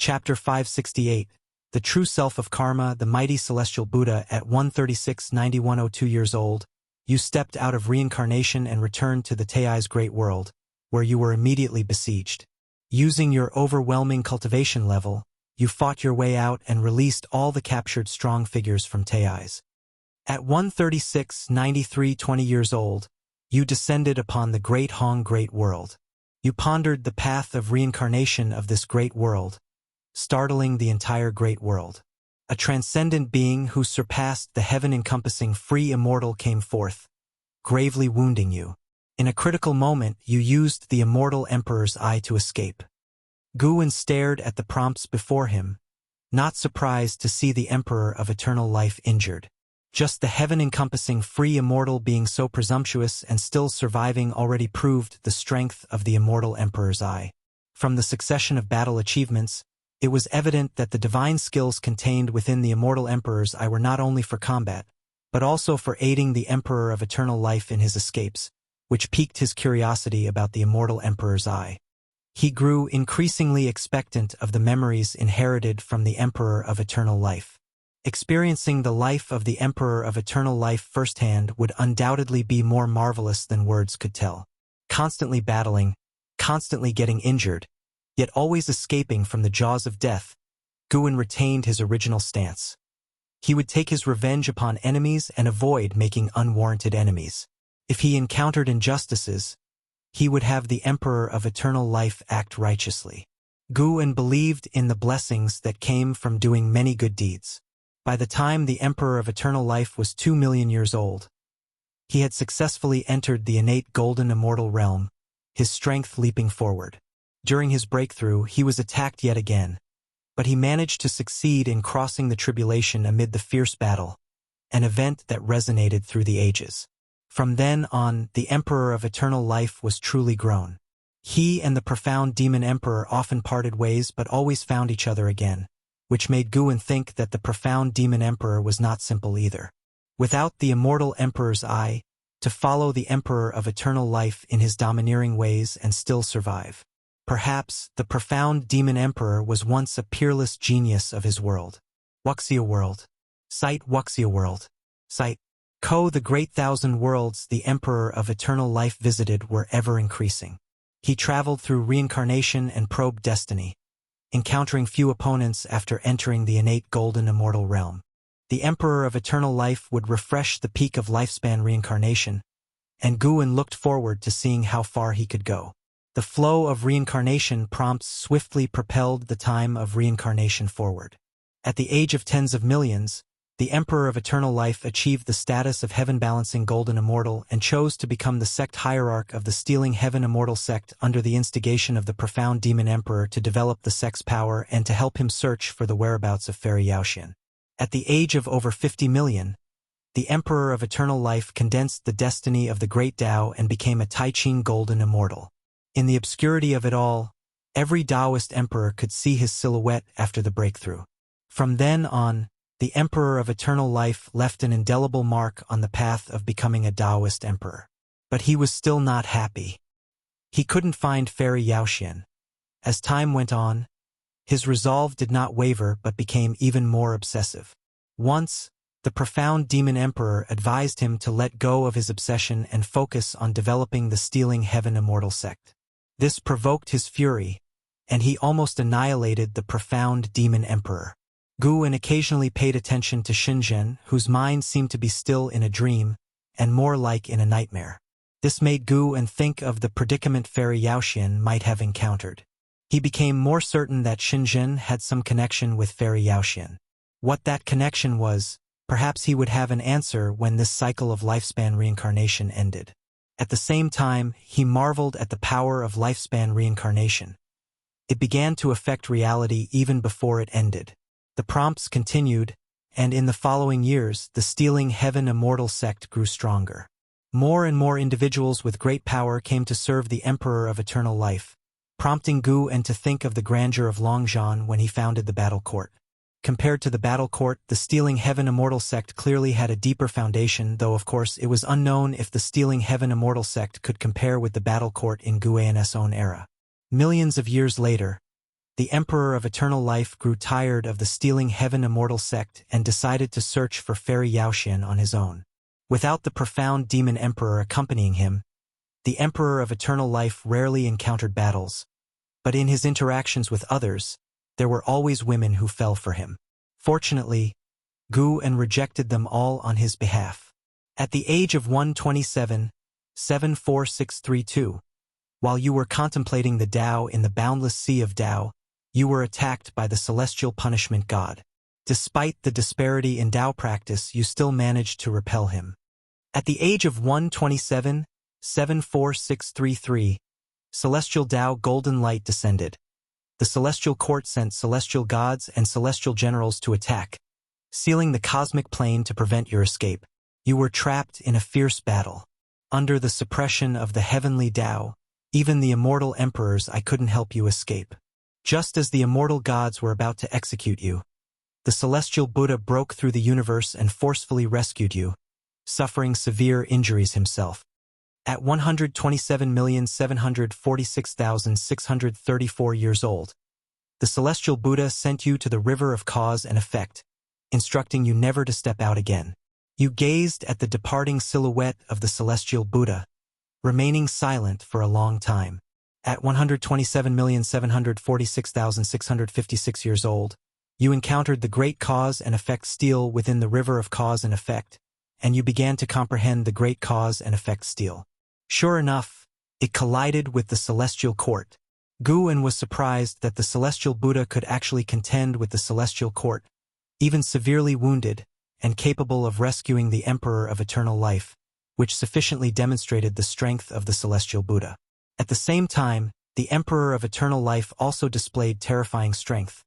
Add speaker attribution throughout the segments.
Speaker 1: Chapter 568, The True Self of Karma. The mighty celestial Buddha at 136-9102 years old, you stepped out of reincarnation and returned to the Tai's great world, where you were immediately besieged. Using your overwhelming cultivation level, you fought your way out and released all the captured strong figures from Tai's. At 136-93-20 years old, you descended upon the Great Hong Great World. You pondered the path of reincarnation of this great world, startling the entire great world. A transcendent being who surpassed the heaven-encompassing free immortal came forth, gravely wounding you. In a critical moment, you used the immortal emperor's eye to escape. Guwen stared at the prompts before him, not surprised to see the emperor of eternal life injured. Just the heaven-encompassing free immortal being so presumptuous and still surviving already proved the strength of the immortal emperor's eye. From the succession of battle achievements, it was evident that the divine skills contained within the immortal emperor's eye were not only for combat, but also for aiding the emperor of eternal life in his escapes, which piqued his curiosity about the immortal emperor's eye. He grew increasingly expectant of the memories inherited from the emperor of eternal life. Experiencing the life of the emperor of eternal life firsthand would undoubtedly be more marvelous than words could tell. Constantly battling, constantly getting injured, yet always escaping from the jaws of death, Guwen retained his original stance. He would take his revenge upon enemies and avoid making unwarranted enemies. If he encountered injustices, he would have the Emperor of Eternal Life act righteously. Guwen believed in the blessings that came from doing many good deeds. By the time the Emperor of Eternal Life was 2 million years old, he had successfully entered the innate golden immortal realm, his strength leaping forward. During his breakthrough, he was attacked yet again, but he managed to succeed in crossing the tribulation amid the fierce battle, an event that resonated through the ages. From then on, the Emperor of Eternal Life was truly grown. He and the profound Demon Emperor often parted ways but always found each other again, which made Guwen think that the profound Demon Emperor was not simple either. Without the immortal Emperor's eye, to follow the Emperor of Eternal Life in his domineering ways and still survive. Perhaps the profound Demon Emperor was once a peerless genius of his world. Wuxia World. Site Wuxia World. Site the great thousand worlds the Emperor of Eternal Life visited were ever increasing. He traveled through reincarnation and probed destiny, encountering few opponents after entering the innate golden immortal realm. The Emperor of Eternal Life would refresh the peak of lifespan reincarnation, and Guwen looked forward to seeing how far he could go. The flow of reincarnation prompts swiftly propelled the time of reincarnation forward. At the age of tens of millions, the Emperor of Eternal Life achieved the status of heaven-balancing golden immortal and chose to become the sect hierarch of the stealing heaven immortal sect under the instigation of the profound Demon Emperor to develop the sect's power and to help him search for the whereabouts of Fairy Yaoxian. At the age of over 50 million, the Emperor of Eternal Life condensed the destiny of the Great Tao and became a Tai-Ching golden immortal. In the obscurity of it all, every Taoist emperor could see his silhouette after the breakthrough. From then on, the Emperor of Eternal Life left an indelible mark on the path of becoming a Taoist emperor. But he was still not happy. He couldn't find Fairy Yaoxian. As time went on, his resolve did not waver but became even more obsessive. Once, the profound Demon Emperor advised him to let go of his obsession and focus on developing the stealing heaven immortal sect. This provoked his fury, and he almost annihilated the profound Demon Emperor. Guwen occasionally paid attention to Shenzhen, whose mind seemed to be still in a dream, and more like in a nightmare. This made Guwen think of the predicament Fairy Yaoxian might have encountered. He became more certain that Shenzhen had some connection with Fairy Yaoxian. What that connection was, perhaps he would have an answer when this cycle of lifespan reincarnation ended. At the same time, he marveled at the power of lifespan reincarnation. It began to affect reality even before it ended. The prompts continued, and in the following years, the stealing heaven immortal sect grew stronger. More and more individuals with great power came to serve the Emperor of Eternal Life, prompting Guwen to think of the grandeur of Longzhan when he founded the Battle Court. Compared to the Battle Court, the Stealing Heaven Immortal sect clearly had a deeper foundation, though of course it was unknown if the Stealing Heaven Immortal sect could compare with the Battle Court in Guwen's own era. Millions of years later, the Emperor of Eternal Life grew tired of the stealing heaven immortal sect and decided to search for Fairy Yaoxian on his own. Without the profound demon emperor accompanying him, the Emperor of Eternal Life rarely encountered battles, but in his interactions with others, there were always women who fell for him. Fortunately, Guan rejected them all on his behalf. At the age of 127, 74632, while you were contemplating the Tao in the boundless sea of Tao, you were attacked by the celestial punishment god. Despite the disparity in Tao practice, you still managed to repel him. At the age of 127, 74633, celestial Tao golden light descended. The celestial court sent celestial gods and celestial generals to attack, sealing the cosmic plane to prevent your escape. You were trapped in a fierce battle. Under the suppression of the heavenly Tao, even the immortal emperors, I couldn't help you escape. Just as the immortal gods were about to execute you, the celestial Buddha broke through the universe and forcefully rescued you, suffering severe injuries himself. At 127,746,634 years old, the celestial Buddha sent you to the river of cause and effect, instructing you never to step out again. You gazed at the departing silhouette of the celestial Buddha, remaining silent for a long time. At 127,746,656 years old, you encountered the great cause and effect steel within the river of cause and effect, and you began to comprehend the great cause and effect steel. Sure enough, it collided with the celestial court. Guan was surprised that the celestial Buddha could actually contend with the celestial court, even severely wounded, and capable of rescuing the Emperor of Eternal Life, which sufficiently demonstrated the strength of the celestial Buddha. At the same time, the Emperor of Eternal Life also displayed terrifying strength,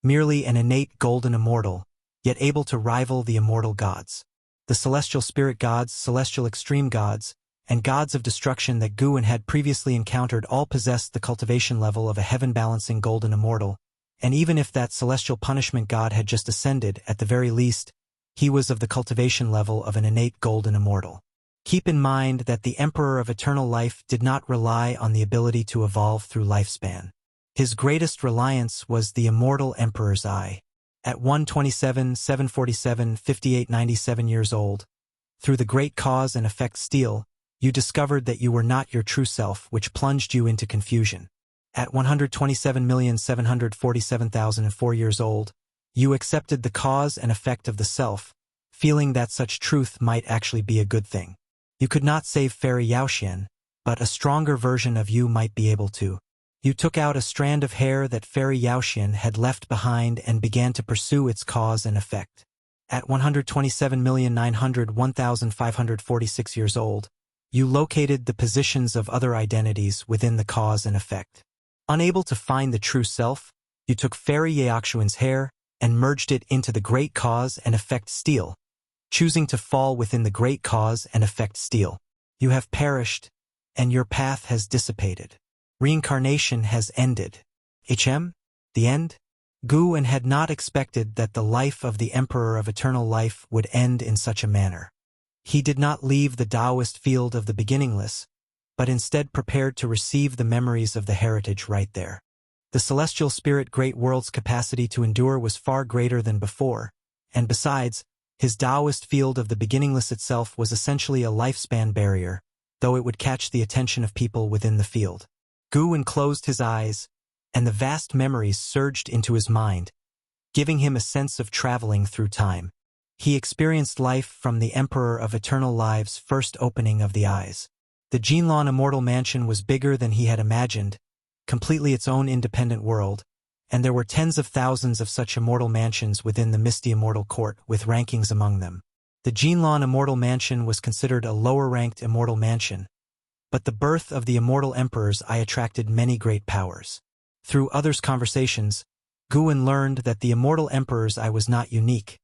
Speaker 1: merely an innate golden immortal, yet able to rival the immortal gods. The celestial spirit gods, celestial extreme gods, and gods of destruction that Guan had previously encountered all possessed the cultivation level of a heaven-balancing golden immortal, and even if that celestial punishment god had just ascended, at the very least, he was of the cultivation level of an innate golden immortal. Keep in mind that the Emperor of Eternal Life did not rely on the ability to evolve through lifespan. His greatest reliance was the immortal Emperor's eye. At 127, 747, 5897 years old, through the great cause and effect steel, you discovered that you were not your true self, which plunged you into confusion. At 127,747,004 years old, you accepted the cause and effect of the self, feeling that such truth might actually be a good thing. You could not save Fairy Yaoxian, but a stronger version of you might be able to. You took out a strand of hair that Fairy Yaoxian had left behind and began to pursue its cause and effect. At 127,901,546 years old, you located the positions of other identities within the cause and effect. Unable to find the true self, you took Fairy Yaoxian's hair and merged it into the great cause and effect steel, choosing to fall within the great cause and effect steel. You have perished, and your path has dissipated. Reincarnation has ended. The end? Guan had not expected that the life of the Emperor of Eternal Life would end in such a manner. He did not leave the Taoist field of the beginningless, but instead prepared to receive the memories of the heritage right there. The celestial spirit great world's capacity to endure was far greater than before, and besides, his Taoist field of the beginningless itself was essentially a lifespan barrier, though it would catch the attention of people within the field. Guan closed his eyes, and the vast memories surged into his mind, giving him a sense of traveling through time. He experienced life from the Emperor of Eternal Life's first opening of the eyes. The Jinlan Immortal Mansion was bigger than he had imagined, completely its own independent world, and there were tens of thousands of such immortal mansions within the Misty Immortal Court, with rankings among them. The Jinlan Immortal Mansion was considered a lower-ranked immortal mansion, but the birth of the immortal emperor's eye attracted many great powers. Through others' conversations, Guan learned that the immortal emperor's eye was not unique.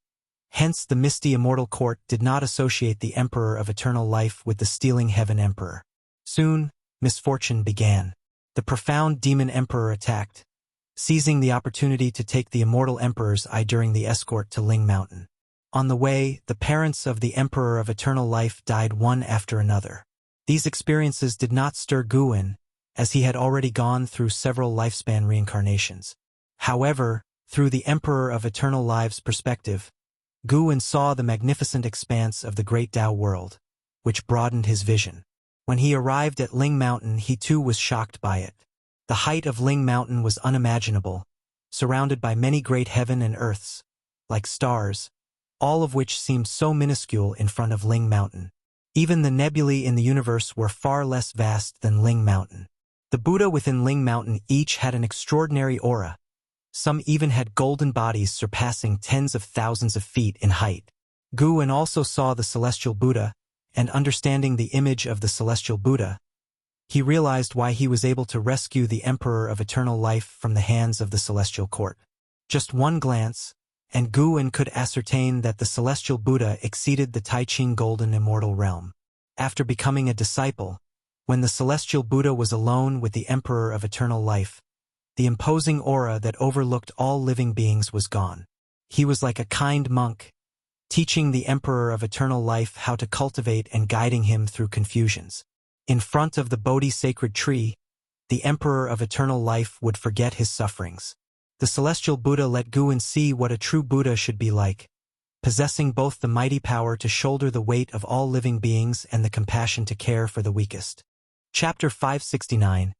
Speaker 1: Hence, the Misty Immortal Court did not associate the Emperor of Eternal Life with the Stealing Heaven Emperor. Soon, misfortune began. The profound demon emperor attacked, seizing the opportunity to take the immortal emperor's eye during the escort to Ling Mountain. On the way, the parents of the Emperor of Eternal Life died one after another. These experiences did not stir Guan, as he had already gone through several lifespan reincarnations. However, through the Emperor of Eternal Lives' perspective, Guwen saw the magnificent expanse of the great Tao world, which broadened his vision. When he arrived at Ling Mountain, he too was shocked by it. The height of Ling Mountain was unimaginable, surrounded by many great heaven and earths, like stars, all of which seemed so minuscule in front of Ling Mountain. Even the nebulae in the universe were far less vast than Ling Mountain. The Buddha within Ling Mountain each had an extraordinary aura. Some even had golden bodies surpassing tens of thousands of feet in height. Guwen also saw the celestial Buddha, and understanding the image of the celestial Buddha, he realized why he was able to rescue the Emperor of Eternal Life from the hands of the celestial court. Just one glance, and Guwen could ascertain that the celestial Buddha exceeded the Tai Ching golden immortal realm. After becoming a disciple, when the celestial Buddha was alone with the Emperor of Eternal Life, the imposing aura that overlooked all living beings was gone. He was like a kind monk, teaching the Emperor of Eternal Life how to cultivate and guiding him through confusions. In front of the Bodhi sacred tree, the Emperor of Eternal Life would forget his sufferings. The celestial Buddha let Guwen see what a true Buddha should be like, possessing both the mighty power to shoulder the weight of all living beings and the compassion to care for the weakest. Chapter 569.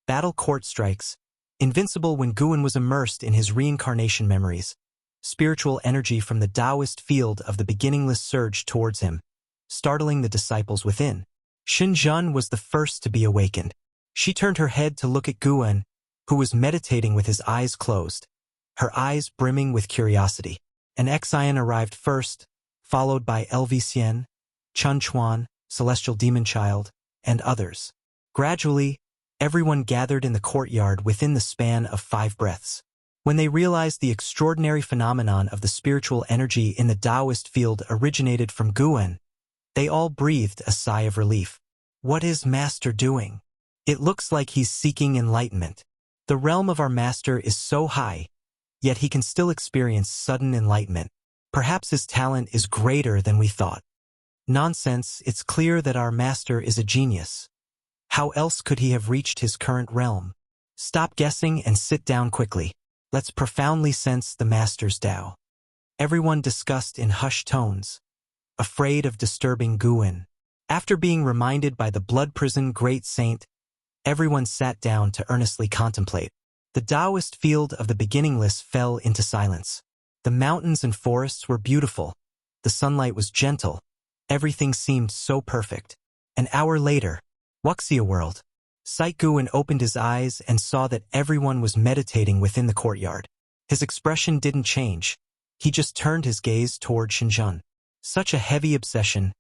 Speaker 1: Battle Court Strikes. Invincible. When Guwen was immersed in his reincarnation memories, spiritual energy from the Taoist field of the beginningless surged towards him, startling the disciples within. Xinjun was the first to be awakened. She turned her head to look at Guwen, who was meditating with his eyes closed, her eyes brimming with curiosity. An Xian arrived first, followed by Lvcien, Chun Chuan, Celestial Demon Child, and others. Gradually, everyone gathered in the courtyard within the span of 5 breaths. When they realized the extraordinary phenomenon of the spiritual energy in the Taoist field originated from Guwen, they all breathed a sigh of relief. What is Master doing? It looks like he's seeking enlightenment. The realm of our Master is so high, yet he can still experience sudden enlightenment. Perhaps his talent is greater than we thought. Nonsense, it's clear that our Master is a genius. How else could he have reached his current realm? Stop guessing and sit down quickly. Let's profoundly sense the Master's Tao. Everyone discussed in hushed tones, afraid of disturbing Guwen. After being reminded by the blood prison great saint, everyone sat down to earnestly contemplate. The Taoist field of the beginningless fell into silence. The mountains and forests were beautiful. The sunlight was gentle. Everything seemed so perfect. An hour later, Wuxia world. Sight Guwen opened his eyes and saw that everyone was meditating within the courtyard. His expression didn't change. He just turned his gaze toward Xinjun. Such a heavy obsession,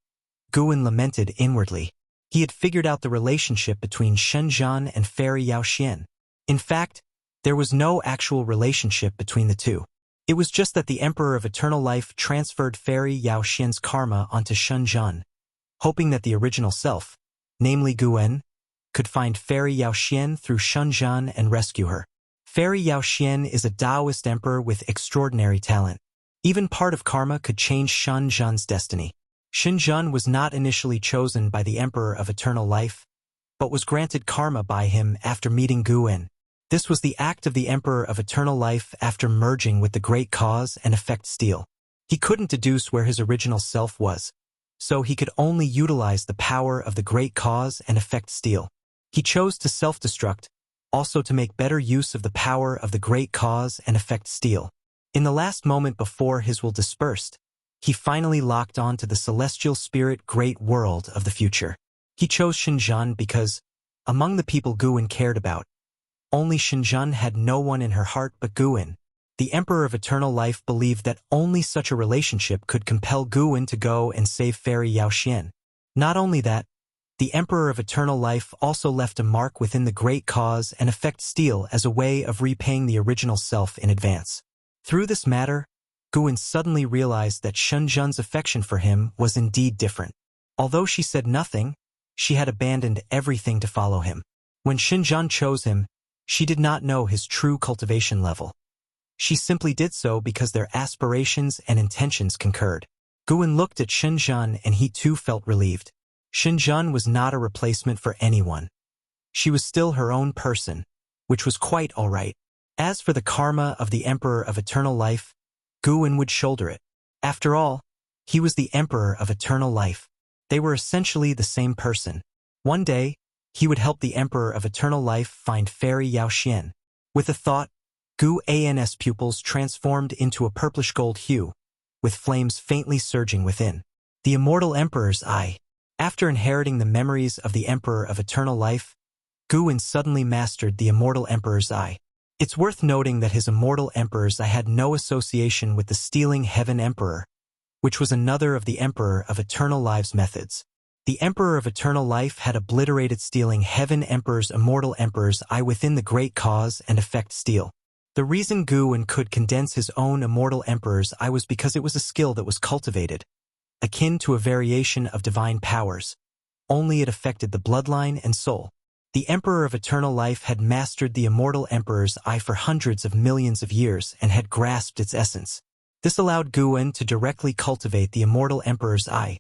Speaker 1: Guwen lamented inwardly. He had figured out the relationship between Xinjun and Fairy Yaoxian. In fact, there was no actual relationship between the two. It was just that the Emperor of Eternal Life transferred Fairy Yaoxian's karma onto Xinjun, hoping that the original self, namely Guwen, could find Fairy Yaoxian through Xinjun and rescue her. Fairy Yaoxian is a Taoist emperor with extraordinary talent. Even part of karma could change Xinjun's destiny. Xinjun was not initially chosen by the Emperor of Eternal Life, but was granted karma by him after meeting Guwen. This was the act of the Emperor of Eternal Life after merging with the Great Cause and Effect Steel. He couldn't deduce where his original self was, so he could only utilize the power of the Great Cause and Effect Steel. He chose to self-destruct, also to make better use of the power of the Great Cause and Effect Steel. In the last moment before his will dispersed, he finally locked on to the celestial spirit great world of the future. He chose Xinjun because, among the people Guwen cared about, only Xinjun had no one in her heart but Guwen. The Emperor of Eternal Life believed that only such a relationship could compel Guwen to go and save Fairy Yaoxian. Not only that, the Emperor of Eternal Life also left a mark within the Great Cause and Effect Steel as a way of repaying the original self in advance. Through this matter, Guwen suddenly realized that Xinjun's affection for him was indeed different. Although she said nothing, she had abandoned everything to follow him. When Xinjun chose him, she did not know his true cultivation level. She simply did so because their aspirations and intentions concurred. Guwen looked at Xinjun and he too felt relieved. Xinjun was not a replacement for anyone. she was still her own person, which was quite all right. As for the karma of the Emperor of Eternal Life, Guwen would shoulder it. After all, he was the Emperor of Eternal Life. They were essentially the same person. One day, he would help the Emperor of Eternal Life find Fairy Yao Xian. With a thought, Gu An's pupils transformed into a purplish gold hue, with flames faintly surging within. The Immortal Emperor's Eye. After inheriting the memories of the Emperor of Eternal Life, Guwen suddenly mastered the Immortal Emperor's Eye. It's worth noting that his Immortal Emperor's Eye had no association with the Stealing Heaven Emperor, which was another of the Emperor of Eternal Life's methods. The Emperor of Eternal Life had obliterated Stealing Heaven Emperor's Immortal Emperor's Eye within the Great Cause and Effect Steal. The reason Guwen could condense his own Immortal Emperor's Eye was because it was a skill that was cultivated, akin to a variation of divine powers, only it affected the bloodline and soul. The Emperor of Eternal Life had mastered the Immortal Emperor's Eye for hundreds of millions of years and had grasped its essence. This allowed Guwen to directly cultivate the Immortal Emperor's Eye.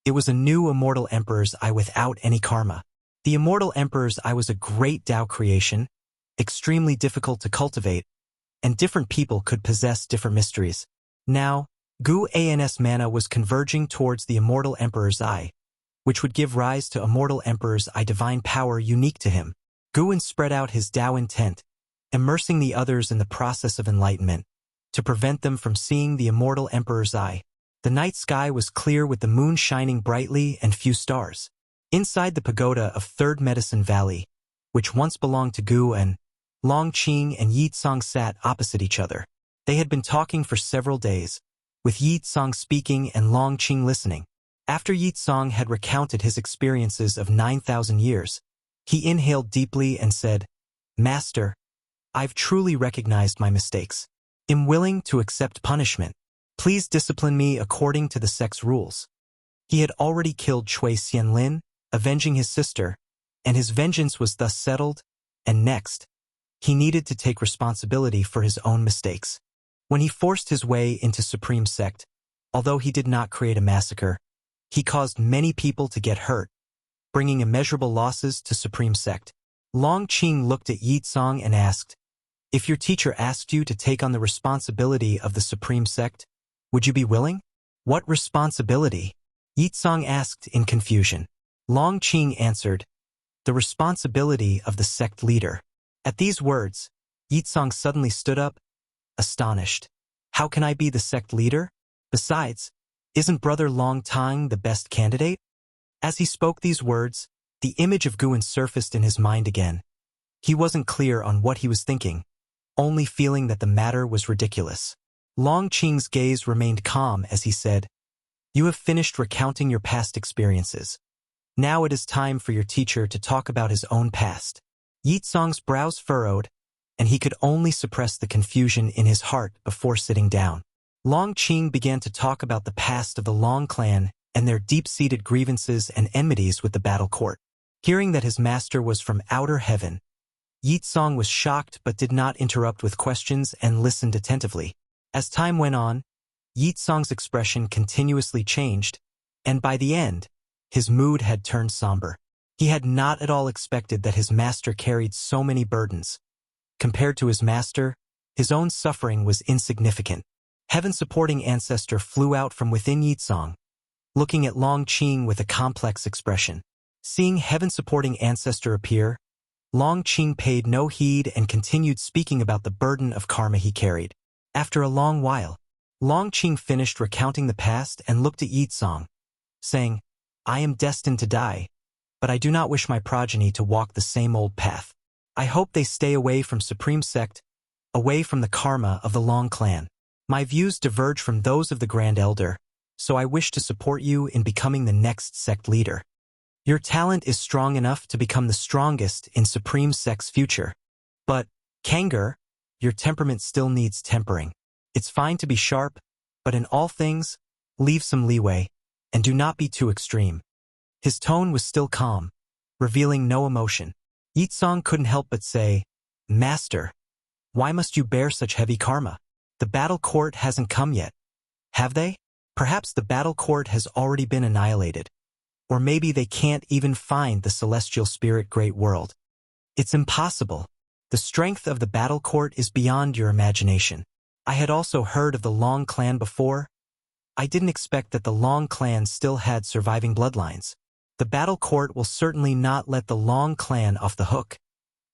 Speaker 1: It was a new Immortal Emperor's Eye without any karma. The Immortal Emperor's Eye was a great Tao creation, extremely difficult to cultivate, and different people could possess different mysteries. Now, Gu An's mana was converging towards the Immortal Emperor's Eye, which would give rise to Immortal Emperor's Eye divine power unique to him. Guwen spread out his Tao intent, immersing the others in the process of enlightenment, to prevent them from seeing the Immortal Emperor's Eye. The night sky was clear with the moon shining brightly and few stars. Inside the pagoda of Third Medicine Valley, which once belonged to Gu and Longqing and Yitsong sat opposite each other. They had been talking for several days, with Yitsong speaking and Longqing listening. After Yitsong had recounted his experiences of 9,000 years, he inhaled deeply and said, "Master, I've truly recognized my mistakes. I'm willing to accept punishment. Please discipline me according to the sect's rules." He had already killed Chui Xianlin, avenging his sister, and his vengeance was thus settled, and next, he needed to take responsibility for his own mistakes. When he forced his way into Supreme Sect, although he did not create a massacre, he caused many people to get hurt, bringing immeasurable losses to Supreme Sect. Longqing looked at Yitsong and asked, "If your teacher asked you to take on the responsibility of the Supreme Sect, would you be willing?" "What responsibility?" Yitsong asked in confusion. Longqing answered, "The responsibility of the sect leader." At these words, Yitsong suddenly stood up, astonished. "How can I be the sect leader? Besides, isn't Brother Longtang the best candidate?" As he spoke these words, the image of Guwen surfaced in his mind again. He wasn't clear on what he was thinking, only feeling that the matter was ridiculous. Longqing's gaze remained calm as he said, "You have finished recounting your past experiences. Now it is time for your teacher to talk about his own past." Yitsong's brows furrowed, and he could only suppress the confusion in his heart before sitting down. Longqing began to talk about the past of the Long clan and their deep-seated grievances and enmities with the battle court. Hearing that his master was from outer heaven, Yitsong was shocked but did not interrupt with questions and listened attentively. As time went on, Yitsong's expression continuously changed, and by the end, his mood had turned somber. He had not at all expected that his master carried so many burdens. Compared to his master, his own suffering was insignificant. Heaven-supporting ancestor flew out from within Yitsong, looking at Longqing with a complex expression. Seeing heaven-supporting ancestor appear, Longqing paid no heed and continued speaking about the burden of karma he carried. After a long while, Longqing finished recounting the past and looked at Yitsong, saying, "I am destined to die, but I do not wish my progeny to walk the same old path. I hope they stay away from Supreme Sect, away from the karma of the Long clan. My views diverge from those of the Grand Elder, so I wish to support you in becoming the next sect leader. Your talent is strong enough to become the strongest in Supreme Sect's future. But, Kanger, your temperament still needs tempering. It's fine to be sharp, but in all things, leave some leeway, and do not be too extreme." His tone was still calm, revealing no emotion. Yitsong couldn't help but say, "Master, why must you bear such heavy karma? The battle court hasn't come yet. Have they? Perhaps the battle court has already been annihilated. Or maybe they can't even find the celestial spirit great world. It's impossible. The strength of the battle court is beyond your imagination. I had also heard of the Long clan before. I didn't expect that the Long clan still had surviving bloodlines. The battle court will certainly not let the Long clan off the hook.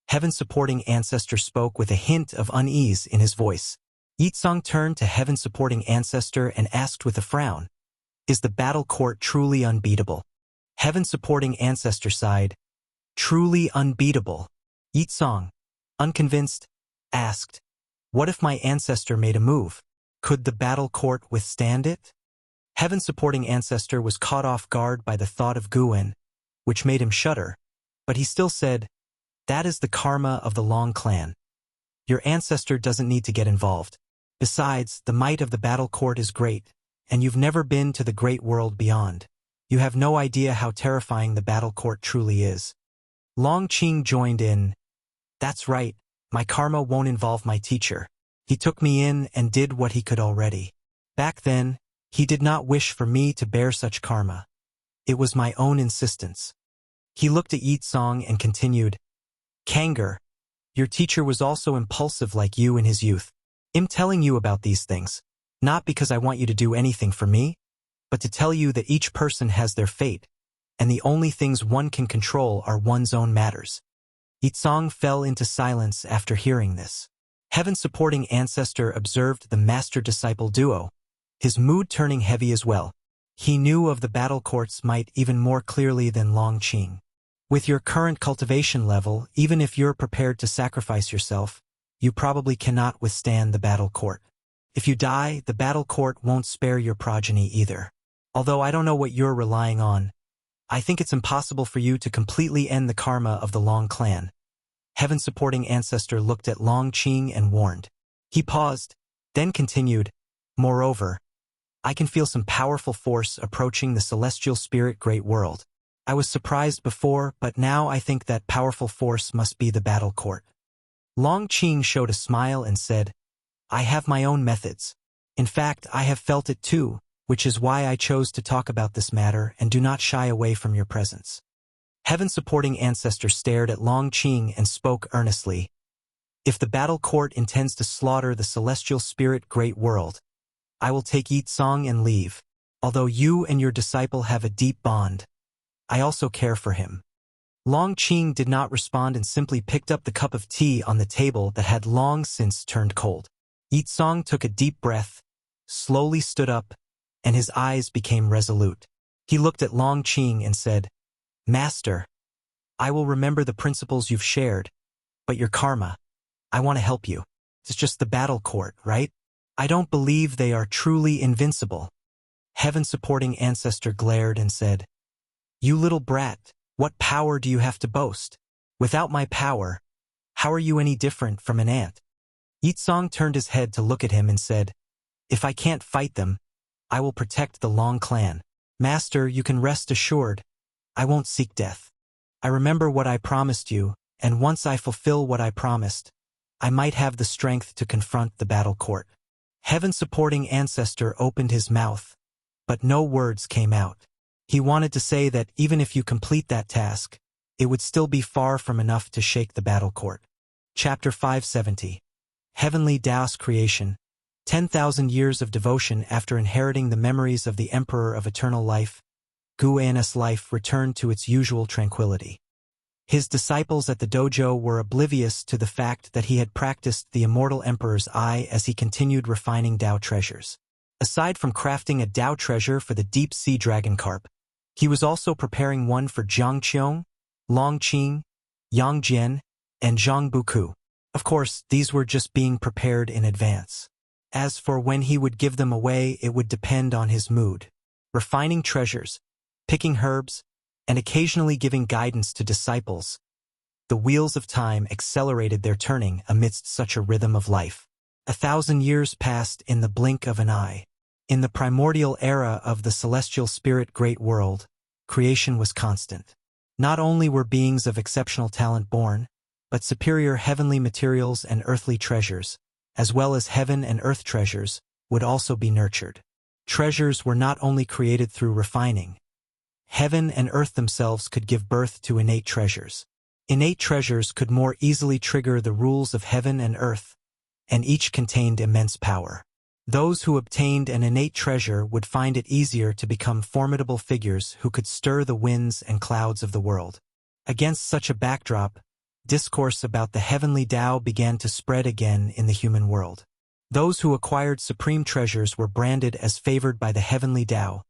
Speaker 1: Heaven-supporting ancestor spoke with a hint of unease in his voice. Yitsong turned to heaven-supporting ancestor and asked with a frown, "Is the battle court truly unbeatable?" Heaven-supporting ancestor sighed. "Truly unbeatable?" Yitsong, unconvinced, asked, "What if my ancestor made a move? Could the battle court withstand it?" Heaven-supporting ancestor was caught off guard by the thought of Guwen, which made him shudder, but he still said, "That is the karma of the Long clan. Your ancestor doesn't need to get involved. Besides, the might of the battle court is great, and you've never been to the great world beyond. You have no idea how terrifying the battle court truly is." Long Qing joined in. "That's right, my karma won't involve my teacher. He took me in and did what he could already. Back then, he did not wish for me to bear such karma. It was my own insistence." He looked at Yitsong and continued, "Kanger, your teacher was also impulsive like you in his youth. I'm telling you about these things, not because I want you to do anything for me, but to tell you that each person has their fate, and the only things one can control are one's own matters." Yitsong fell into silence after hearing this. Heaven-supporting ancestor observed the master-disciple duo, his mood turning heavy as well. He knew of the battle court's might even more clearly than Long Qing. With your current cultivation level, even if you're prepared to sacrifice yourself, you probably cannot withstand the battle court. If you die, the battle court won't spare your progeny either. Although I don't know what you're relying on, I think it's impossible for you to completely end the karma of the Long clan. Heaven-supporting ancestor looked at Long Qing and warned. He paused, then continued, "Moreover, I can feel some powerful force approaching the celestial spirit great world. I was surprised before, but now I think that powerful force must be the battle court." Long Qing showed a smile and said, "I have my own methods. In fact, I have felt it too, which is why I chose to talk about this matter and do not shy away from your presence." Heaven-supporting ancestor stared at Long Qing and spoke earnestly. "If the battle court intends to slaughter the celestial spirit great world, I will take Yitsong and leave. Although you and your disciple have a deep bond, I also care for him." Long Qing did not respond and simply picked up the cup of tea on the table that had long since turned cold. Yitsong took a deep breath, slowly stood up, and his eyes became resolute. He looked at Long Qing and said, "Master, I will remember the principles you've shared, but your karma, I want to help you. It's just the battle court, right? I don't believe they are truly invincible." Heaven-supporting ancestor glared and said, "You little brat, what power do you have to boast? Without my power, how are you any different from an ant?" Yitsong turned his head to look at him and said, "If I can't fight them, I will protect the Long clan. Master, you can rest assured, I won't seek death. I remember what I promised you, and once I fulfill what I promised, I might have the strength to confront the battle court." Heaven-supporting ancestor opened his mouth, but no words came out. He wanted to say that even if you complete that task, it would still be far from enough to shake the battle court. Chapter 570. Heavenly Taoist Creation. 10,000 years of devotion after inheriting the memories of the Emperor of Eternal Life, Guan's life returned to its usual tranquility. His disciples at the dojo were oblivious to the fact that he had practiced the immortal Emperor's eye as he continued refining Tao treasures. Aside from crafting a Tao treasure for the deep-sea dragon carp, he was also preparing one for Jiangqiong, Longqing, Yangjian, and Zhangbuku. Of course, these were just being prepared in advance. As for when he would give them away, it would depend on his mood. Refining treasures, picking herbs, and occasionally giving guidance to disciples, the wheels of time accelerated their turning amidst such a rhythm of life. 1,000 years passed in the blink of an eye. In the primordial era of the celestial spirit great world, creation was constant. Not only were beings of exceptional talent born, but superior heavenly materials and earthly treasures, as well as heaven and earth treasures, would also be nurtured. Treasures were not only created through refining. heaven and earth themselves could give birth to innate treasures. Innate treasures could more easily trigger the rules of heaven and earth, and each contained immense power. Those who obtained an innate treasure would find it easier to become formidable figures who could stir the winds and clouds of the world. Against such a backdrop, discourse about the heavenly Tao began to spread again in the human world. Those who acquired supreme treasures were branded as favored by the heavenly Tao,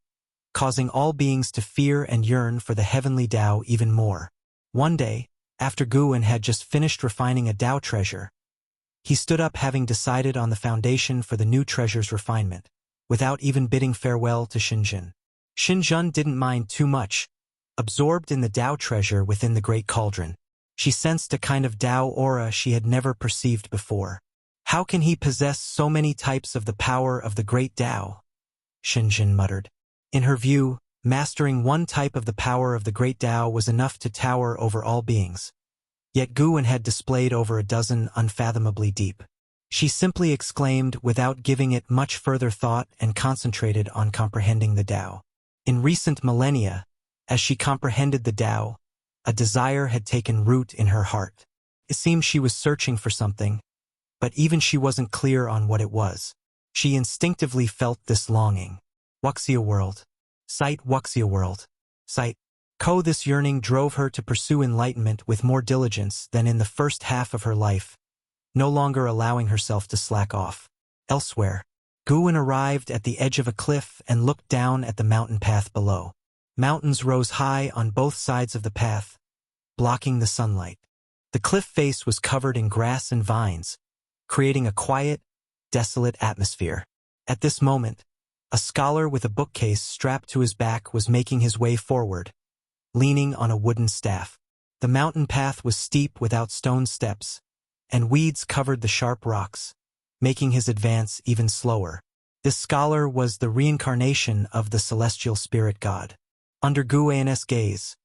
Speaker 1: causing all beings to fear and yearn for the heavenly Tao even more. One day, after Guwen had just finished refining a Tao treasure, he stood up having decided on the foundation for the new treasure's refinement, without even bidding farewell to Xinjun. Xinjun didn't mind too much. Absorbed in the Tao treasure within the great cauldron, she sensed a kind of Tao aura she had never perceived before. How can he possess so many types of the power of the great Tao? Xinjun muttered. In her view, mastering one type of the power of the great Tao was enough to tower over all beings. Yet Guwen had displayed over a dozen unfathomably deep. She simply exclaimed without giving it much further thought and concentrated on comprehending the Tao. In recent millennia, as she comprehended the Tao, a desire had taken root in her heart. It seemed she was searching for something, but even she wasn't clear on what it was. She instinctively felt this longing. Wuxia world. Sight Wuxia world. Sight. This yearning drove her to pursue enlightenment with more diligence than in the first half of her life, no longer allowing herself to slack off. Elsewhere, Guwen arrived at the edge of a cliff and looked down at the mountain path below. Mountains rose high on both sides of the path, blocking the sunlight. The cliff face was covered in grass and vines, creating a quiet, desolate atmosphere. At this moment, a scholar with a bookcase strapped to his back was making his way forward, leaning on a wooden staff. The mountain path was steep without stone steps, and weeds covered the sharp rocks, making his advance even slower. This scholar was the reincarnation of the celestial spirit god. Under Guwen's gaze,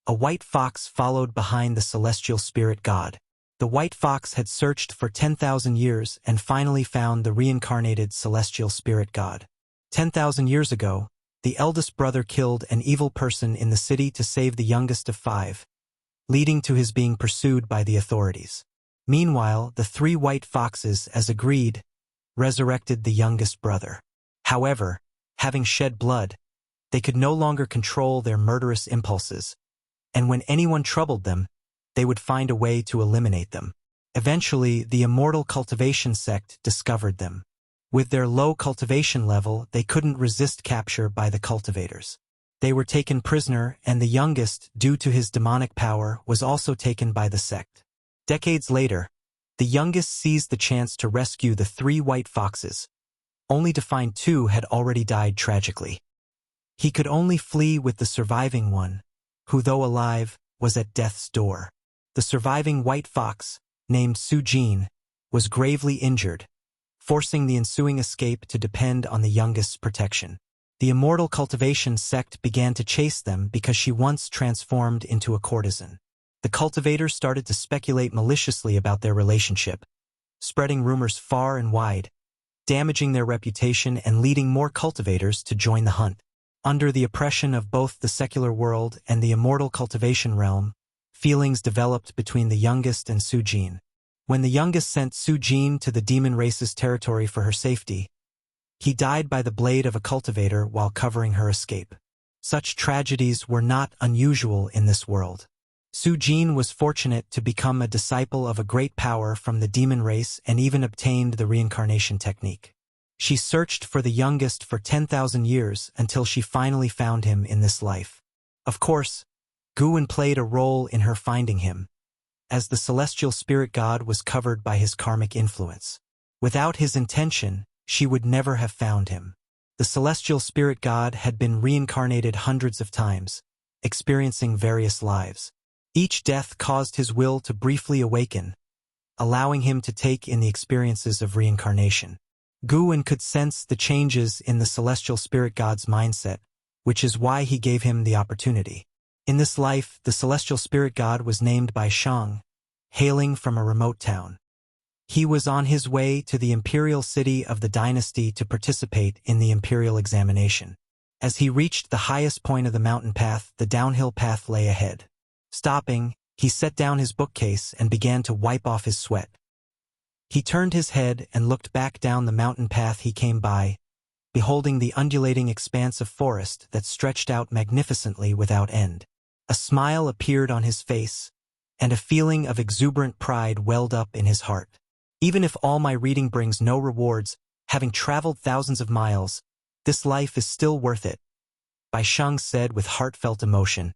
Speaker 1: a white fox followed behind the celestial spirit god. The white fox had searched for 10,000 years and finally found the reincarnated celestial spirit god. 10,000 years ago, the eldest brother killed an evil person in the city to save the youngest of 5, leading to his being pursued by the authorities. Meanwhile, the 3 white foxes, as agreed, resurrected the youngest brother. However, having shed blood, they could no longer control their murderous impulses, and when anyone troubled them, they would find a way to eliminate them. Eventually, the immortal cultivation sect discovered them. With their low cultivation level, they couldn't resist capture by the cultivators. They were taken prisoner, and the youngest, due to his demonic power, was also taken by the sect. Decades later, the youngest seized the chance to rescue the 3 white foxes, only to find 2 had already died tragically. He could only flee with the surviving one, who, though alive, was at death's door. The surviving white fox, named Su Jin, was gravely injured, forcing the ensuing escape to depend on the youngest's protection. The immortal cultivation sect began to chase them because she once transformed into a courtesan. The cultivators started to speculate maliciously about their relationship, spreading rumors far and wide, damaging their reputation and leading more cultivators to join the hunt. Under the oppression of both the secular world and the immortal cultivation realm, feelings developed between the youngest and Su Jin. When the youngest sent Su Jin to the demon race's territory for her safety, he died by the blade of a cultivator while covering her escape. Such tragedies were not unusual in this world. Su Jin was fortunate to become a disciple of a great power from the demon race and even obtained the reincarnation technique. She searched for the youngest for 10,000 years until she finally found him in this life. Of course, Guwen played a role in her finding him, as the celestial spirit god was covered by his karmic influence. Without his intention, she would never have found him. The celestial spirit god had been reincarnated hundreds of times, experiencing various lives. Each death caused his will to briefly awaken, allowing him to take in the experiences of reincarnation. Guwen could sense the changes in the celestial spirit god's mindset, which is why he gave him the opportunity. In this life, the celestial spirit god was named by Shang, hailing from a remote town. He was on his way to the imperial city of the dynasty to participate in the imperial examination. As he reached the highest point of the mountain path, the downhill path lay ahead. Stopping, he set down his bookcase and began to wipe off his sweat. He turned his head and looked back down the mountain path he came by, beholding the undulating expanse of forest that stretched out magnificently without end. A smile appeared on his face, and a feeling of exuberant pride welled up in his heart. Even if all my reading brings no rewards, having traveled thousands of miles, this life is still worth it, Bai Sheng said with heartfelt emotion,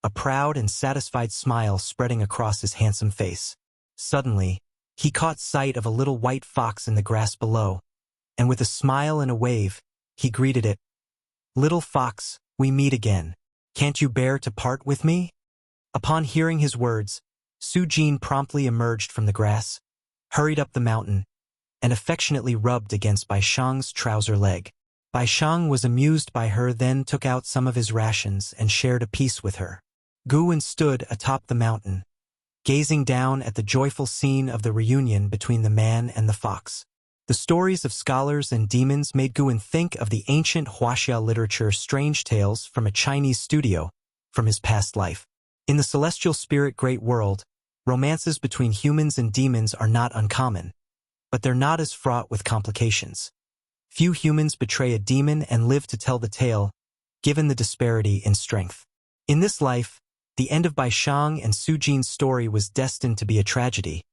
Speaker 1: a proud and satisfied smile spreading across his handsome face. Suddenly, he caught sight of a little white fox in the grass below, and with a smile and a wave, he greeted it. "Little fox, we meet again. Can't you bear to part with me?" Upon hearing his words, Su Jin promptly emerged from the grass, hurried up the mountain, and affectionately rubbed against Bai Sheng's trouser leg. Bai Sheng was amused by her, then took out some of his rations and shared a piece with her. Guwen stood atop the mountain, gazing down at the joyful scene of the reunion between the man and the fox. The stories of scholars and demons made Guwen think of the ancient Wuxia literature Strange Tales from a Chinese studio from his past life. In the celestial spirit great world, romances between humans and demons are not uncommon, but they're not as fraught with complications. Few humans betray a demon and live to tell the tale, given the disparity in strength. In this life, the end of Bai Sheng and Su Jin's story was destined to be a tragedy,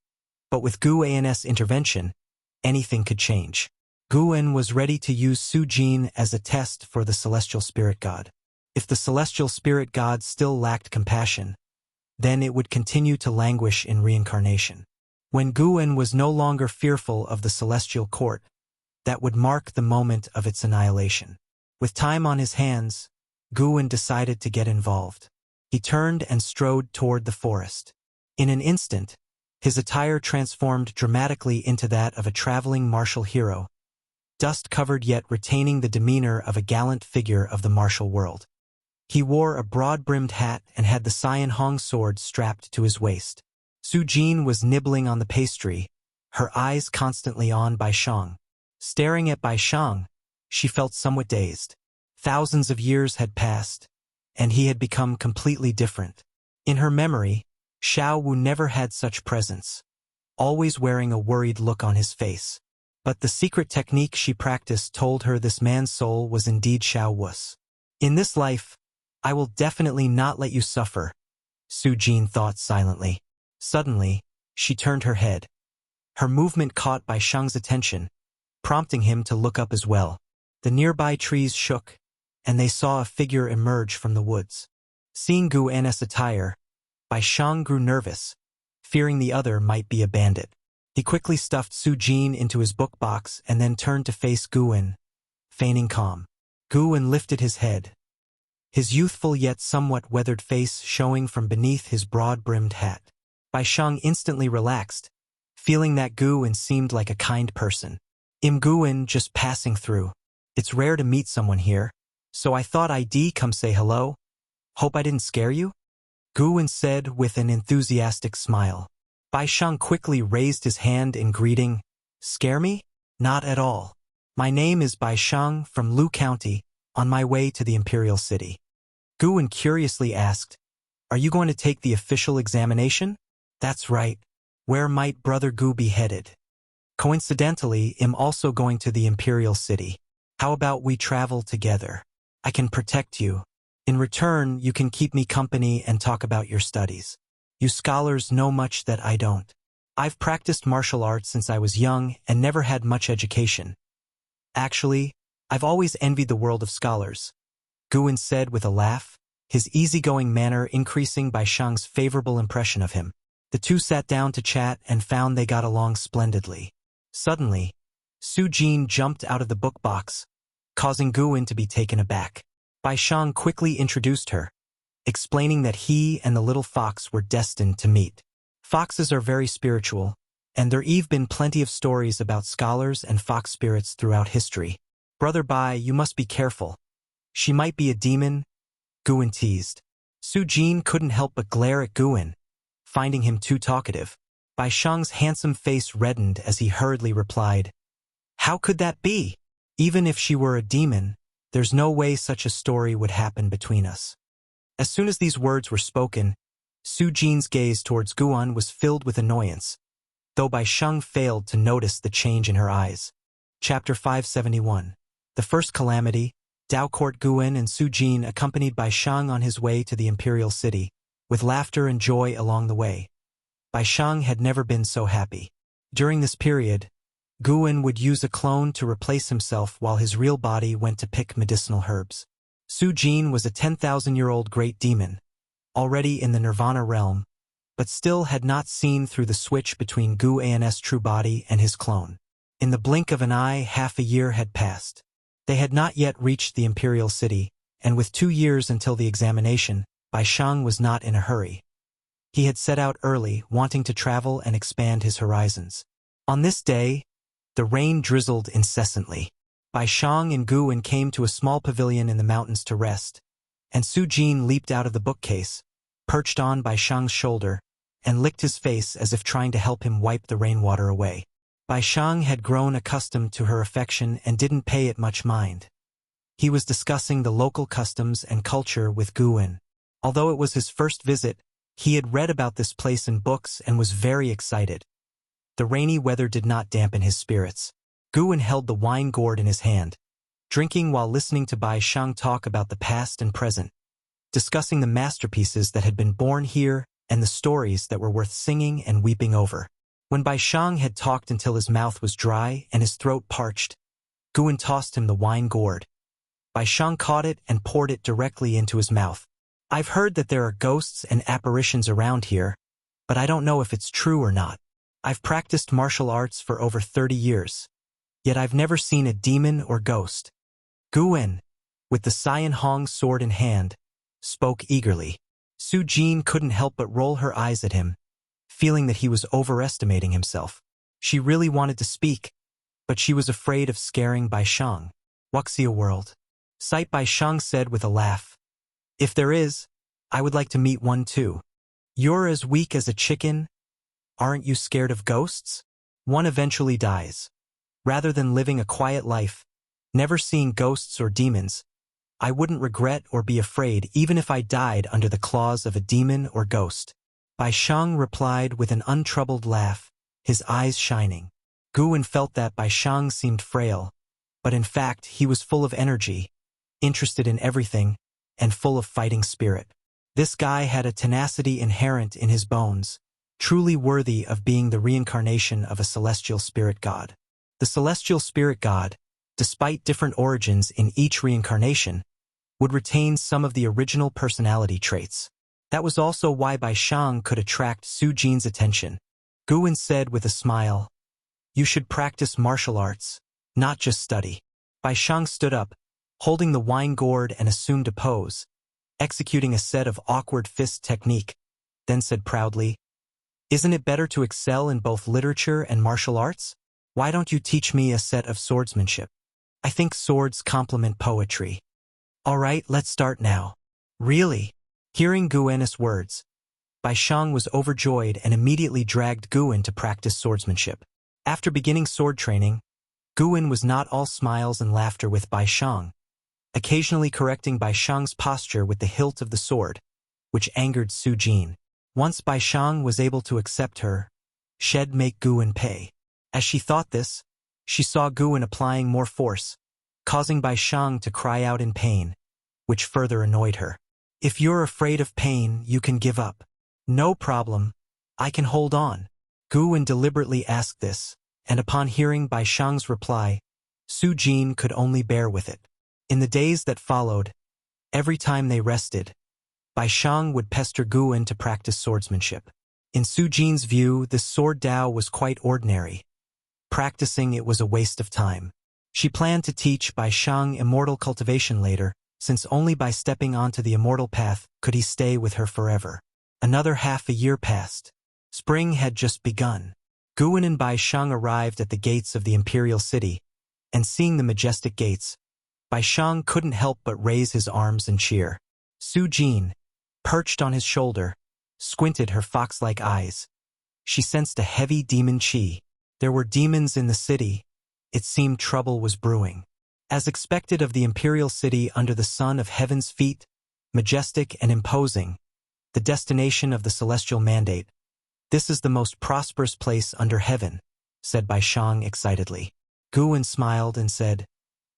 Speaker 1: but with Gu An's intervention, anything could change. Guwen was ready to use Su Jin as a test for the celestial spirit god. If the celestial spirit god still lacked compassion, then it would continue to languish in reincarnation. When Guwen was no longer fearful of the celestial court, that would mark the moment of its annihilation. With time on his hands, Guwen decided to get involved. He turned and strode toward the forest. In an instant, his attire transformed dramatically into that of a traveling martial hero, dust-covered yet retaining the demeanor of a gallant figure of the martial world. He wore a broad-brimmed hat and had the Cyan Hong sword strapped to his waist. Su Jin was nibbling on the pastry, her eyes constantly on Bai Sheng. Staring at Bai Sheng, she felt somewhat dazed. Thousands of years had passed, and he had become completely different. In her memory, Xiao Wu never had such presence, always wearing a worried look on his face. But the secret technique she practiced told her this man's soul was indeed Xiao Wu's. In this life, I will definitely not let you suffer, Su Jin thought silently. Suddenly, she turned her head. Her movement caught Bai Sheng's attention, prompting him to look up as well. The nearby trees shook, and they saw a figure emerge from the woods. Seeing Gu An's attire, Bai Sheng grew nervous, fearing the other might be a bandit. He quickly stuffed Su Jin into his book box and then turned to face Guwen, feigning calm. Guwen lifted his head, his youthful yet somewhat weathered face showing from beneath his broad-brimmed hat. Bai Sheng instantly relaxed, feeling that Guwen seemed like a kind person. "I'm Guwen, just passing through. It's rare to meet someone here, so I thought I'd come say hello. Hope I didn't scare you?" Guwen said with an enthusiastic smile. Bai Sheng quickly raised his hand in greeting. "Scare me? Not at all. My name is Bai Sheng from Lu County, on my way to the Imperial City." Guwen curiously asked, "Are you going to take the official examination?" "That's right. Where might Brother Gu be headed?" "Coincidentally, I'm also going to the Imperial City. How about we travel together? I can protect you. In return, you can keep me company and talk about your studies. You scholars know much that I don't. I've practiced martial arts since I was young and never had much education. Actually, I've always envied the world of scholars," Guwen said with a laugh, his easygoing manner increasing Bai Sheng's favorable impression of him. The two sat down to chat and found they got along splendidly. Suddenly, Su Jin jumped out of the book box, causing Guwen to be taken aback. Bai Sheng quickly introduced her, explaining that he and the little fox were destined to meet. Foxes are very spiritual, and there've been plenty of stories about scholars and fox spirits throughout history. "Brother Bai, you must be careful. She might be a demon," Guwen teased. Su Jin couldn't help but glare at Guwen, finding him too talkative. Bai Sheng's handsome face reddened as he hurriedly replied, "How could that be? Even if she were a demon, There's no way such a story would happen between us. As soon as these words were spoken, Su Jin's gaze towards Guan was filled with annoyance, though Bai Sheng failed to notice the change in her eyes. Chapter 571. The First Calamity. Dao Court. Guan and Su Jin accompanied Bai Sheng on his way to the imperial city, with laughter and joy along the way. Bai Sheng had never been so happy. During this period, Guan would use a clone to replace himself while his real body went to pick medicinal herbs. Su Jin was a 10,000-year-old great demon, already in the Nirvana realm, but still had not seen through the switch between Guan's true body and his clone. In the blink of an eye, half a year had passed. They had not yet reached the imperial city, and with 2 years until the examination, Bai Sheng was not in a hurry. He had set out early, wanting to travel and expand his horizons. On this day, the rain drizzled incessantly. Bai Sheng and Guan came to a small pavilion in the mountains to rest, and Su Jin leaped out of the bookcase, perched on Bai Sheng's shoulder, and licked his face as if trying to help him wipe the rainwater away. Bai Sheng had grown accustomed to her affection and didn't pay it much mind. He was discussing the local customs and culture with Guan. Although it was his first visit, he had read about this place in books and was very excited. The rainy weather did not dampen his spirits. Guan held the wine gourd in his hand, drinking while listening to Bai Sheng talk about the past and present, discussing the masterpieces that had been born here and the stories that were worth singing and weeping over. When Bai Sheng had talked until his mouth was dry and his throat parched, Guan tossed him the wine gourd. Bai Sheng caught it and poured it directly into his mouth. I've heard that there are ghosts and apparitions around here, but I don't know if it's true or not. I've practiced martial arts for over 30 years, yet I've never seen a demon or ghost. Guan, with the Cyan Hong sword in hand, spoke eagerly. Su Jin couldn't help but roll her eyes at him, feeling that he was overestimating himself. She really wanted to speak, but she was afraid of scaring Bai Sheng. Wuxia world. Sight. Bai Sheng said with a laugh. If there is, I would like to meet one too. You're as weak as a chicken. Aren't you scared of ghosts? One eventually dies. Rather than living a quiet life, never seeing ghosts or demons, I wouldn't regret or be afraid even if I died under the claws of a demon or ghost. Bai Sheng replied with an untroubled laugh, his eyes shining. Guan felt that Bai Sheng seemed frail, but in fact he was full of energy, interested in everything, and full of fighting spirit. This guy had a tenacity inherent in his bones, truly worthy of being the reincarnation of a celestial spirit god. The celestial spirit god, despite different origins in each reincarnation, would retain some of the original personality traits. That was also why Bai Sheng could attract Su Jin's attention. Guan said with a smile, "You should practice martial arts, not just study." Bai Sheng stood up, holding the wine gourd and assumed a pose, executing a set of awkward fist technique, then said proudly, "Isn't it better to excel in both literature and martial arts? Why don't you teach me a set of swordsmanship? I think swords complement poetry." "All right, let's start now." "Really?" Hearing Guan's words, Bai Sheng was overjoyed and immediately dragged Guan to practice swordsmanship. After beginning sword training, Guan was not all smiles and laughter with Bai Sheng, occasionally correcting Bai Sheng's posture with the hilt of the sword, which angered Su Jin. Once Bai Sheng was able to accept her, she'd make Guan pay. As she thought this, she saw Guan applying more force, causing Bai Sheng to cry out in pain, which further annoyed her. "If you're afraid of pain, you can give up." "No problem. I can hold on." Guan deliberately asked this, and upon hearing Bai Sheng's reply, Su Jin could only bear with it. In the days that followed, every time they rested, Bai Sheng would pester Guan to practice swordsmanship. In Su Jin's view, this sword Dao was quite ordinary. Practicing it was a waste of time. She planned to teach Bai Sheng immortal cultivation later, since only by stepping onto the immortal path could he stay with her forever. Another half a year passed. Spring had just begun. Guan and Bai Sheng arrived at the gates of the imperial city, and seeing the majestic gates, Bai Sheng couldn't help but raise his arms and cheer. Su Jin, perched on his shoulder, squinted her fox-like eyes. She sensed a heavy demon chi. There were demons in the city. It seemed trouble was brewing. As expected of the imperial city under the sun of heaven's feet, majestic and imposing, the destination of the celestial mandate, this is the most prosperous place under heaven, said Bai Shang excitedly. Guwen smiled and said,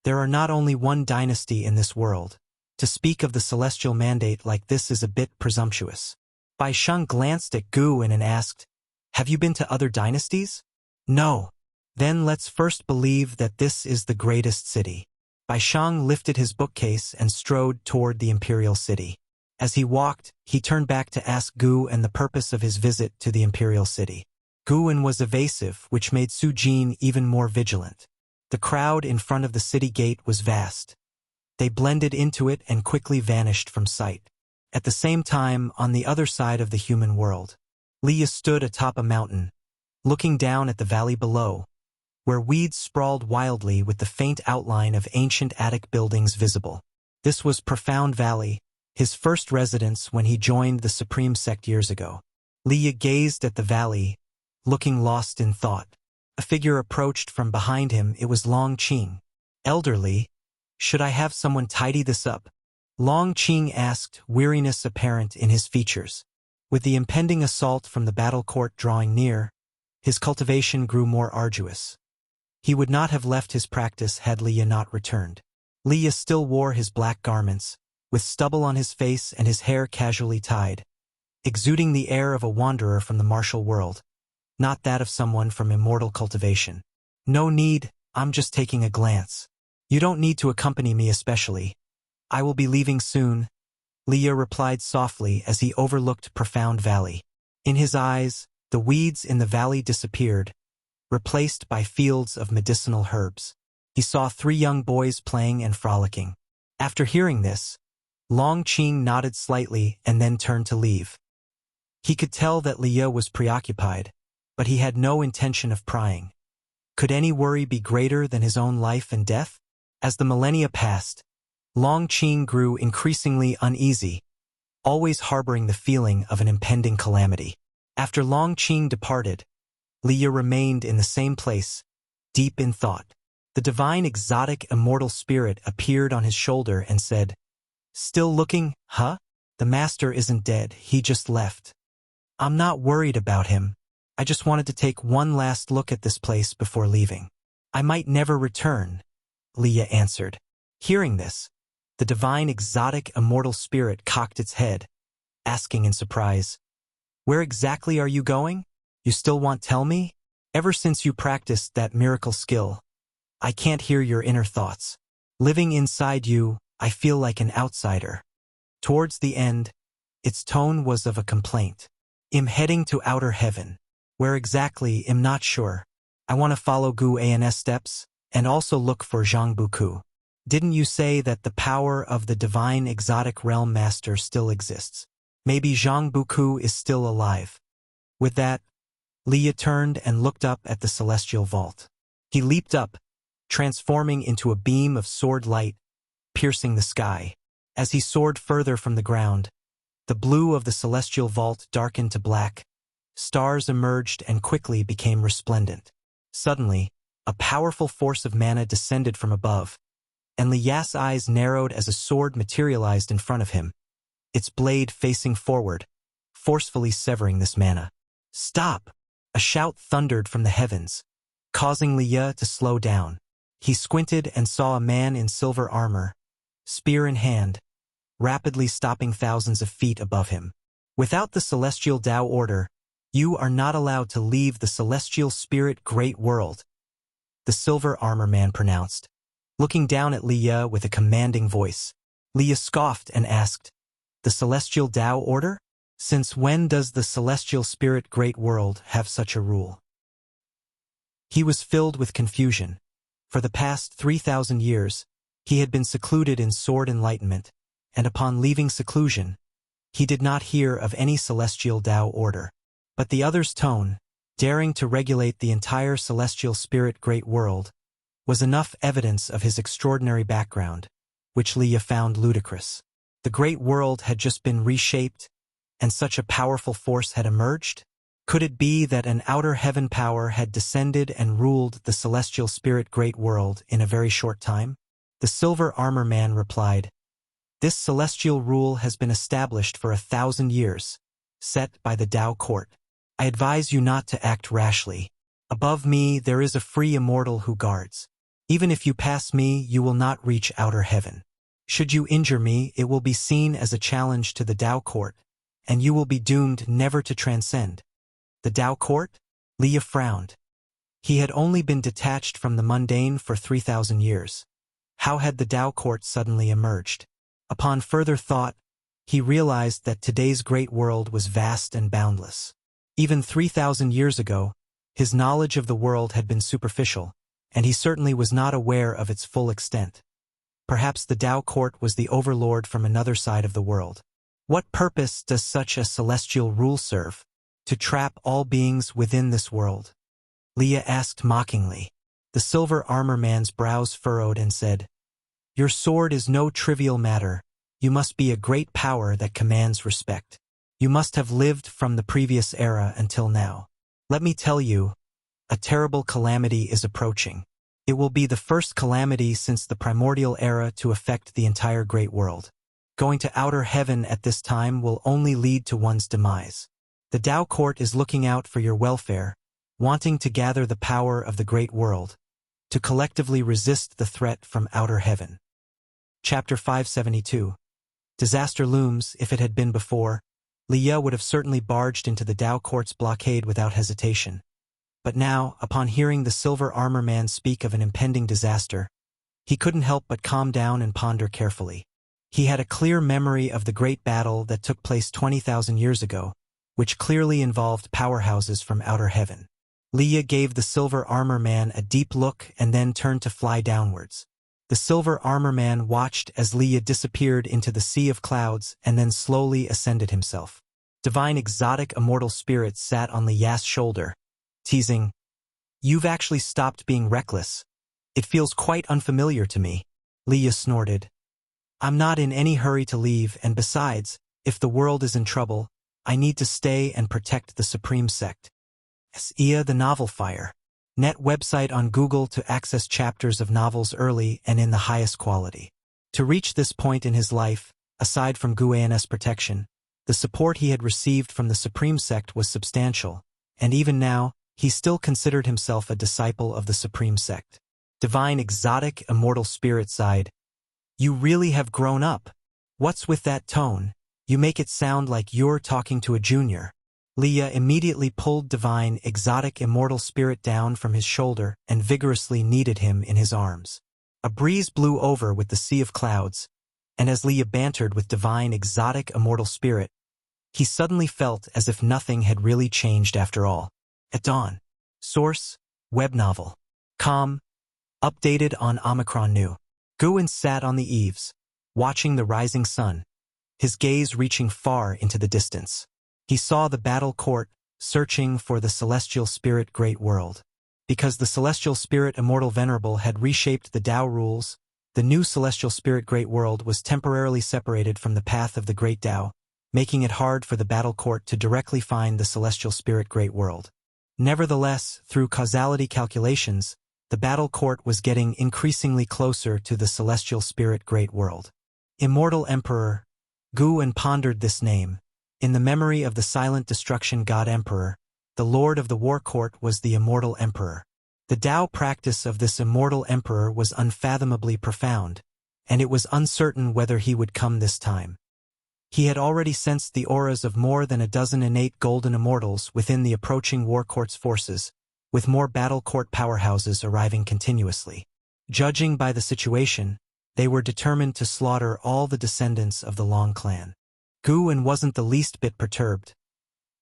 Speaker 1: there are not only one dynasty in this world. To speak of the celestial mandate like this is a bit presumptuous. Bai Shang glanced at Guwen and asked, have you been to other dynasties? No. Then let's first believe that this is the greatest city. Bai Shang lifted his bookcase and strode toward the imperial city. As he walked, he turned back to ask Gu and the purpose of his visit to the imperial city. Guwen was evasive, which made Su Jin even more vigilant. The crowd in front of the city gate was vast. They blended into it and quickly vanished from sight. At the same time, on the other side of the human world, Leah stood atop a mountain, looking down at the valley below, where weeds sprawled wildly with the faint outline of ancient attic buildings visible. This was Profound Valley, his first residence when he joined the Supreme Sect years ago. Leah gazed at the valley, looking lost in thought. A figure approached from behind him. It was Long Qing. Elderly, should I have someone tidy this up? Long Qing asked, weariness apparent in his features. With the impending assault from the battle court drawing near, his cultivation grew more arduous. He would not have left his practice had Leah not returned. Leah still wore his black garments, with stubble on his face and his hair casually tied, exuding the air of a wanderer from the martial world, not that of someone from immortal cultivation. No need, I'm just taking a glance. You don't need to accompany me especially. I will be leaving soon, Leah replied softly as he overlooked Profound Valley. In his eyes, the weeds in the valley disappeared, replaced by fields of medicinal herbs. He saw 3 young boys playing and frolicking. After hearing this, Long Qing nodded slightly and then turned to leave. He could tell that Leah was preoccupied, but he had no intention of prying. Could any worry be greater than his own life and death? As the millennia passed, Long Qing grew increasingly uneasy, always harboring the feeling of an impending calamity. After Long Qing departed, Leah remained in the same place, deep in thought. The divine exotic immortal spirit appeared on his shoulder and said, still looking, huh? The master isn't dead, he just left. I'm not worried about him. I just wanted to take one last look at this place before leaving. I might never return, Leah answered. Hearing this, the divine exotic immortal spirit cocked its head, asking in surprise, where exactly are you going? You still won't tell me? Ever since you practiced that miracle skill, I can't hear your inner thoughts. Living inside you, I feel like an outsider. Towards the end, its tone was of a complaint. I'm heading to outer heaven. Where exactly, I'm not sure. I want to follow Gu An's steps, and also look for Zhang Buku. Didn't you say that the power of the divine exotic realm master still exists? Maybe Zhang Buku is still alive. With that, Leah turned and looked up at the celestial vault. He leaped up, transforming into a beam of sword light, piercing the sky. As he soared further from the ground, the blue of the celestial vault darkened to black. Stars emerged and quickly became resplendent. Suddenly, a powerful force of mana descended from above, and Leah's eyes narrowed as a sword materialized in front of him, its blade facing forward, forcefully severing this mana. Stop! A shout thundered from the heavens, causing Leah to slow down. He squinted and saw a man in silver armor, spear in hand, rapidly stopping thousands of feet above him. Without the celestial Tao order, you are not allowed to leave the celestial spirit great world, the silver armor man pronounced, looking down at Leah with a commanding voice. Leah scoffed and asked, the celestial Tao order? Since when does the celestial spirit great world have such a rule? He was filled with confusion. For the past 3,000 years, he had been secluded in sword enlightenment, and upon leaving seclusion, he did not hear of any celestial Tao order. But the other's tone, daring to regulate the entire celestial spirit great world, was enough evidence of his extraordinary background, which Leah found ludicrous. The great world had just been reshaped, and such a powerful force had emerged? Could it be that an outer heaven power had descended and ruled the celestial spirit great world in a very short time? The silver armor man replied, "This celestial rule has been established for 1,000 years, set by the Tao court. I advise you not to act rashly. Above me there is a free immortal who guards. Even if you pass me, you will not reach outer heaven. Should you injure me, it will be seen as a challenge to the Tao court, and you will be doomed never to transcend." The Tao court? Leah frowned. He had only been detached from the mundane for 3,000 years. How had the Tao court suddenly emerged? Upon further thought, he realized that today's great world was vast and boundless. Even 3,000 years ago, his knowledge of the world had been superficial, and he certainly was not aware of its full extent. Perhaps the Tao court was the overlord from another side of the world. What purpose does such a celestial rule serve? To trap all beings within this world? Leah asked mockingly. The silver armor man's brows furrowed and said, "Your sword is no trivial matter. You must be a great power that commands respect. You must have lived from the previous era until now. Let me tell you, a terrible calamity is approaching. It will be the first calamity since the primordial era to affect the entire great world. Going to outer heaven at this time will only lead to one's demise. The Tao court is looking out for your welfare, wanting to gather the power of the great world, to collectively resist the threat from outer heaven." Chapter 572. Disaster looms. If it had been before, Leah would have certainly barged into the Tao court's blockade without hesitation. But now, upon hearing the silver armor man speak of an impending disaster, he couldn't help but calm down and ponder carefully. He had a clear memory of the great battle that took place 20,000 years ago, which clearly involved powerhouses from outer heaven. Leah gave the silver armor man a deep look and then turned to fly downwards. The silver armor man watched as Leah disappeared into the sea of clouds and then slowly ascended himself. Divine exotic immortal spirit sat on Leah's shoulder, teasing, "You've actually stopped being reckless. It feels quite unfamiliar to me." Leah snorted. "I'm not in any hurry to leave, and besides, if the world is in trouble, I need to stay and protect the Supreme Sect." Ia the Novel Fire. Net website on Google to access chapters of novels early and in the highest quality. To reach this point in his life, aside from Guyan's protection, the support he had received from the Supreme Sect was substantial, and even now, he still considered himself a disciple of the Supreme Sect. Divine exotic immortal spirit sighed, "You really have grown up. What's with that tone? You make it sound like you're talking to a junior." Leah immediately pulled divine exotic immortal spirit down from his shoulder and vigorously kneaded him in his arms. A breeze blew over with the sea of clouds, and as Leah bantered with divine exotic immortal spirit, he suddenly felt as if nothing had really changed after all. At dawn. Source: web novel. Com. Updated on Omicron New. Guyan sat on the eaves, watching the rising sun, his gaze reaching far into the distance. He saw the battle court, searching for the celestial spirit great world. Because the celestial spirit immortal venerable had reshaped the Tao rules, the new celestial spirit great world was temporarily separated from the path of the great Tao, making it hard for the battle court to directly find the celestial spirit great world. Nevertheless, through causality calculations, the battle court was getting increasingly closer to the celestial spirit great world. Immortal Emperor. Guyan pondered this name. In the memory of the silent destruction god emperor, the lord of the war court was the immortal emperor. The Tao practice of this immortal emperor was unfathomably profound, and it was uncertain whether he would come this time. He had already sensed the auras of more than a dozen innate golden immortals within the approaching war court's forces, with more battle court powerhouses arriving continuously. Judging by the situation, they were determined to slaughter all the descendants of the Long clan. Guyan wasn't the least bit perturbed.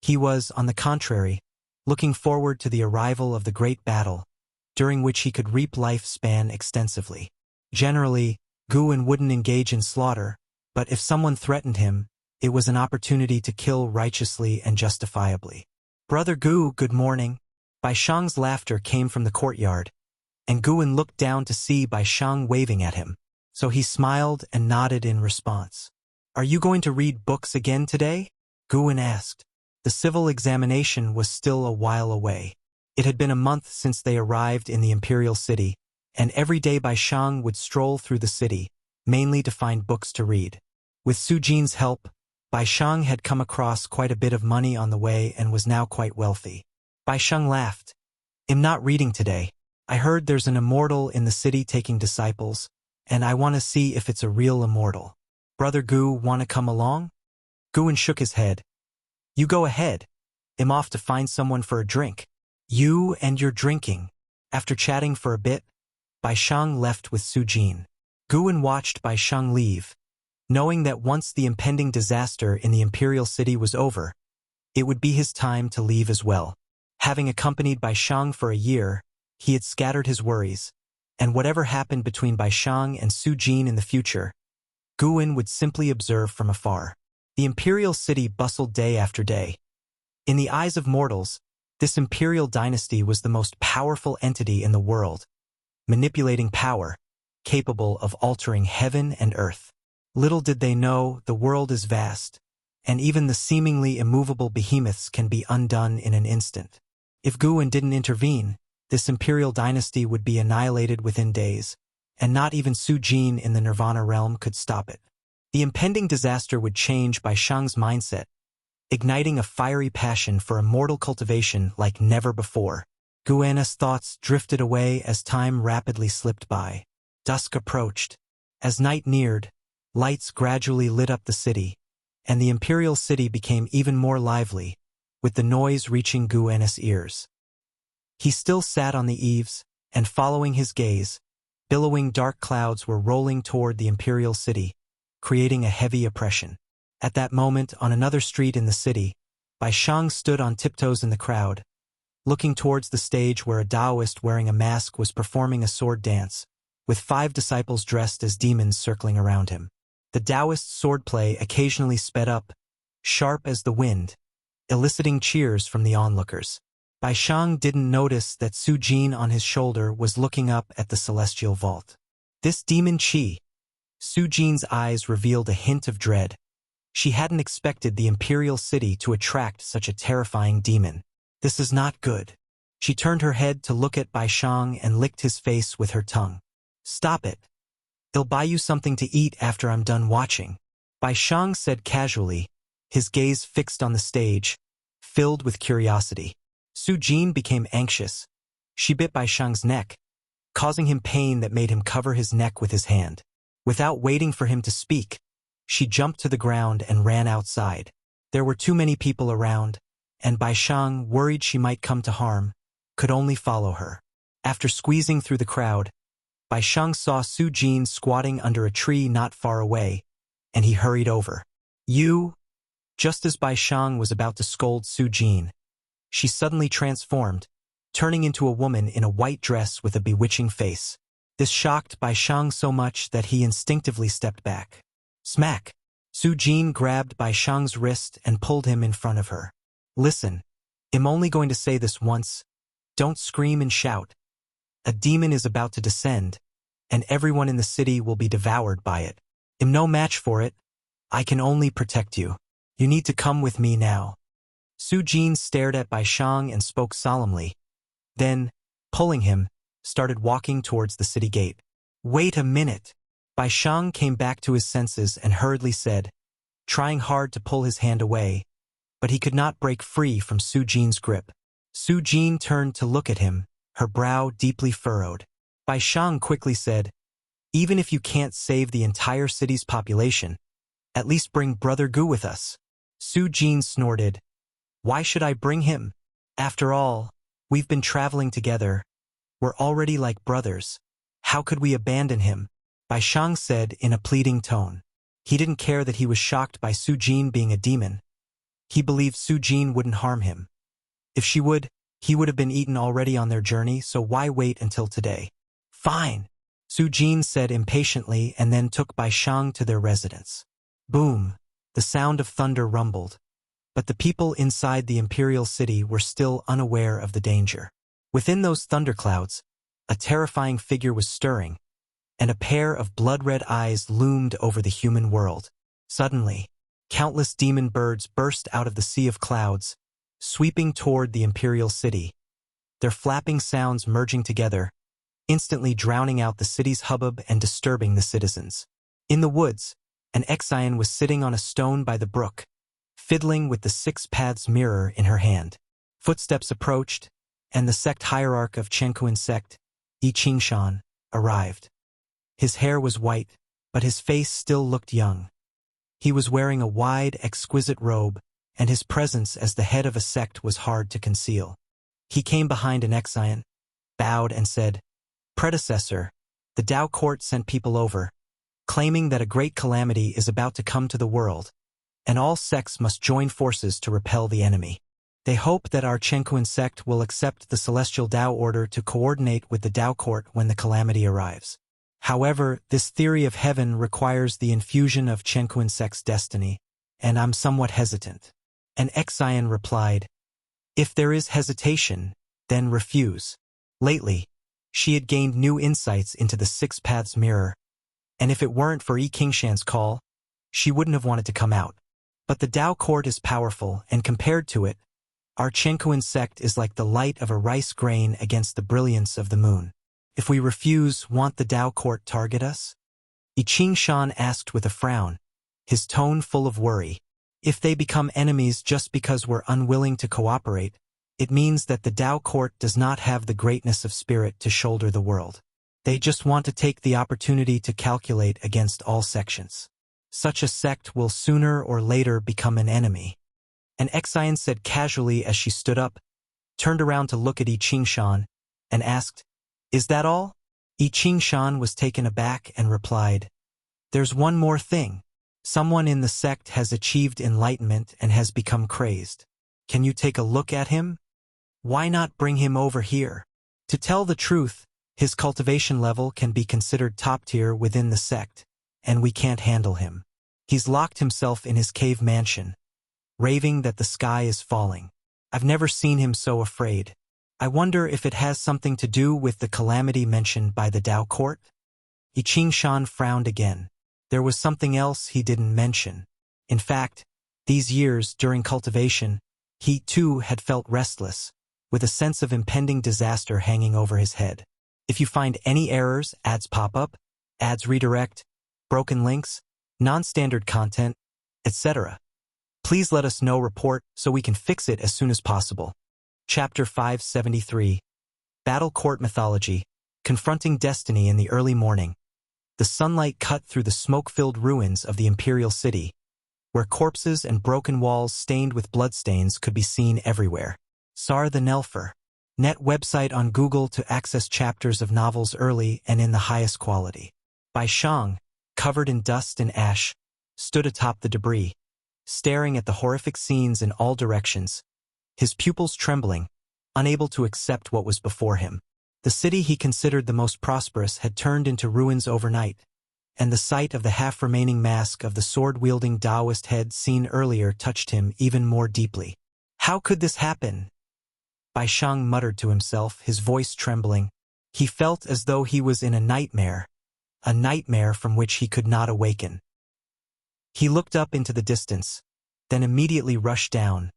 Speaker 1: He was, on the contrary, looking forward to the arrival of the great battle, during which he could reap lifespan extensively. Generally, Guyan wouldn't engage in slaughter, but if someone threatened him, it was an opportunity to kill righteously and justifiably. "Brother Gu, good morning." Bai Shang's laughter came from the courtyard, and Guyan looked down to see Bai Shang waving at him, so he smiled and nodded in response. "Are you going to read books again today?" Guyan asked. The civil examination was still a while away. It had been a month since they arrived in the imperial city, and every day Bai Shang would stroll through the city, mainly to find books to read. With Su Jin's help, Bai Shang had come across quite a bit of money on the way and was now quite wealthy. Bai Shang laughed. "I'm not reading today. I heard there's an immortal in the city taking disciples, and I want to see if it's a real immortal. Brother Gu, want to come along?" Guan shook his head. "You go ahead. I'm off to find someone for a drink." "You and your drinking." After chatting for a bit, Bai Shang left with Su Jin. Guan watched Bai Shang leave, knowing that once the impending disaster in the imperial city was over, it would be his time to leave as well. Having accompanied Bai Shang for a year, he had scattered his worries, and whatever happened between Bai Shang and Su Jin in the future, Guan would simply observe from afar. The imperial city bustled day after day. In the eyes of mortals, this imperial dynasty was the most powerful entity in the world, manipulating power, capable of altering heaven and earth. Little did they know the world is vast, and even the seemingly immovable behemoths can be undone in an instant. If Guan didn't intervene, this imperial dynasty would be annihilated within days, and not even Su Jin in the Nirvana realm could stop it. The impending disaster would change Bai Shang's mindset, igniting a fiery passion for immortal cultivation like never before. Guan's thoughts drifted away as time rapidly slipped by. Dusk approached. As night neared, lights gradually lit up the city, and the imperial city became even more lively, with the noise reaching Guan's ears. He still sat on the eaves, and following his gaze, billowing dark clouds were rolling toward the imperial city, creating a heavy oppression. At that moment, on another street in the city, Bai Shang stood on tiptoes in the crowd, looking towards the stage where a Taoist wearing a mask was performing a sword dance, with 5 disciples dressed as demons circling around him. The Taoist's swordplay occasionally sped up, sharp as the wind, eliciting cheers from the onlookers. Bai Shang didn't notice that Su Jin on his shoulder was looking up at the celestial vault. This demon Qi. Su Jin's eyes revealed a hint of dread. She hadn't expected the imperial city to attract such a terrifying demon. This is not good. She turned her head to look at Bai Shang and licked his face with her tongue. "Stop it. I'll buy you something to eat after I'm done watching," Bai Shang said casually, his gaze fixed on the stage, filled with curiosity. Su Jin became anxious. She bit Bai Shang's neck, causing him pain that made him cover his neck with his hand. Without waiting for him to speak, she jumped to the ground and ran outside. There were too many people around, and Bai Shang, worried she might come to harm, could only follow her. After squeezing through the crowd, Bai Shang saw Su Jin squatting under a tree not far away, and he hurried over. "You?" Just as Bai Shang was about to scold Su Jin, she suddenly transformed, turning into a woman in a white dress with a bewitching face. This shocked Bai Shang so much that he instinctively stepped back. Smack! Su Jin grabbed Bai Shang's wrist and pulled him in front of her. "Listen, I'm only going to say this once. Don't scream and shout. A demon is about to descend, and everyone in the city will be devoured by it. I'm no match for it. I can only protect you. You need to come with me now." Su Jin stared at Bai Shang and spoke solemnly. Then, pulling him, started walking towards the city gate. "Wait a minute." Bai Shang came back to his senses and hurriedly said, trying hard to pull his hand away, but he could not break free from Su Jin's grip. Su Jin turned to look at him, her brow deeply furrowed. Bai Shang quickly said, "Even if you can't save the entire city's population, at least bring Brother Gu with us." Su Jin snorted. "Why should I bring him? After all, we've been traveling together. We're already like brothers. How could we abandon him?" Bai Shang said in a pleading tone. He didn't care that he was shocked by Su Jin being a demon. He believed Su Jin wouldn't harm him. If she would, he would have been eaten already on their journey, so why wait until today? "Fine," Su Jin said impatiently and then took Bai Shang to their residence. Boom! The sound of thunder rumbled, but the people inside the imperial city were still unaware of the danger. Within those thunderclouds, a terrifying figure was stirring, and a pair of blood-red eyes loomed over the human world. Suddenly, countless demon birds burst out of the sea of clouds, sweeping toward the imperial city. Their flapping sounds merging together, instantly drowning out the city's hubbub and disturbing the citizens. In the woods, an Exian was sitting on a stone by the brook, fiddling with the six paths mirror in her hand. Footsteps approached, and the sect hierarch of Chenkuan sect, Yi Qingshan, arrived. His hair was white, but his face still looked young. He was wearing a wide, exquisite robe, and his presence as the head of a sect was hard to conceal. He came behind an Exian, bowed and said, "Predecessor, the Tao court sent people over, claiming that a great calamity is about to come to the world, and all sects must join forces to repel the enemy. They hope that our Chenkuan sect will accept the celestial Tao order to coordinate with the Tao court when the calamity arrives. However, this theory of heaven requires the infusion of Chenkuan sect's destiny, and I'm somewhat hesitant." An Exian replied, "If there is hesitation, then refuse." Lately, she had gained new insights into the six paths mirror, and if it weren't for Yi Qingshan's call, she wouldn't have wanted to come out. But the Tao court is powerful, and compared to it, our Chenkuan sect is like the light of a rice grain against the brilliance of the moon. If we refuse, won't the Tao court target us? Yi Qingshan asked with a frown, his tone full of worry. If they become enemies just because we're unwilling to cooperate, it means that the Tao court does not have the greatness of spirit to shoulder the world. They just want to take the opportunity to calculate against all sections. Such a sect will sooner or later become an enemy. An Exian said casually as she stood up, turned around to look at Yi Qingshan, and asked, "Is that all?" Yi Qingshan was taken aback and replied, "There's one more thing. Someone in the sect has achieved enlightenment and has become crazed. Can you take a look at him? Why not bring him over here? To tell the truth, his cultivation level can be considered top tier within the sect, and we can't handle him. He's locked himself in his cave mansion, raving that the sky is falling. I've never seen him so afraid. I wonder if it has something to do with the calamity mentioned by the Tao court?" Yi Qingshan frowned again. There was something else he didn't mention. In fact, these years during cultivation, he too had felt restless, with a sense of impending disaster hanging over his head. If you find any errors, ads pop up, ads redirect, broken links, non-standard content, etc., please let us know. Report so we can fix it as soon as possible. Chapter 573. Battle Court Mythology. Confronting Destiny in the early morning. The sunlight cut through the smoke-filled ruins of the imperial city, where corpses and broken walls stained with bloodstains could be seen everywhere. Sar the Nelfer. Net website on Google to access chapters of novels early and in the highest quality. Bai Shang, covered in dust and ash, stood atop the debris, staring at the horrific scenes in all directions, his pupils trembling, unable to accept what was before him. The city he considered the most prosperous had turned into ruins overnight, and the sight of the half-remaining mask of the sword-wielding Taoist head seen earlier touched him even more deeply. How could this happen? Bai Shang muttered to himself, his voice trembling. He felt as though he was in a nightmare from which he could not awaken. He looked up into the distance, then immediately rushed down,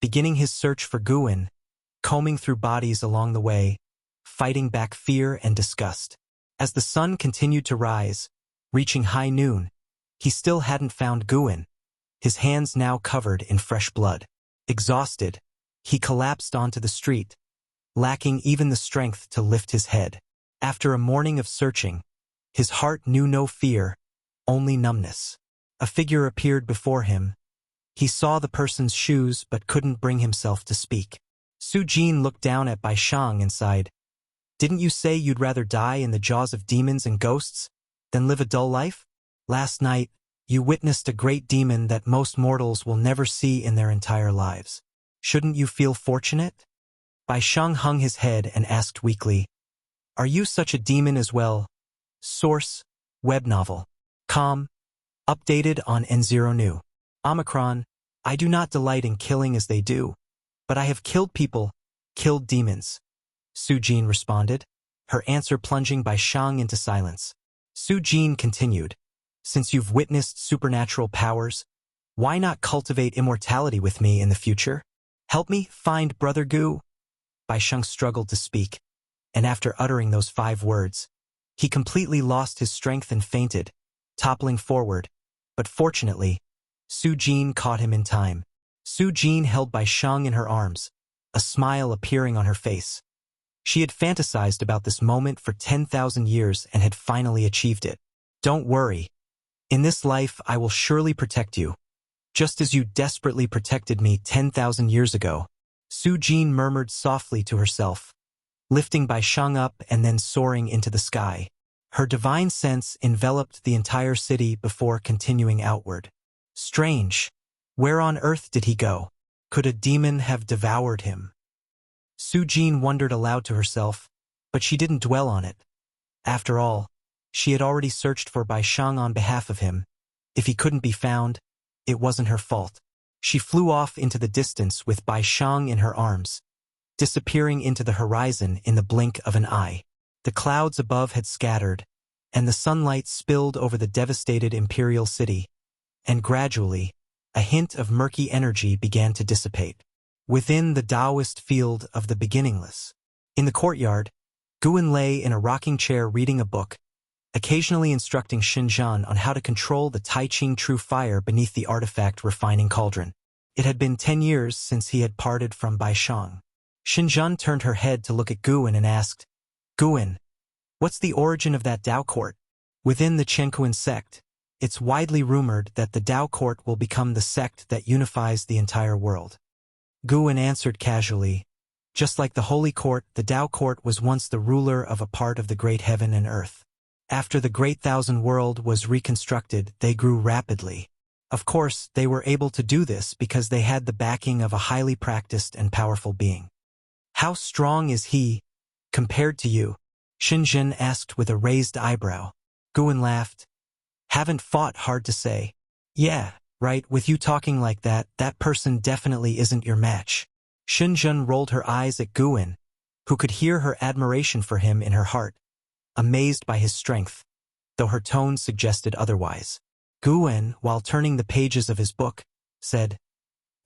Speaker 1: beginning his search for Guan, combing through bodies along the way, fighting back fear and disgust. As the sun continued to rise, reaching high noon, he still hadn't found Guan, his hands now covered in fresh blood. Exhausted, he collapsed onto the street, lacking even the strength to lift his head. After a morning of searching, his heart knew no fear, only numbness. A figure appeared before him. He saw the person's shoes but couldn't bring himself to speak. Su Jin looked down at Bai Shang and sighed. "Didn't you say you'd rather die in the jaws of demons and ghosts than live a dull life? Last night, you witnessed a great demon that most mortals will never see in their entire lives. Shouldn't you feel fortunate?" Bai Shang hung his head and asked weakly, "Are you such a demon as well?" Source: Web novel. Com. Updated on N0 New. Omicron. I do not delight in killing as they do, but I have killed people, killed demons. Su Jin responded, her answer plunging Bai Shang into silence. Su Jin continued, "Since you've witnessed supernatural powers, why not cultivate immortality with me in the future? Help me find Brother Gu." Bai Shang struggled to speak. and after uttering those 5 words, he completely lost his strength and fainted, toppling forward. But fortunately, Su Jin caught him in time. Su Jin held Bai Sheng in her arms, a smile appearing on her face. She had fantasized about this moment for 10,000 years and had finally achieved it. Don't worry. In this life, I will surely protect you, just as you desperately protected me 10,000 years ago. Su Jin murmured softly to herself, lifting Bai Sheng up and then soaring into the sky. Her divine sense enveloped the entire city before continuing outward. Strange. Where on earth did he go? Could a demon have devoured him? Su Jin wondered aloud to herself, but she didn't dwell on it. After all, she had already searched for Bai Sheng on behalf of him. If he couldn't be found, it wasn't her fault. She flew off into the distance with Bai Sheng in her arms, disappearing into the horizon in the blink of an eye. The clouds above had scattered, and the sunlight spilled over the devastated imperial city, and gradually, a hint of murky energy began to dissipate. Within the Taoist field of the beginningless. In the courtyard, Guan lay in a rocking chair reading a book, occasionally instructing Xinjiang on how to control the Tai Ching true fire beneath the artifact refining cauldron. It had been 10 years since he had parted from Bai Sheng. Xinjiang turned her head to look at Guan and asked, "Guan, what's the origin of that Tao court?" Within the Chenkuan sect, it's widely rumored that the Tao court will become the sect that unifies the entire world. Guan answered casually, "Just like the Holy Court, the Tao court was once the ruler of a part of the great heaven and earth. After the Great Thousand World was reconstructed, they grew rapidly. Of course, they were able to do this because they had the backing of a highly practiced and powerful being." "How strong is he, compared to you?" Xinjiang asked with a raised eyebrow. Guan laughed. "Haven't fought, hard to say." "Yeah, right, with you talking like that, that person definitely isn't your match." Xinjiang rolled her eyes at Guan, who could hear her admiration for him in her heart, amazed by his strength, though her tone suggested otherwise. Guan, while turning the pages of his book, said,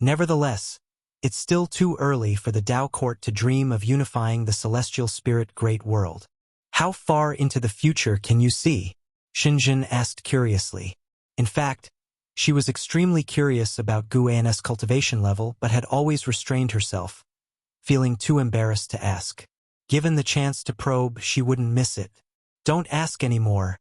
Speaker 1: "Nevertheless, it's still too early for the Tao court to dream of unifying the celestial spirit great world." "How far into the future can you see?" Xinjiang asked curiously. In fact, she was extremely curious about Guan's cultivation level but had always restrained herself, feeling too embarrassed to ask. Given the chance to probe, she wouldn't miss it. "Don't ask anymore.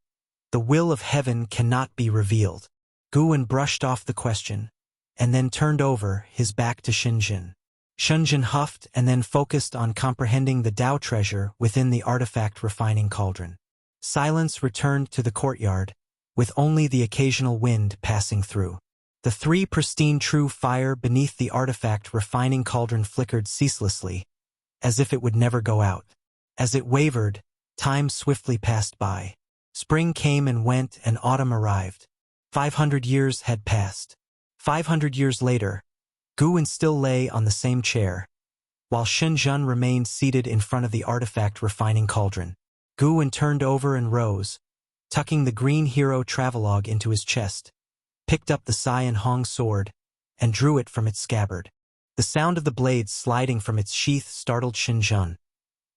Speaker 1: The will of heaven cannot be revealed." Guan brushed off the question, and then turned over, his back to Xinjiang. Xinjiang huffed and then focused on comprehending the Tao treasure within the artifact refining cauldron. Silence returned to the courtyard, with only the occasional wind passing through. The 3 pristine true fire beneath the artifact refining cauldron flickered ceaselessly, as if it would never go out. As it wavered, time swiftly passed by. Spring came and went and autumn arrived. 500 years had passed. 500 years later, Guan still lay on the same chair, while Xinjiang remained seated in front of the artifact refining cauldron. Guan turned over and rose, tucking the green hero travelogue into his chest, picked up the Cyan Hong sword, and drew it from its scabbard. The sound of the blade sliding from its sheath startled Xinjiang.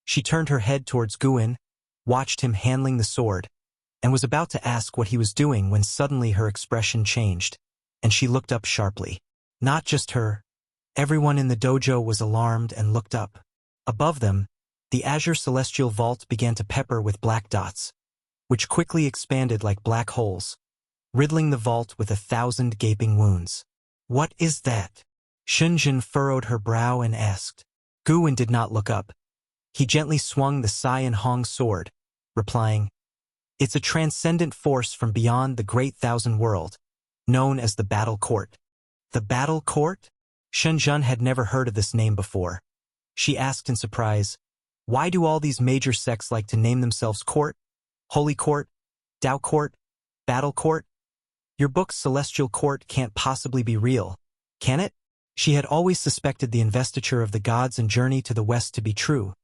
Speaker 1: She turned her head towards Guan, watched him handling the sword, and was about to ask what he was doing when suddenly her expression changed, and she looked up sharply. Not just her. Everyone in the dojo was alarmed and looked up. Above them, the azure celestial vault began to pepper with black dots, which quickly expanded like black holes, riddling the vault with 1,000 gaping wounds. "What is that?" Xinjiang furrowed her brow and asked. Guan did not look up. He gently swung the Cyan Hong sword, replying, "It's a transcendent force from beyond the Great Thousand World, known as the Battle Court." "The Battle Court?" Xinjiang had never heard of this name before. She asked in surprise, "Why do all these major sects like to name themselves Court? Holy Court? Tao Court? Battle Court? Your book's Celestial Court can't possibly be real, can it?" She had always suspected the investiture of the gods and journey to the west to be true,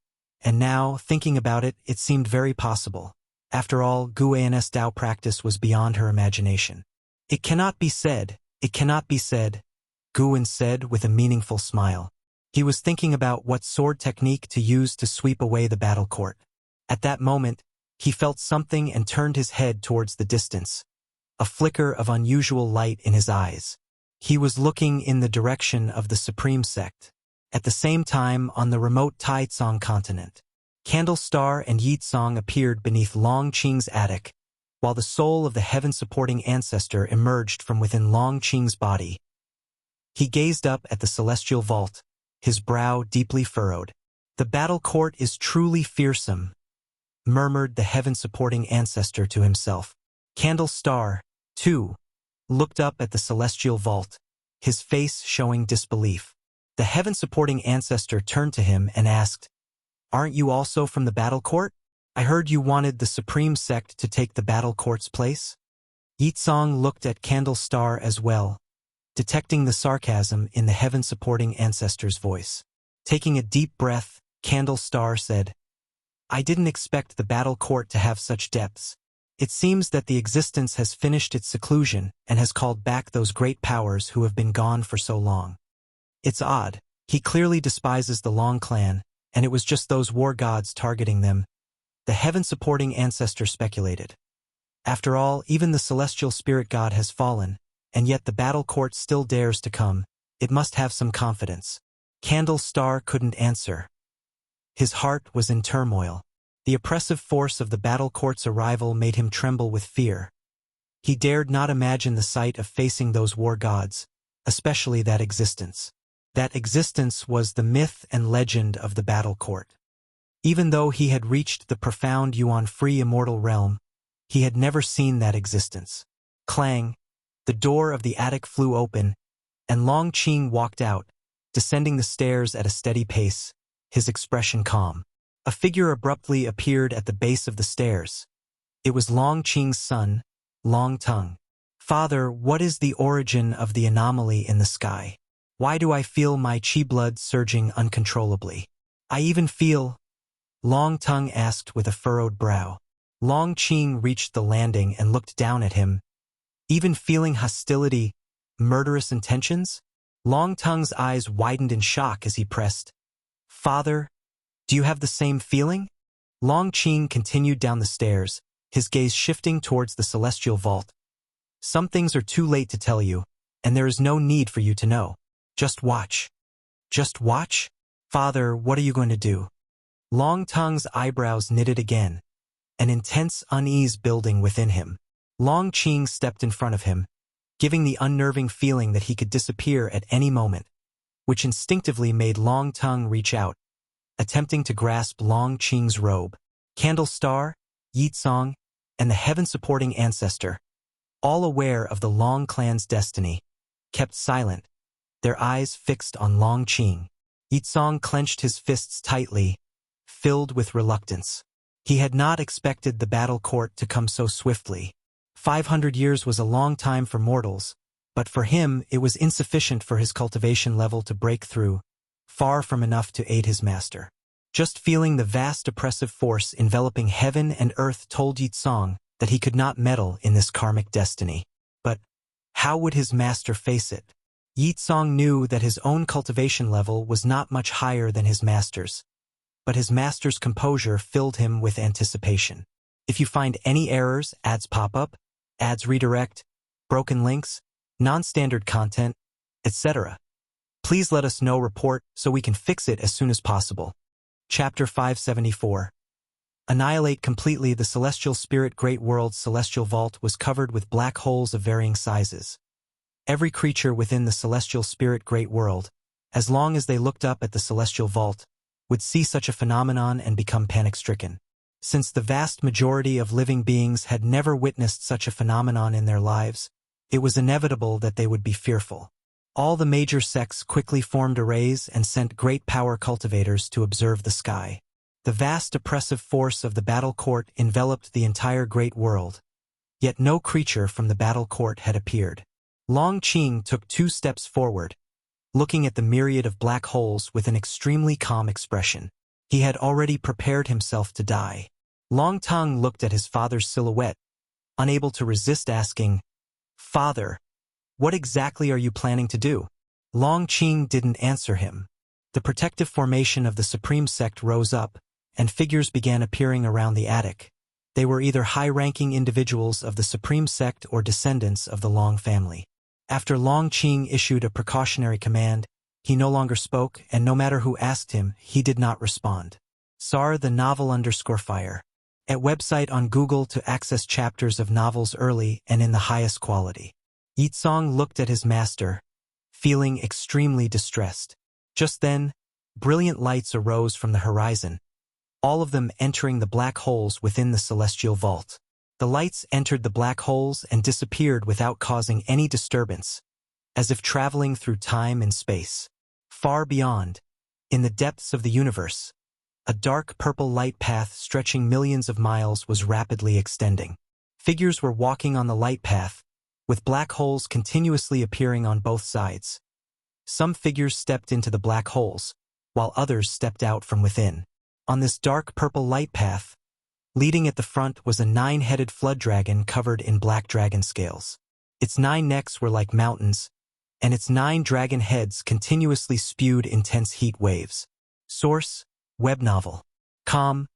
Speaker 1: and now, thinking about it, it seemed very possible. After all, Guan's Tao practice was beyond her imagination. "It cannot be said, it cannot be said," Guan said with a meaningful smile. He was thinking about what sword technique to use to sweep away the battle court. At that moment, he felt something and turned his head towards the distance, a flicker of unusual light in his eyes. He was looking in the direction of the Supreme Sect. At the same time, on the remote Taitsong continent, Candle Star and Yitsong appeared beneath Long Qing's attic, while the soul of the heaven-supporting ancestor emerged from within Long Qing's body. He gazed up at the celestial vault, his brow deeply furrowed. "The battle court is truly fearsome," murmured the heaven-supporting ancestor to himself. Candle Star, too, looked up at the celestial vault, his face showing disbelief. The heaven-supporting ancestor turned to him and asked, "Aren't you also from the battle court? I heard you wanted the Supreme Sect to take the battle court's place." Yitsong looked at Candle Star as well, detecting the sarcasm in the heaven-supporting ancestor's voice. Taking a deep breath, Candle Star said, "I didn't expect the battle court to have such depths. It seems that the existence has finished its seclusion and has called back those great powers who have been gone for so long. It's odd. He clearly despises the Long clan, and it was just those war gods targeting them," the heaven-supporting ancestor speculated. "After all, even the celestial spirit god has fallen, and yet the battle court still dares to come. It must have some confidence." Candle Star couldn't answer. His heart was in turmoil. The oppressive force of the battle court's arrival made him tremble with fear. He dared not imagine the sight of facing those war gods, especially that existence. That existence was the myth and legend of the battle court. Even though he had reached the profound Yuan-free immortal realm, he had never seen that existence. Clang! The door of the attic flew open, and Long Qing walked out, descending the stairs at a steady pace, his expression calm. A figure abruptly appeared at the base of the stairs. It was Long Qing's son, Long Tongue. "Father, what is the origin of the anomaly in the sky? Why do I feel my chi blood surging uncontrollably? I even feel—" Long Tongue asked with a furrowed brow. Long Qing reached the landing and looked down at him. "Even feeling hostility, murderous intentions?" Long Tongue's eyes widened in shock as he pressed, "Father, do you have the same feeling?" Long Qing continued down the stairs, his gaze shifting towards the celestial vault. "Some things are too late to tell you, and there is no need for you to know. Just watch." "Just watch? Father, what are you going to do?" Long Tongue's eyebrows knitted again, an intense unease building within him. Long Qing stepped in front of him, giving the unnerving feeling that he could disappear at any moment, which instinctively made Long Tongue reach out, attempting to grasp Long Qing's robe. Candle Star, Yitsong, and the heaven-supporting ancestor, all aware of the Long clan's destiny, kept silent, their eyes fixed on Long Qing. Yitsong clenched his fists tightly, filled with reluctance. He had not expected the battle court to come so swiftly. 500 years was a long time for mortals, but for him it was insufficient for his cultivation level to break through, far from enough to aid his master. Just feeling the vast oppressive force enveloping heaven and earth told Yitsong that he could not meddle in this karmic destiny. But how would his master face it? Yitsong knew that his own cultivation level was not much higher than his master's, but his master's composure filled him with anticipation. If you find any errors, ads pop up, ads redirect, broken links, non-standard content, etc., please let us know. Report so we can fix it as soon as possible. Chapter 574. Annihilate completely. The celestial spirit great world's celestial vault was covered with black holes of varying sizes. Every creature within the celestial spirit great world, as long as they looked up at the celestial vault, would see such a phenomenon and become panic-stricken. Since the vast majority of living beings had never witnessed such a phenomenon in their lives, it was inevitable that they would be fearful. All the major sects quickly formed arrays and sent great power cultivators to observe the sky. The vast oppressive force of the battle court enveloped the entire great world, yet no creature from the battle court had appeared. Long Qing took 2 steps forward, looking at the myriad of black holes with an extremely calm expression. He had already prepared himself to die. Long Tongue looked at his father's silhouette, unable to resist asking, "Father, what exactly are you planning to do?" Long Qing didn't answer him. The protective formation of the supreme sect rose up, and figures began appearing around the attic. They were either high-ranking individuals of the supreme sect or descendants of the Long family. After Long Qing issued a precautionary command, he no longer spoke, and no matter who asked him, he did not respond. Sar the novel_fire. At website on Google to access chapters of novels early and in the highest quality. Yitsong looked at his master, feeling extremely distressed. Just then, brilliant lights arose from the horizon, all of them entering the black holes within the celestial vault. The lights entered the black holes and disappeared without causing any disturbance, as if traveling through time and space. Far beyond, in the depths of the universe, a dark purple light path stretching millions of miles was rapidly extending. Figures were walking on the light path, with black holes continuously appearing on both sides. Some figures stepped into the black holes, while others stepped out from within. On this dark purple light path, leading at the front was a 9-headed flood dragon covered in black dragon scales. Its 9 necks were like mountains, and its 9 dragon heads continuously spewed intense heat waves. Source: web novel. Com.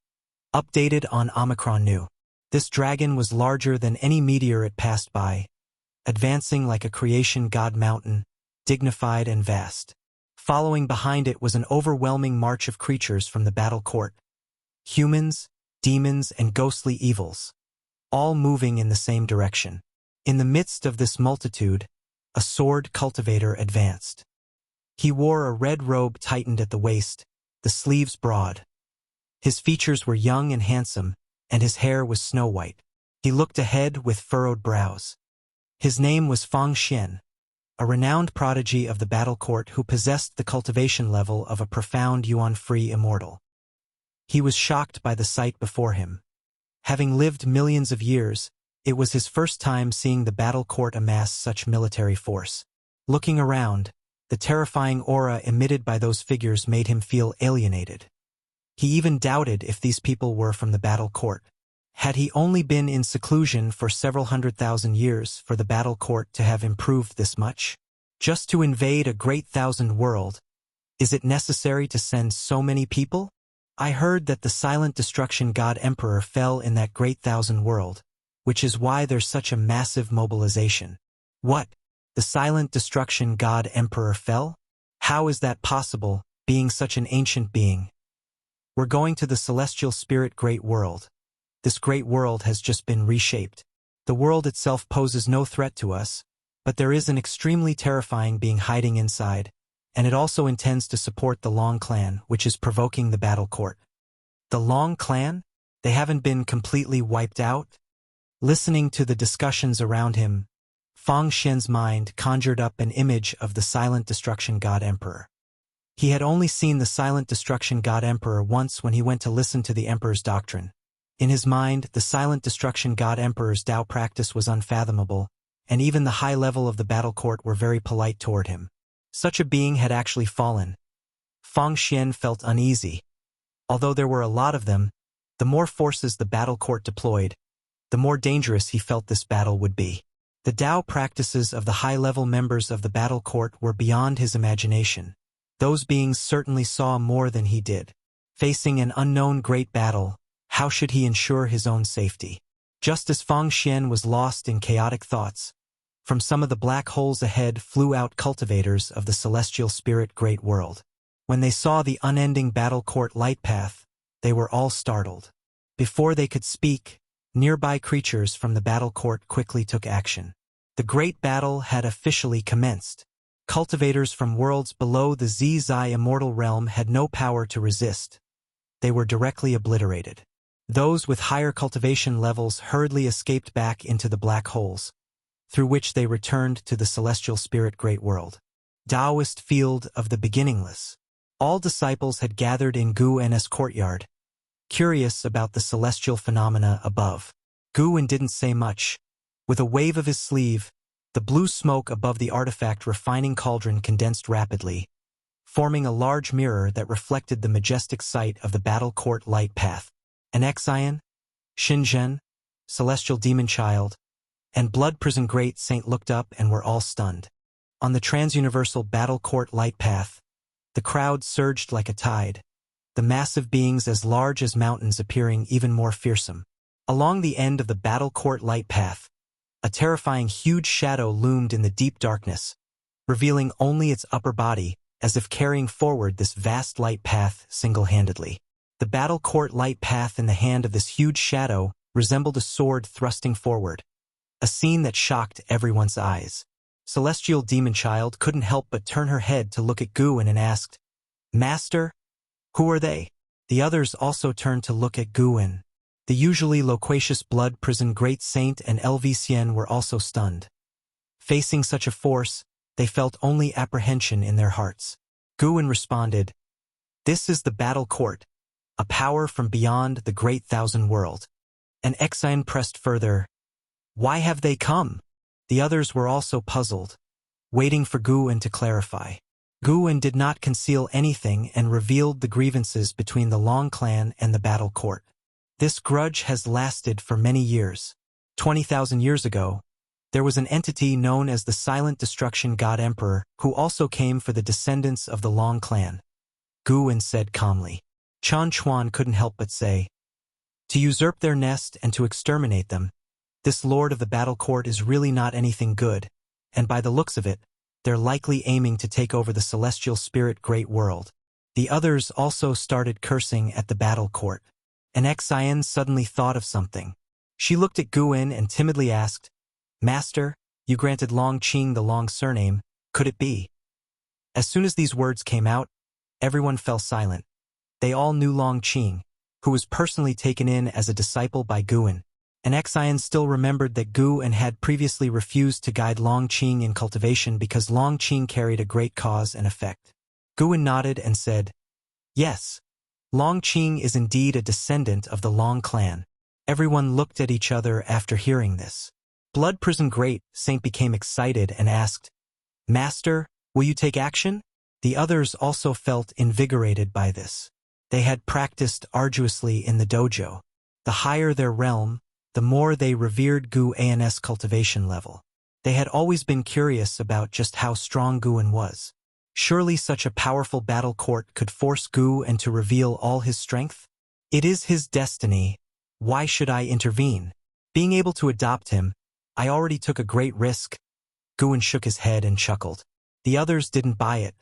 Speaker 1: Updated on Omicron New. This dragon was larger than any meteor it passed by, advancing like a creation god mountain, dignified and vast. Following behind it was an overwhelming march of creatures from the battle court. Humans, demons, and ghostly evils, all moving in the same direction. In the midst of this multitude, a sword cultivator advanced. He wore a red robe tightened at the waist, the sleeves broad. His features were young and handsome, and his hair was snow-white. He looked ahead with furrowed brows. His name was Fang Xian, a renowned prodigy of the battle court who possessed the cultivation level of a profound yuan-free immortal. He was shocked by the sight before him. Having lived millions of years, it was his first time seeing the battle court amass such military force. Looking around, the terrifying aura emitted by those figures made him feel alienated. He even doubted if these people were from the battle court. Had he only been in seclusion for several 100,000 years for the battle court to have improved this much? Just to invade a great thousand world, is it necessary to send so many people? I heard that the silent destruction god emperor fell in that great thousand world, which is why there's such a massive mobilization. What? The silent destruction god emperor fell? How is that possible, being such an ancient being? We're going to the celestial spirit great world. This great world has just been reshaped. The world itself poses no threat to us, but there is an extremely terrifying being hiding inside, and it also intends to support the Long clan, which is provoking the battle court. The Long clan? They haven't been completely wiped out? Listening to the discussions around him, Fang Xian's mind conjured up an image of the silent destruction god emperor. He had only seen the silent destruction god emperor once when he went to listen to the emperor's doctrine. In his mind, the silent destruction god emperor's Tao practice was unfathomable, and even the high level of the battle court were very polite toward him. Such a being had actually fallen. Fang Xian felt uneasy. Although there were a lot of them, the more forces the battle court deployed, the more dangerous he felt this battle would be. The Tao practices of the high-level members of the battle court were beyond his imagination. Those beings certainly saw more than he did. Facing an unknown great battle, how should he ensure his own safety? Just as Fang Xian was lost in chaotic thoughts, from some of the black holes ahead flew out cultivators of the celestial spirit great world. When they saw the unending battle court light path, they were all startled. Before they could speak, nearby creatures from the battle court quickly took action. The great battle had officially commenced. Cultivators from worlds below the Zai immortal realm had no power to resist. They were directly obliterated. Those with higher cultivation levels hurriedly escaped back into the black holes, through which they returned to the celestial spirit great world. Taoist field of the beginningless. All disciples had gathered in Gu N's courtyard, curious about the celestial phenomena above. Gu En didn't say much. With a wave of his sleeve, the blue smoke above the artifact refining cauldron condensed rapidly, forming a large mirror that reflected the majestic sight of the battle court light path. An Xian, Shenzhen, celestial demon child, and blood prison great saint looked up and were all stunned. On the transuniversal battle court light path, The crowd surged like a tide, the massive beings as large as mountains appearing even more fearsome. Along the end of the battle court light path, a terrifying huge shadow loomed in the deep darkness, revealing only its upper body, as if carrying forward this vast light path single-handedly. The battle court light path in the hand of this huge shadow resembled a sword thrusting forward, a scene that shocked everyone's eyes. Celestial demon child couldn't help but turn her head to look at Guin and asked, "Master, who are they?" The others also turned to look at Guin. The usually loquacious blood prison great saint and Vagabond were also stunned. Facing such a force, they felt only apprehension in their hearts. Guin responded, "This is the battle court, a power from beyond the great thousand world." And Vagabond pressed further, "Why have they come?" The others were also puzzled, waiting for Guin to clarify. Guin did not conceal anything and revealed the grievances between the Long clan and the battle court. This grudge has lasted for many years. 20,000 years ago, there was an entity known as the Silent Destruction God Emperor who also came for the descendants of the Long clan. Guin said calmly. Chan Chuan couldn't help but say, "To usurp their nest and to exterminate them, this lord of the battle court is really not anything good, and by the looks of it, they're likely aiming to take over the celestial spirit great world." The others also started cursing at the battle court. And Xian suddenly thought of something. She looked at Guin and timidly asked, "Master, you granted Long Qing the Long surname, could it be?" As soon as these words came out, everyone fell silent. They all knew Long Qing, who was personally taken in as a disciple by Guin. And Xian still remembered that Guin had previously refused to guide Long Qing in cultivation because Long Qing carried a great cause and effect. Guin nodded and said, "Yes, Long Qing is indeed a descendant of the Long clan." Everyone looked at each other after hearing this. Blood Prison Great Saint became excited and asked, "Master, will you take action?" The others also felt invigorated by this. They had practiced arduously in the dojo. The higher their realm, the more they revered Guin's cultivation level. They had always been curious about just how strong Guin was. Surely such a powerful battle court could force Guin to reveal all his strength? It is his destiny. Why should I intervene? Being able to adopt him, I already took a great risk. Guin shook his head and chuckled. The others didn't buy it.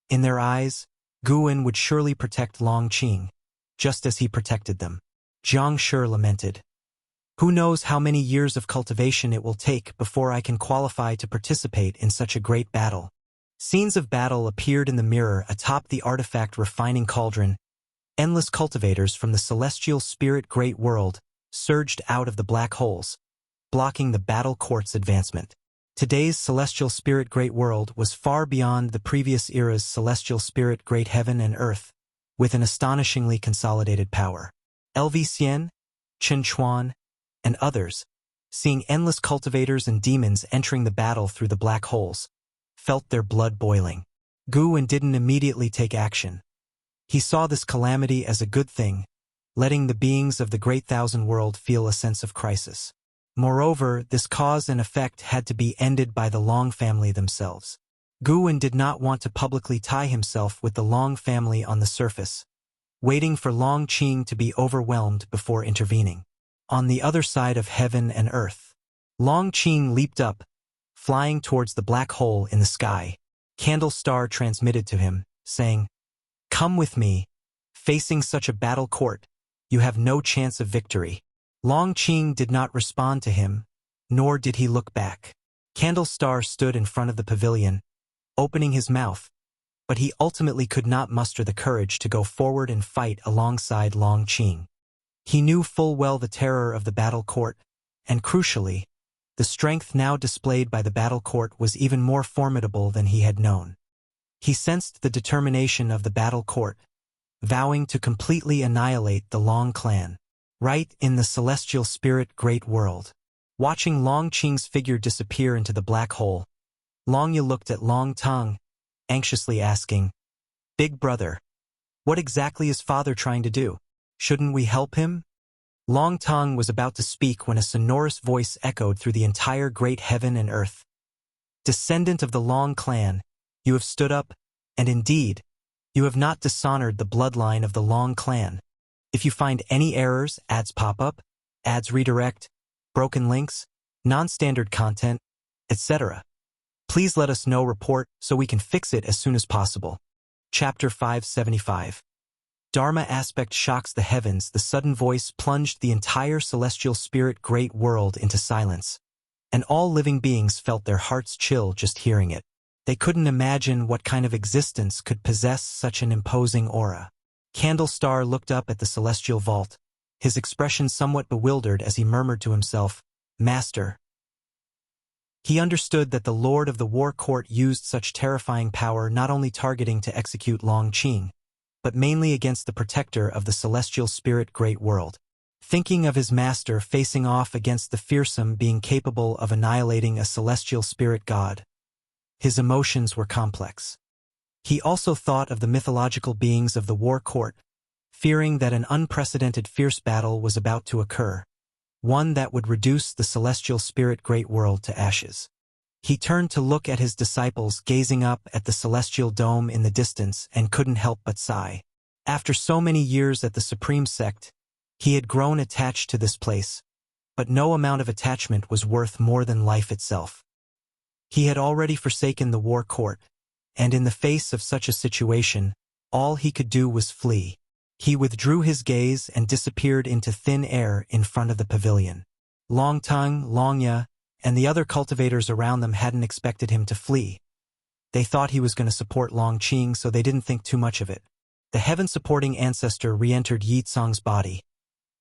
Speaker 1: In their eyes, Guin would surely protect Long Qing, just as he protected them. Jiang Shi lamented. "Who knows how many years of cultivation it will take before I can qualify to participate in such a great battle." Scenes of battle appeared in the mirror atop the artifact refining cauldron. Endless cultivators from the celestial spirit great world surged out of the black holes, blocking the battle court's advancement. Today's celestial spirit great world was far beyond the previous era's celestial spirit great heaven and earth, with an astonishingly consolidated power. Vagabond, Chen Chuan, and others, seeing endless cultivators and demons entering the battle through the black holes, felt their blood boiling. Guin didn't immediately take action. He saw this calamity as a good thing, letting the beings of the Great Thousand World feel a sense of crisis. Moreover, this cause and effect had to be ended by the Long family themselves. Guin did not want to publicly tie himself with the Long family on the surface, waiting for Long Qing to be overwhelmed before intervening. On the other side of heaven and earth, Long Qing leaped up, flying towards the black hole in the sky. Candle Star transmitted to him, saying, "Come with me. Facing such a battle court, you have no chance of victory." Long Qing did not respond to him, nor did he look back. Candle Star stood in front of the pavilion, opening his mouth, but he ultimately could not muster the courage to go forward and fight alongside Long Qing. He knew full well the terror of the battle court, and crucially, the strength now displayed by the battle court was even more formidable than he had known. He sensed the determination of the battle court, vowing to completely annihilate the Long clan, right in the celestial spirit great world. Watching Long Qing's figure disappear into the black hole, Long Yi looked at Long Tong, anxiously asking, "Big brother, what exactly is father trying to do? Shouldn't we help him?" Long Tong was about to speak when a sonorous voice echoed through the entire great heaven and earth. "Descendant of the Long clan, you have stood up, and indeed, You have not dishonored the bloodline of the Long clan. If you find any errors, ads pop up, ads redirect, broken links, non-standard content, etc., please let us know. Report so we can fix it as soon as possible. Chapter 575. Dharma aspect shocks the heavens. The sudden voice plunged the entire celestial spirit great world into silence, and all living beings felt their hearts chill just hearing it. They couldn't imagine what kind of existence could possess such an imposing aura. Candlestar looked up at the celestial vault, his expression somewhat bewildered as he murmured to himself, "Master." He understood that the Lord of the War Court used such terrifying power not only targeting to execute Long Qing, but mainly against the protector of the celestial spirit great world. Thinking of his master facing off against the fearsome being capable of annihilating a celestial spirit god, his emotions were complex. He also thought of the mythological beings of the War Court, fearing that an unprecedented fierce battle was about to occur, one that would reduce the celestial spirit great world to ashes. He turned to look at his disciples gazing up at the celestial dome in the distance and couldn't help but sigh. After so many years at the Supreme Sect, he had grown attached to this place, but no amount of attachment was worth more than life itself. He had already forsaken the War Court, and in the face of such a situation, all he could do was flee. He withdrew his gaze and disappeared into thin air in front of the pavilion. Long Tongue, Longya, and the other cultivators around them hadn't expected him to flee. They thought he was going to support Long Qing, so they didn't think too much of it. The heaven-supporting ancestor re-entered Yi Tsong's body.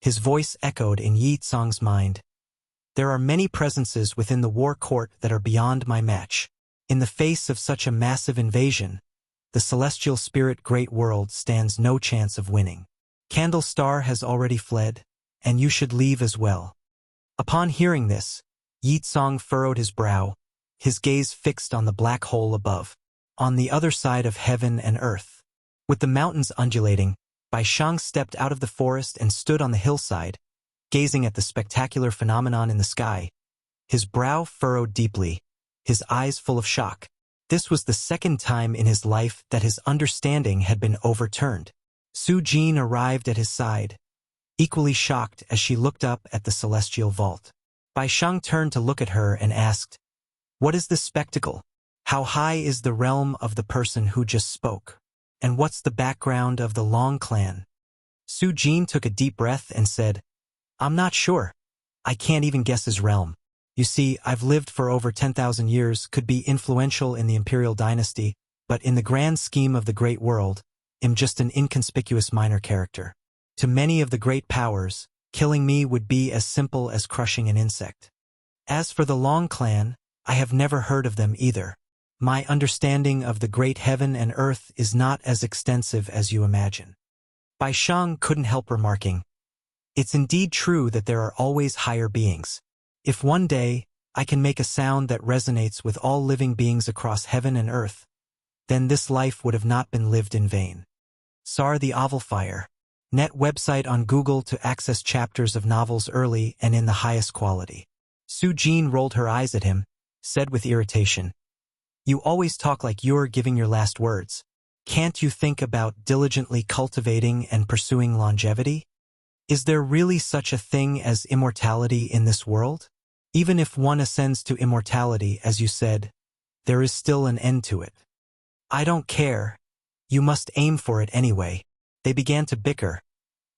Speaker 1: His voice echoed in Yi Tsong's mind. There are many presences within the War Court that are beyond my match. In the face of such a massive invasion, the celestial spirit great world stands no chance of winning. Candlestar has already fled, and you should leave as well. Upon hearing this, Yi Tsong furrowed his brow, his gaze fixed on the black hole above, on the other side of heaven and earth. With the mountains undulating, Bai Shang stepped out of the forest and stood on the hillside, gazing at the spectacular phenomenon in the sky, his brow furrowed deeply, his eyes full of shock. This was the second time in his life that his understanding had been overturned. Su Jin arrived at his side, equally shocked as she looked up at the celestial vault. Bai Shang turned to look at her and asked, "What is this spectacle? How high is the realm of the person who just spoke? And what's the background of the Long clan?" Su Jin took a deep breath and said, "I'm not sure. I can't even guess his realm. You see, I've lived for over 10,000 years, could be influential in the imperial dynasty, but in the grand scheme of the great world, am just an inconspicuous minor character. To many of the great powers, killing me would be as simple as crushing an insect. As for the Long clan, I have never heard of them either. My understanding of the great heaven and earth is not as extensive as you imagine." Bai Shang couldn't help remarking, "It's indeed true that there are always higher beings. If one day I can make a sound that resonates with all living beings across heaven and earth, then this life would have not been lived in vain." Sar the Ovalfire. Net website on Google to access chapters of novels early and in the highest quality. Su Jin rolled her eyes at him, said with irritation, "You always talk like you're giving your last words. Can't you think about diligently cultivating and pursuing longevity? Is there really such a thing as immortality in this world? Even if one ascends to immortality, as you said, there is still an end to it." "I don't care. You must aim for it anyway." They began to bicker,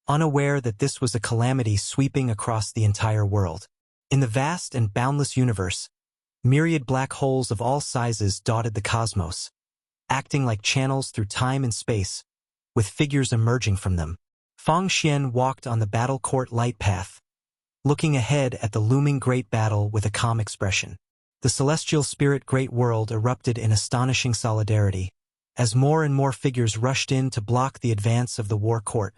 Speaker 1: unaware that this was a calamity sweeping across the entire world. In the vast and boundless universe, myriad black holes of all sizes dotted the cosmos, acting like channels through time and space, with figures emerging from them. Fang Xian walked on the battle court light path, looking ahead at the looming great battle with a calm expression. The celestial spirit great world erupted in astonishing solidarity, as more and more figures rushed in to block the advance of the War Court.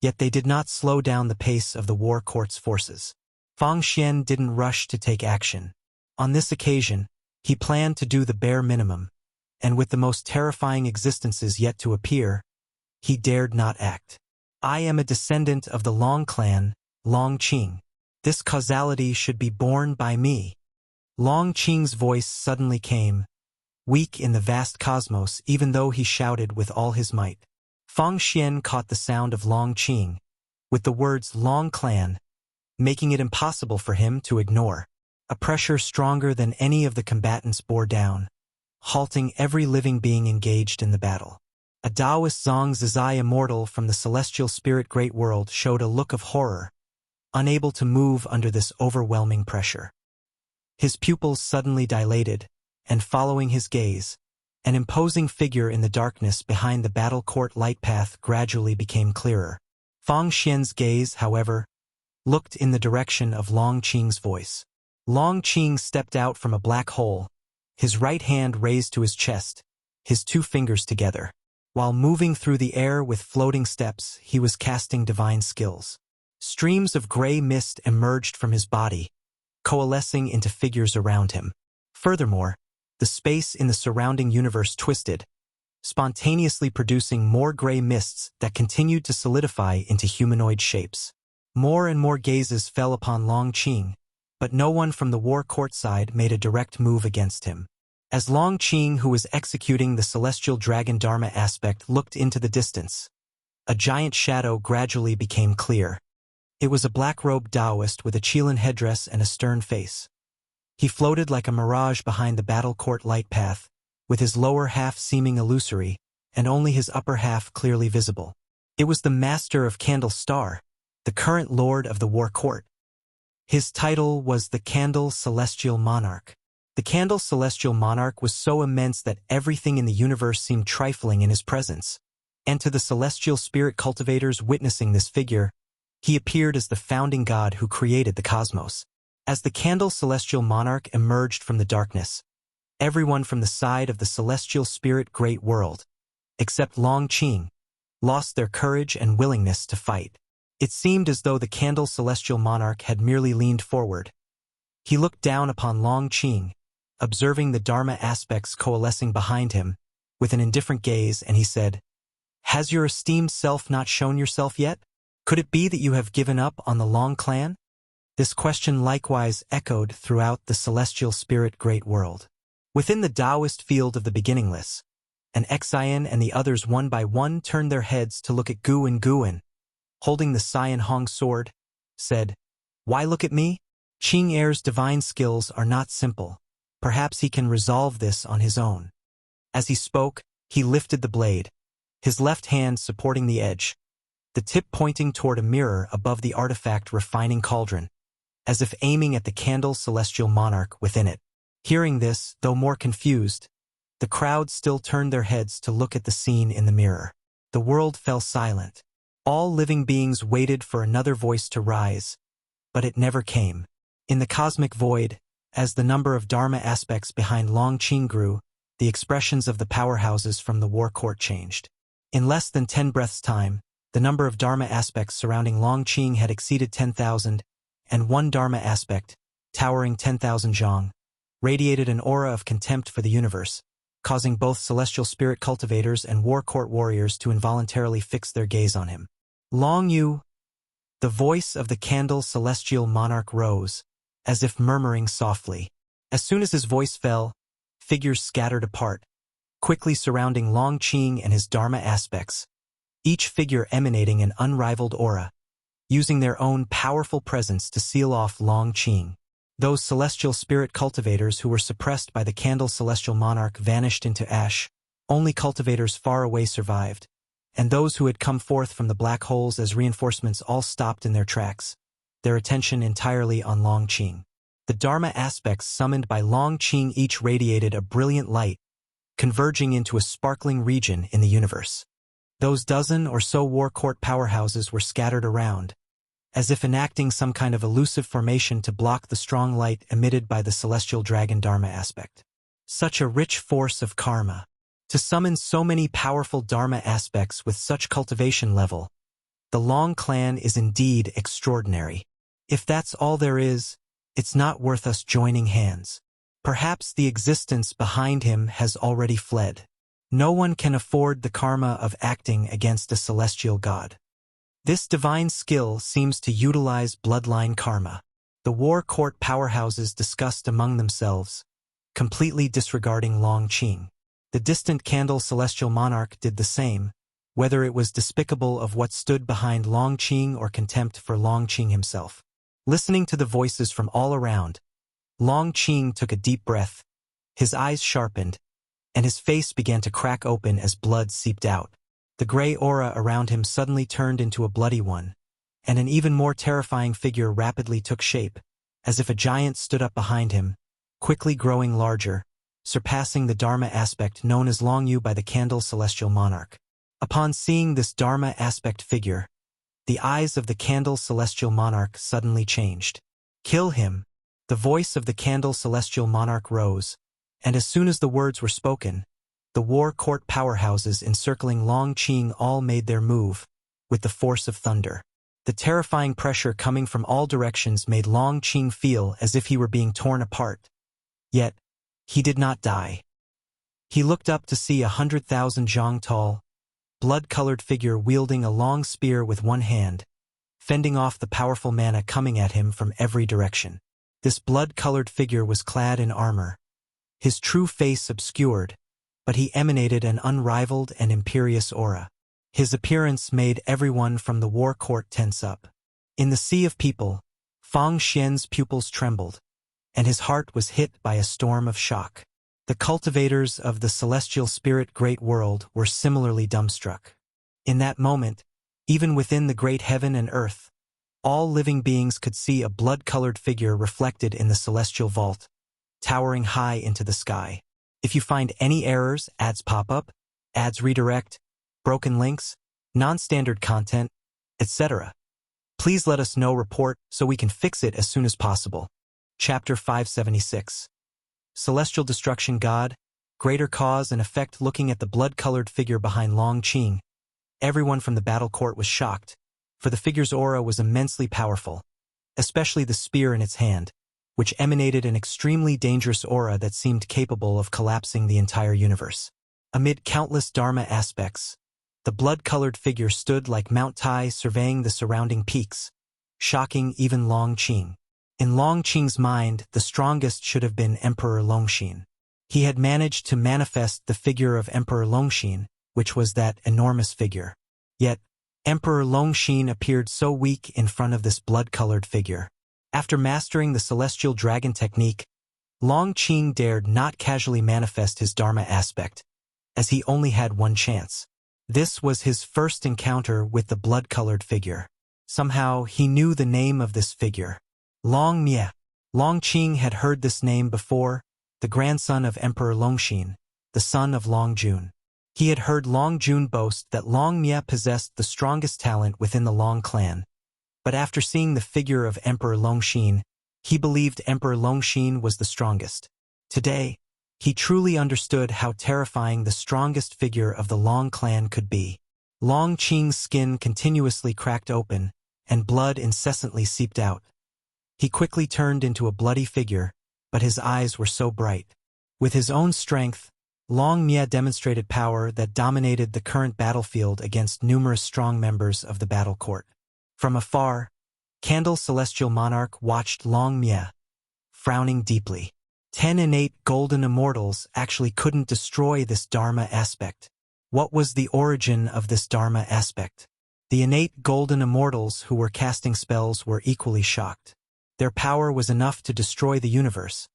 Speaker 1: Yet they did not slow down the pace of the War Court's forces. Fang Xian didn't rush to take action. On this occasion, he planned to do the bare minimum, and with the most terrifying existences yet to appear, he dared not act. "I am a descendant of the Long clan, Long Qing. This causality should be borne by me." Long Qing's voice suddenly came, weak in the vast cosmos even though he shouted with all his might. Fang Xian caught the sound of Long Qing, with the words Long Clan, making it impossible for him to ignore. A pressure stronger than any of the combatants bore down, halting every living being engaged in the battle. A Taoist Zhang Zizai immortal from the celestial spirit great world showed a look of horror, unable to move under this overwhelming pressure. His pupils suddenly dilated, and following his gaze, an imposing figure in the darkness behind the battle court light path gradually became clearer. Fang Xian's gaze, however, looked in the direction of Long Qing's voice. Long Qing stepped out from a black hole, his right hand raised to his chest, his two fingers together. While moving through the air with floating steps, he was casting divine skills. Streams of gray mist emerged from his body, coalescing into figures around him. Furthermore, the space in the surrounding universe twisted, spontaneously producing more gray mists that continued to solidify into humanoid shapes. More and more gazes fell upon Long Qing, but no one from the war court side made a direct move against him. As Long Qing, who was executing the celestial dragon Dharma aspect, looked into the distance, a giant shadow gradually became clear. It was a black-robed Taoist with a Qilin headdress and a stern face. He floated like a mirage behind the battle court light path, with his lower half seeming illusory, and only his upper half clearly visible. It was the Master of Candle Star, the current Lord of the War Court. His title was the Candle Celestial Monarch. The Candle Celestial Monarch was so immense that everything in the universe seemed trifling in his presence, and to the celestial spirit cultivators witnessing this figure, he appeared as the founding god who created the cosmos. As the Candle Celestial Monarch emerged from the darkness, everyone from the side of the celestial spirit great world, except Long Qing, lost their courage and willingness to fight. It seemed as though the Candle Celestial Monarch had merely leaned forward. He looked down upon Long Qing, observing the Dharma aspects coalescing behind him, with an indifferent gaze, and he said, "Has your esteemed self not shown yourself yet? Could it be that you have given up on the Long Clan?" This question likewise echoed throughout the celestial spirit great world. Within the Taoist field of the beginningless, an Xian and the others one by one turned their heads to look at Guan, holding the Cyan Hong sword, said, "Why look at me? Qing Er's divine skills are not simple. Perhaps he can resolve this on his own." As he spoke, he lifted the blade, his left hand supporting the edge, the tip pointing toward a mirror above the artifact refining cauldron, as if aiming at the Candle Celestial Monarch within it. Hearing this, though more confused, the crowd still turned their heads to look at the scene in the mirror. The world fell silent. All living beings waited for another voice to rise, but it never came. In the cosmic void, as the number of Dharma aspects behind Long Qing grew, the expressions of the powerhouses from the war court changed. In less than 10 breaths' time, the number of Dharma aspects surrounding Long Qing had exceeded 10,000, and one Dharma aspect, towering 10,000 zhang, radiated an aura of contempt for the universe, causing both celestial spirit cultivators and war court warriors to involuntarily fix their gaze on him. Long Yu, the voice of the Candle Celestial Monarch rose, as if murmuring softly. As soon as his voice fell, figures scattered apart, quickly surrounding Long Qing and his Dharma aspects, each figure emanating an unrivaled aura, using their own powerful presence to seal off Long Qing. Those celestial spirit cultivators who were suppressed by the Candle Celestial Monarch vanished into ash. Only cultivators far away survived, and those who had come forth from the black holes as reinforcements all stopped in their tracks, their attention entirely on Long Qing. The Dharma aspects summoned by Long Qing each radiated a brilliant light, converging into a sparkling region in the universe. Those dozen or so war court powerhouses were scattered around, as if enacting some kind of elusive formation to block the strong light emitted by the celestial dragon Dharma aspect. Such a rich force of karma. To summon so many powerful Dharma aspects with such cultivation level, the Long Clan is indeed extraordinary. If that's all there is, it's not worth us joining hands. Perhaps the existence behind him has already fled. No one can afford the karma of acting against a celestial god. This divine skill seems to utilize bloodline karma. The war court powerhouses discussed among themselves, completely disregarding Long Qing. The distant candle celestial monarch did the same, whether it was despicable of what stood behind Long Qing or contempt for Long Qing himself. Listening to the voices from all around, Long Qing took a deep breath, his eyes sharpened, and his face began to crack open as blood seeped out. The gray aura around him suddenly turned into a bloody one, and an even more terrifying figure rapidly took shape, as if a giant stood up behind him, quickly growing larger, surpassing the Dharma aspect known as Long Yu by the Candle Celestial Monarch. Upon seeing this Dharma aspect figure, the eyes of the Candle Celestial Monarch suddenly changed. "Kill him!" The voice of the Candle Celestial Monarch rose, and as soon as the words were spoken, the war court powerhouses encircling Long Qing all made their move, with the force of thunder. The terrifying pressure coming from all directions made Long Qing feel as if he were being torn apart. Yet, he did not die. He looked up to see 100,000 zhang tall, blood-colored figure wielding a long spear with one hand, fending off the powerful mana coming at him from every direction. This blood-colored figure was clad in armor, his true face obscured, but he emanated an unrivaled and imperious aura. His appearance made everyone from the war court tense up. In the sea of people, Fang Xian's pupils trembled, and his heart was hit by a storm of shock. The cultivators of the celestial spirit great world were similarly dumbstruck. In that moment, even within the great heaven and earth, all living beings could see a blood-colored figure reflected in the celestial vault, towering high into the sky. If you find any errors, ads pop up, ads redirect, broken links, non-standard content, etc., please let us know. Report so we can fix it as soon as possible. Chapter 576. Celestial Destruction God, Greater Cause and Effect. Looking at the blood-colored figure behind Long Qing, everyone from the battle court was shocked, for the figure's aura was immensely powerful, especially the spear in its hand, which emanated an extremely dangerous aura that seemed capable of collapsing the entire universe. Amid countless Dharma aspects, the blood-colored figure stood like Mount Tai surveying the surrounding peaks, shocking even Long Qing. In Long Qing's mind, the strongest should have been Emperor Longxin. He had managed to manifest the figure of Emperor Longxin, which was that enormous figure. Yet, Emperor Longxin appeared so weak in front of this blood-colored figure. After mastering the Celestial Dragon technique, Long Qing dared not casually manifest his Dharma aspect, as he only had one chance. This was his first encounter with the blood-colored figure. Somehow, he knew the name of this figure. Long Mie. Long Qing had heard this name before, the grandson of Emperor Longxin, the son of Long Jun. He had heard Long Jun boast that Long Mie possessed the strongest talent within the Long clan. But after seeing the figure of Emperor Longxin, he believed Emperor Longxin was the strongest. Today, he truly understood how terrifying the strongest figure of the Long clan could be. Long Qing's skin continuously cracked open, and blood incessantly seeped out. He quickly turned into a bloody figure, but his eyes were so bright. With his own strength, Long Mie demonstrated power that dominated the current battlefield against numerous strong members of the battle court. From afar, Candle Celestial Monarch watched Long Mie, frowning deeply. 10 innate golden immortals actually couldn't destroy this Dharma aspect. What was the origin of this Dharma aspect? The innate golden immortals who were casting spells were equally shocked. Their power was enough to destroy the universe,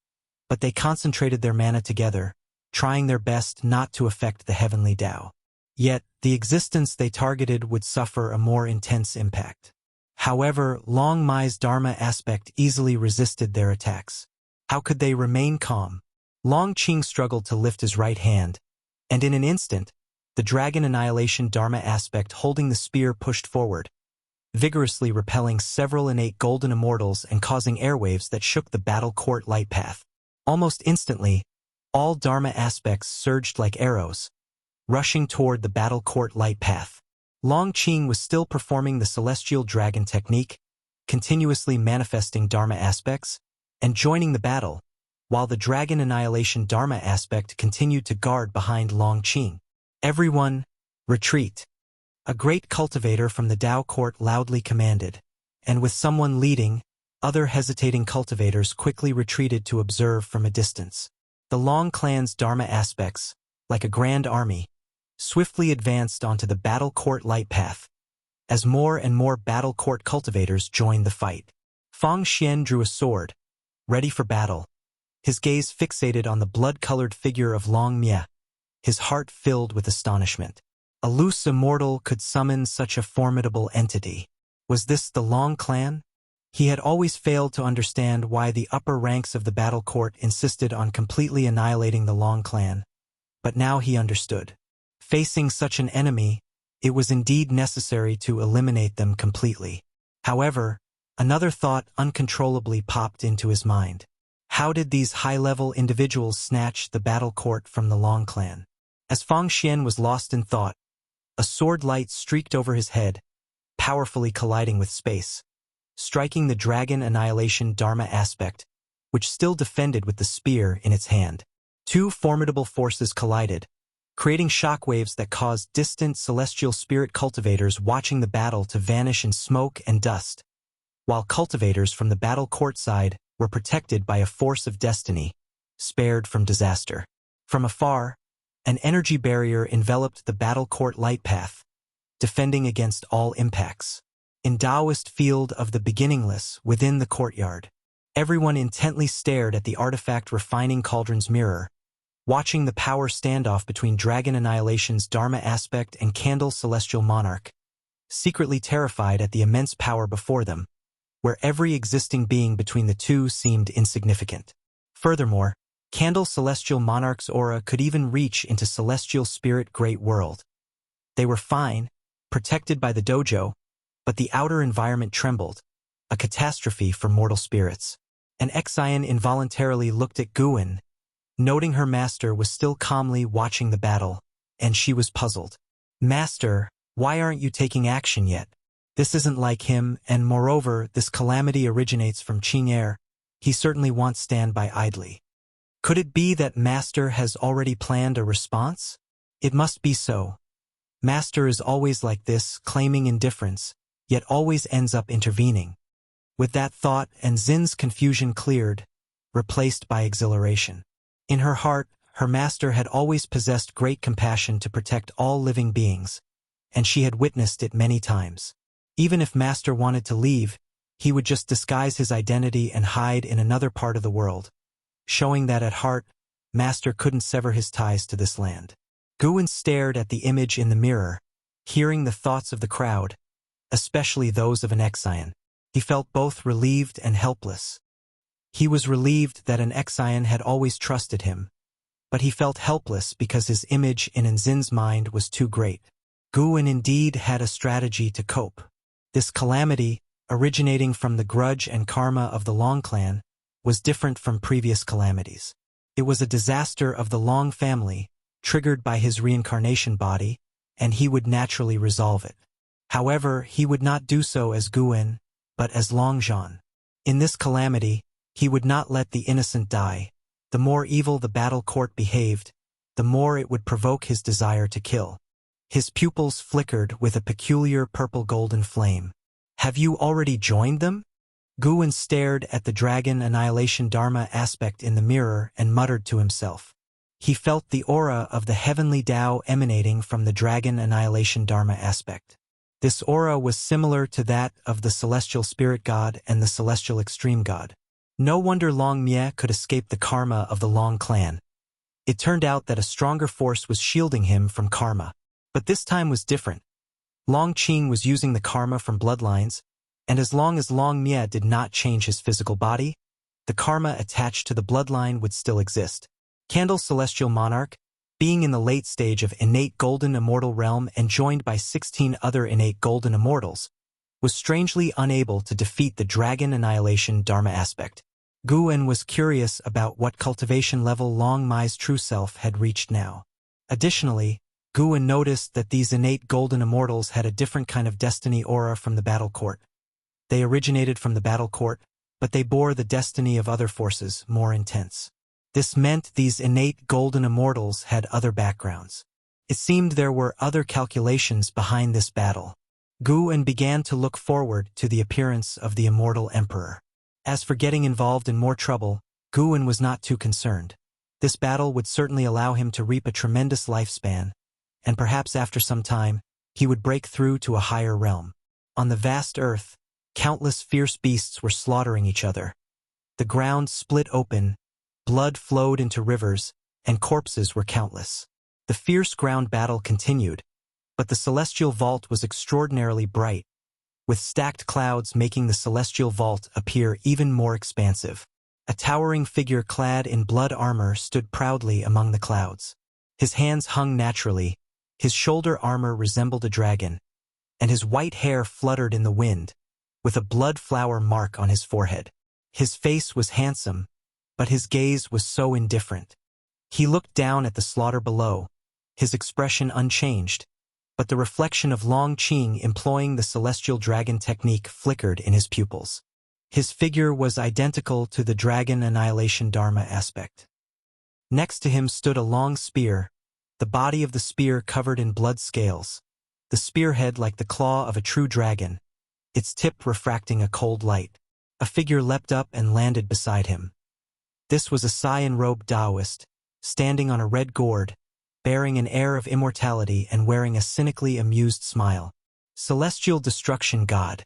Speaker 1: but they concentrated their mana together, trying their best not to affect the heavenly Tao. Yet, the existence they targeted would suffer a more intense impact. However, Long Mie's Dharma aspect easily resisted their attacks. How could they remain calm? Long Qing struggled to lift his right hand, and in an instant, the Dragon Annihilation Dharma aspect holding the spear pushed forward, vigorously repelling several innate golden immortals and causing airwaves that shook the battle court light path. Almost instantly, all Dharma aspects surged like arrows, rushing toward the battle court light path. Long Qing was still performing the Celestial Dragon technique, continuously manifesting Dharma aspects, and joining the battle, while the Dragon Annihilation Dharma aspect continued to guard behind Long Qing. Everyone, retreat. A great cultivator from the Tao court loudly commanded, and with someone leading, other hesitating cultivators quickly retreated to observe from a distance. The Long Clan's Dharma aspects, like a grand army, swiftly advanced onto the battle court light path, as more and more battle court cultivators joined the fight. Fang Xian drew a sword, ready for battle, his gaze fixated on the blood-colored figure of Long Mie, his heart filled with astonishment. A loose immortal could summon such a formidable entity. Was this the Long Clan? He had always failed to understand why the upper ranks of the battle court insisted on completely annihilating the Long Clan, but now he understood. Facing such an enemy, it was indeed necessary to eliminate them completely. However, another thought uncontrollably popped into his mind. How did these high-level individuals snatch the battle court from the Long Clan? As Fang Xian was lost in thought, a sword light streaked over his head, powerfully colliding with space, striking the Dragon Annihilation Dharma aspect, which still defended with the spear in its hand. Two formidable forces collided, creating shockwaves that caused distant celestial spirit cultivators watching the battle to vanish in smoke and dust, while cultivators from the battle court side were protected by a force of destiny, spared from disaster. From afar, an energy barrier enveloped the battle court light path, defending against all impacts. In Taoist field of the beginningless within the courtyard, everyone intently stared at the artifact refining cauldron's mirror, watching the power standoff between Dragon Annihilation's Dharma aspect and Candle Celestial Monarch, secretly terrified at the immense power before them, where every existing being between the two seemed insignificant. Furthermore, Candle Celestial Monarch's aura could even reach into Celestial Spirit Great World. They were fine, protected by the dojo, but the outer environment trembled, a catastrophe for mortal spirits. An Exian involuntarily looked at Guwen, noting her master was still calmly watching the battle, and she was puzzled. "Master, why aren't you taking action yet? This isn't like him, and moreover, this calamity originates from Qing'er. He certainly won't stand by idly." Could it be that Master has already planned a response? It must be so. Master is always like this, claiming indifference, yet always ends up intervening. With that thought, and Zin's confusion cleared, replaced by exhilaration. In her heart, her master had always possessed great compassion to protect all living beings, and she had witnessed it many times. Even if Master wanted to leave, he would just disguise his identity and hide in another part of the world, showing that at heart, Master couldn't sever his ties to this land. Guwen stared at the image in the mirror, hearing the thoughts of the crowd, especially those of an Exian. He felt both relieved and helpless. He was relieved that an Exian had always trusted him, but he felt helpless because his image in Zin's mind was too great. Guwen indeed had a strategy to cope. This calamity, originating from the grudge and karma of the Long Clan, was different from previous calamities. It was a disaster of the Long family, triggered by his reincarnation body, and he would naturally resolve it. However, he would not do so as Guwen, but as Longzhan. In this calamity, he would not let the innocent die. The more evil the battle court behaved, the more it would provoke his desire to kill. His pupils flickered with a peculiar purple-golden flame. "Have you already joined them?" Guwen stared at the Dragon Annihilation Dharma aspect in the mirror and muttered to himself. He felt the aura of the heavenly Tao emanating from the Dragon Annihilation Dharma aspect. This aura was similar to that of the Celestial Spirit God and the Celestial Extreme God. No wonder Long Mie could escape the karma of the Long Clan. It turned out that a stronger force was shielding him from karma. But this time was different. Long Qing was using the karma from bloodlines, and as long as Long Mie did not change his physical body, the karma attached to the bloodline would still exist. Candle Celestial Monarch, being in the late stage of innate golden immortal realm and joined by 16 other innate golden immortals, was strangely unable to defeat the Dragon Annihilation Dharma aspect. Guwen was curious about what cultivation level Long Mai's true self had reached now. Additionally, Guwen noticed that these innate golden immortals had a different kind of destiny aura from the battle court. They originated from the battle court, but they bore the destiny of other forces, more intense. This meant these innate golden immortals had other backgrounds. It seemed there were other calculations behind this battle. Guwen began to look forward to the appearance of the immortal emperor. As for getting involved in more trouble, Guwen was not too concerned. This battle would certainly allow him to reap a tremendous lifespan, and perhaps after some time, he would break through to a higher realm. On the vast earth, countless fierce beasts were slaughtering each other. The ground split open, blood flowed into rivers, and corpses were countless. The fierce ground battle continued, but the celestial vault was extraordinarily bright, with stacked clouds making the celestial vault appear even more expansive. A towering figure clad in blood armor stood proudly among the clouds. His hands hung naturally, his shoulder armor resembled a dragon, and his white hair fluttered in the wind, with a blood flower mark on his forehead. His face was handsome, but his gaze was so indifferent. He looked down at the slaughter below, his expression unchanged, but the reflection of Long Qing employing the celestial dragon technique flickered in his pupils. His figure was identical to the dragon annihilation dharma aspect. Next to him stood a long spear, the body of the spear covered in blood scales, the spearhead like the claw of a true dragon, its tip refracting a cold light. A figure leapt up and landed beside him. This was a cyan-robed Taoist, standing on a red gourd, bearing an air of immortality and wearing a cynically amused smile. Celestial Destruction God.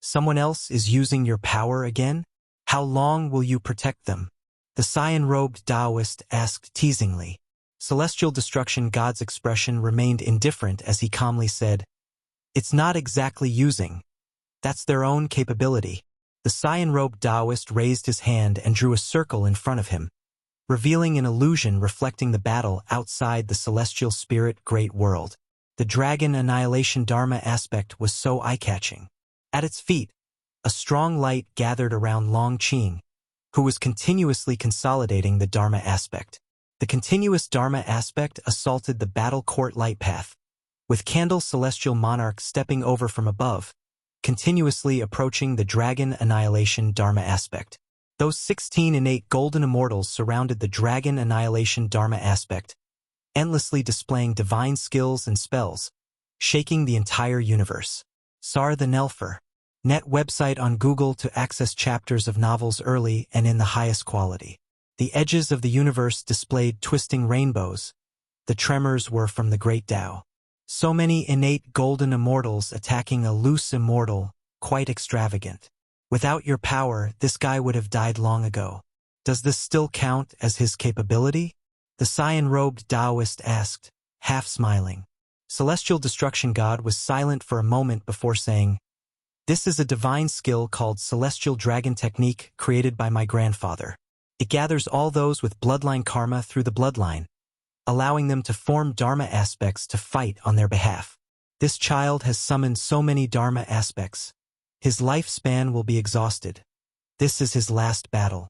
Speaker 1: Someone else is using your power again? How long will you protect them? The cyan-robed Taoist asked teasingly. Celestial Destruction God's expression remained indifferent as he calmly said, "It's not exactly using. That's their own capability." The cyan-robed Taoist raised his hand and drew a circle in front of him, revealing an illusion reflecting the battle outside the celestial spirit great world. The dragon annihilation dharma aspect was so eye-catching. At its feet, a strong light gathered around Long Qing, who was continuously consolidating the dharma aspect. The continuous dharma aspect assaulted the battle court light path, with Candle Celestial Monarch stepping over from above, continuously approaching the dragon annihilation dharma aspect. Those 16 innate golden immortals surrounded the dragon annihilation dharma aspect, endlessly displaying divine skills and spells, shaking the entire universe. Sar the Nelfer. Net website on Google to access chapters of novels early and in the highest quality. The edges of the universe displayed twisting rainbows. The tremors were from the great Tao. So many innate golden immortals attacking a loose immortal, quite extravagant. Without your power, this guy would have died long ago. Does this still count as his capability? The cyan-robed Taoist asked, half smiling. Celestial Destruction God was silent for a moment before saying, "This is a divine skill called Celestial Dragon Technique created by my grandfather. It gathers all those with bloodline karma through the bloodline, allowing them to form dharma aspects to fight on their behalf. This child has summoned so many dharma aspects. His lifespan will be exhausted. This is his last battle."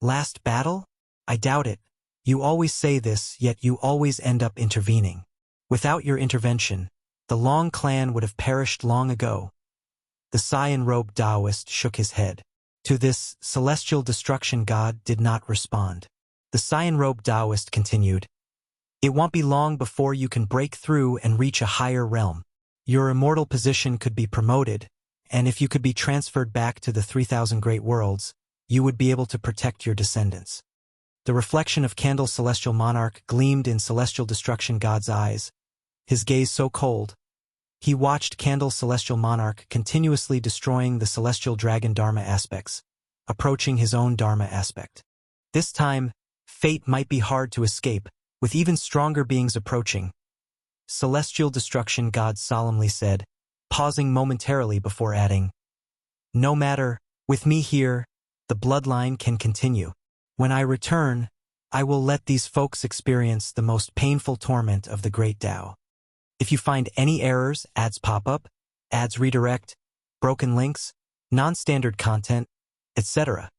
Speaker 1: Last battle? I doubt it. You always say this, yet you always end up intervening. Without your intervention, the Long clan would have perished long ago. The cyan-robed Taoist shook his head. To this, Celestial Destruction God did not respond. The cyan-robed Taoist continued, "It won't be long before you can break through and reach a higher realm. Your immortal position could be promoted, and if you could be transferred back to the 3,000 great worlds, you would be able to protect your descendants." The reflection of Candle Celestial Monarch gleamed in Celestial Destruction God's eyes, his gaze so cold. He watched Candle Celestial Monarch continuously destroying the Celestial Dragon Dharma aspects, approaching his own Dharma aspect. This time, fate might be hard to escape, with even stronger beings approaching. Celestial Destruction God solemnly said, pausing momentarily before adding, "No matter, with me here, the bloodline can continue. When I return, I will let these folks experience the most painful torment of the Great Tao. If you find any errors, ads pop up, ads redirect, broken links, non-standard content, etc.,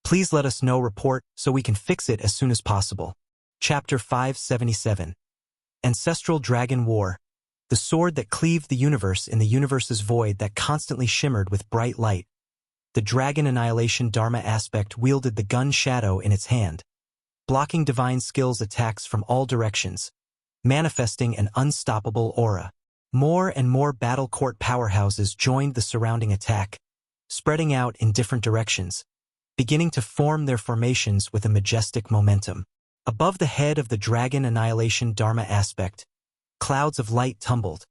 Speaker 1: please let us know report so we can fix it as soon as possible." Chapter 577. Ancestral Dragon War. The sword that cleaved the universe in the universe's void that constantly shimmered with bright light. The Dragon Annihilation Dharma aspect wielded the gun Shadow in its hand, blocking divine skills attacks from all directions, manifesting an unstoppable aura. More and more battle court powerhouses joined the surrounding attack, spreading out in different directions, beginning to form their formations with a majestic momentum. Above the head of the dragon annihilation Dharma aspect, clouds of light tumbled,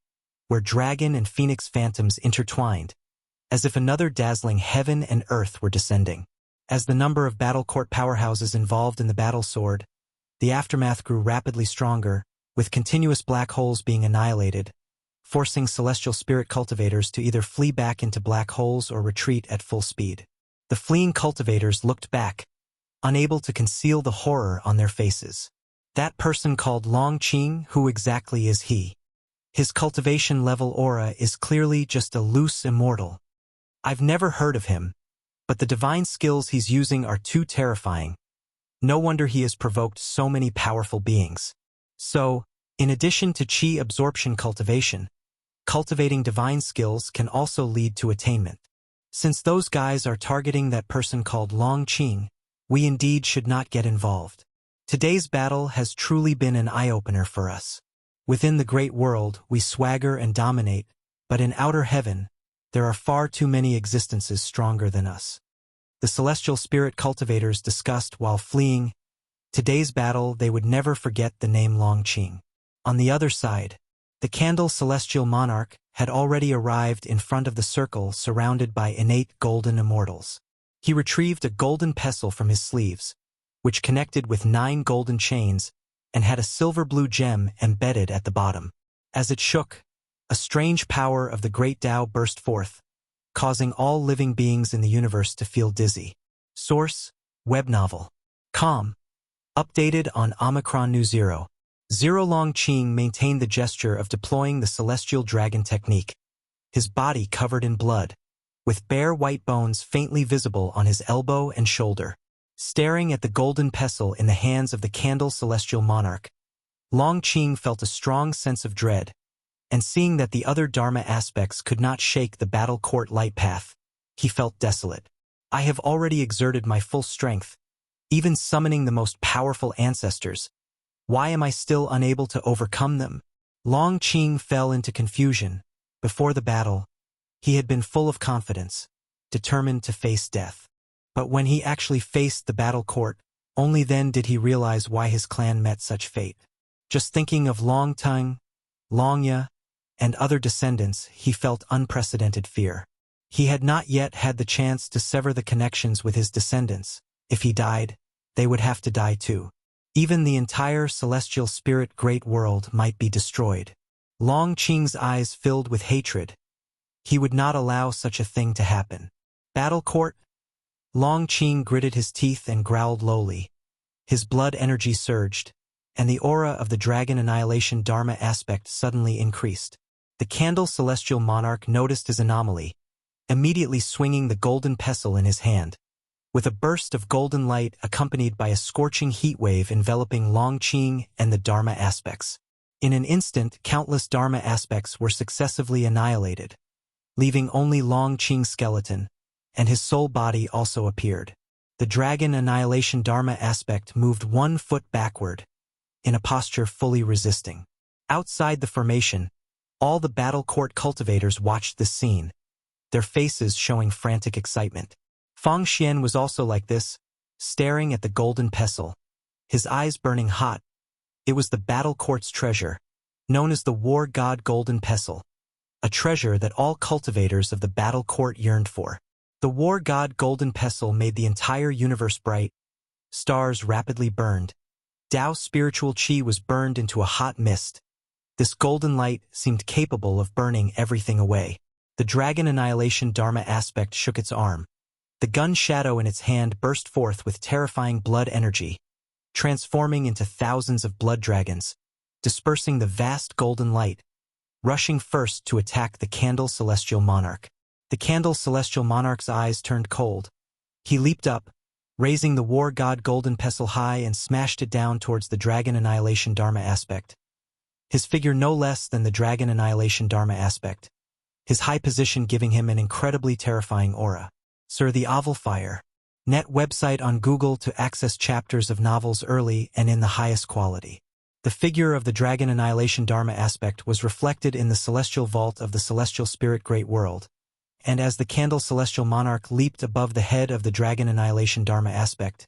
Speaker 1: where dragon and phoenix phantoms intertwined, as if another dazzling heaven and earth were descending. As the number of battle court powerhouses involved in the battle soared, the aftermath grew rapidly stronger, with continuous black holes being annihilated, forcing celestial spirit cultivators to either flee back into black holes or retreat at full speed. The fleeing cultivators looked back, unable to conceal the horror on their faces. That person called Long Qing, who exactly is he? His cultivation level aura is clearly just a loose immortal. I've never heard of him, but the divine skills he's using are too terrifying. No wonder he has provoked so many powerful beings. So, in addition to chi absorption cultivation, cultivating divine skills can also lead to attainment. Since those guys are targeting that person called Long Qing, we indeed should not get involved. Today's battle has truly been an eye-opener for us. Within the great world, we swagger and dominate, but in outer heaven, there are far too many existences stronger than us. The celestial spirit cultivators discussed while fleeing today's battle. They would never forget the name Long Qing. On the other side, the Candle Celestial Monarch had already arrived in front of the circle surrounded by innate golden immortals. He retrieved a golden pestle from his sleeves, which connected with 9 golden chains and had a silver-blue gem embedded at the bottom. As it shook, a strange power of the great Tao burst forth, causing all living beings in the universe to feel dizzy. Source: web novel. Com. Updated on Omicron New 0. Long Qing maintained the gesture of deploying the celestial dragon technique, his body covered in blood, with bare white bones faintly visible on his elbow and shoulder. Staring at the golden pestle in the hands of the Candle Celestial Monarch, Long Qing felt a strong sense of dread, and seeing that the other Dharma aspects could not shake the battle court light path, he felt desolate. I have already exerted my full strength, even summoning the most powerful ancestors. Why am I still unable to overcome them? Long Qing fell into confusion. Before the battle, he had been full of confidence, determined to face death. But when he actually faced the battle court, only then did he realize why his clan met such fate. Just thinking of Long Tung, Long Ya, and other descendants, he felt unprecedented fear. He had not yet had the chance to sever the connections with his descendants. If he died, they would have to die too. Even the entire celestial spirit great world might be destroyed. Long Qing's eyes filled with hatred. He would not allow such a thing to happen. Battle court? Long Qing gritted his teeth and growled lowly. His blood energy surged, and the aura of the dragon annihilation Dharma aspect suddenly increased. The Candle Celestial Monarch noticed his anomaly, immediately swinging the golden pestle in his hand. With a burst of golden light accompanied by a scorching heat wave enveloping Long Qing and the Dharma aspects. In an instant, countless Dharma aspects were successively annihilated, leaving only Long Qing's skeleton, and his soul body also appeared. The dragon annihilation Dharma aspect moved 1 foot backward, in a posture fully resisting. Outside the formation, all the battle court cultivators watched this scene, their faces showing frantic excitement. Fang Xian was also like this, staring at the golden pestle, his eyes burning hot. It was the battle court's treasure, known as the war god golden pestle, a treasure that all cultivators of the battle court yearned for. The war god golden pestle made the entire universe bright. Stars rapidly burned. Tao's spiritual qi was burned into a hot mist. This golden light seemed capable of burning everything away. The dragon annihilation Dharma aspect shook its arm. The gun shadow in its hand burst forth with terrifying blood energy, transforming into thousands of blood dragons, dispersing the vast golden light, rushing first to attack the Candle Celestial Monarch. The Candle Celestial Monarch's eyes turned cold. He leaped up, raising the war god golden pestle high and smashed it down towards the dragon annihilation Dharma aspect. His figure no less than the dragon annihilation Dharma aspect, his high position giving him an incredibly terrifying aura. Sir the Oval Fire. Net website on Google to access chapters of novels early and in the highest quality. The figure of the dragon annihilation Dharma aspect was reflected in the celestial vault of the celestial spirit great world, and as the Candle Celestial Monarch leaped above the head of the dragon annihilation Dharma aspect,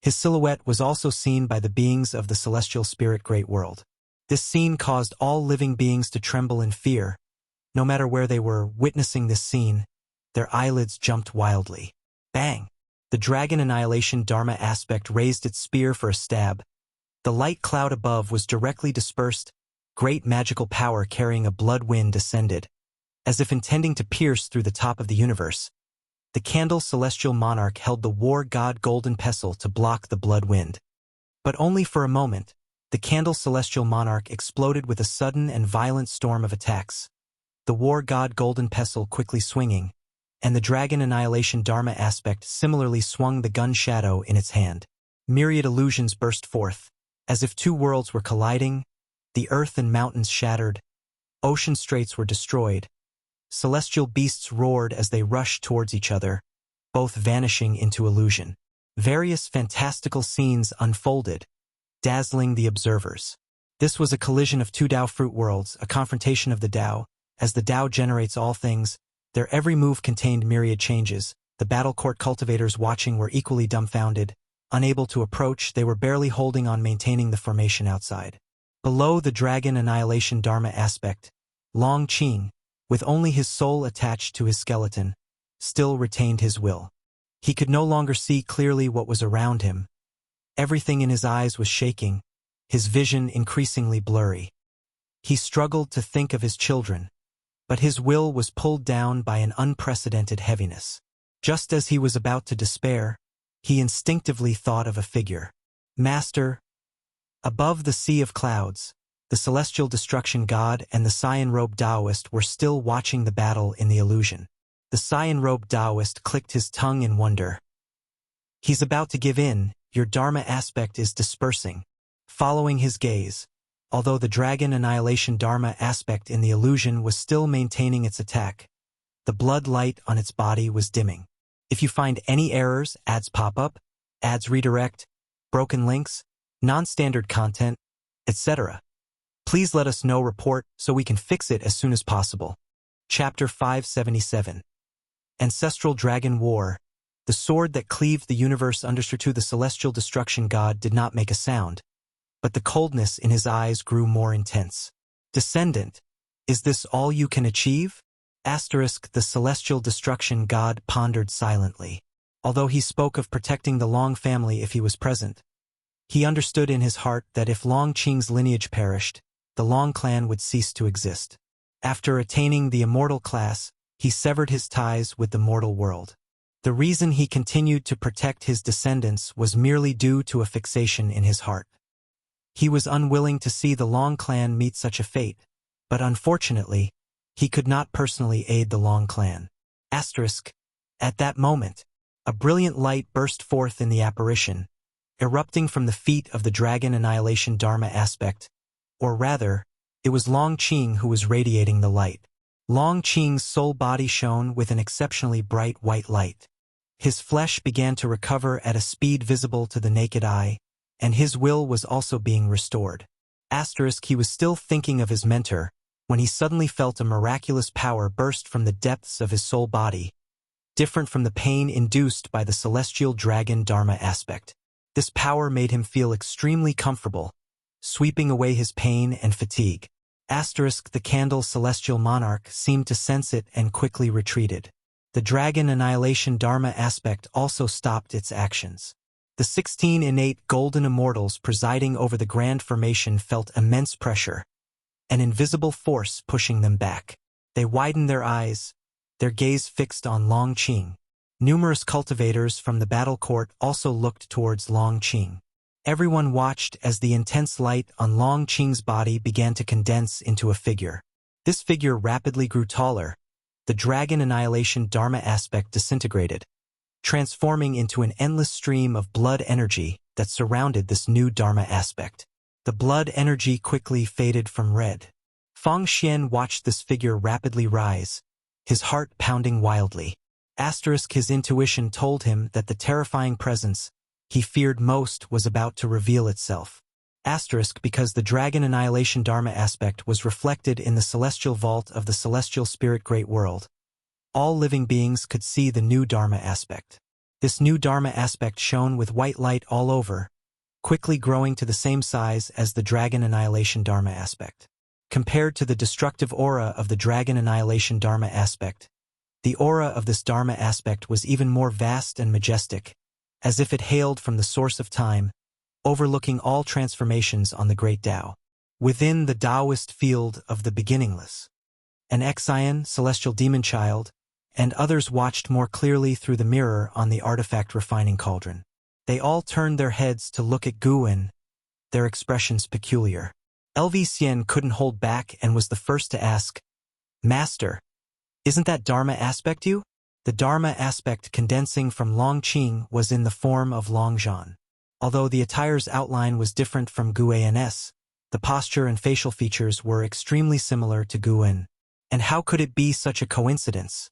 Speaker 1: His silhouette was also seen by the beings of the celestial spirit great world. This scene caused all living beings to tremble in fear. No matter where they were witnessing this scene, their eyelids jumped wildly. Bang! The dragon annihilation Dharma aspect raised its spear for a stab. The light cloud above was directly dispersed. Great magical power carrying a blood wind descended, as if intending to pierce through the top of the universe. The candle celestial monarch held the war god golden pestle to block the blood wind. But only for a moment. The candle celestial monarch exploded with a sudden and violent storm of attacks. The war god golden pestle quickly swinging, and the dragon annihilation Dharma aspect similarly swung the gun shadow in its hand. Myriad illusions burst forth, as if two worlds were colliding. The earth and mountains shattered. Ocean straits were destroyed. Celestial beasts roared as they rushed towards each other, both vanishing into illusion. Various fantastical scenes unfolded, dazzling the observers. This was a collision of two Tao fruit worlds, a confrontation of the Tao. As the Tao generates all things, their every move contained myriad changes. The battle court cultivators watching were equally dumbfounded. Unable to approach, they were barely holding on, maintaining the formation outside. Below the dragon annihilation Dharma aspect, Long Qing, with only his soul attached to his skeleton, still retained his will. He could no longer see clearly what was around him. Everything in his eyes was shaking, his vision increasingly blurry. He struggled to think of his children, but his will was pulled down by an unprecedented heaviness. Just as he was about to despair, he instinctively thought of a figure. Master. Above the sea of clouds, the celestial destruction god and the cyan-robed Taoist were still watching the battle in the illusion. The cyan-robed Taoist clicked his tongue in wonder. He's about to give in, your Dharma aspect is dispersing. Following his gaze, although the dragon annihilation Dharma aspect in the illusion was still maintaining its attack, the blood light on its body was dimming. If you find any errors, ads pop up, ads redirect, broken links, non-standard content, etc., please let us know. Report so we can fix it as soon as possible. Chapter 577. Ancestral Dragon War. The sword that cleaved the universe understood. The celestial destruction god did not make a sound, but the coldness in his eyes grew more intense. Descendant, is this all you can achieve? The celestial destruction god pondered silently. Although he spoke of protecting the Long family if he was present, he understood in his heart that if Long Qing's lineage perished, the Long clan would cease to exist. After attaining the immortal class, he severed his ties with the mortal world. The reason he continued to protect his descendants was merely due to a fixation in his heart. He was unwilling to see the Long clan meet such a fate, but unfortunately, he could not personally aid the Long clan. At that moment, a brilliant light burst forth in the apparition, erupting from the feet of the dragon annihilation Dharma aspect, or rather, it was Long Qing who was radiating the light. Long Qing's soul body shone with an exceptionally bright white light. His flesh began to recover at a speed visible to the naked eye, and his will was also being restored. He was still thinking of his mentor, when he suddenly felt a miraculous power burst from the depths of his soul body, different from the pain induced by the celestial dragon Dharma aspect. This power made him feel extremely comfortable, sweeping away his pain and fatigue. The candle celestial monarch seemed to sense it and quickly retreated. The dragon annihilation Dharma aspect also stopped its actions. The 16 innate golden immortals presiding over the grand formation felt immense pressure, an invisible force pushing them back. They widened their eyes, their gaze fixed on Long Qing. Numerous cultivators from the battle court also looked towards Long Qing. Everyone watched as the intense light on Long Qing's body began to condense into a figure. This figure rapidly grew taller. The dragon annihilation Dharma aspect disintegrated, transforming into an endless stream of blood energy that surrounded this new Dharma aspect. The blood energy quickly faded from red. Feng Xian watched this figure rapidly rise, his heart pounding wildly. His intuition told him that the terrifying presence he feared most was about to reveal itself. Because the dragon annihilation Dharma aspect was reflected in the celestial vault of the celestial spirit great world. All living beings could see the new Dharma aspect. This new Dharma aspect shone with white light all over, quickly growing to the same size as the Dragon Annihilation Dharma aspect. Compared to the destructive aura of the Dragon Annihilation Dharma aspect, the aura of this Dharma aspect was even more vast and majestic, as if it hailed from the source of time, overlooking all transformations on the great Tao. Within the Taoist field of the beginningless, an Exion, celestial demon child, and others watched more clearly through the mirror on the artifact refining cauldron. They all turned their heads to look at Guwen, their expressions peculiar. LV Xian couldn't hold back and was the first to ask, "Master, isn't that Dharma aspect you?" The Dharma aspect condensing from Longqing was in the form of Longzhan. Although the attire's outline was different from Guan's, the posture and facial features were extremely similar to Guwen. And how could it be such a coincidence?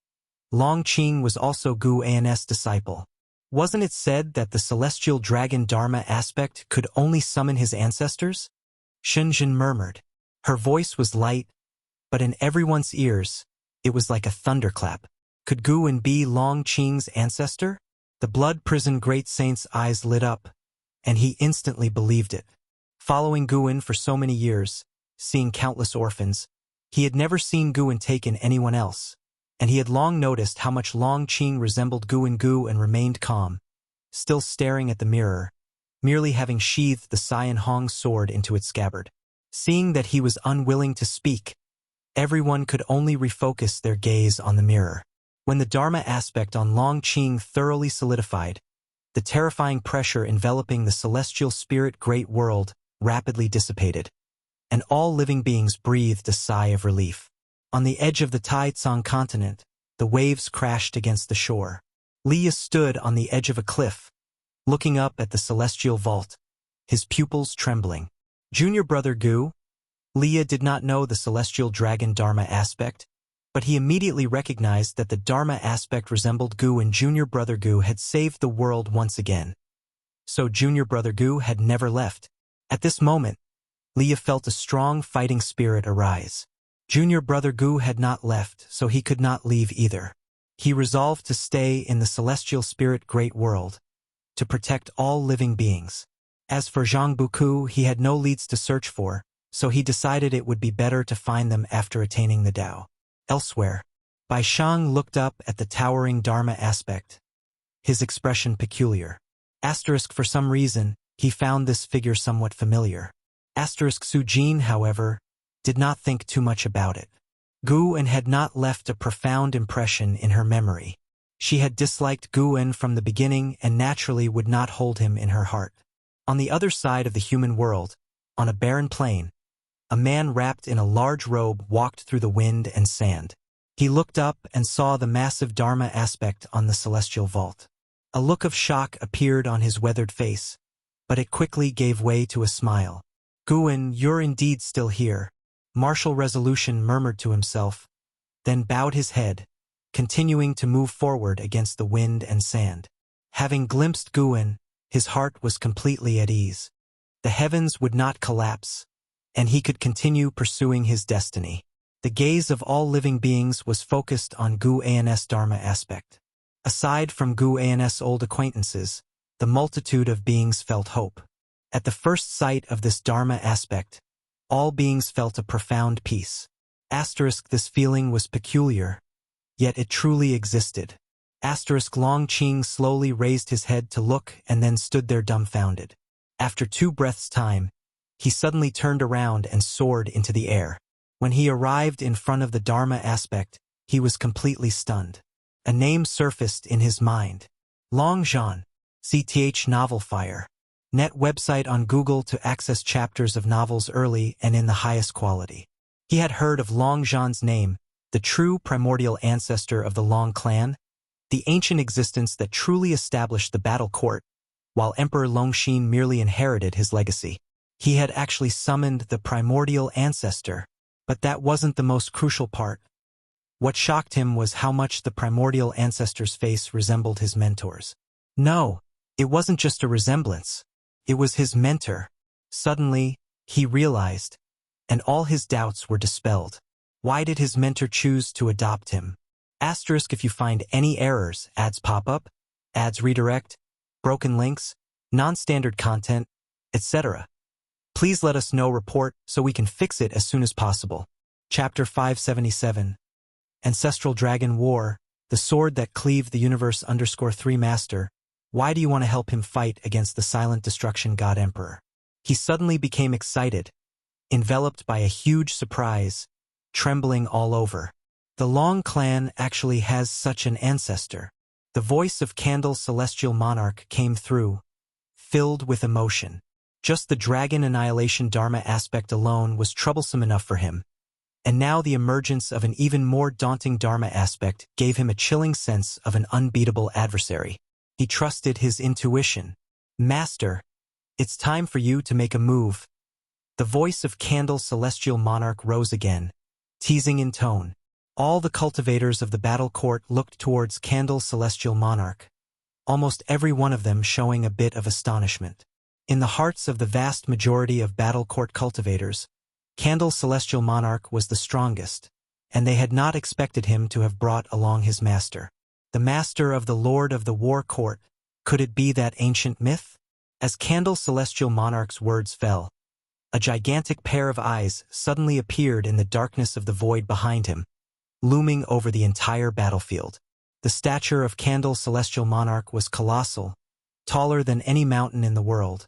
Speaker 1: Longqing was also Guan's disciple. Wasn't it said that the celestial dragon Dharma aspect could only summon his ancestors? Shenzhen murmured. Her voice was light, but in everyone's ears, it was like a thunderclap. Could Guwen be Longqing's ancestor? The blood prison great saint's eyes lit up, and he instantly believed it. Following Guwen for so many years, seeing countless orphans, he had never seen Guwen take in anyone else, and he had long noticed how much Longqing resembled Guwen Gu and remained calm, still staring at the mirror, merely having sheathed the Cyan Hong's sword into its scabbard. Seeing that he was unwilling to speak, everyone could only refocus their gaze on the mirror. When the Dharma aspect on Longqing thoroughly solidified, the terrifying pressure enveloping the celestial spirit great world rapidly dissipated, and all living beings breathed a sigh of relief. On the edge of the Taitsong continent, the waves crashed against the shore. Leah stood on the edge of a cliff, looking up at the celestial vault, his pupils trembling. Junior brother Gu? Leah did not know the celestial dragon Dharma aspect, but he immediately recognized that the Dharma aspect resembled Gu and junior brother Gu had saved the world once again. So junior brother Gu had never left. At this moment, Leah felt a strong fighting spirit arise. Junior brother Gu had not left, so he could not leave either. He resolved to stay in the celestial spirit great world, to protect all living beings. As for Zhang Buku, he had no leads to search for, so he decided it would be better to find them after attaining the Tao. Elsewhere, Bai Shang looked up at the towering Dharma aspect, his expression peculiar. For some reason, he found this figure somewhat familiar. Su Jin, however, did not think too much about it. Guwen had not left a profound impression in her memory. She had disliked Guwen from the beginning and naturally would not hold him in her heart. On the other side of the human world, on a barren plain, a man wrapped in a large robe walked through the wind and sand. He looked up and saw the massive Dharma aspect on the celestial vault. A look of shock appeared on his weathered face, but it quickly gave way to a smile. "Guwen, you're indeed still here," Martial Resolution murmured to himself, then bowed his head, continuing to move forward against the wind and sand. Having glimpsed Guwen, his heart was completely at ease. The heavens would not collapse, and he could continue pursuing his destiny. The gaze of all living beings was focused on Guan's Dharma aspect. Aside from Guan's old acquaintances, the multitude of beings felt hope. At the first sight of this Dharma aspect, all beings felt a profound peace. This feeling was peculiar, yet it truly existed. Longqing slowly raised his head to look and then stood there dumbfounded. After 2 breaths' time, he suddenly turned around and soared into the air. When he arrived in front of the Dharma aspect, he was completely stunned. A name surfaced in his mind. Longzhan. CTH Novel Fire. Net website on Google to access chapters of novels early and in the highest quality. He had heard of Longzhan's name, the true primordial ancestor of the Long clan, the ancient existence that truly established the battle court, while Emperor Longxin merely inherited his legacy. He had actually summoned the primordial ancestor, but that wasn't the most crucial part. What shocked him was how much the primordial ancestor's face resembled his mentor's. No, it wasn't just a resemblance. It was his mentor. Suddenly, he realized, and all his doubts were dispelled. Why did his mentor choose to adopt him? If you find any errors, ads pop up, ads redirect, broken links, non-standard content, etc. Please let us know report so we can fix it as soon as possible. Chapter 577. Ancestral Dragon War, the sword that cleaved the universe _3 Master. Why do you want to help him fight against the silent destruction god Emperor? He suddenly became excited, enveloped by a huge surprise, trembling all over. The Long clan actually has such an ancestor. The voice of Candle's celestial monarch came through, filled with emotion. Just the dragon annihilation dharma aspect alone was troublesome enough for him, and now the emergence of an even more daunting dharma aspect gave him a chilling sense of an unbeatable adversary. He trusted his intuition. Master, it's time for you to make a move. The voice of Candle's celestial monarch rose again, teasing in tone. All the cultivators of the battle court looked towards Candle's celestial monarch, almost every one of them showing a bit of astonishment. In the hearts of the vast majority of battle court cultivators, Candle's celestial monarch was the strongest, and they had not expected him to have brought along his master. The master of the Lord of the War Court, could it be that ancient myth? As Candle's celestial monarch's words fell, a gigantic pair of eyes suddenly appeared in the darkness of the void behind him, looming over the entire battlefield. The stature of Candle's celestial monarch was colossal, taller than any mountain in the world.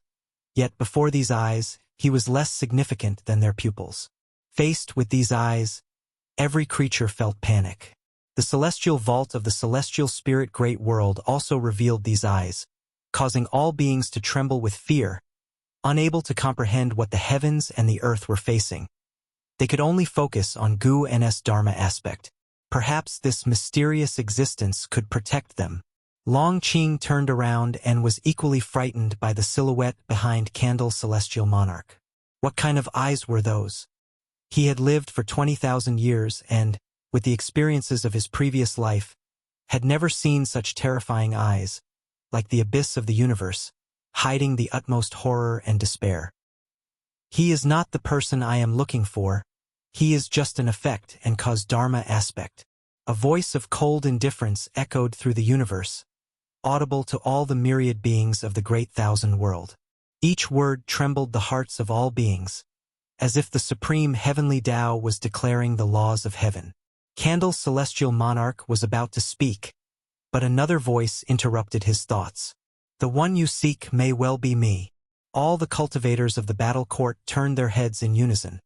Speaker 1: Yet before these eyes, he was less significant than their pupils. Faced with these eyes, every creature felt panic. The celestial vault of the celestial spirit great world also revealed these eyes, causing all beings to tremble with fear, unable to comprehend what the heavens and the earth were facing. They could only focus on Gu-N's dharma aspect. Perhaps this mysterious existence could protect them. Long Qing turned around and was equally frightened by the silhouette behind Candle's celestial monarch. What kind of eyes were those? He had lived for 20,000 years and, with the experiences of his previous life, had never seen such terrifying eyes, like the abyss of the universe, hiding the utmost horror and despair. He is not the person I am looking for. He is just an effect and cause dharma aspect. A voice of cold indifference echoed through the universe, audible to all the myriad beings of the great thousand world. Each word trembled the hearts of all beings, as if the supreme heavenly Tao was declaring the laws of heaven. Candle's celestial monarch was about to speak, but another voice interrupted his thoughts. The one you seek may well be me. All the cultivators of the battle court turned their heads in unison,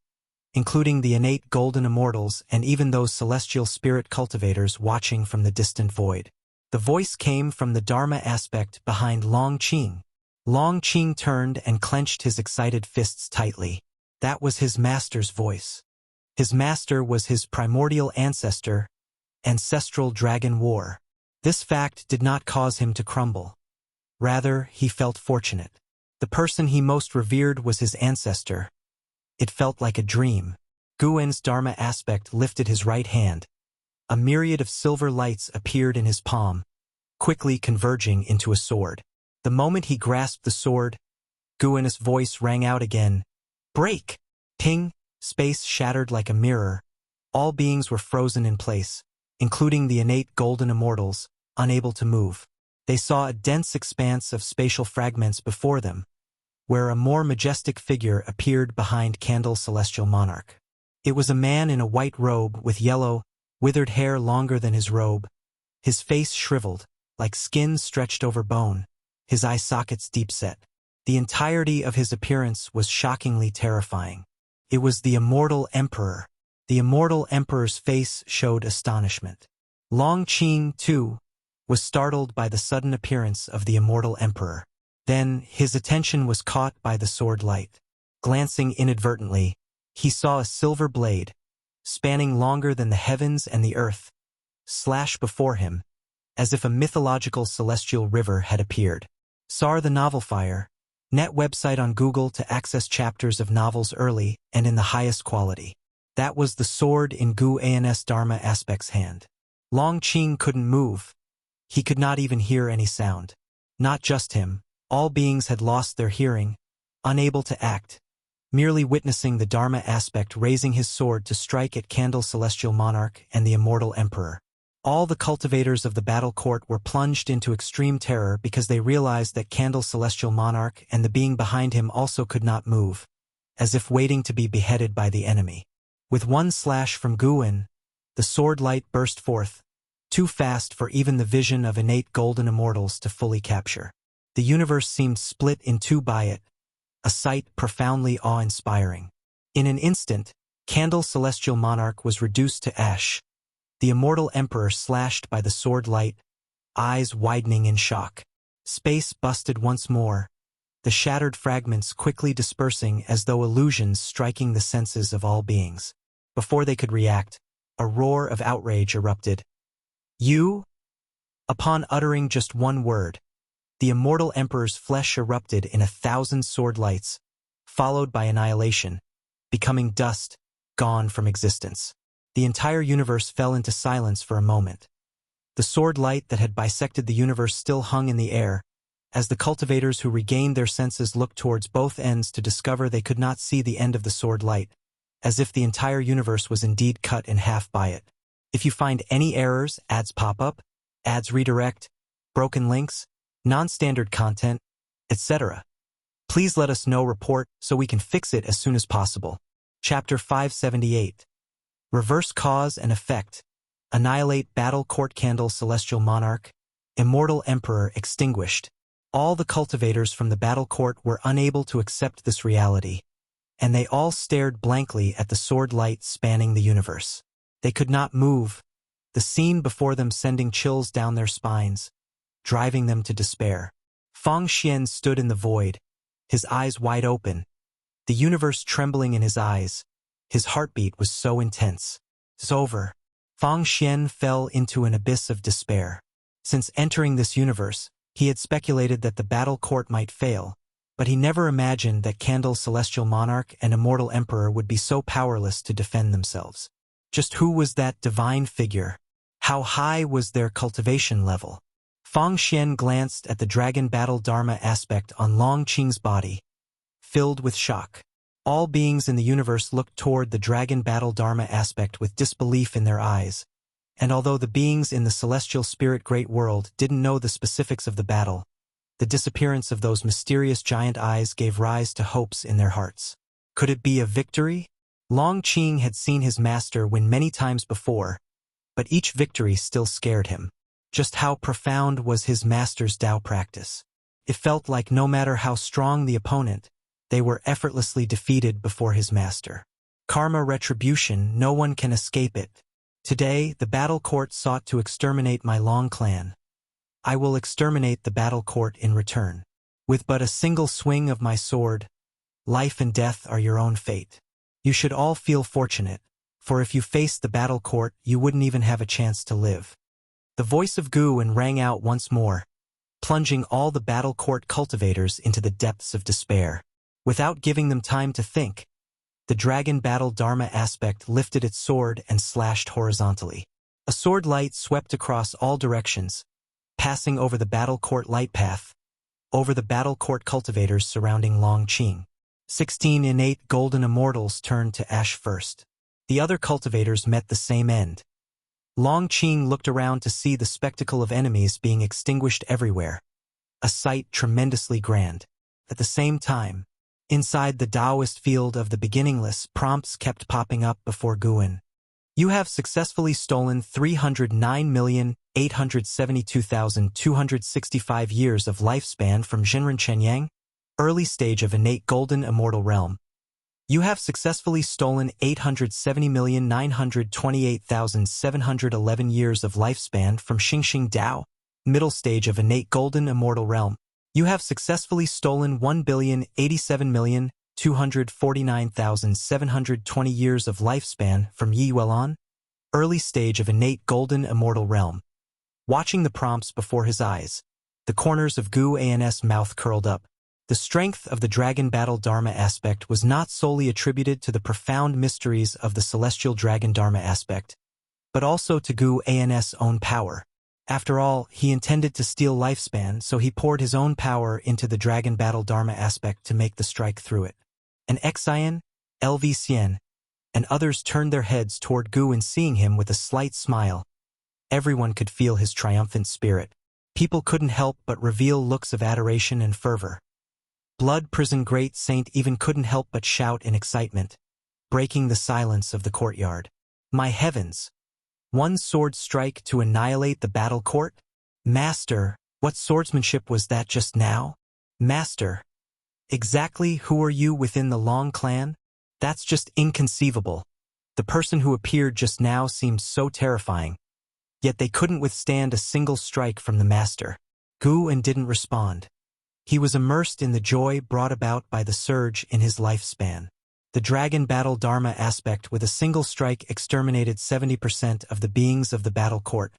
Speaker 1: including the innate golden immortals and even those celestial spirit cultivators watching from the distant void. The voice came from the dharma aspect behind Long Qing. Long Qing turned and clenched his excited fists tightly. That was his master's voice. His master was his primordial ancestor, ancestral dragon war. This fact did not cause him to crumble. Rather, he felt fortunate. The person he most revered was his ancestor. It felt like a dream. Guen's dharma aspect lifted his right hand. A myriad of silver lights appeared in his palm, quickly converging into a sword. The moment he grasped the sword, Guen's voice rang out again. Break! Ping! Space shattered like a mirror. All beings were frozen in place, including the innate golden immortals, unable to move. They saw a dense expanse of spatial fragments before them, where a more majestic figure appeared behind Candle's celestial monarch. It was a man in a white robe with yellow, withered hair longer than his robe, his face shriveled, like skin stretched over bone, his eye sockets deep-set. The entirety of his appearance was shockingly terrifying. It was the immortal emperor. The immortal emperor's face showed astonishment. Long Qing, too, was startled by the sudden appearance of the immortal emperor. Then his attention was caught by the sword light. Glancing inadvertently, he saw a silver blade, spanning longer than the heavens and the earth, slash before him, as if a mythological celestial river had appeared. SAR the Novel Fire, net website on Google to access chapters of novels early and in the highest quality. That was the sword in Gu-An's dharma aspect's hand. Long Qing couldn't move. He could not even hear any sound. Not just him, all beings had lost their hearing, unable to act, merely witnessing the dharma aspect raising his sword to strike at Candle's celestial monarch and the immortal emperor. All the cultivators of the battle court were plunged into extreme terror because they realized that Candle's celestial monarch and the being behind him also could not move, as if waiting to be beheaded by the enemy. With one slash from Guin, the sword light burst forth, too fast for even the vision of innate golden immortals to fully capture. The universe seemed split in two by it, a sight profoundly awe-inspiring. In an instant, Candle's celestial monarch was reduced to ash, the immortal emperor slashed by the sword light, eyes widening in shock. Space busted once more, the shattered fragments quickly dispersing as though illusions striking the senses of all beings. Before they could react, a roar of outrage erupted. "You?" Upon uttering just one word, the immortal emperor's flesh erupted in 1,000 sword lights, followed by annihilation, becoming dust, gone from existence. The entire universe fell into silence for a moment. The sword light that had bisected the universe still hung in the air, as the cultivators who regained their senses looked towards both ends to discover they could not see the end of the sword light, as if the entire universe was indeed cut in half by it. If you find any errors, ads pop up, ads redirect, broken links, non-standard content, etc., please let us know. Report so we can fix it as soon as possible. Chapter 578. Reverse Cause and Effect. Annihilate Battle Court. Candle Celestial Monarch, Immortal Emperor extinguished. All the cultivators from the battle court were unable to accept this reality, and they all stared blankly at the sword light spanning the universe. They could not move, the scene before them sending chills down their spines, driving them to despair. Feng Xian stood in the void, his eyes wide open, the universe trembling in his eyes. His heartbeat was so intense. "It's over." Feng Xian fell into an abyss of despair. Since entering this universe, he had speculated that the battle court might fail, but he never imagined that Candle's celestial monarch and immortal emperor would be so powerless to defend themselves. Just who was that divine figure? How high was their cultivation level? Feng Xian glanced at the dragon battle dharma aspect on Long Qing's body, filled with shock. All beings in the universe looked toward the dragon battle dharma aspect with disbelief in their eyes, and although the beings in the celestial spirit great world didn't know the specifics of the battle, the disappearance of those mysterious giant eyes gave rise to hopes in their hearts. Could it be a victory? Long Qing had seen his master win many times before, but each victory still scared him. Just how profound was his master's Tao practice? It felt like no matter how strong the opponent, they were effortlessly defeated before his master. Karma retribution, no one can escape it. Today, the battle court sought to exterminate my Long clan. I will exterminate the battle court in return. With but a single swing of my sword, life and death are your own fate. You should all feel fortunate, for if you faced the battle court, you wouldn't even have a chance to live. The voice of Guin rang out once more, plunging all the battle court cultivators into the depths of despair. Without giving them time to think, the dragon battle dharma aspect lifted its sword and slashed horizontally. A sword light swept across all directions, passing over the battle court light path, over the battle court cultivators surrounding Long Qing. 16 innate golden immortals turned to ash first. The other cultivators met the same end. Long Qing looked around to see the spectacle of enemies being extinguished everywhere, a sight tremendously grand. At the same time, inside the Taoist field of the beginningless, prompts kept popping up before Guin. You have successfully stolen 309,872,265 years of lifespan from Jinren Chenyang, early stage of innate golden immortal realm. You have successfully stolen 870,928,711 years of lifespan from Xingxing Dao, middle stage of innate golden immortal realm. You have successfully stolen 1,087,249,720 years of lifespan from Yi Yuelan, early stage of innate golden immortal realm. Watching the prompts before his eyes, the corners of Guin's mouth curled up. The strength of the dragon battle dharma aspect was not solely attributed to the profound mysteries of the celestial dragon dharma aspect, but also to Guin's own power. After all, he intended to steal lifespan, so he poured his own power into the dragon battle dharma aspect to make the strike through it. And Xian, LV Xian, and others turned their heads toward Guin, seeing him with a slight smile. Everyone could feel his triumphant spirit. People couldn't help but reveal looks of adoration and fervor. Blood Prison Great Saint even couldn't help but shout in excitement, breaking the silence of the courtyard. My heavens! One sword strike to annihilate the battle court? Master, what swordsmanship was that just now? Master, exactly who are you within the Long clan? That's just inconceivable. The person who appeared just now seemed so terrifying. Yet they couldn't withstand a single strike from the master. Gu-en didn't respond. He was immersed in the joy brought about by the surge in his lifespan. The dragon battle dharma aspect with a single strike exterminated 70% of the beings of the battle court,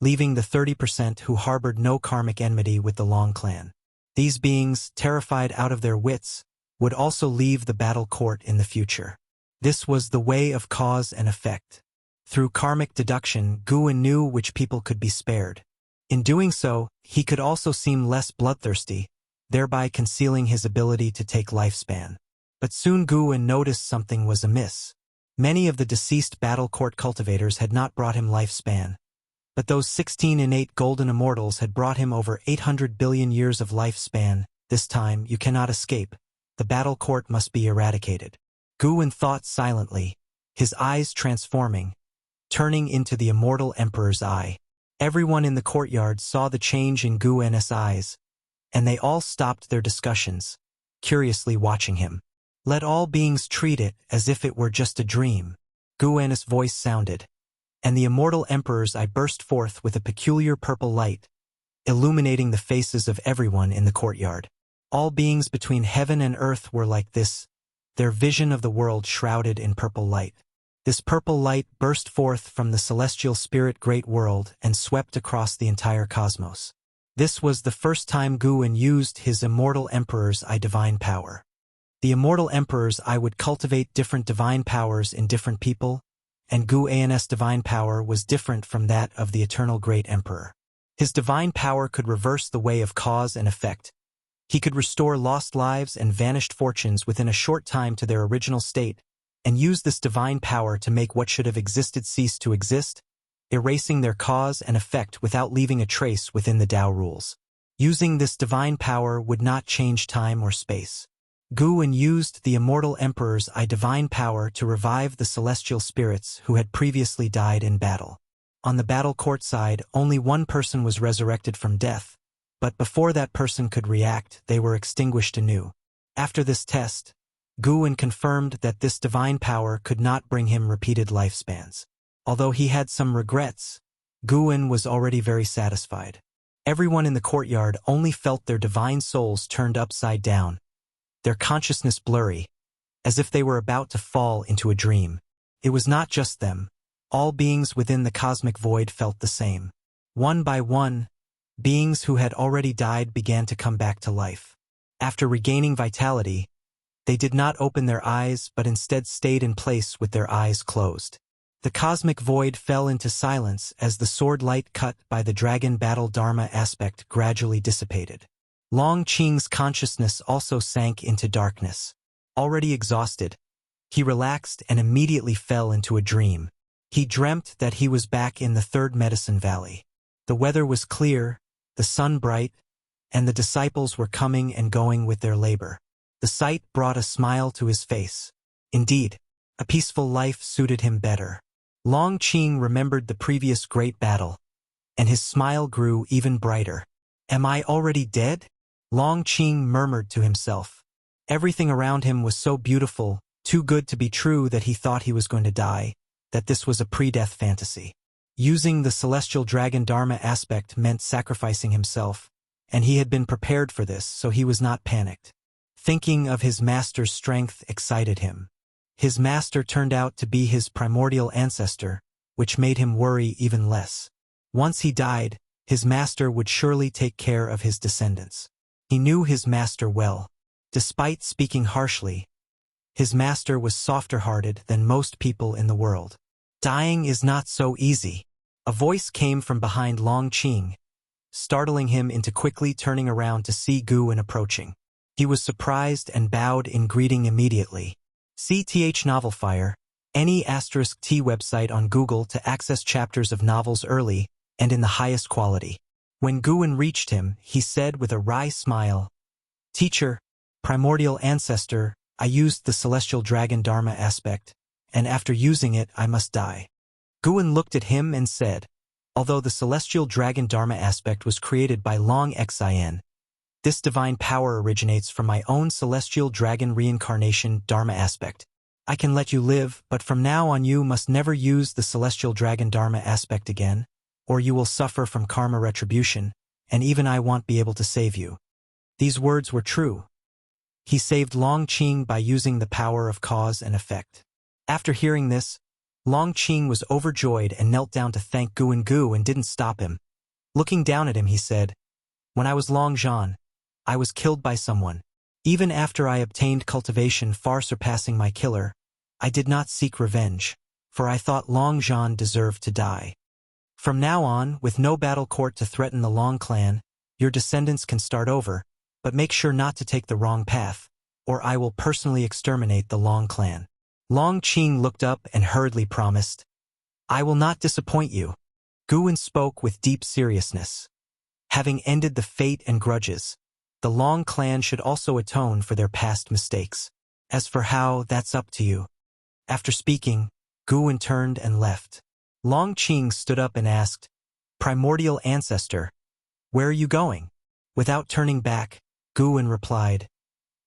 Speaker 1: leaving the 30% who harbored no karmic enmity with the Long clan. These beings, terrified out of their wits, would also leave the battle court in the future. This was the way of cause and effect. Through karmic deduction, Gu-en knew which people could be spared. In doing so, he could also seem less bloodthirsty, thereby concealing his ability to take lifespan. But soon Gu-en noticed something was amiss. Many of the deceased battle court cultivators had not brought him lifespan, but those 16 innate golden immortals had brought him over 800 billion years of lifespan. This time, you cannot escape. The battle court must be eradicated. Gu-en thought silently, his eyes transforming, turning into the immortal emperor's eye. Everyone in the courtyard saw the change in Gu-en's eyes, and they all stopped their discussions, curiously watching him. Let all beings treat it as if it were just a dream. Gu-en's voice sounded, and the immortal emperor's eye burst forth with a peculiar purple light, illuminating the faces of everyone in the courtyard. All beings between heaven and earth were like this, their vision of the world shrouded in purple light. This purple light burst forth from the celestial spirit great world and swept across the entire cosmos. This was the first time Gu-en used his immortal emperor's eye divine power. The immortal emperor's eye would cultivate different divine powers in different people, and Gu-en's divine power was different from that of the eternal great emperor. His divine power could reverse the way of cause and effect. He could restore lost lives and vanished fortunes within a short time to their original state, and use this divine power to make what should have existed cease to exist, erasing their cause and effect without leaving a trace within the Tao rules. Using this divine power would not change time or space. Gu-en used the immortal emperor's eye divine power to revive the celestial spirits who had previously died in battle. On the battle court side, only one person was resurrected from death, but before that person could react, they were extinguished anew. After this test, Gu-en confirmed that this divine power could not bring him repeated lifespans. Although he had some regrets, Gu-en was already very satisfied. Everyone in the courtyard only felt their divine souls turned upside down, their consciousness blurry, as if they were about to fall into a dream. It was not just them. All beings within the cosmic void felt the same. One by one, beings who had already died began to come back to life. After regaining vitality, they did not open their eyes but instead stayed in place with their eyes closed. The cosmic void fell into silence as the sword light cut by the dragon battle dharma aspect gradually dissipated. Long Qing's consciousness also sank into darkness. Already exhausted, he relaxed and immediately fell into a dream. He dreamt that he was back in the third medicine valley. The weather was clear, the sun bright, and the disciples were coming and going with their labor. The sight brought a smile to his face. Indeed, a peaceful life suited him better. Long Qing remembered the previous great battle, and his smile grew even brighter. Am I already dead? Long Qing murmured to himself. Everything around him was so beautiful, too good to be true that he thought he was going to die, that this was a pre-death fantasy. Using the celestial dragon dharma aspect meant sacrificing himself, and he had been prepared for this, so he was not panicked. Thinking of his master's strength excited him. His master turned out to be his primordial ancestor, which made him worry even less. Once he died, his master would surely take care of his descendants. He knew his master well. Despite speaking harshly, his master was softer-hearted than most people in the world. Dying is not so easy. A voice came from behind Long Qing, startling him into quickly turning around to see Gu-en approaching. He was surprised and bowed in greeting immediately. CTH Novelfire, any *T website on Google to access chapters of novels early and in the highest quality. When Guwen reached him, he said with a wry smile, "Teacher, primordial ancestor, I used the celestial dragon Dharma aspect, and after using it I must die." Guwen looked at him and said, "Although the celestial dragon Dharma aspect was created by Long Xin, this divine power originates from my own celestial dragon reincarnation Dharma aspect. I can let you live, but from now on you must never use the celestial dragon Dharma aspect again, or you will suffer from karma retribution, and even I won't be able to save you." These words were true. He saved Long Qing by using the power of cause and effect. After hearing this, Long Qing was overjoyed and knelt down to thank Guwen Gu and didn't stop him. Looking down at him, he said, "When I was Long Zhan, I was killed by someone. Even after I obtained cultivation far surpassing my killer, I did not seek revenge, for I thought Long Zhan deserved to die. From now on, with no battle court to threaten the Long clan, your descendants can start over, but make sure not to take the wrong path, or I will personally exterminate the Long clan." Long Qing looked up and hurriedly promised, "I will not disappoint you." Guwen spoke with deep seriousness. Having ended the fate and grudges, the Long clan should also atone for their past mistakes. As for how, that's up to you. After speaking, Guwen turned and left. Long Qing stood up and asked, "Primordial ancestor, where are you going?" Without turning back, Guwen replied,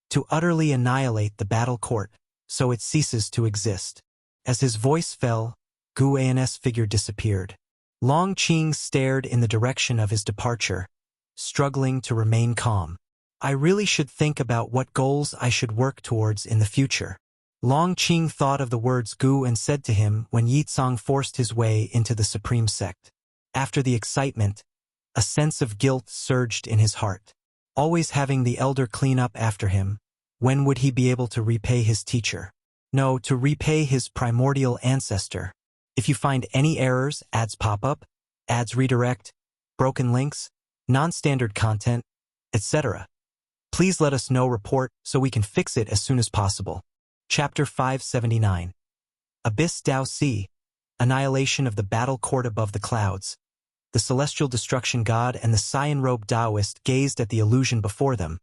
Speaker 1: "To utterly annihilate the battle court, so it ceases to exist." As his voice fell, Guwen's figure disappeared. Long Qing stared in the direction of his departure, struggling to remain calm. "I really should think about what goals I should work towards in the future." Long Qing thought of the words Guwen said to him when Yitsong forced his way into the supreme sect. After the excitement, a sense of guilt surged in his heart. Always having the elder clean up after him, when would he be able to repay his teacher? No, to repay his primordial ancestor. If you find any errors, ads pop up, ads redirect, broken links, non-standard content, etc., please let us know. Report so we can fix it as soon as possible. Chapter 579. Abyss Dao Si, Annihilation of the Battle Court Above the Clouds. The celestial destruction god and the cyan-robed Taoist gazed at the illusion before them,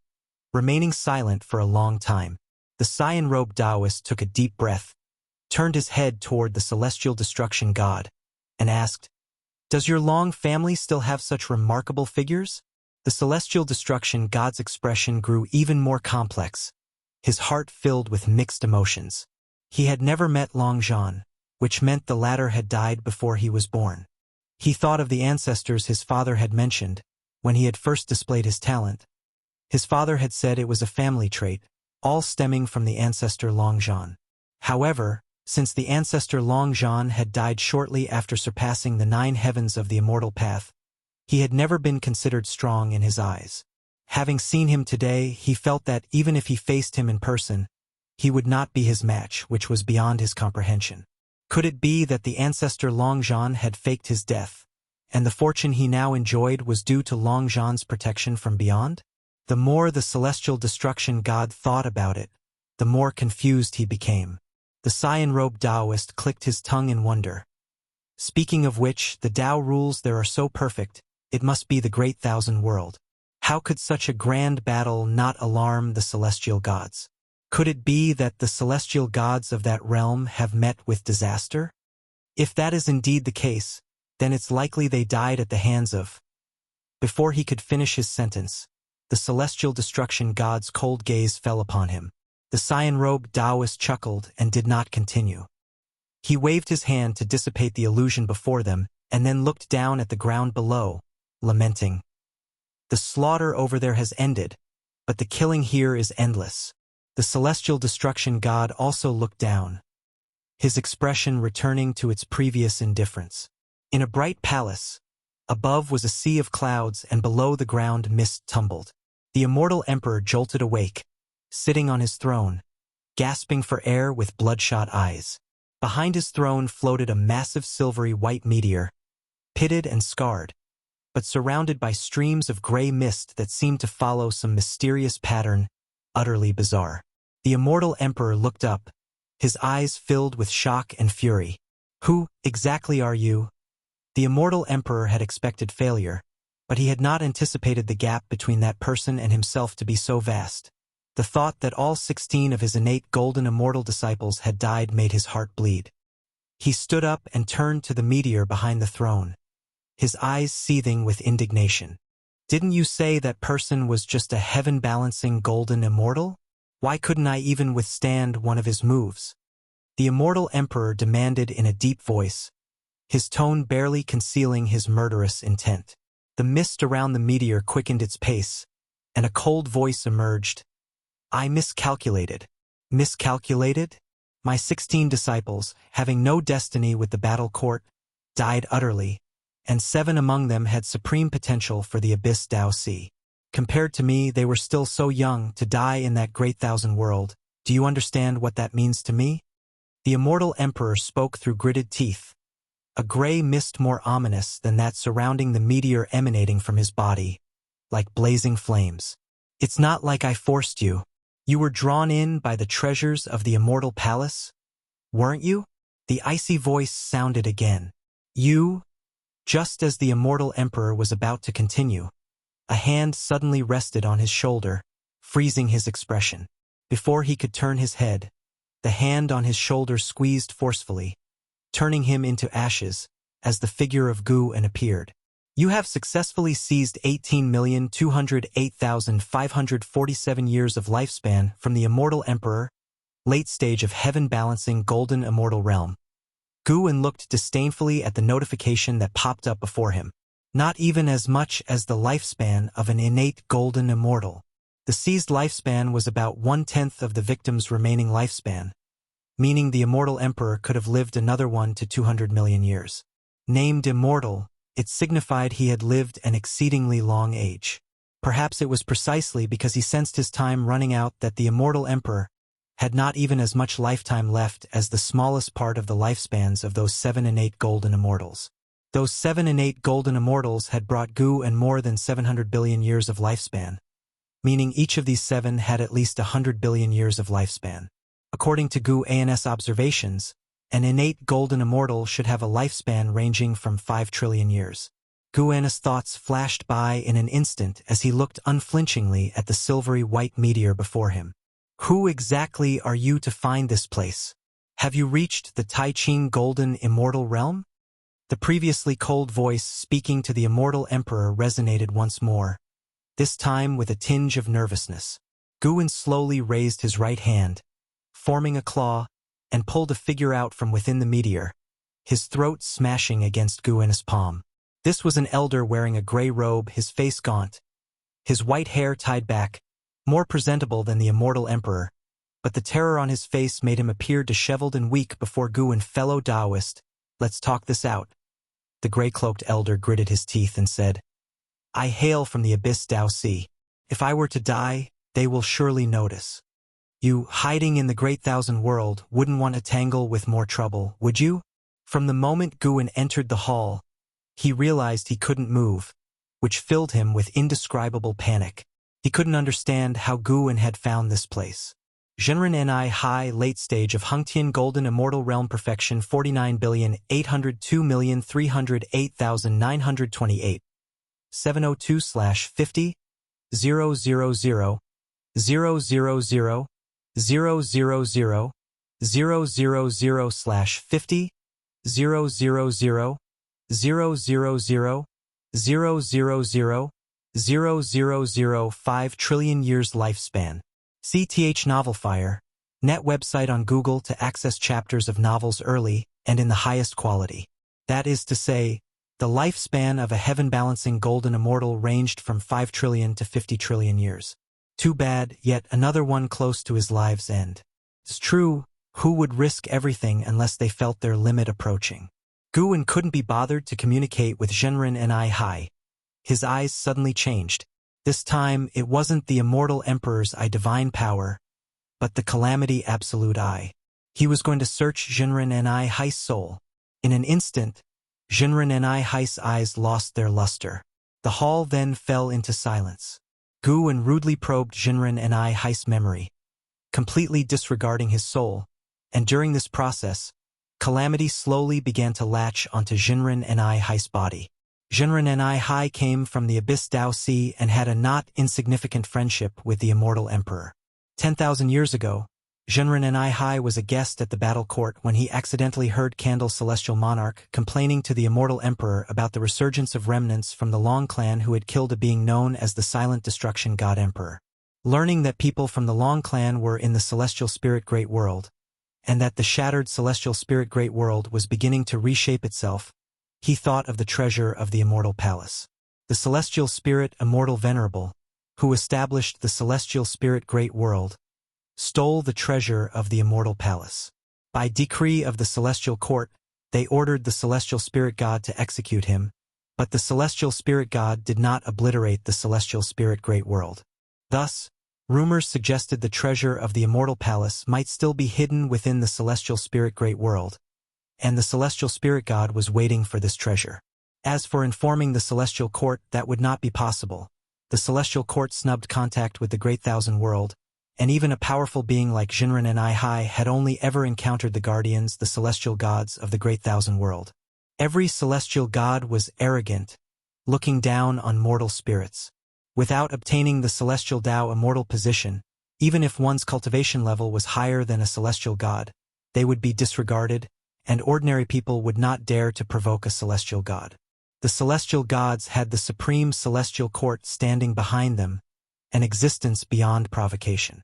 Speaker 1: remaining silent for a long time. The cyan-robed Taoist took a deep breath, turned his head toward the celestial destruction god, and asked, "Does your Long family still have such remarkable figures?" The celestial destruction god's expression grew even more complex, his heart filled with mixed emotions. He had never met Long Zhan, which meant the latter had died before he was born. He thought of the ancestors his father had mentioned when he had first displayed his talent. His father had said it was a family trait, all stemming from the ancestor Long Zhan. However, since the ancestor Long Zhan had died shortly after surpassing the 9 heavens of the immortal path, he had never been considered strong in his eyes. Having seen him today, he felt that even if he faced him in person, he would not be his match, which was beyond his comprehension. Could it be that the ancestor Long Zhan had faked his death, and the fortune he now enjoyed was due to Long Zhan's protection from beyond? The more the celestial destruction god thought about it, the more confused he became. The cyan-robed Taoist clicked his tongue in wonder. Speaking of which, the Tao rules there are so perfect, it must be the great thousand world. How could such a grand battle not alarm the celestial gods? Could it be that the celestial gods of that realm have met with disaster? If that is indeed the case, then it's likely they died at the hands of... Before he could finish his sentence, the celestial destruction god's cold gaze fell upon him. The cyan-robed Taoist chuckled and did not continue. He waved his hand to dissipate the illusion before them, and then looked down at the ground below, lamenting. The slaughter over there has ended, but the killing here is endless. The celestial destruction god also looked down, his expression returning to its previous indifference. In a bright palace, above was a sea of clouds and below the ground mist tumbled. The immortal emperor jolted awake, sitting on his throne, gasping for air with bloodshot eyes. Behind his throne floated a massive silvery white meteor, pitted and scarred, but surrounded by streams of gray mist that seemed to follow some mysterious pattern, utterly bizarre. The immortal emperor looked up, his eyes filled with shock and fury. Who exactly are you? The immortal emperor had expected failure, but he had not anticipated the gap between that person and himself to be so vast. The thought that all 16 of his innate golden immortal disciples had died made his heart bleed. He stood up and turned to the meteor behind the throne, his eyes seething with indignation. Didn't you say that person was just a heaven-balancing golden immortal? Why couldn't I even withstand one of his moves? The immortal emperor demanded in a deep voice, his tone barely concealing his murderous intent. The mist around the meteor quickened its pace, and a cold voice emerged. I miscalculated. Miscalculated? My 16 disciples, having no destiny with the battle court, died utterly, and 7 among them had supreme potential for the Abyss Tao Sea. Compared to me, they were still so young to die in that great thousand world. Do you understand what that means to me? The immortal emperor spoke through gritted teeth, a gray mist more ominous than that surrounding the meteor emanating from his body, like blazing flames. It's not like I forced you. You were drawn in by the treasures of the immortal palace, weren't you? The icy voice sounded again. You? Just as the immortal emperor was about to continue, a hand suddenly rested on his shoulder, freezing his expression. Before he could turn his head, the hand on his shoulder squeezed forcefully, turning him into ashes as the figure of Guan appeared. You have successfully seized 18,208,547 years of lifespan from the immortal emperor, late stage of heaven-balancing golden immortal realm. Guan looked disdainfully at the notification that popped up before him. Not even as much as the lifespan of an innate golden immortal. The seized lifespan was about 1/10 of the victim's remaining lifespan, meaning the immortal emperor could have lived another 1 to 200 million years. Named immortal, it signified he had lived an exceedingly long age. Perhaps it was precisely because he sensed his time running out that the immortal emperor had not even as much lifetime left as the smallest part of the lifespans of those 7 innate golden immortals. Those 7 innate golden immortals had brought Guan more than 700 billion years of lifespan, meaning each of these 7 had at least 100 billion years of lifespan. According to Guan's observations, an innate golden immortal should have a lifespan ranging from 5 trillion years. Guan's thoughts flashed by in an instant as he looked unflinchingly at the silvery white meteor before him. Who exactly are you to find this place? Have you reached the Tai-Ching golden immortal realm? The previously cold voice speaking to the immortal emperor resonated once more, this time with a tinge of nervousness. Guan slowly raised his right hand, forming a claw, and pulled a figure out from within the meteor, his throat smashing against Guan's palm. This was an elder wearing a gray robe, his face gaunt, his white hair tied back, more presentable than the immortal emperor, but the terror on his face made him appear disheveled and weak before Guan. Fellow Taoist, let's talk this out. The gray-cloaked elder gritted his teeth and said, I hail from the Abyss Tao Sea. If I were to die, they will surely notice. You, hiding in the great thousand world, wouldn't want to tangle with more trouble, would you? From the moment Guan entered the hall, he realized he couldn't move, which filled him with indescribable panic. He couldn't understand how Guan had found this place. Zhenren Ni High late stage of Hengtian golden immortal realm perfection 49,802,308,928 702/50 000 000 000 000 000/50 000 000 5 trillion years lifespan. CTH Novel Fire, net website on Google to access chapters of novels early and in the highest quality. That is to say, the lifespan of a heaven-balancing golden immortal ranged from 5 trillion to 50 trillion years. Too bad, yet another one close to his life's end. It's true, who would risk everything unless they felt their limit approaching? Guan couldn't be bothered to communicate with Zhenren Ni Hai. His eyes suddenly changed. This time, it wasn't the immortal emperor's divine power, but the calamity absolute I. He was going to search Zhenren Ni Hai's soul. In an instant, Zhenren Ni Hai's eyes lost their luster. The hall then fell into silence. Guan rudely probed Zhenren Ni Hai's memory, completely disregarding his soul, And during this process, calamity slowly began to latch onto Jinren and Hai's body. Jinren and Hai came from the Abyss Dao Sea and had a not insignificant friendship with the immortal emperor. 10,000 years ago, Jinren and Hai was a guest at the battle court when he accidentally heard Candle's celestial monarch complaining to the immortal emperor about the resurgence of remnants from the Long clan who had killed a being known as the Silent Destruction God Emperor. Learning that people from the Long clan were in the celestial spirit great world, and that the shattered celestial spirit great world was beginning to reshape itself, he thought of the treasure of the immortal palace. The celestial spirit immortal venerable, who established the celestial spirit great world, stole the treasure of the immortal palace. By decree of the celestial court, they ordered the celestial spirit god to execute him, but the celestial spirit god did not obliterate the celestial spirit great world. Thus, rumors suggested the treasure of the immortal palace might still be hidden within the celestial spirit great world, and the celestial spirit god was waiting for this treasure. As for informing the celestial court, that would not be possible. The celestial court snubbed contact with the great thousand world, and even a powerful being like Jinren and Hai had only ever encountered the guardians, the celestial gods of the great thousand world. Every celestial god was arrogant, looking down on mortal spirits. Without obtaining the celestial Tao immortal position, even if one's cultivation level was higher than a celestial god, they would be disregarded, and ordinary people would not dare to provoke a celestial god. The celestial gods had the supreme celestial court standing behind them, an existence beyond provocation.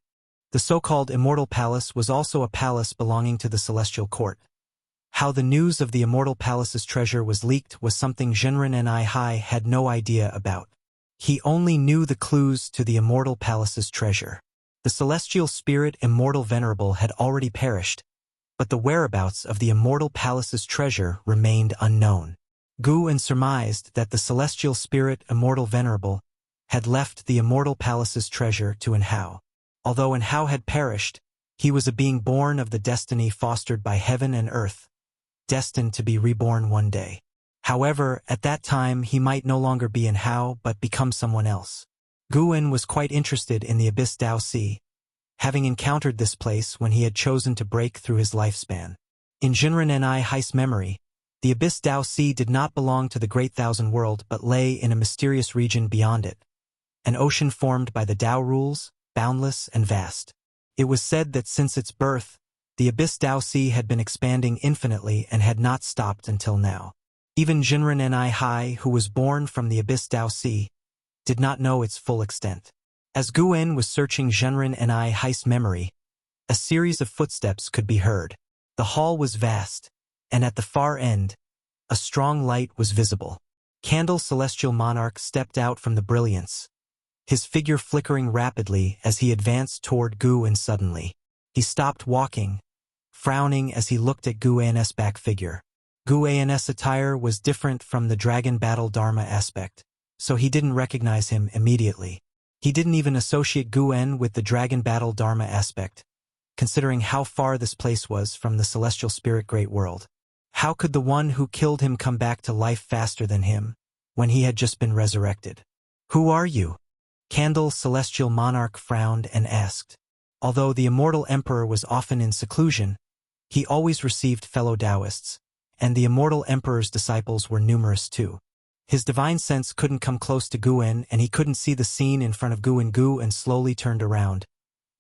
Speaker 1: The so-called immortal palace was also a palace belonging to the celestial court. How the news of the immortal palace's treasure was leaked was something Jinren and Hai had no idea about. He only knew the clues to the immortal palace's treasure. The celestial spirit immortal venerable had already perished, but the whereabouts of the immortal palace's treasure remained unknown. Guan surmised that the celestial spirit immortal venerable had left the immortal palace's treasure to Anhao. Although Anhao had perished, he was a being born of the destiny fostered by heaven and earth, destined to be reborn one day. However, at that time he might no longer be Anhao but become someone else. Guan was quite interested in the Abyss Dao Sea, having encountered this place when he had chosen to break through his lifespan. In Jinren and Hai's memory, the Abyss Dao Sea did not belong to the Great Thousand World but lay in a mysterious region beyond it, an ocean formed by the Tao rules, boundless and vast. It was said that since its birth, the Abyss Dao Sea had been expanding infinitely and had not stopped until now. Even Jinren and Hai, who was born from the Abyss Dao Sea, did not know its full extent. As Guan was searching Jinren and Hai's memory, a series of footsteps could be heard. The hall was vast, and at the far end, a strong light was visible. Candle's celestial monarch stepped out from the brilliance, his figure flickering rapidly as he advanced toward Guan. Suddenly, he stopped walking, frowning as he looked at Guan's back figure. Guan's attire was different from the dragon battle Dharma aspect, so he didn't recognize him immediately. He didn't even associate Guan with the dragon battle Dharma aspect, considering how far this place was from the celestial spirit great world. How could the one who killed him come back to life faster than him, when he had just been resurrected? "Who are you?" Candle's celestial monarch frowned and asked. Although the immortal emperor was often in seclusion, he always received fellow Taoists, and the immortal emperor's disciples were numerous too. His divine sense couldn't come close to Guan, and he couldn't see the scene in front of Guan. Guan slowly turned around,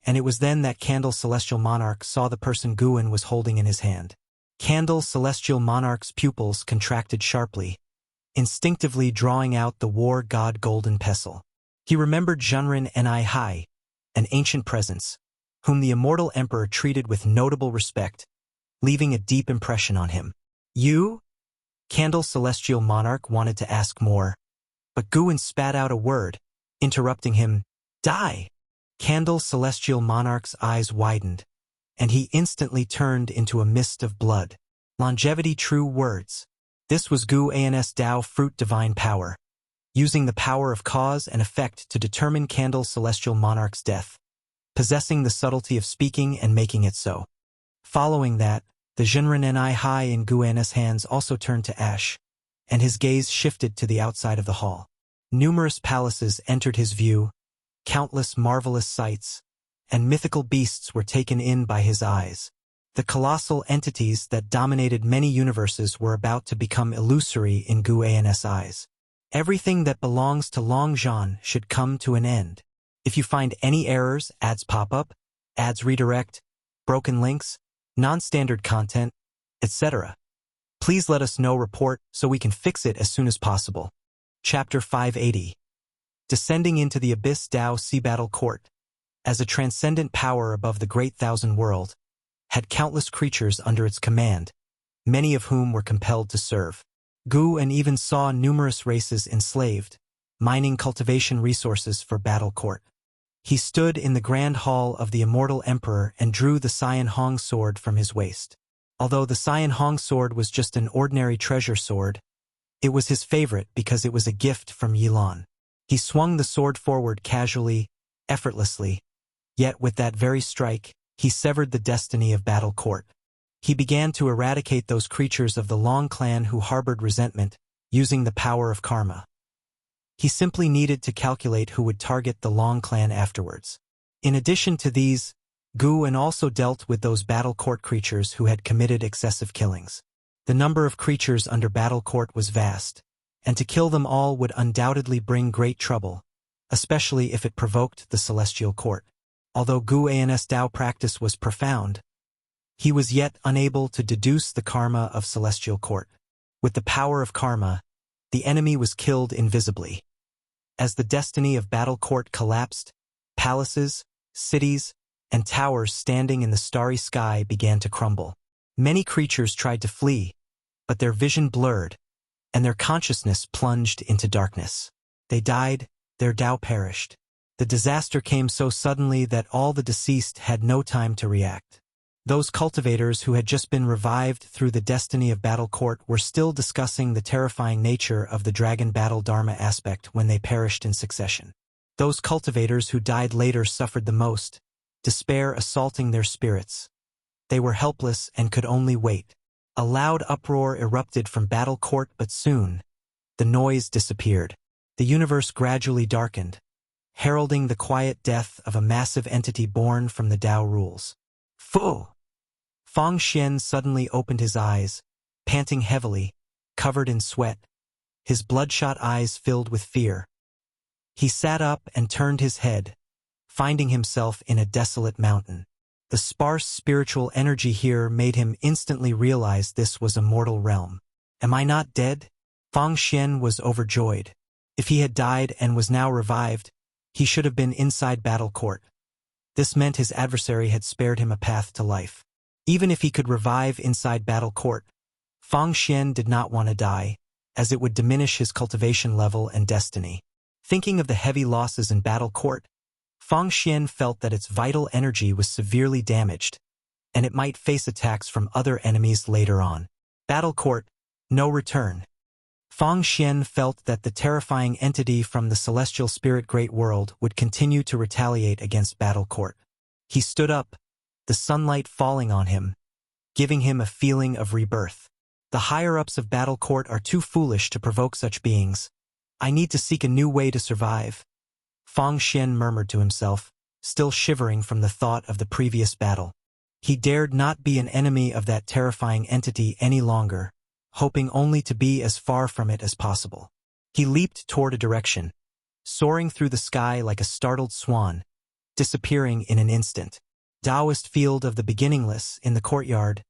Speaker 1: and it was then that Candle's celestial monarch saw the person Guan was holding in his hand. Candle's celestial monarch's pupils contracted sharply, instinctively drawing out the war god golden pestle. He remembered Jinren and Hai, an ancient presence, whom the immortal emperor treated with notable respect, leaving a deep impression on him. "You?" Candle's celestial monarch wanted to ask more, but Guan spat out a word, interrupting him. "Die!" Candle's celestial monarch's eyes widened, and he instantly turned into a mist of blood. Longevity, true words. This was Guan's Tao fruit divine power, using the power of cause and effect to determine Candle's celestial monarch's death, possessing the subtlety of speaking and making it so. Following that, the Jinren and Hai in Guan's hands also turned to ash, and his gaze shifted to the outside of the hall. Numerous palaces entered his view, countless marvelous sights, and mythical beasts were taken in by his eyes. The colossal entities that dominated many universes were about to become illusory in Gu An's eyes. Everything that belongs to Long Zhan should come to an end. If you find any errors, ads pop up, ads redirect, broken links, non-standard content, etc., please let us know. Report so we can fix it as soon as possible. Chapter 580. Descending into the Abyss. Dao Sea Battle Court, as a transcendent power above the Great Thousand World, had countless creatures under its command, many of whom were compelled to serve. Gu and even saw numerous races enslaved, mining cultivation resources for Battle Court. He stood in the Grand Hall of the Immortal Emperor and drew the Cyan Hong sword from his waist. Although the Cyan Hong sword was just an ordinary treasure sword, it was his favorite because it was a gift from Yilan. He swung the sword forward casually, effortlessly, yet with that very strike, he severed the destiny of Battle Court. He began to eradicate those creatures of the Long clan who harbored resentment, using the power of karma. He simply needed to calculate who would target the Long clan afterwards. In addition to these, Gu and also dealt with those Battle Court creatures who had committed excessive killings. The number of creatures under Battle Court was vast, and to kill them all would undoubtedly bring great trouble, especially if it provoked the Celestial Court. Although Gu An's Dao practice was profound, he was yet unable to deduce the karma of Celestial Court. With the power of karma, the enemy was killed invisibly. As the destiny of Battle Court collapsed, palaces, cities, and towers standing in the starry sky began to crumble. Many creatures tried to flee, but their vision blurred, and their consciousness plunged into darkness. They died, their Dao perished. The disaster came so suddenly that all the deceased had no time to react. Those cultivators who had just been revived through the destiny of Battle Court were still discussing the terrifying nature of the Dragon Battle Dharma aspect when they perished in succession. Those cultivators who died later suffered the most, despair assaulting their spirits. They were helpless and could only wait. A loud uproar erupted from Battle Court, but soon, the noise disappeared. The universe gradually darkened, heralding the quiet death of a massive entity born from the Dao rules. Fu! Fang Xian suddenly opened his eyes, panting heavily, covered in sweat, his bloodshot eyes filled with fear. He sat up and turned his head, finding himself in a desolate mountain. The sparse spiritual energy here made him instantly realize this was a mortal realm. Am I not dead? Fang Xian was overjoyed. If he had died and was now revived, he should have been inside Battle Court. This meant his adversary had spared him a path to life. Even if he could revive inside Battle Court, Fang Xian did not want to die, as it would diminish his cultivation level and destiny. Thinking of the heavy losses in Battle Court, Fang Xian felt that its vital energy was severely damaged, and it might face attacks from other enemies later on. Battle Court, no return. Fang Xian felt that the terrifying entity from the celestial spirit great world would continue to retaliate against Battle Court. He stood up, the sunlight falling on him, giving him a feeling of rebirth. The higher-ups of Battle Court are too foolish to provoke such beings. I need to seek a new way to survive. Fang Xian murmured to himself, still shivering from the thought of the previous battle. He dared not be an enemy of that terrifying entity any longer, hoping only to be as far from it as possible. He leaped toward a direction, soaring through the sky like a startled swan, disappearing in an instant. Taoist field of the beginningless in the courtyard,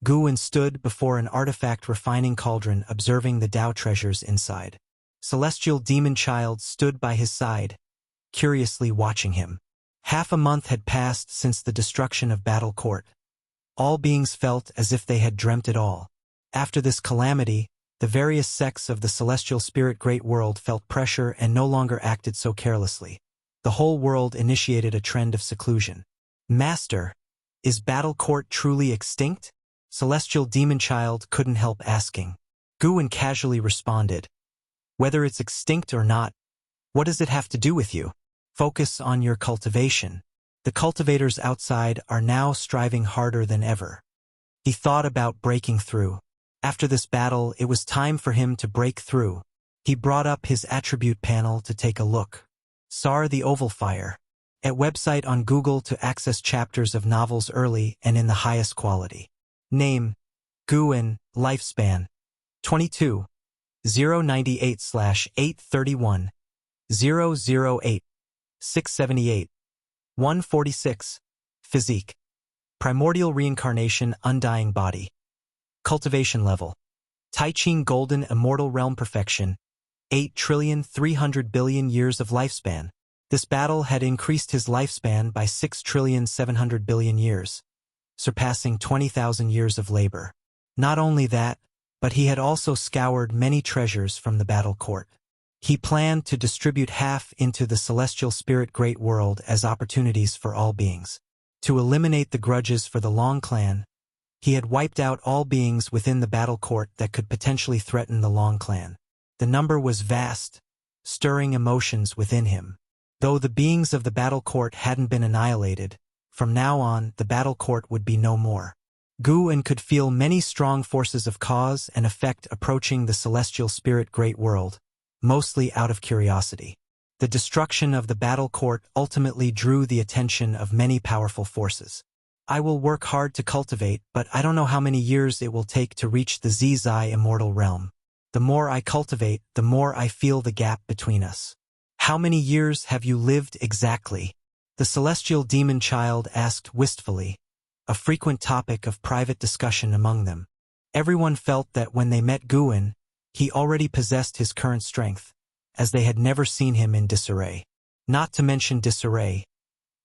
Speaker 1: Guwen stood before an artifact refining cauldron observing the Dao treasures inside. Celestial demon child stood by his side, curiously watching him. Half a month had passed since the destruction of Battle Court. All beings felt as if they had dreamt it all. After this calamity, the various sects of the celestial spirit great world felt pressure and no longer acted so carelessly. The whole world initiated a trend of seclusion. Master, is Battle Court truly extinct? Celestial demon child couldn't help asking. Guwen casually responded, whether it's extinct or not, what does it have to do with you? Focus on your cultivation. The cultivators outside are now striving harder than ever. He thought about breaking through. After this battle, it was time for him to break through. He brought up his attribute panel to take a look. Sar the Oval Fire. At website on Google to access chapters of novels early and in the highest quality. Name, Guin, lifespan, 22, 098/831, 008, 678, 146, physique, primordial reincarnation, undying body. Cultivation level, Tai Ching golden immortal realm perfection, 8,300,000,000,000 years of lifespan. This battle had increased his lifespan by 6,700,000,000,000 years, surpassing 20,000 years of labor. Not only that, but he had also scoured many treasures from the battle court. He planned to distribute half into the celestial spirit great world as opportunities for all beings. To eliminate the grudges for the Long clan, he had wiped out all beings within the battle court that could potentially threaten the Long clan. The number was vast, stirring emotions within him. Though the beings of the battle court hadn't been annihilated, from now on the battle court would be no more. Guin could feel many strong forces of cause and effect approaching the celestial spirit great world, mostly out of curiosity. The destruction of the battle court ultimately drew the attention of many powerful forces. I will work hard to cultivate, but I don't know how many years it will take to reach the Zizai immortal realm. The more I cultivate, the more I feel the gap between us. How many years have you lived exactly? The celestial demon child asked wistfully, a frequent topic of private discussion among them. Everyone felt that when they met Guin, he already possessed his current strength, as they had never seen him in disarray. Not to mention disarray,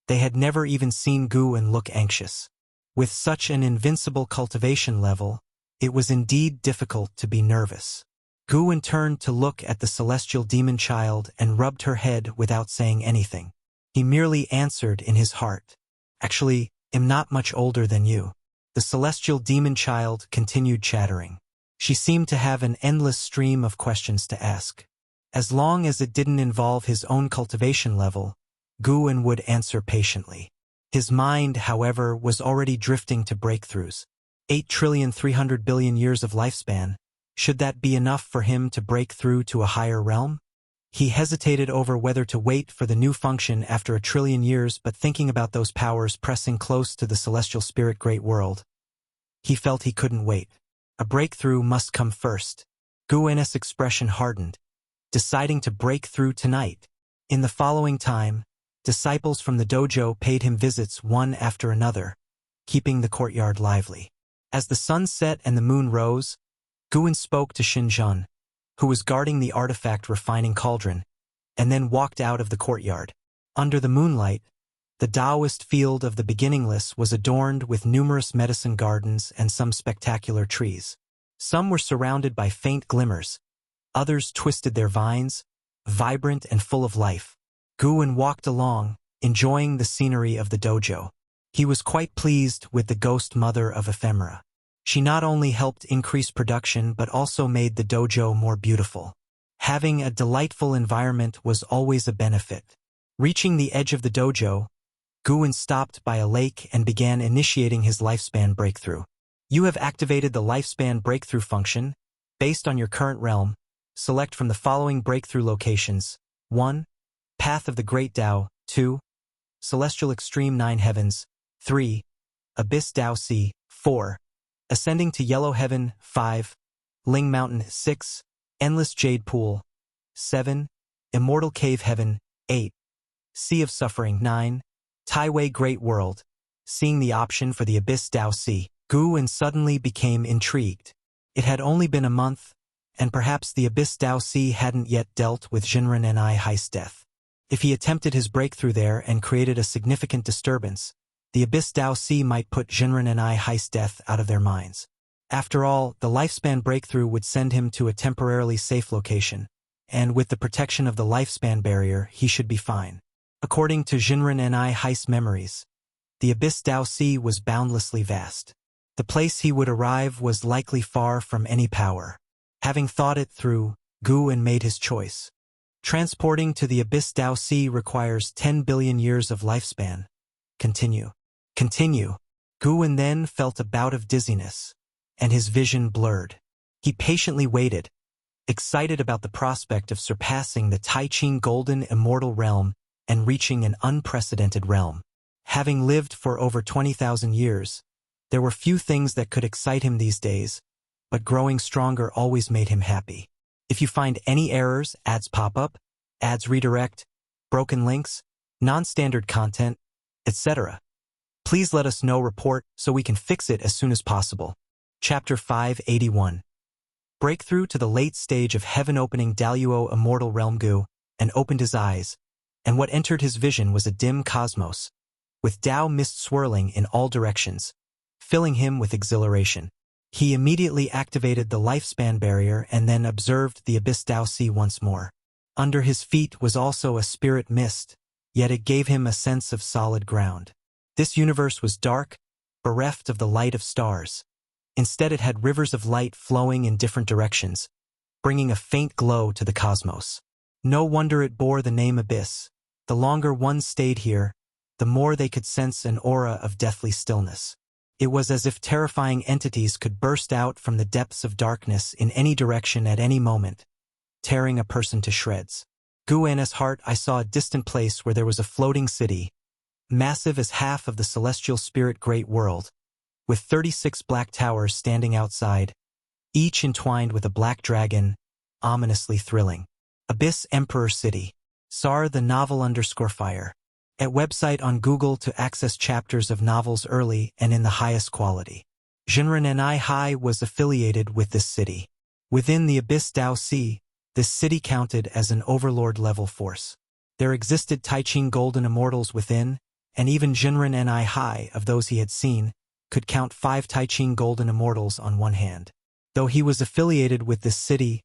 Speaker 1: they had never even seen Guin look anxious. With such an invincible cultivation level, it was indeed difficult to be nervous. Guin turned to look at the celestial demon child and rubbed her head without saying anything. He merely answered in his heart, "Actually, I'm not much older than you." The celestial demon child continued chattering. She seemed to have an endless stream of questions to ask. As long as it didn't involve his own cultivation level, Guin would answer patiently. His mind, however, was already drifting to breakthroughs. 8,300,000,000,000 years of lifespan. Should that be enough for him to break through to a higher realm? He hesitated over whether to wait for the new function after 1,000,000,000 years, but thinking about those powers pressing close to the celestial spirit great world, he felt he couldn't wait. A breakthrough must come first. Guin's expression hardened, deciding to break through tonight. In the following time, disciples from the dojo paid him visits one after another, keeping the courtyard lively. As the sun set and the moon rose, Guin spoke to Xinzhan, who was guarding the artifact refining cauldron, and then walked out of the courtyard. Under the moonlight, the Taoist field of the beginningless was adorned with numerous medicine gardens and some spectacular trees. Some were surrounded by faint glimmers, others twisted their vines, vibrant and full of life. Guin walked along, enjoying the scenery of the dojo. He was quite pleased with the ghost mother of ephemera. She not only helped increase production but also made the dojo more beautiful. Having a delightful environment was always a benefit. Reaching the edge of the dojo, Guin stopped by a lake and began initiating his lifespan breakthrough. You have activated the lifespan breakthrough function. Based on your current realm, select from the following breakthrough locations. 1. Path of the Great Tao. 2. Celestial Extreme 9 Heavens. 3. Abyss Tao Sea. 4. Ascending to Yellow Heaven. 5. Ling Mountain. 6. Endless Jade Pool. 7. Immortal Cave Heaven. 8. Sea of Suffering. 9. Taiwei Great World. Seeing the option for the Abyss Tao Sea, Guin suddenly became intrigued. It had only been a month, and perhaps the Abyss Tao Sea hadn't yet dealt with Jinren and Hai's death. If he attempted his breakthrough there and created a significant disturbance, the Abyss Tao Sea might put Jinren and Hai's death out of their minds. After all, the lifespan breakthrough would send him to a temporarily safe location, and with the protection of the lifespan barrier, he should be fine. According to Jinren and Hai's memories, the Abyss Tao Sea was boundlessly vast. The place he would arrive was likely far from any power. Having thought it through, Guin made his choice. Transporting to the Abyss Tao Sea requires 10 billion years of lifespan. Continue. Guin then felt a bout of dizziness, and his vision blurred. He patiently waited, excited about the prospect of surpassing the Tai Ching Golden Immortal Realm and reaching an unprecedented realm. Having lived for over 20,000 years, there were few things that could excite him these days, but growing stronger always made him happy. If you find any errors, ads pop up, ads redirect, broken links, non-standard content, etc., please let us know. Report so we can fix it as soon as possible. Chapter 581. Breakthrough to the late stage of heaven. Opening Daluo immortal realm. Gu and opened his eyes, and what entered his vision was a dim cosmos, with Tao mist swirling in all directions, filling him with exhilaration. He immediately activated the lifespan barrier and then observed the abyss Tao Sea once more. Under his feet was also a spirit mist, yet it gave him a sense of solid ground. This universe was dark, bereft of the light of stars. Instead, it had rivers of light flowing in different directions, bringing a faint glow to the cosmos. No wonder it bore the name Abyss. The longer one stayed here, the more they could sense an aura of deathly stillness. It was as if terrifying entities could burst out from the depths of darkness in any direction at any moment, tearing a person to shreds. Guana's heart. I saw a distant place where there was a floating city, massive as half of the celestial spirit great world, with 36 black towers standing outside, each entwined with a black dragon, ominously thrilling. Abyss Emperor City. SAR the novel _fire. At website on Google to access chapters of novels early and in the highest quality. Jinren Ni Hai was affiliated with this city. Within the Abyss Tao Sea, this city counted as an overlord-level force. There existed Taiqing golden immortals within, and even Jinren Ni Hai, of those he had seen, could count 5 Taiqing golden immortals on one hand. Though he was affiliated with this city,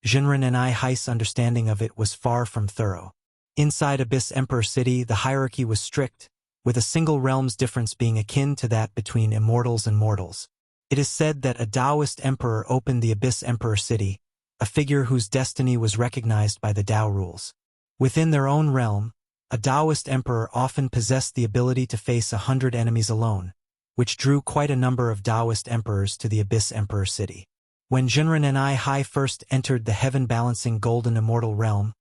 Speaker 1: Jinren Ni Hai's understanding of it was far from thorough. Inside Abyss Emperor City, the hierarchy was strict, with a single realm's difference being akin to that between immortals and mortals. It is said that a Taoist emperor opened the Abyss Emperor City, a figure whose destiny was recognized by the Tao rules. Within their own realm, a Taoist emperor often possessed the ability to face 100 enemies alone, which drew quite a number of Taoist emperors to the Abyss Emperor City. When Jinren Ni Hai first entered the heaven-balancing golden immortal realm,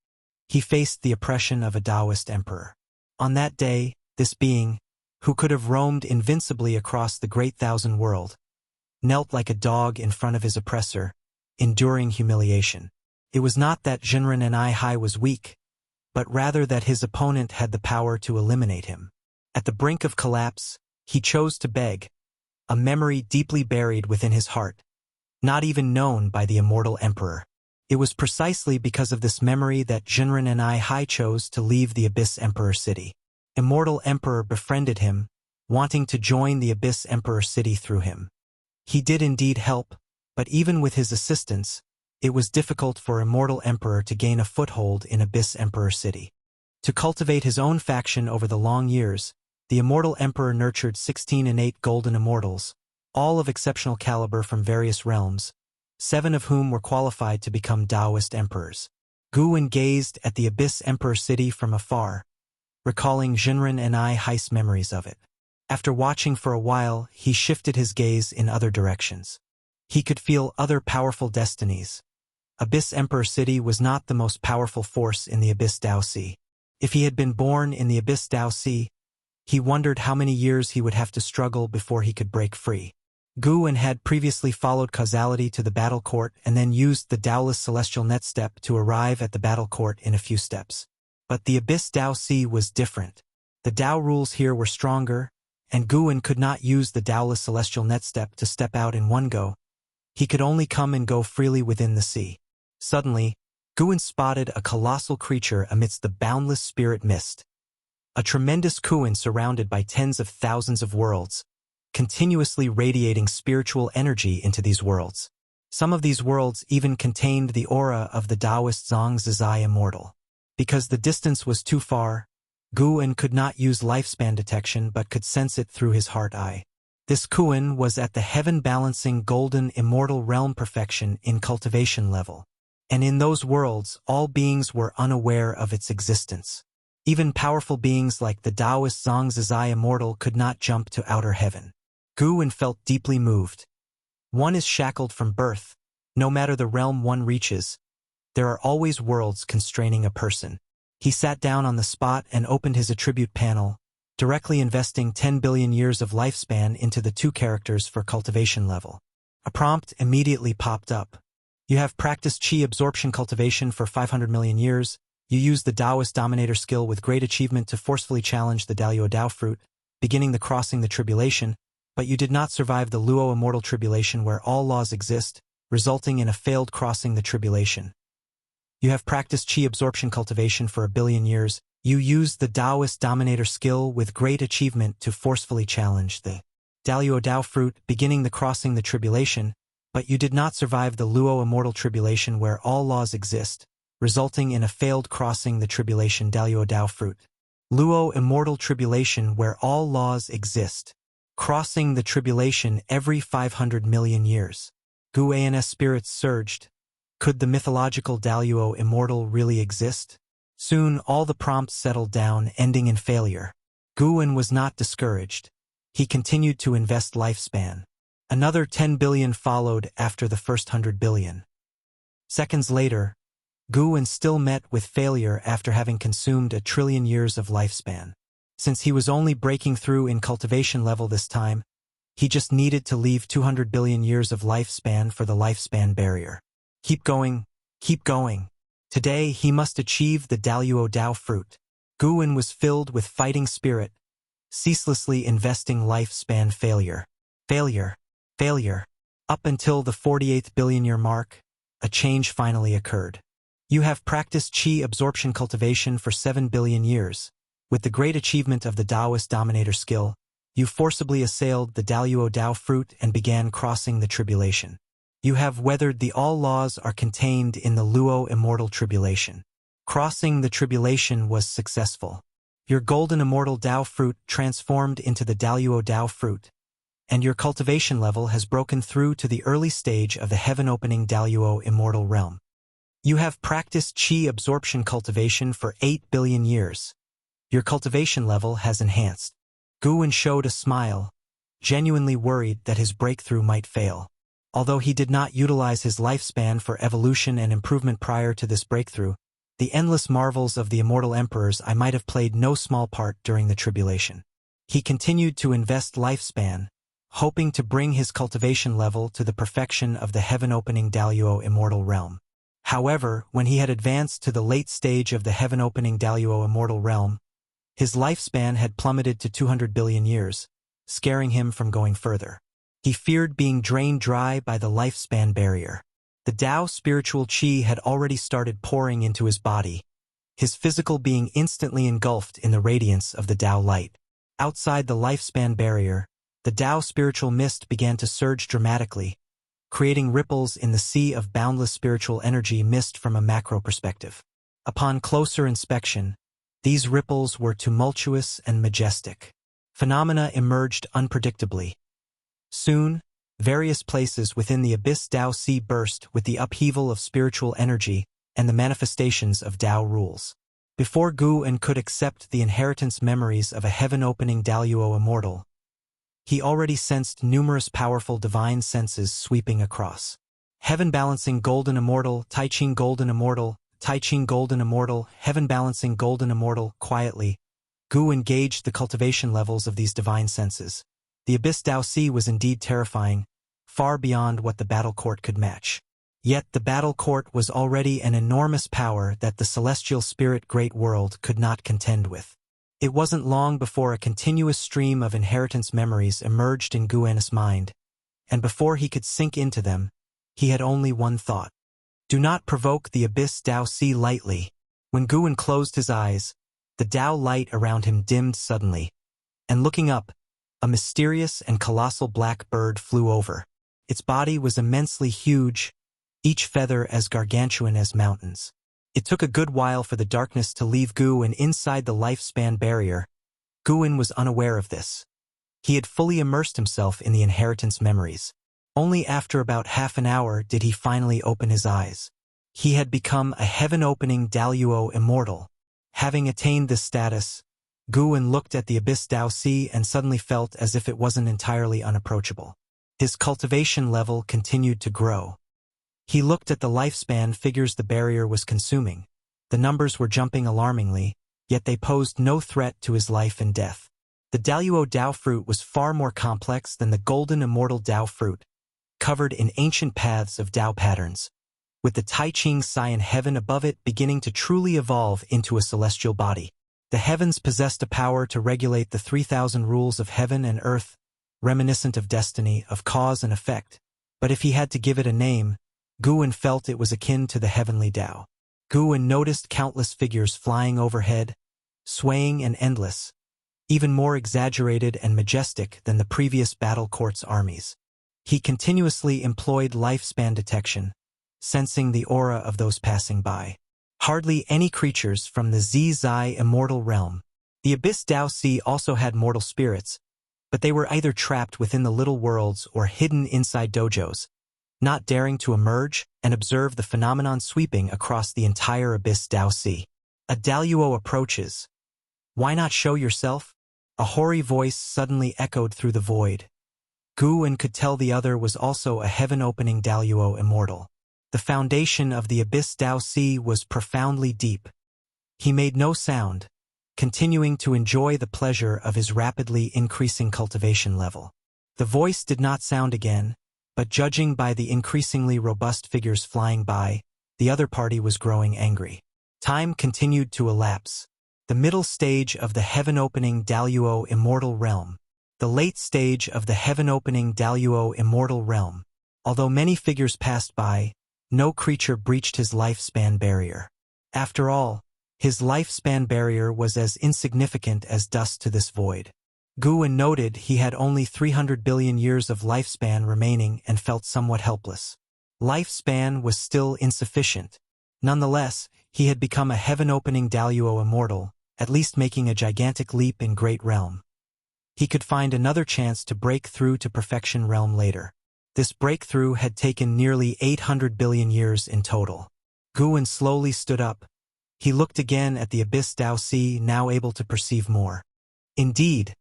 Speaker 1: he faced the oppression of a Taoist emperor. On that day, this being, who could have roamed invincibly across the great thousand world, knelt like a dog in front of his oppressor, enduring humiliation. It was not that Jinren Ni Hai was weak, but rather that his opponent had the power to eliminate him. At the brink of collapse, he chose to beg, a memory deeply buried within his heart, not even known by the immortal emperor. It was precisely because of this memory that Jinren Ni Hai chose to leave the Abyss Emperor City. Immortal Emperor befriended him, wanting to join the Abyss Emperor City through him. He did indeed help, but even with his assistance, it was difficult for Immortal Emperor to gain a foothold in Abyss Emperor City. To cultivate his own faction over the long years, the Immortal Emperor nurtured 16 innate golden immortals, all of exceptional caliber from various realms, 7 of whom were qualified to become Taoist emperors. Guan gazed at the Abyss Emperor City from afar, recalling Jinren Ni Hai's memories of it. After watching for a while, he shifted his gaze in other directions. He could feel other powerful destinies. Abyss Emperor City was not the most powerful force in the Abyss Tao Sea. If he had been born in the Abyss Tao Sea, he wondered how many years he would have to struggle before he could break free. Guan had previously followed causality to the battle court and then used the Taoless celestial net step to arrive at the battle court in a few steps. But the Abyss Tao Sea was different. The Tao rules here were stronger, and Guan could not use the Taoless celestial net step to step out in one go. He could only come and go freely within the sea. Suddenly, Guan spotted a colossal creature amidst the boundless spirit mist. A tremendous Kuan surrounded by tens of thousands of worlds, continuously radiating spiritual energy into these worlds. Some of these worlds even contained the aura of the Taoist Zhang Zizai immortal. Because the distance was too far, Guan could not use lifespan detection but could sense it through his heart eye. This Kuan was at the heaven-balancing golden immortal realm perfection in cultivation level. And in those worlds, all beings were unaware of its existence. Even powerful beings like the Taoist Zhang Zizai immortal could not jump to outer heaven. Guan felt deeply moved. One is shackled from birth. No matter the realm one reaches, there are always worlds constraining a person. He sat down on the spot and opened his attribute panel, directly investing 10 billion years of lifespan into the 2 characters for cultivation level. A prompt immediately popped up. You have practiced Qi absorption cultivation for 500 million years. You use the Taoist dominator skill with great achievement to forcefully challenge the Daluo Dao fruit, beginning the crossing the tribulation, but you did not survive the Luo immortal tribulation where all laws exist, resulting in a failed crossing the tribulation. You have practiced Qi absorption cultivation for 1 billion years. You used the Taoist dominator skill with great achievement to forcefully challenge the Daluo Dao fruit, beginning the crossing the tribulation, but you did not survive the Luo immortal tribulation where all laws exist, resulting in a failed crossing the tribulation Daluo Dao fruit. Luo immortal tribulation where all laws exist. Crossing the tribulation every 500 million years. Guan's spirits surged. Could the mythological Daluo immortal really exist? Soon all the prompts settled down, ending in failure. Guan was not discouraged. He continued to invest lifespan. Another 10 billion followed after the first 100 billion. Seconds later, Guan still met with failure after having consumed 1 trillion years of lifespan. Since he was only breaking through in cultivation level this time, he just needed to leave 200 billion years of lifespan for the lifespan barrier. Keep going, keep going. Today he must achieve the Daluo Dao fruit. Guan was filled with fighting spirit, ceaselessly investing lifespan failure. Failure. Failure. Up until the 48th billion year mark, a change finally occurred. You have practiced Qi absorption cultivation for 7 billion years. With the great achievement of the Taoist dominator skill, you forcibly assailed the Daluo Dao fruit and began crossing the tribulation. You have weathered the all laws are contained in the Luo immortal tribulation. Crossing the tribulation was successful. Your golden immortal Dao fruit transformed into the Daluo Dao fruit, and your cultivation level has broken through to the early stage of the heaven-opening Daluo immortal realm. You have practiced Qi absorption cultivation for 8 billion years. Your cultivation level has enhanced. Guan showed a smile, genuinely worried that his breakthrough might fail. Although he did not utilize his lifespan for evolution and improvement prior to this breakthrough, the endless marvels of the immortal emperors I might have played no small part during the tribulation. He continued to invest lifespan, hoping to bring his cultivation level to the perfection of the heaven-opening Daluo immortal realm. However, when he had advanced to the late stage of the heaven-opening Daluo immortal realm, his lifespan had plummeted to 200 billion years, scaring him from going further. He feared being drained dry by the lifespan barrier. The Dao spiritual Qi had already started pouring into his body, his physical being instantly engulfed in the radiance of the Dao light. Outside the lifespan barrier, the Dao spiritual mist began to surge dramatically, creating ripples in the sea of boundless spiritual energy mist from a macro perspective. Upon closer inspection, these ripples were tumultuous and majestic. Phenomena emerged unpredictably. Soon, various places within the Abyss Dao Sea burst with the upheaval of spiritual energy and the manifestations of Dao rules. Before Guan could accept the inheritance memories of a heaven-opening Daluo immortal, he already sensed numerous powerful divine senses sweeping across. Heaven-balancing golden immortal, Tai-Ching golden immortal, Tai-Ching golden immortal, heaven-balancing golden immortal. Quietly, Guan gauged the cultivation levels of these divine senses. The Abyss Dao Sea was indeed terrifying, far beyond what the battle court could match. Yet the battle court was already an enormous power that the celestial spirit great world could not contend with. It wasn't long before a continuous stream of inheritance memories emerged in Guan's mind, and before he could sink into them, he had only one thought. Do not provoke the Abyss Dao Sea lightly. When Guan closed his eyes, the Dao light around him dimmed suddenly, and looking up, a mysterious and colossal black bird flew over. Its body was immensely huge, each feather as gargantuan as mountains. It took a good while for the darkness to leave Guan inside the lifespan barrier. Guan was unaware of this. He had fully immersed himself in the inheritance memories. Only after about half an hour did he finally open his eyes. He had become a heaven-opening Daluo immortal. Having attained this status, Guan looked at the Abyss Dao Sea and suddenly felt as if it wasn't entirely unapproachable. His cultivation level continued to grow. He looked at the lifespan figures the barrier was consuming, The numbers were jumping alarmingly, yet they posed no threat to his life and death. The Daluo Dao fruit was far more complex than the golden immortal Dao fruit, covered in ancient paths of Dao patterns, with the Tai Ching Scion heaven above it beginning to truly evolve into a celestial body. The heavens possessed a power to regulate the 3,000 rules of heaven and earth, reminiscent of destiny, of cause and effect. But if he had to give it a name, Guwen felt it was akin to the heavenly Dao. Guwen noticed countless figures flying overhead, swaying and endless, even more exaggerated and majestic than the previous battle court's armies. He continuously employed lifespan detection, sensing the aura of those passing by. Hardly any creatures from the Zai immortal realm. The Abyss Dao Sea also had mortal spirits, but they were either trapped within the little worlds or hidden inside dojos, not daring to emerge and observe the phenomenon sweeping across the entire Abyss Dao Sea. A Daluo approaches. Why not show yourself? A hoary voice suddenly echoed through the void. Guwen could tell the other was also a heaven-opening Daluo immortal. The foundation of the Abyss Dao Sea was profoundly deep. He made no sound, continuing to enjoy the pleasure of his rapidly increasing cultivation level. The voice did not sound again, but judging by the increasingly robust figures flying by, the other party was growing angry. Time continued to elapse. The middle stage of the heaven-opening Daluo immortal realm. The late stage of the heaven-opening Daluo immortal realm. Although many figures passed by, no creature breached his lifespan barrier. After all, his lifespan barrier was as insignificant as dust to this void. Guwen noted he had only 300 billion years of lifespan remaining and felt somewhat helpless. Lifespan was still insufficient. Nonetheless, he had become a heaven-opening Daluo immortal, at least making a gigantic leap in Great Realm. He could find another chance to break through to Perfection Realm later. This breakthrough had taken nearly 800 billion years in total. Guwen slowly stood up. He looked again at the Abyss Dao Sea, now able to perceive more. Indeed,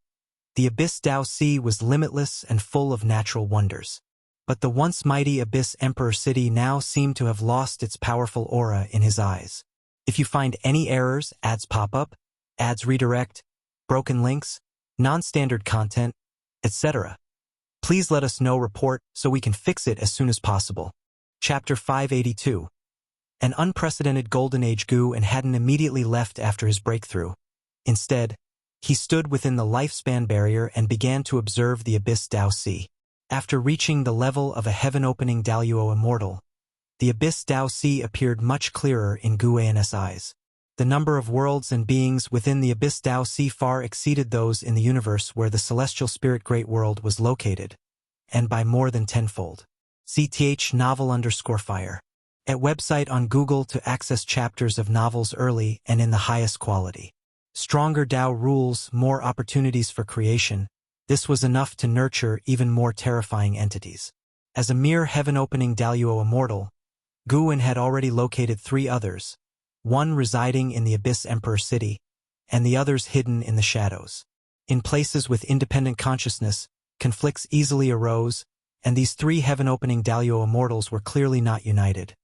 Speaker 1: the Abyss Dao Sea was limitless and full of natural wonders. But the once mighty Abyss Emperor City now seemed to have lost its powerful aura in his eyes. If you find any errors, ads pop up, ads redirect, broken links, non-standard content, etc., please let us know. Report so we can fix it as soon as possible. Chapter 582. An unprecedented golden age. Guwen hadn't immediately left after his breakthrough. Instead, he stood within the lifespan barrier and began to observe the Abyss Dao Sea. After reaching the level of a heaven-opening Daluo immortal, the Abyss Dao Sea appeared much clearer in Guwen's eyes. The number of worlds and beings within the Abyss Dao Sea far exceeded those in the universe where the celestial spirit Great World was located, and by more than tenfold. CTH novel_fire. At website on Google to access chapters of novels early and in the highest quality. Stronger Dao rules, more opportunities for creation. This was enough to nurture even more terrifying entities. As a mere heaven-opening Daluo immortal, Guwen had already located 3 others, one residing in the Abyss Emperor City, and the others hidden in the shadows. In places with independent consciousness, conflicts easily arose, and these 3 heaven-opening Daluo immortals were clearly not united.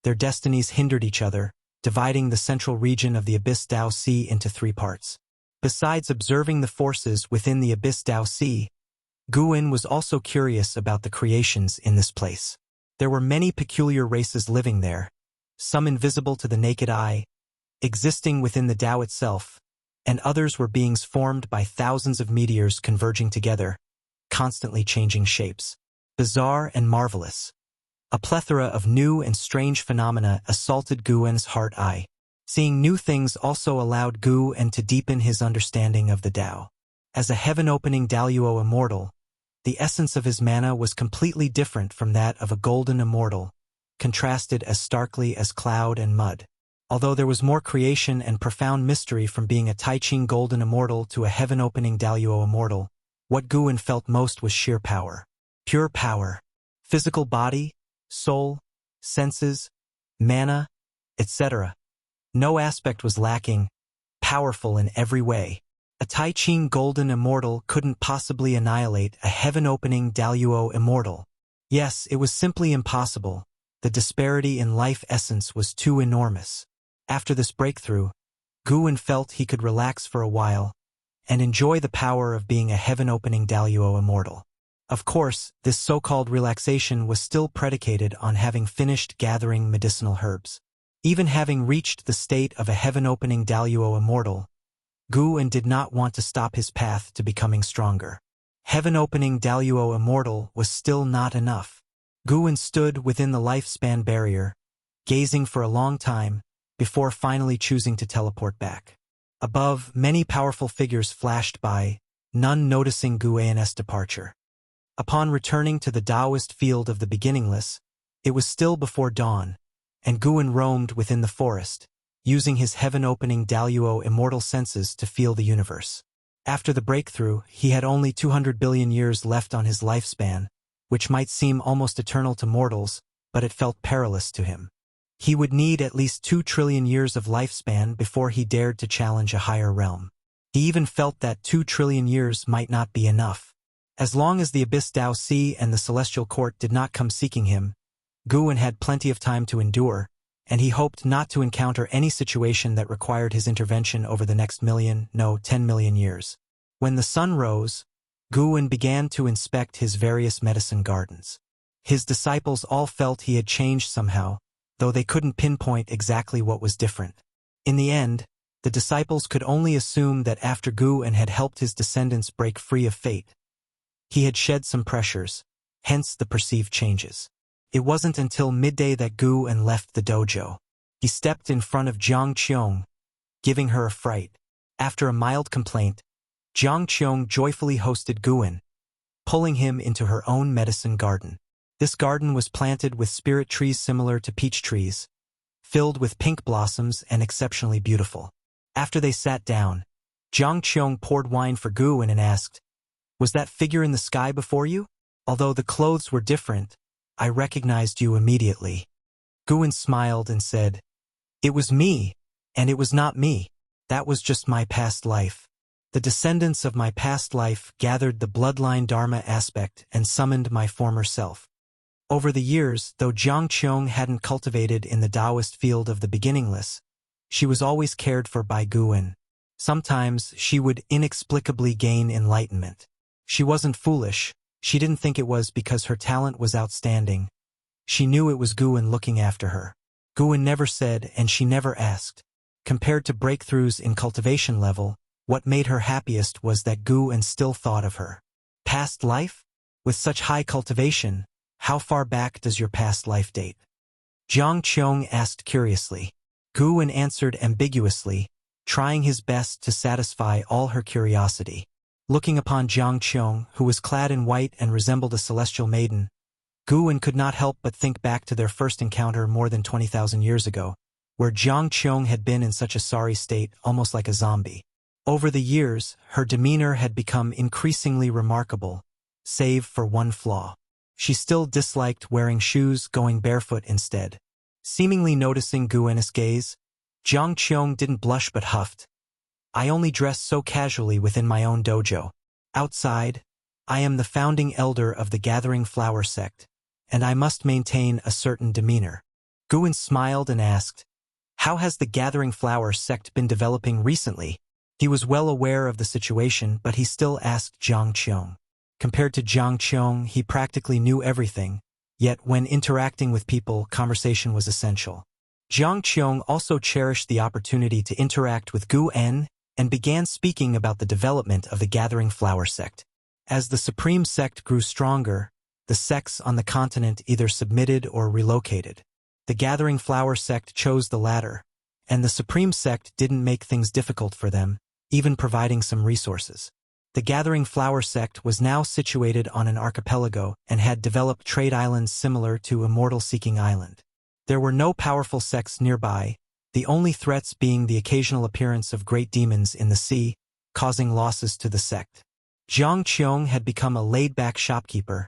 Speaker 1: Their destinies hindered each other, dividing the central region of the Abyss Dao Sea into 3 parts. Besides observing the forces within the Abyss Dao Sea, Guwen was also curious about the creations in this place. There were many peculiar races living there, some invisible to the naked eye, existing within the Dao itself, and others were beings formed by thousands of meteors converging together, constantly changing shapes. Bizarre and marvelous. A plethora of new and strange phenomena assaulted Guwen's heart-eye. Seeing new things also allowed Guwen to deepen his understanding of the Dao. As a heaven-opening Daluo immortal, the essence of his mana was completely different from that of a golden immortal, contrasted as starkly as cloud and mud. Although there was more creation and profound mystery from being a Tai Ching golden immortal to a heaven-opening Daluo immortal, what Guwen felt most was sheer power. Pure power. Physical body, soul, senses, mana, etc. No aspect was lacking, powerful in every way. A Tai Ching golden immortal couldn't possibly annihilate a heaven-opening Daluo immortal. Yes, it was simply impossible. The disparity in life essence was too enormous. After this breakthrough, Guwen felt he could relax for a while and enjoy the power of being a heaven-opening Daluo immortal. Of course, this so-called relaxation was still predicated on having finished gathering medicinal herbs. Even having reached the state of a heaven-opening Daluo immortal, Guwen did not want to stop his path to becoming stronger. Heaven-opening Daluo immortal was still not enough. Guwen stood within the lifespan barrier, gazing for a long time, before finally choosing to teleport back. Above, many powerful figures flashed by, none noticing Guwen's departure. Upon returning to the Taoist field of the beginningless, it was still before dawn, and Guwen roamed within the forest, using his heaven-opening Daluo immortal senses to feel the universe. After the breakthrough, he had only 200 billion years left on his lifespan, which might seem almost eternal to mortals, but it felt perilous to him. He would need at least 2 trillion years of lifespan before he dared to challenge a higher realm. He even felt that 2 trillion years might not be enough. As long as the Abyss Dao Si and the Celestial Court did not come seeking him, Guwen had plenty of time to endure, and he hoped not to encounter any situation that required his intervention over the next 10 million years. When the sun rose, Guwen began to inspect his various medicine gardens. His disciples all felt he had changed somehow, though they couldn't pinpoint exactly what was different. In the end, the disciples could only assume that after Guwen had helped his descendants break free of fate, he had shed some pressures, hence the perceived changes. It wasn't until midday that Guwen left the dojo. He stepped in front of Jiang Qiong, giving her a fright. After a mild complaint, Jiang Qiong joyfully hosted Guwen, pulling him into her own medicine garden. This garden was planted with spirit trees similar to peach trees, filled with pink blossoms and exceptionally beautiful. After they sat down, Jiang Qiong poured wine for Guwen and asked, "Was that figure in the sky before you? Although the clothes were different, I recognized you immediately." Guwen smiled and said, "It was me, and it was not me. That was just my past life. The descendants of my past life gathered the bloodline dharma aspect and summoned my former self." Over the years, though Jiang Qiong hadn't cultivated in the Taoist field of the beginningless, she was always cared for by Guwen. Sometimes she would inexplicably gain enlightenment. She wasn't foolish. She didn't think it was because her talent was outstanding. She knew it was Guwen looking after her. Guwen never said and she never asked. Compared to breakthroughs in cultivation level, what made her happiest was that Guwen still thought of her. Past life? With such high cultivation, how far back does your past life date? Jiang Qiong asked curiously. Guwen answered ambiguously, trying his best to satisfy all her curiosity. Looking upon Jiang Qiong, who was clad in white and resembled a celestial maiden, Guwen could not help but think back to their first encounter more than 20,000 years ago, where Jiang Qiong had been in such a sorry state, almost like a zombie. Over the years, her demeanor had become increasingly remarkable, save for one flaw. She still disliked wearing shoes, going barefoot instead. Seemingly noticing Guwen's gaze, Jiang Qiong didn't blush but huffed. "I only dress so casually within my own dojo. Outside, I am the founding elder of the Gathering Flower sect, and I must maintain a certain demeanor." Guwen smiled and asked, "How has the Gathering Flower sect been developing recently?" He was well aware of the situation, but he still asked Jiang Qiong. Compared to Jiang Qiong, he practically knew everything, yet when interacting with people, conversation was essential. Jiang Qiong also cherished the opportunity to interact with Guwen and began speaking about the development of the Gathering Flower sect. As the Supreme Sect grew stronger, the sects on the continent either submitted or relocated. The Gathering Flower sect chose the latter, and the Supreme Sect didn't make things difficult for them, even providing some resources. The Gathering Flower sect was now situated on an archipelago and had developed trade islands similar to Immortal Seeking Island. There were no powerful sects nearby, the only threats being the occasional appearance of great demons in the sea, causing losses to the sect. Jiang Qiong had become a laid-back shopkeeper,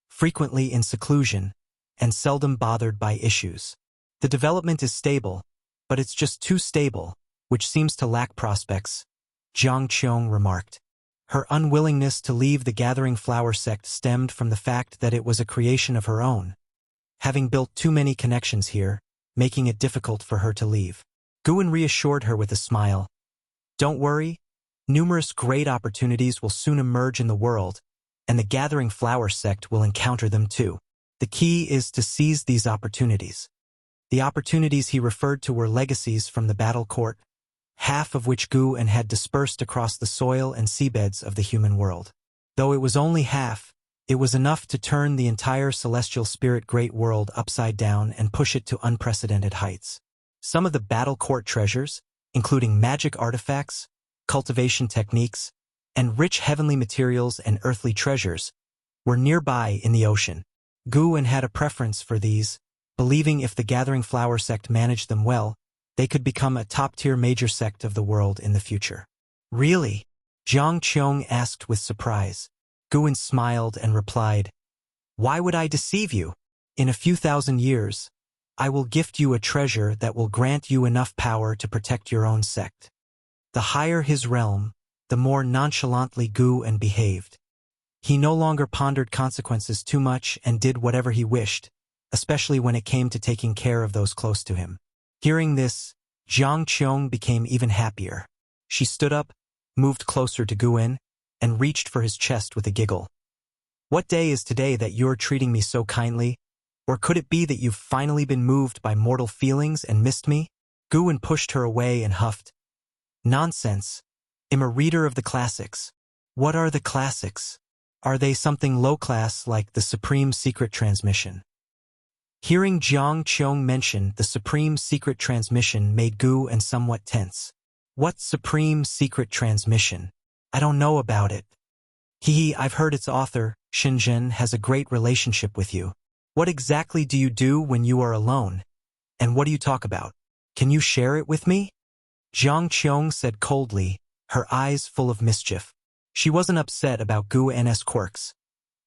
Speaker 1: frequently in seclusion, and seldom bothered by issues. The development is stable, but it's just too stable, which seems to lack prospects, Jiang Qiong remarked. Her unwillingness to leave the Gathering Flower sect stemmed from the fact that it was a creation of her own, having built too many connections here, making it difficult for her to leave. Guan reassured her with a smile. Don't worry, numerous great opportunities will soon emerge in the world, and the Gathering Flower sect will encounter them too. The key is to seize these opportunities. The opportunities he referred to were legacies from the battle court, half of which Guan had dispersed across the soil and seabeds of the human world. Though it was only half, it was enough to turn the entire celestial spirit great world upside down and push it to unprecedented heights. Some of the battle court treasures, including magic artifacts, cultivation techniques, and rich heavenly materials and earthly treasures, were nearby in the ocean. Guan had a preference for these, believing if the Gathering Flower sect managed them well, they could become a top-tier major sect of the world in the future. Really? Zhang Qiong asked with surprise. Guan smiled and replied, Why would I deceive you? In a few thousand years, I will gift you a treasure that will grant you enough power to protect your own sect. The higher his realm, the more nonchalantly Guan behaved. He no longer pondered consequences too much and did whatever he wished, especially when it came to taking care of those close to him. Hearing this, Zhang Qiong became even happier. She stood up, moved closer to Guan, and reached for his chest with a giggle. What day is today that you're treating me so kindly? Or could it be that you've finally been moved by mortal feelings and missed me? Guan pushed her away and huffed. Nonsense. I'm a reader of the classics. What are the classics? Are they something low-class like the Supreme Secret Transmission? Hearing Zhang Qiong mention the Supreme Secret Transmission made Guan somewhat tense. What Supreme Secret Transmission? I don't know about it. I've heard its author, Shenzhen, has a great relationship with you. What exactly do you do when you are alone? And what do you talk about? Can you share it with me? Zhang Qiong said coldly, her eyes full of mischief. She wasn't upset about Guan's quirks.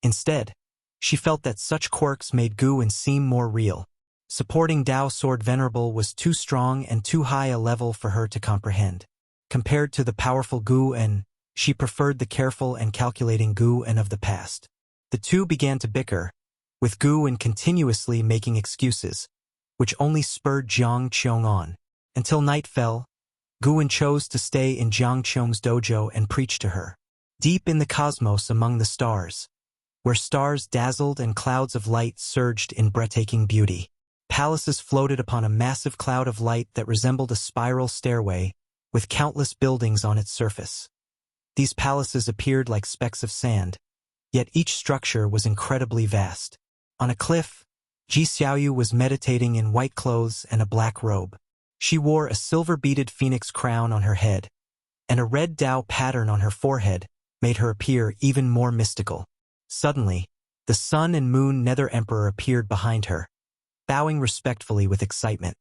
Speaker 1: Instead, she felt that such quirks made Guan seem more real. Supporting Dao Sword Venerable was too strong and too high a level for her to comprehend. Compared to the powerful Guan, she preferred the careful and calculating Guan of the past. The two began to bicker, with Guan continuously making excuses, which only spurred Zhang Qiong on. Until night fell, Guan chose to stay in Zhang Qiong's dojo and preach to her. Deep in the cosmos among the stars, where stars dazzled and clouds of light surged in breathtaking beauty, palaces floated upon a massive cloud of light that resembled a spiral stairway, with countless buildings on its surface. These palaces appeared like specks of sand, yet each structure was incredibly vast. On a cliff, Ji Xiaoyu was meditating in white clothes and a black robe. She wore a silver-beaded phoenix crown on her head, and a red Dao pattern on her forehead made her appear even more mystical. Suddenly, the Sun and Moon Nether Emperor appeared behind her, bowing respectfully with excitement.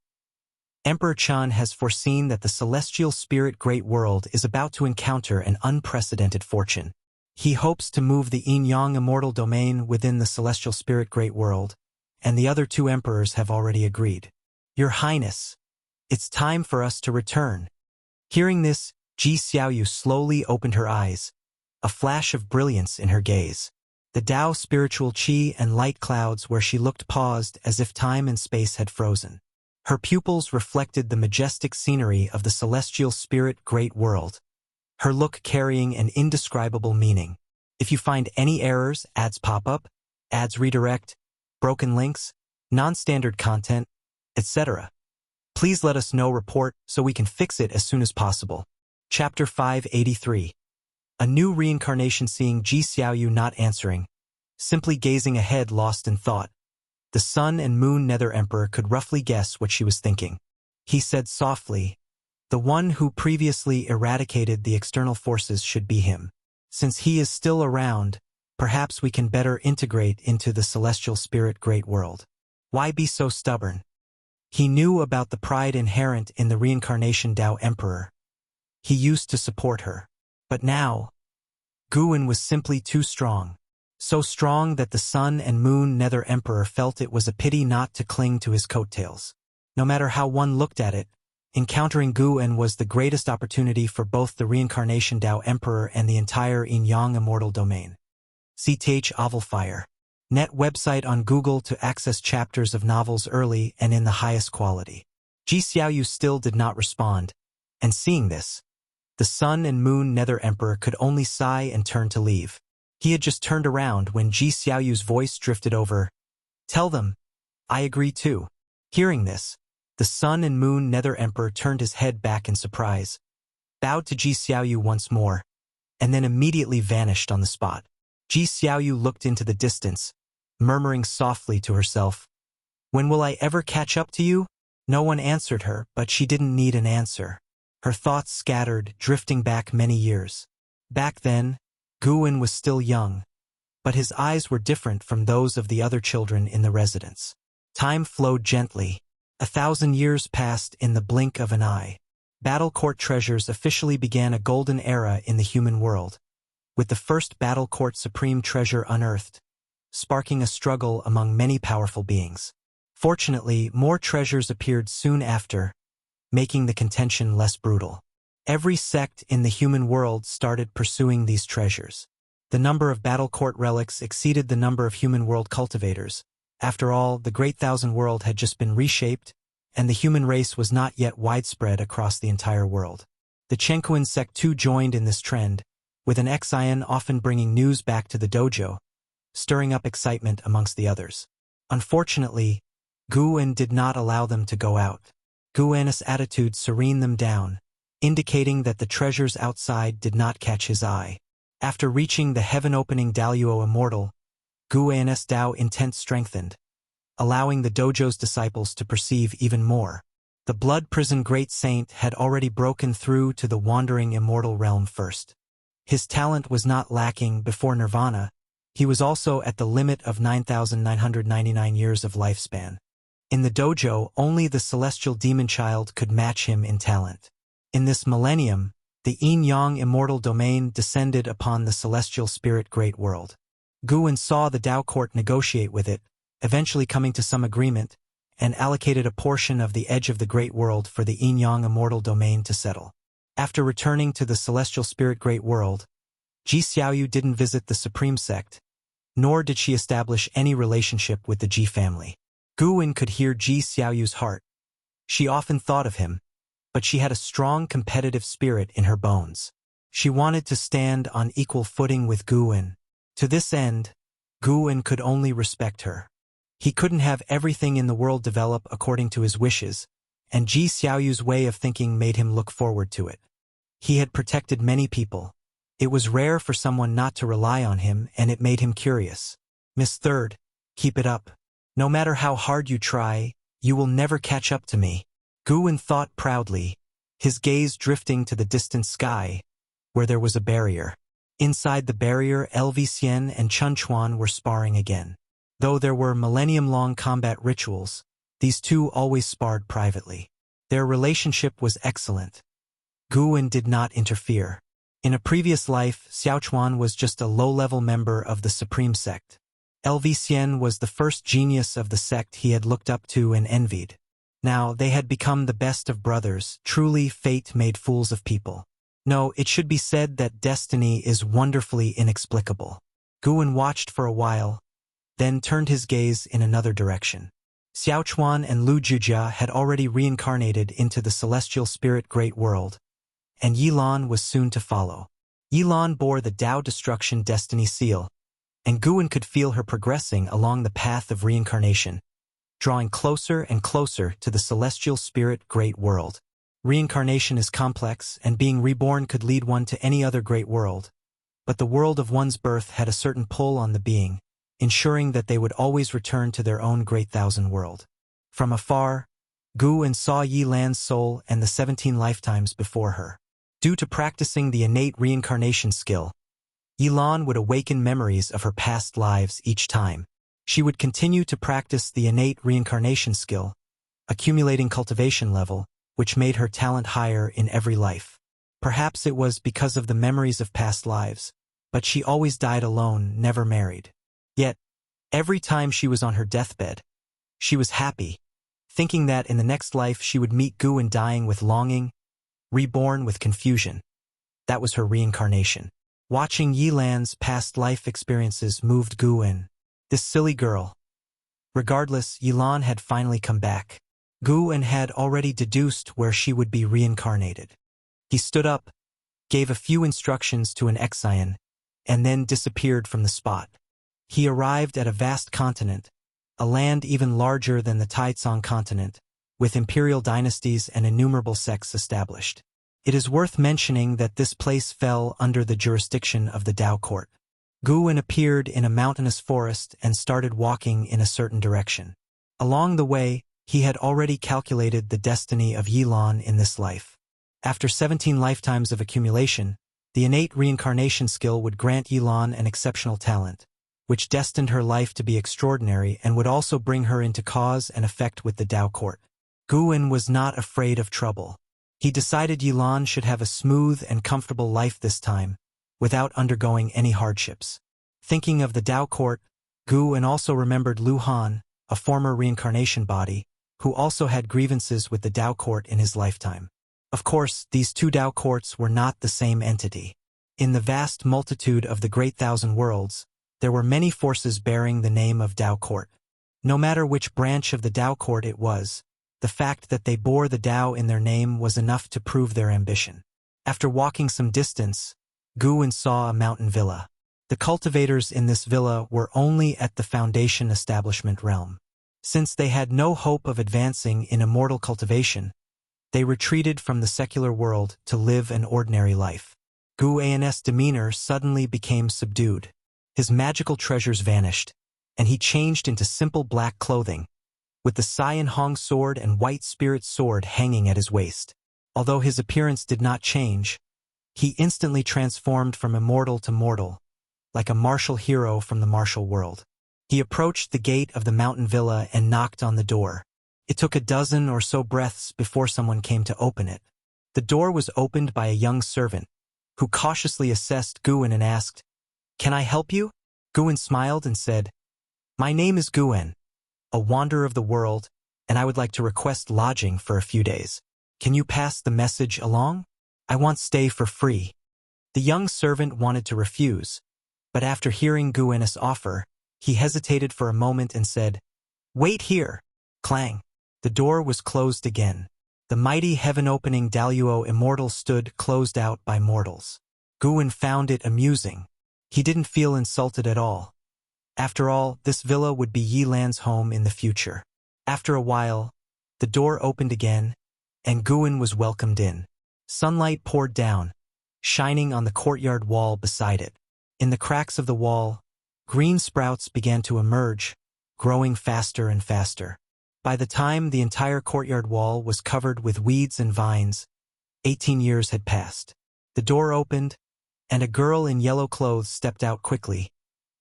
Speaker 1: Emperor Chan has foreseen that the celestial spirit great world is about to encounter an unprecedented fortune. He hopes to move the yin-yang immortal domain within the celestial spirit great world, and the other two emperors have already agreed. Your Highness, it's time for us to return. Hearing this, Ji Xiaoyu slowly opened her eyes, a flash of brilliance in her gaze. The Tao spiritual qi and light clouds where she looked paused as if time and space had frozen. Her pupils reflected the majestic scenery of the celestial spirit great world, her look carrying an indescribable meaning. If you find any errors, ads pop up, ads redirect, broken links, non-standard content, etc., please let us know. Report so we can fix it as soon as possible. Chapter 583. A new reincarnation. Seeing Ji Xiaoyu not answering, simply gazing ahead lost in thought, the Sun and Moon Nether Emperor could roughly guess what she was thinking. He said softly, the one who previously eradicated the external forces should be him. Since he is still around, perhaps we can better integrate into the celestial spirit great world. Why be so stubborn? He knew about the pride inherent in the reincarnation Dao Emperor. He used to support her. But now, Guan was simply too strong. So strong that the Sun and Moon Nether Emperor felt it was a pity not to cling to his coattails. No matter how one looked at it, encountering Guan was the greatest opportunity for both the reincarnation Dao Emperor and the entire yin-yang immortal domain. CTH Ovalfire. Net website on Google to access chapters of novels early and in the highest quality. Ji Xiaoyu still did not respond, and seeing this, the Sun and Moon Nether Emperor could only sigh and turn to leave. He had just turned around when Ji Xiaoyu's voice drifted over. "Tell them, I agree too." Hearing this, the Sun and Moon Nether Emperor turned his head back in surprise, bowed to Ji Xiaoyu once more, and then immediately vanished on the spot. Ji Xiaoyu looked into the distance, murmuring softly to herself, "When will I ever catch up to you?" No one answered her, but she didn't need an answer. Her thoughts scattered, drifting back many years. Back then, Guwen was still young, but his eyes were different from those of the other children in the residence. Time flowed gently. 1,000 years passed in the blink of an eye. Battle Court treasures officially began a golden era in the human world, with the first Battle Court Supreme treasure unearthed, sparking a struggle among many powerful beings. Fortunately, more treasures appeared soon after, making the contention less brutal. Every sect in the human world started pursuing these treasures. The number of Battle Court relics exceeded the number of human world cultivators. After all, the Great Thousand World had just been reshaped, and the human race was not yet widespread across the entire world. The Chenkuan sect too joined in this trend, with an Xian often bringing news back to the dojo, stirring up excitement amongst the others. Unfortunately, Guwen did not allow them to go out. Guwen's attitude serened them down, indicating that the treasures outside did not catch his eye. After reaching the heaven-opening Daluo Immortal, Guwen's Dao intent strengthened, allowing the dojo's disciples to perceive even more. The Blood Prison Great Saint had already broken through to the wandering immortal realm first. His talent was not lacking before Nirvana. He was also at the limit of 9,999 years of lifespan. In the dojo, only the celestial demon child could match him in talent. In this millennium, the yin-yang immortal domain descended upon the celestial spirit great world. Guwen saw the Dao court negotiate with it, eventually coming to some agreement, and allocated a portion of the edge of the great world for the yin-yang immortal domain to settle. After returning to the celestial spirit great world, Ji Xiaoyu didn't visit the supreme sect, nor did she establish any relationship with the Ji family. Guwen could hear Ji Xiaoyu's heart. She often thought of him, but she had a strong competitive spirit in her bones. She wanted to stand on equal footing with Guwen. To this end, Guwen could only respect her. He couldn't have everything in the world develop according to his wishes, and Ji Xiaoyu's way of thinking made him look forward to it. He had protected many people. It was rare for someone not to rely on him, and it made him curious. "Miss Third, keep it up. No matter how hard you try, you will never catch up to me," Guwen thought proudly, his gaze drifting to the distant sky, where there was a barrier. Inside the barrier, Xian and Chunchuan were sparring again. Though there were millennium-long combat rituals, these two always sparred privately. Their relationship was excellent. Guwen did not interfere. In a previous life, Xiaochuan was just a low-level member of the Supreme Sect. Xian was the first genius of the sect he had looked up to and envied. Now they had become the best of brothers. Truly, fate made fools of people. No, it should be said that destiny is wonderfully inexplicable. Guwen watched for a while, then turned his gaze in another direction. Xiaochuan and Lu Jujia had already reincarnated into the celestial spirit great world, and Yilan was soon to follow. Yilan bore the Dao Destruction Destiny Seal, and Guwen could feel her progressing along the path of reincarnation, drawing closer and closer to the celestial spirit great world. Reincarnation is complex, and being reborn could lead one to any other great world, but the world of one's birth had a certain pull on the being, ensuring that they would always return to their own great thousand world. From afar, Guwen saw Yilan's soul and the 17 lifetimes before her. Due to practicing the innate reincarnation skill, Yilan would awaken memories of her past lives each time. She would continue to practice the innate reincarnation skill, accumulating cultivation level, which made her talent higher in every life. Perhaps it was because of the memories of past lives, but she always died alone, never married. Yet, every time she was on her deathbed, she was happy, thinking that in the next life she would meet Guwen dying with longing, reborn with confusion. That was her reincarnation. Watching Yilan's past life experiences moved Guwen. This silly girl. Regardless, Yilan had finally come back. Gu had already deduced where she would be reincarnated. He stood up, gave a few instructions to an Exian, and then disappeared from the spot. He arrived at a vast continent, a land even larger than the Taizong continent, with imperial dynasties and innumerable sects established. It is worth mentioning that this place fell under the jurisdiction of the Tao court. Gu appeared in a mountainous forest and started walking in a certain direction. Along the way, he had already calculated the destiny of Yilan in this life. After 17 lifetimes of accumulation, the innate reincarnation skill would grant Yilan an exceptional talent, which destined her life to be extraordinary and would also bring her into cause and effect with the Tao court. Gu was not afraid of trouble. He decided Yilan should have a smooth and comfortable life this time, without undergoing any hardships. Thinking of the Tao court, Gu also remembered Lu Han, a former reincarnation body, who also had grievances with the Tao court in his lifetime. Of course, these two Tao courts were not the same entity. In the vast multitude of the Great Thousand Worlds, there were many forces bearing the name of Tao court. No matter which branch of the Tao court it was, the fact that they bore the Tao in their name was enough to prove their ambition. After walking some distance, Gu saw a mountain villa. The cultivators in this villa were only at the foundation establishment realm. Since they had no hope of advancing in immortal cultivation, they retreated from the secular world to live an ordinary life. Gu's demeanor suddenly became subdued. His magical treasures vanished, and he changed into simple black clothing, with the Cyan Hong sword and white spirit sword hanging at his waist. Although his appearance did not change, he instantly transformed from immortal to mortal, like a martial hero from the martial world. He approached the gate of the mountain villa and knocked on the door. It took a dozen or so breaths before someone came to open it. The door was opened by a young servant, who cautiously assessed Gu and asked, "Can I help you?" Gu smiled and said, "My name is Gu, a wanderer of the world, and I would like to request lodging for a few days. Can you pass the message along? I want stay for free." The young servant wanted to refuse, but after hearing Gu's offer, he hesitated for a moment and said, "Wait here." Clang. The door was closed again. The mighty heaven-opening Daluo immortal stood closed out by mortals. Gu found it amusing. He didn't feel insulted at all. After all, this villa would be Yilan's home in the future. After a while, the door opened again, and Gu was welcomed in. Sunlight poured down, shining on the courtyard wall beside it. In the cracks of the wall, green sprouts began to emerge, growing faster and faster. By the time the entire courtyard wall was covered with weeds and vines, 18 years had passed. The door opened, and a girl in yellow clothes stepped out quickly,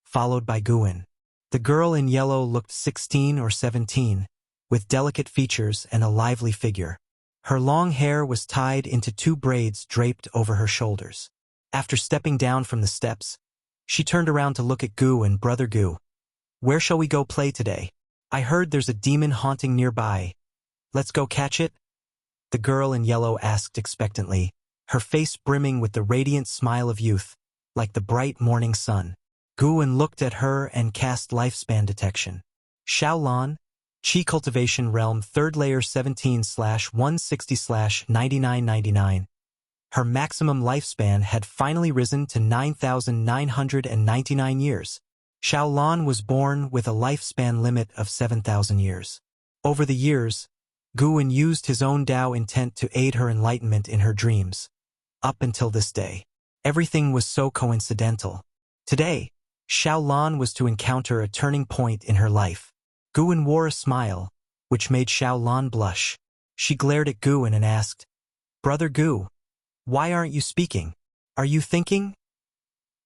Speaker 1: followed by Gu. The girl in yellow looked 16 or 17, with delicate features and a lively figure. Her long hair was tied into 2 braids draped over her shoulders. After stepping down from the steps, she turned around to look at Gu and Brother Gu. "Where shall we go play today? I heard there's a demon haunting nearby. Let's go catch it?" The girl in yellow asked expectantly, her face brimming with the radiant smile of youth, like the bright morning sun. Gu looked at her and cast lifespan detection. Shaolan, Qi Cultivation Realm 3rd Layer 17/160/9999. Her maximum lifespan had finally risen to 9,999 years. Shaolan was born with a lifespan limit of 7,000 years. Over the years, Gu used his own Tao intent to aid her enlightenment in her dreams. Up until this day, everything was so coincidental. Today, Shaolan was to encounter a turning point in her life. Gu wore a smile, which made Shaolan blush. She glared at Gu and asked, "Brother Gu, why aren't you speaking? Are you thinking?"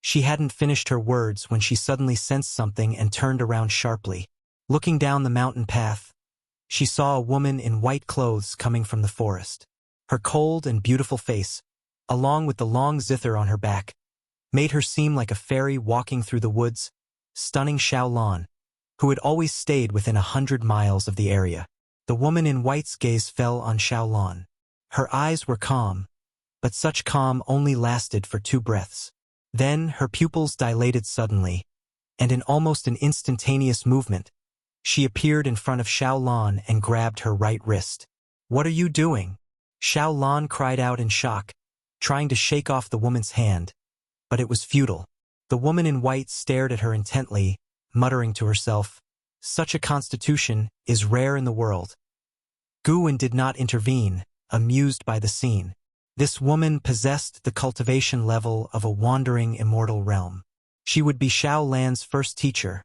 Speaker 1: She hadn't finished her words when she suddenly sensed something and turned around sharply. Looking down the mountain path, she saw a woman in white clothes coming from the forest. Her cold and beautiful face, along with the long zither on her back, made her seem like a fairy walking through the woods, stunning Shaolan, who had always stayed within 100 miles of the area. The woman in white's gaze fell on Shaolan. Her eyes were calm, but such calm only lasted for 2 breaths. Then her pupils dilated suddenly, and in almost an instantaneous movement, She appeared in front of Xiao Lan and grabbed her right wrist. "What are you doing?" Xiao Lan cried out in shock, trying to shake off the woman's hand, but it was futile. The woman in white stared at her intently, muttering to herself, "Such a constitution is rare in the world." Guwen did not intervene, amused by the scene. This woman possessed the cultivation level of a wandering immortal realm. She would be Xiao Lan's first teacher,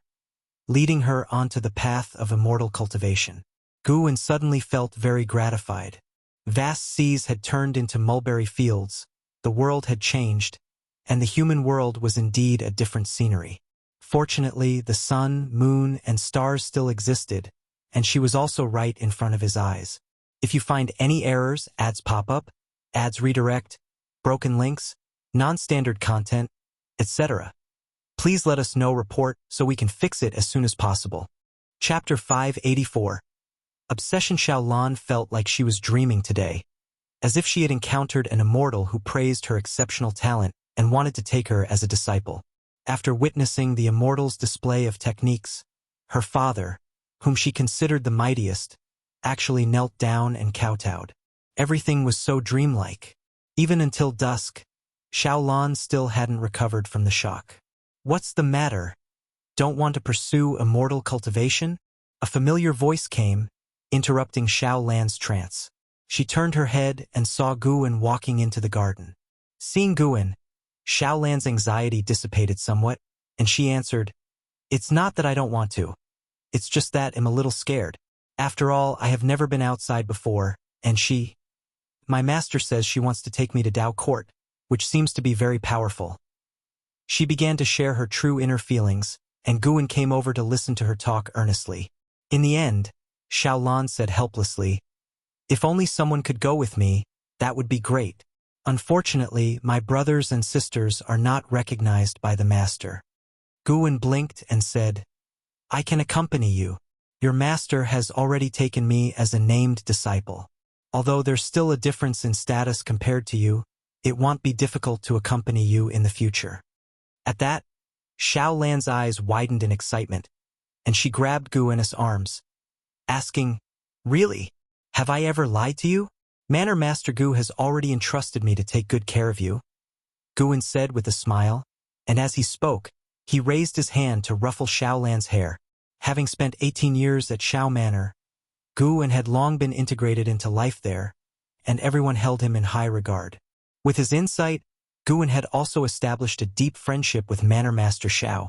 Speaker 1: leading her onto the path of immortal cultivation. Guwen suddenly felt very gratified. Vast seas had turned into mulberry fields, the world had changed, and the human world was indeed a different scenery. Fortunately, the sun, moon, and stars still existed, and she was also right in front of his eyes. If you find any errors, ads pop up, ads redirect, broken links, non-standard content, etc., please let us know. Report so we can fix it as soon as possible. Chapter 584. Obsession. Xiao Lan felt like she was dreaming today, as if she had encountered an immortal who praised her exceptional talent and wanted to take her as a disciple. After witnessing the immortal's display of techniques, her father, whom she considered the mightiest, actually knelt down and kowtowed. Everything was so dreamlike. Even until dusk, Xiao Lan still hadn't recovered from the shock. "What's the matter? Don't want to pursue immortal cultivation?" A familiar voice came, interrupting Xiao Lan's trance. She turned her head and saw Guwen walking into the garden. Seeing Guwen, Xiao Lan's anxiety dissipated somewhat, and she answered, "It's not that I don't want to. It's just that I'm a little scared. After all, I have never been outside before, and my master says she wants to take me to Dao Court, which seems to be very powerful." She began to share her true inner feelings, and Guwen came over to listen to her talk earnestly. In the end, Xiao Lan said helplessly, "If only someone could go with me, that would be great. Unfortunately, my brothers and sisters are not recognized by the master." Guwen blinked and said, "I can accompany you. Your master has already taken me as a named disciple. Although there's still a difference in status compared to you, it won't be difficult to accompany you in the future." At that, Xiao Lan's eyes widened in excitement, and she grabbed Guwen's arms, asking, "Really? Have I ever lied to you? Manor Master Gu has already entrusted me to take good care of you," Guwen said with a smile, and as he spoke, he raised his hand to ruffle Xiao Lan's hair. Having spent 18 years at Xiao Manor, Guwen had long been integrated into life there, and everyone held him in high regard. With his insight, Guwen had also established a deep friendship with Manor Master Xiao,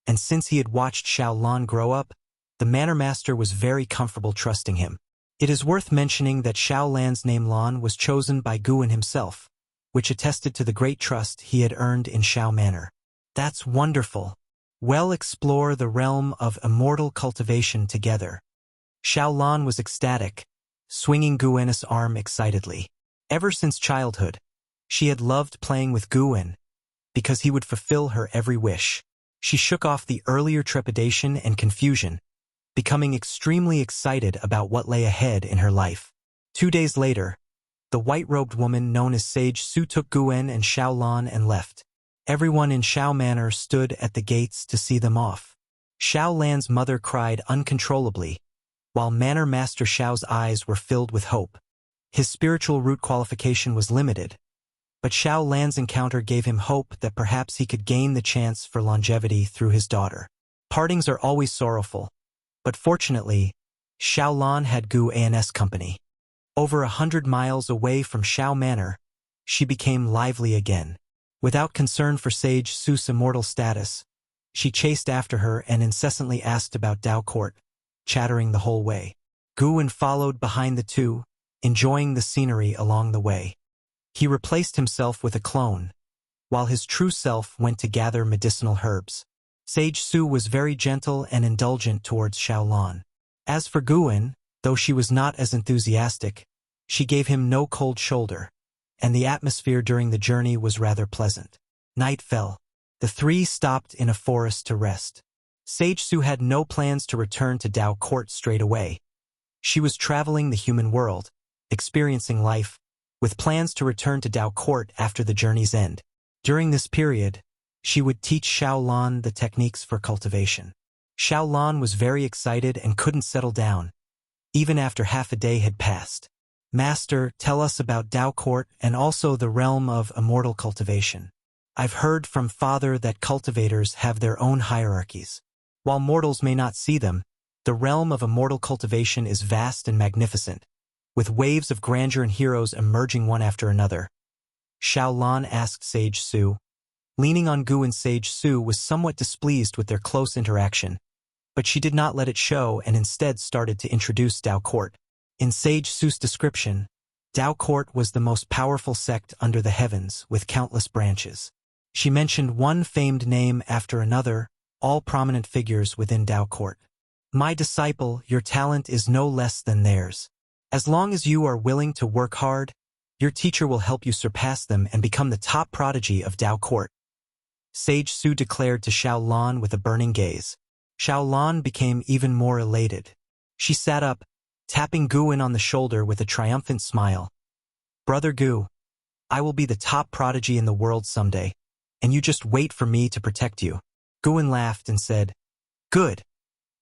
Speaker 1: and since he had watched Xiao Lan grow up, the Manor Master was very comfortable trusting him. It is worth mentioning that Xiao Lan's name Lan was chosen by Guwen himself, which attested to the great trust he had earned in Xiao Manor. "That's wonderful. We'll explore the realm of immortal cultivation together." Xiao Lan was ecstatic, swinging Guwen's arm excitedly. Ever since childhood, she had loved playing with Guwen, because he would fulfill her every wish. She shook off the earlier trepidation and confusion, becoming extremely excited about what lay ahead in her life. 2 days later, the white-robed woman known as Sage Su took Guwen and Xiao Lan and left. Everyone in Xiao Manor stood at the gates to see them off. Xiao Lan's mother cried uncontrollably, while Manor Master Xiao's eyes were filled with hope. His spiritual root qualification was limited, but Xiao Lan's encounter gave him hope that perhaps he could gain the chance for longevity through his daughter. Partings are always sorrowful, but fortunately, Xiao Lan had Gu An's company. Over 100 miles away from Xiao Manor, she became lively again. Without concern for Sage Su's immortal status, she chased after her and incessantly asked about Dao Court, chattering the whole way. Guwen followed behind the two, enjoying the scenery along the way. He replaced himself with a clone, while his true self went to gather medicinal herbs. Sage Su was very gentle and indulgent towards Xiao Lan. As for Guwen, though she was not as enthusiastic, she gave him no cold shoulder, and the atmosphere during the journey was rather pleasant. Night fell. The three stopped in a forest to rest. Sage Su had no plans to return to Dao Court straight away. She was traveling the human world, experiencing life, with plans to return to Dao Court after the journey's end. During this period, she would teach Xiao Lan the techniques for cultivation. Xiao Lan was very excited and couldn't settle down, even after half a day had passed. Master, tell us about Dao Court and also the realm of immortal cultivation. I've heard from Father that cultivators have their own hierarchies. While mortals may not see them, the realm of immortal cultivation is vast and magnificent, with waves of grandeur and heroes emerging one after another. Xiao Lan asked Sage Su. Leaning on Gu and Sage Su was somewhat displeased with their close interaction, but she did not let it show and instead started to introduce Dao Court. In Sage Su's description, Dao Court was the most powerful sect under the heavens with countless branches. She mentioned one famed name after another, all prominent figures within Dao Court. My disciple, your talent is no less than theirs. As long as you are willing to work hard, your teacher will help you surpass them and become the top prodigy of Dao Court. Sage Su declared to Xiao Lan with a burning gaze. Xiao Lan became even more elated. She sat up, tapping Guin on the shoulder with a triumphant smile. Brother Gu, I will be the top prodigy in the world someday, and you just wait for me to protect you. Guin laughed and said, Good.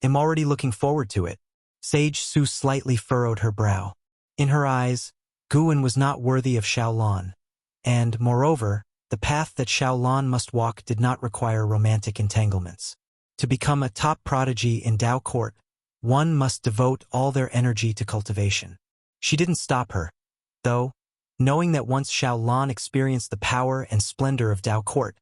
Speaker 1: I'm already looking forward to it. Sage Su slightly furrowed her brow. In her eyes, Guin was not worthy of Xiao Lan, and, moreover, the path that Xiao Lan must walk did not require romantic entanglements. To become a top prodigy in Dao Court, one must devote all their energy to cultivation. She didn't stop her, though, knowing that once Xiao Lan experienced the power and splendor of Dao Court,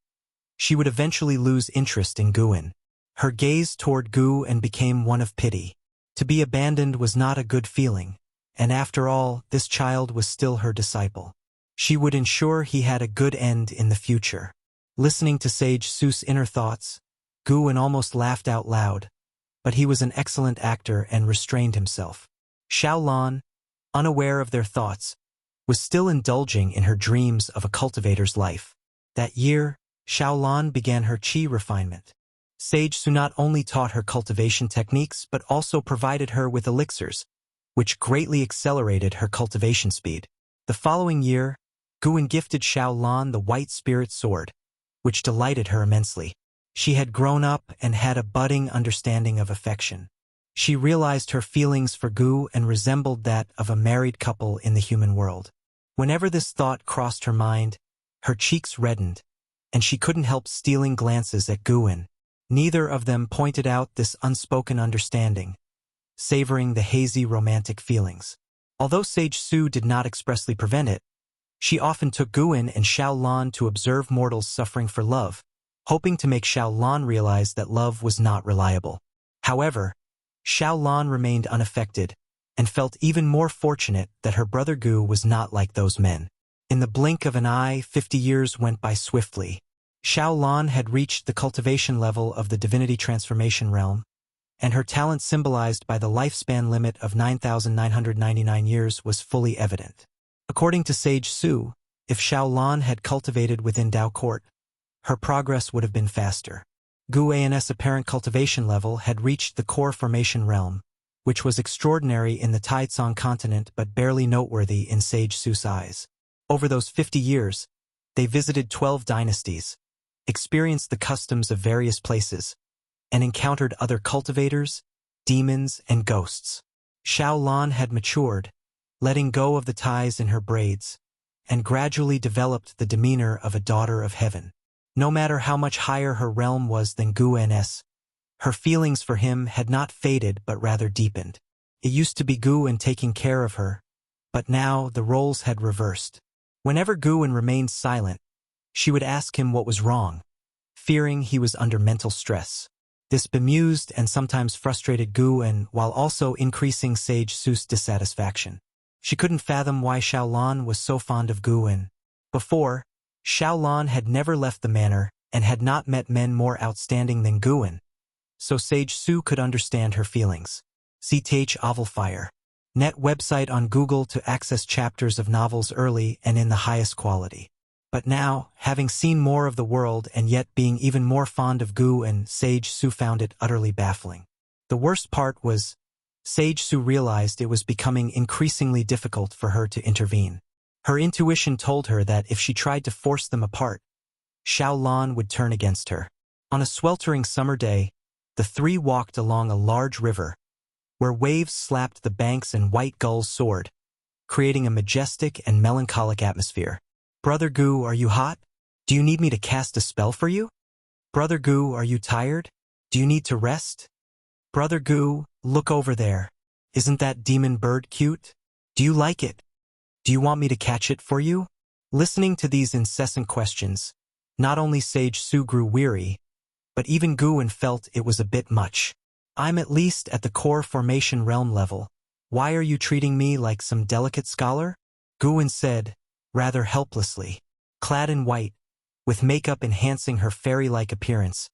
Speaker 1: she would eventually lose interest in Guin. Her gaze toward Gu and became one of pity. To be abandoned was not a good feeling, and after all, this child was still her disciple. She would ensure he had a good end in the future. Listening to Sage Su's inner thoughts, Guin almost laughed out loud, but he was an excellent actor and restrained himself. Xiao Lan, unaware of their thoughts, was still indulging in her dreams of a cultivator's life. That year, Xiao Lan began her qi refinement. Sage Su not only taught her cultivation techniques but also provided her with elixirs, which greatly accelerated her cultivation speed. The following year, Guin gifted Xiao Lan the White Spirit Sword, which delighted her immensely. She had grown up and had a budding understanding of affection. She realized her feelings for Gu and resembled that of a married couple in the human world. Whenever this thought crossed her mind, her cheeks reddened, and she couldn't help stealing glances at Guin. Neither of them pointed out this unspoken understanding, savoring the hazy romantic feelings. Although Sage Su did not expressly prevent it, she often took Guin and Xiao Lan to observe mortals suffering for love, hoping to make Xiao Lan realize that love was not reliable. However, Xiao Lan remained unaffected and felt even more fortunate that her brother Gu was not like those men. In the blink of an eye, 50 years went by swiftly. Xiao Lan had reached the cultivation level of the divinity transformation realm, and her talent symbolized by the lifespan limit of 9,999 years was fully evident. According to Sage Su, if Xiao Lan had cultivated within Dao Court, her progress would have been faster. Gu An's apparent cultivation level had reached the core formation realm, which was extraordinary in the Taizong continent but barely noteworthy in Sage Su's eyes. Over those 50 years, they visited 12 dynasties, experienced the customs of various places, and encountered other cultivators, demons, and ghosts. Xiao Lan had matured, letting go of the ties in her braids, and gradually developed the demeanor of a daughter of heaven. No matter how much higher her realm was than Gu N's, her feelings for him had not faded but rather deepened. It used to be Guin taking care of her, but now the roles had reversed. Whenever Guin remained silent, she would ask him what was wrong, fearing he was under mental stress. This bemused and sometimes frustrated Guin while also increasing Sage Su's dissatisfaction. She couldn't fathom why Xiao Lan was so fond of Guin. Before, Xiao Lan had never left the manor and had not met men more outstanding than Guin, so Sage Su could understand her feelings. CTH Ovalfire. Net website on Google to access chapters of novels early and in the highest quality. But now, having seen more of the world and yet being even more fond of Guin, Sage Su found it utterly baffling. The worst part was, Sage Su realized it was becoming increasingly difficult for her to intervene. Her intuition told her that if she tried to force them apart, Xiao Lan would turn against her. On a sweltering summer day, The three walked along a large river, where waves slapped the banks and white gulls soared, creating a majestic and melancholic atmosphere. Brother Gu, are you hot? Do you need me to cast a spell for you? Brother Gu, are you tired? Do you need to rest? Brother Gu, look over there. Isn't that demon bird cute? Do you like it? Do you want me to catch it for you? Listening to these incessant questions, not only Sage Su grew weary, but even Guin felt it was a bit much. I'm at least at the core formation realm level. Why are you treating me like some delicate scholar? Guin said, rather helplessly. Clad in white, with makeup enhancing her fairy-like appearance,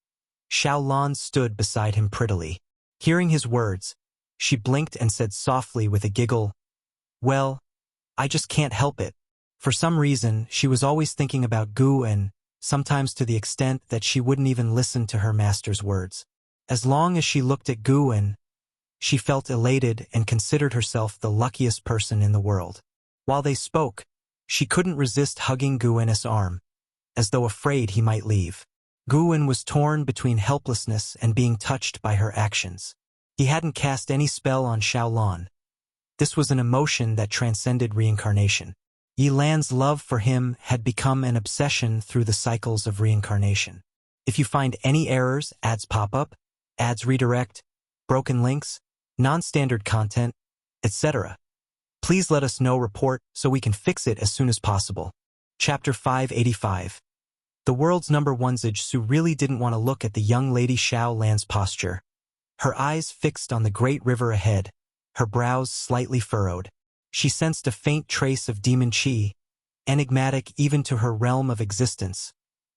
Speaker 1: Xiaolan stood beside him prettily. Hearing his words, she blinked and said softly with a giggle, well, I just can't help it. For some reason, she was always thinking about Gu and, sometimes to the extent that she wouldn't even listen to her master's words. As long as she looked at Guin, she felt elated and considered herself the luckiest person in the world. While they spoke, she couldn't resist hugging Guin's arm, as though afraid he might leave. Guin was torn between helplessness and being touched by her actions. He hadn't cast any spell on Xiaolan. This was an emotion that transcended reincarnation. Yi Lan's love for him had become an obsession through the cycles of reincarnation. If you find any errors, ads pop up, ads redirect, broken links, non-standard content, etc., please let us know. Report so we can fix it as soon as possible. Chapter 585. The world's #1 Sage Su really didn't want to look at the young lady Xiaolan's posture. Her eyes fixed on the great river ahead, her brows slightly furrowed. She sensed a faint trace of demon qi, enigmatic even to her realm of existence.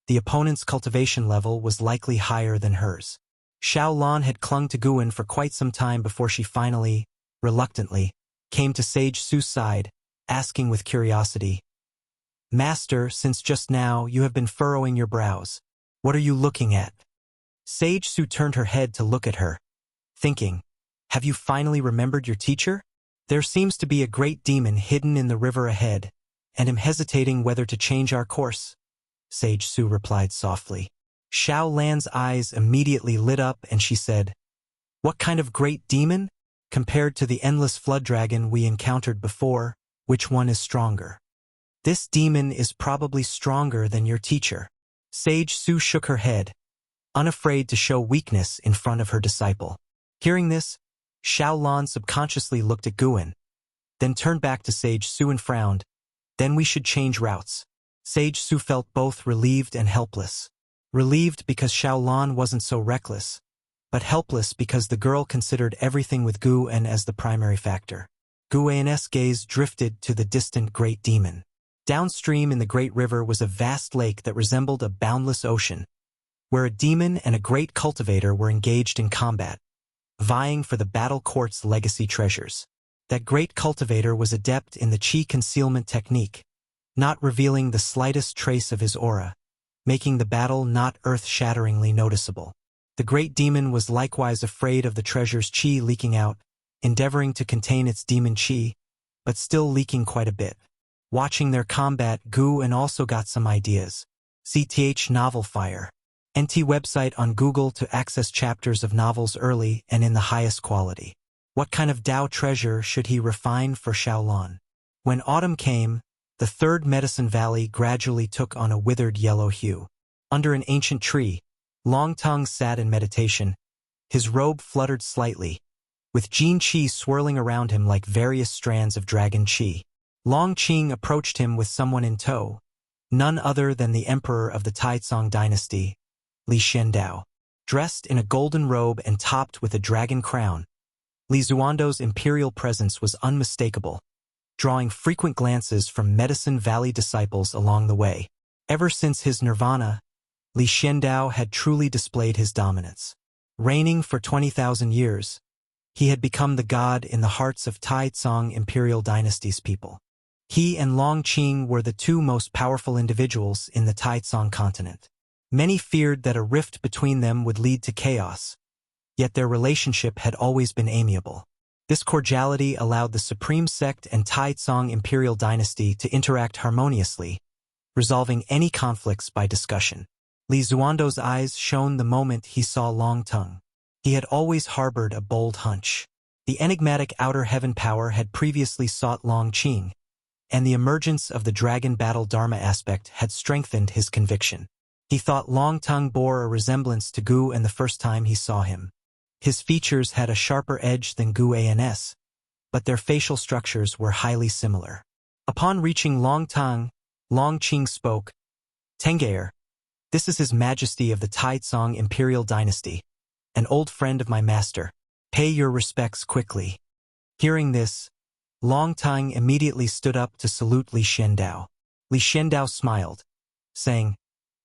Speaker 1: The opponent's cultivation level was likely higher than hers. Xiaolan had clung to Guin for quite some time before she finally, reluctantly, came to Sage Su's side, asking with curiosity, Master, since just now you have been furrowing your brows. What are you looking at? Sage Su turned her head to look at her, thinking, have you finally remembered your teacher? There seems to be a great demon hidden in the river ahead, and am hesitating whether to change our course. Sage Su replied softly. Xiaolan's eyes immediately lit up and she said, what kind of great demon? Compared to the endless flood dragon we encountered before, which one is stronger? This demon is probably stronger than your teacher. Sage Su shook her head, unafraid to show weakness in front of her disciple. Hearing this, Xiaolan subconsciously looked at Guin, then turned back to Sage Su and frowned. Then we should change routes. Sage Su felt both relieved and helpless. Relieved because Xiaolan wasn't so reckless, but helpless because the girl considered everything with Guin as the primary factor. Guin's gaze drifted to the distant great demon. Downstream in the great river was a vast lake that resembled a boundless ocean, where a demon and a great cultivator were engaged in combat, vying for the battle court's legacy treasures. That great cultivator was adept in the qi concealment technique, not revealing the slightest trace of his aura, making the battle not earth-shatteringly noticeable. The great demon was likewise afraid of the treasure's qi leaking out, endeavoring to contain its demon qi, but still leaking quite a bit. Watching their combat, Guin also got some ideas. CTH Novel Fire. NT website on Google to access chapters of novels early and in the highest quality. What kind of Dao treasure should he refine for Xiaolan? When autumn came, the third Medicine Valley gradually took on a withered yellow hue. Under an ancient tree, Long Tongue sat in meditation. His robe fluttered slightly, with Jin Qi swirling around him like various strands of dragon qi. Long Qing approached him with someone in tow, none other than the emperor of the Taizong dynasty, Li Xiandao. Dressed in a golden robe and topped with a dragon crown, Li Zuando's imperial presence was unmistakable, drawing frequent glances from Medicine Valley disciples along the way. Ever since his nirvana, Li Xiandao had truly displayed his dominance. Reigning for 20,000 years, he had become the god in the hearts of Taizong imperial dynasty's people. He and Long Qing were the two most powerful individuals in the Taizong continent. Many feared that a rift between them would lead to chaos, yet their relationship had always been amiable. This cordiality allowed the Supreme Sect and Taizong imperial dynasty to interact harmoniously, resolving any conflicts by discussion. Li Zuando's eyes shone the moment he saw Long Tongue. He had always harbored a bold hunch. The enigmatic outer heaven power had previously sought Long Qing, and the emergence of the dragon battle Dharma aspect had strengthened his conviction. He thought Long Tongue bore a resemblance to Gu and the first time he saw him. His features had a sharper edge than Gu Ans, but their facial structures were highly similar. Upon reaching Long Tongue, Long Qing spoke, "Tengayer, this is His Majesty of the Taizong Imperial Dynasty, an old friend of my master. Pay your respects quickly." Hearing this, Long Tongue immediately stood up to salute Li Xiandao. Li Xiandao smiled, saying,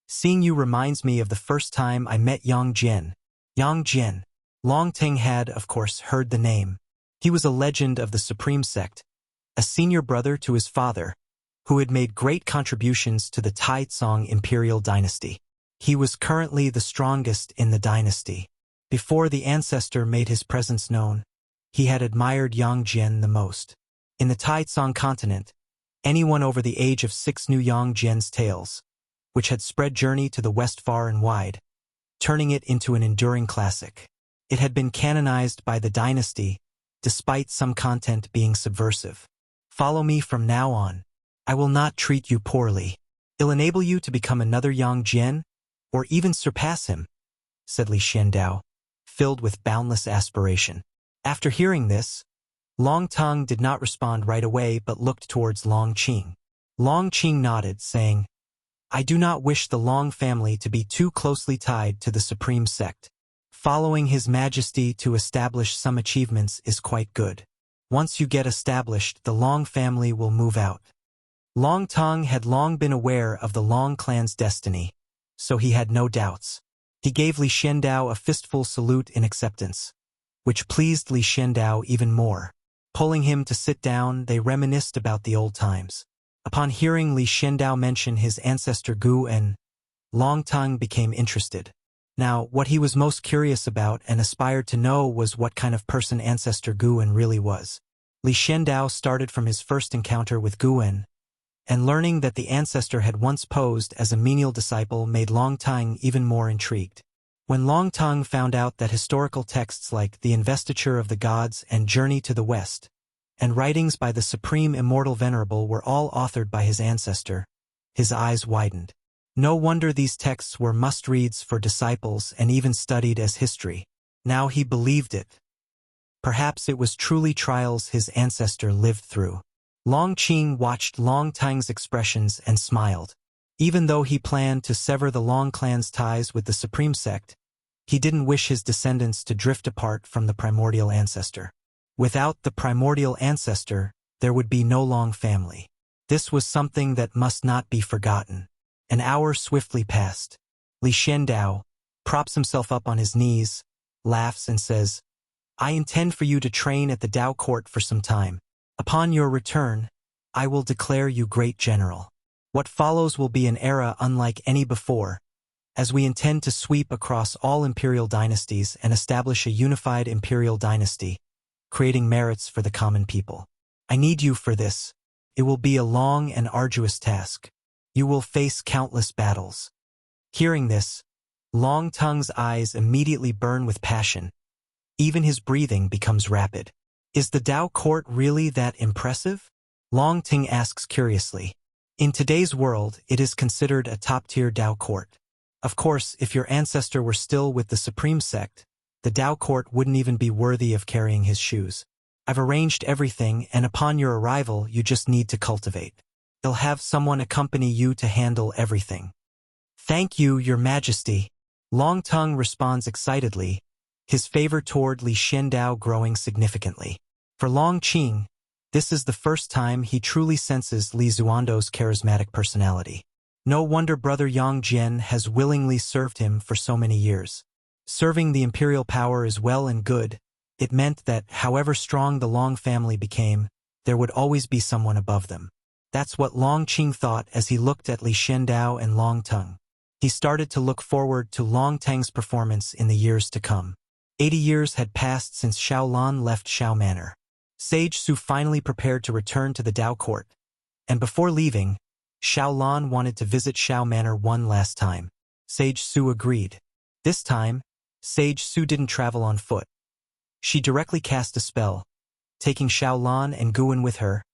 Speaker 1: "Seeing you reminds me of the first time I met Yang Jian." Yang Jian. Long Ting had, of course, heard the name. He was a legend of the Supreme Sect, a senior brother to his father, who had made great contributions to the Taizong Imperial Dynasty. He was currently the strongest in the dynasty. Before the ancestor made his presence known, he had admired Yang Jian the most. In the Taizong continent, anyone over the age of 6 knew Yang Jian's tales, which had spread journey to the west far and wide, turning it into an enduring classic. It had been canonized by the dynasty, despite some content being subversive. "Follow me from now on. I will not treat you poorly. It'll enable you to become another Yang Jian, or even surpass him," said Li Xiandao, filled with boundless aspiration. After hearing this, Long Tongue did not respond right away but looked towards Long Qing. Long Qing nodded, saying, "I do not wish the Long family to be too closely tied to the Supreme Sect. Following His Majesty to establish some achievements is quite good. Once you get established, the Long family will move out." Long Tongue had long been aware of the Long clan's destiny, so he had no doubts. He gave Li Xiandao a fistful salute in acceptance, which pleased Li Xiandao even more. Pulling him to sit down, they reminisced about the old times. Upon hearing Li Xiandao mention his ancestor Gu En, Long Tongue became interested. Now, what he was most curious about and aspired to know was what kind of person ancestor Gu En really was. Li Xiandao started from his first encounter with Gu En, and learning that the ancestor had once posed as a menial disciple made Long Tongue even more intrigued. When Long Tongue found out that historical texts like The Investiture of the Gods and Journey to the West, and writings by the Supreme Immortal Venerable were all authored by his ancestor, his eyes widened. No wonder these texts were must-reads for disciples and even studied as history. Now he believed it. Perhaps it was truly trials his ancestor lived through. Long Qing watched Long Tongue's expressions and smiled. Even though he planned to sever the Long clan's ties with the Supreme Sect, he didn't wish his descendants to drift apart from the primordial ancestor. Without the primordial ancestor, there would be no Long family. This was something that must not be forgotten. An hour swiftly passed. Li Xiandao props himself up on his knees, laughs and says, "I intend for you to train at the Dao court for some time. Upon your return, I will declare you great general. What follows will be an era unlike any before, as we intend to sweep across all imperial dynasties and establish a unified imperial dynasty, creating merits for the common people. I need you for this. It will be a long and arduous task. You will face countless battles." Hearing this, Long Tongue's eyes immediately burn with passion. Even his breathing becomes rapid. "Is the Dao court really that impressive?" Long Ting asks curiously. "In today's world, it is considered a top-tier Dao court. Of course, if your ancestor were still with the Supreme Sect, the Dao court wouldn't even be worthy of carrying his shoes. I've arranged everything, and upon your arrival, you just need to cultivate. They'll have someone accompany you to handle everything." "Thank you, Your Majesty." Long Tongue responds excitedly, his favor toward Li Xiandao growing significantly. For Long Qing, this is the first time he truly senses Li Zuando's charismatic personality. No wonder Brother Yang Jian has willingly served him for so many years. Serving the imperial power is well and good. It meant that, however strong the Long family became, there would always be someone above them. That's what Long Qing thought as he looked at Li Xiandao and Long Tongue. He started to look forward to Long Tang's performance in the years to come. 80 years had passed since Xiaolan left Xiao Manor. Sage Su finally prepared to return to the Dao court, and before leaving, Xiaolan wanted to visit Xiao Manor one last time. Sage Su agreed. This time, Sage Su didn't travel on foot. She directly cast a spell, taking Xiaolan and Guan with her,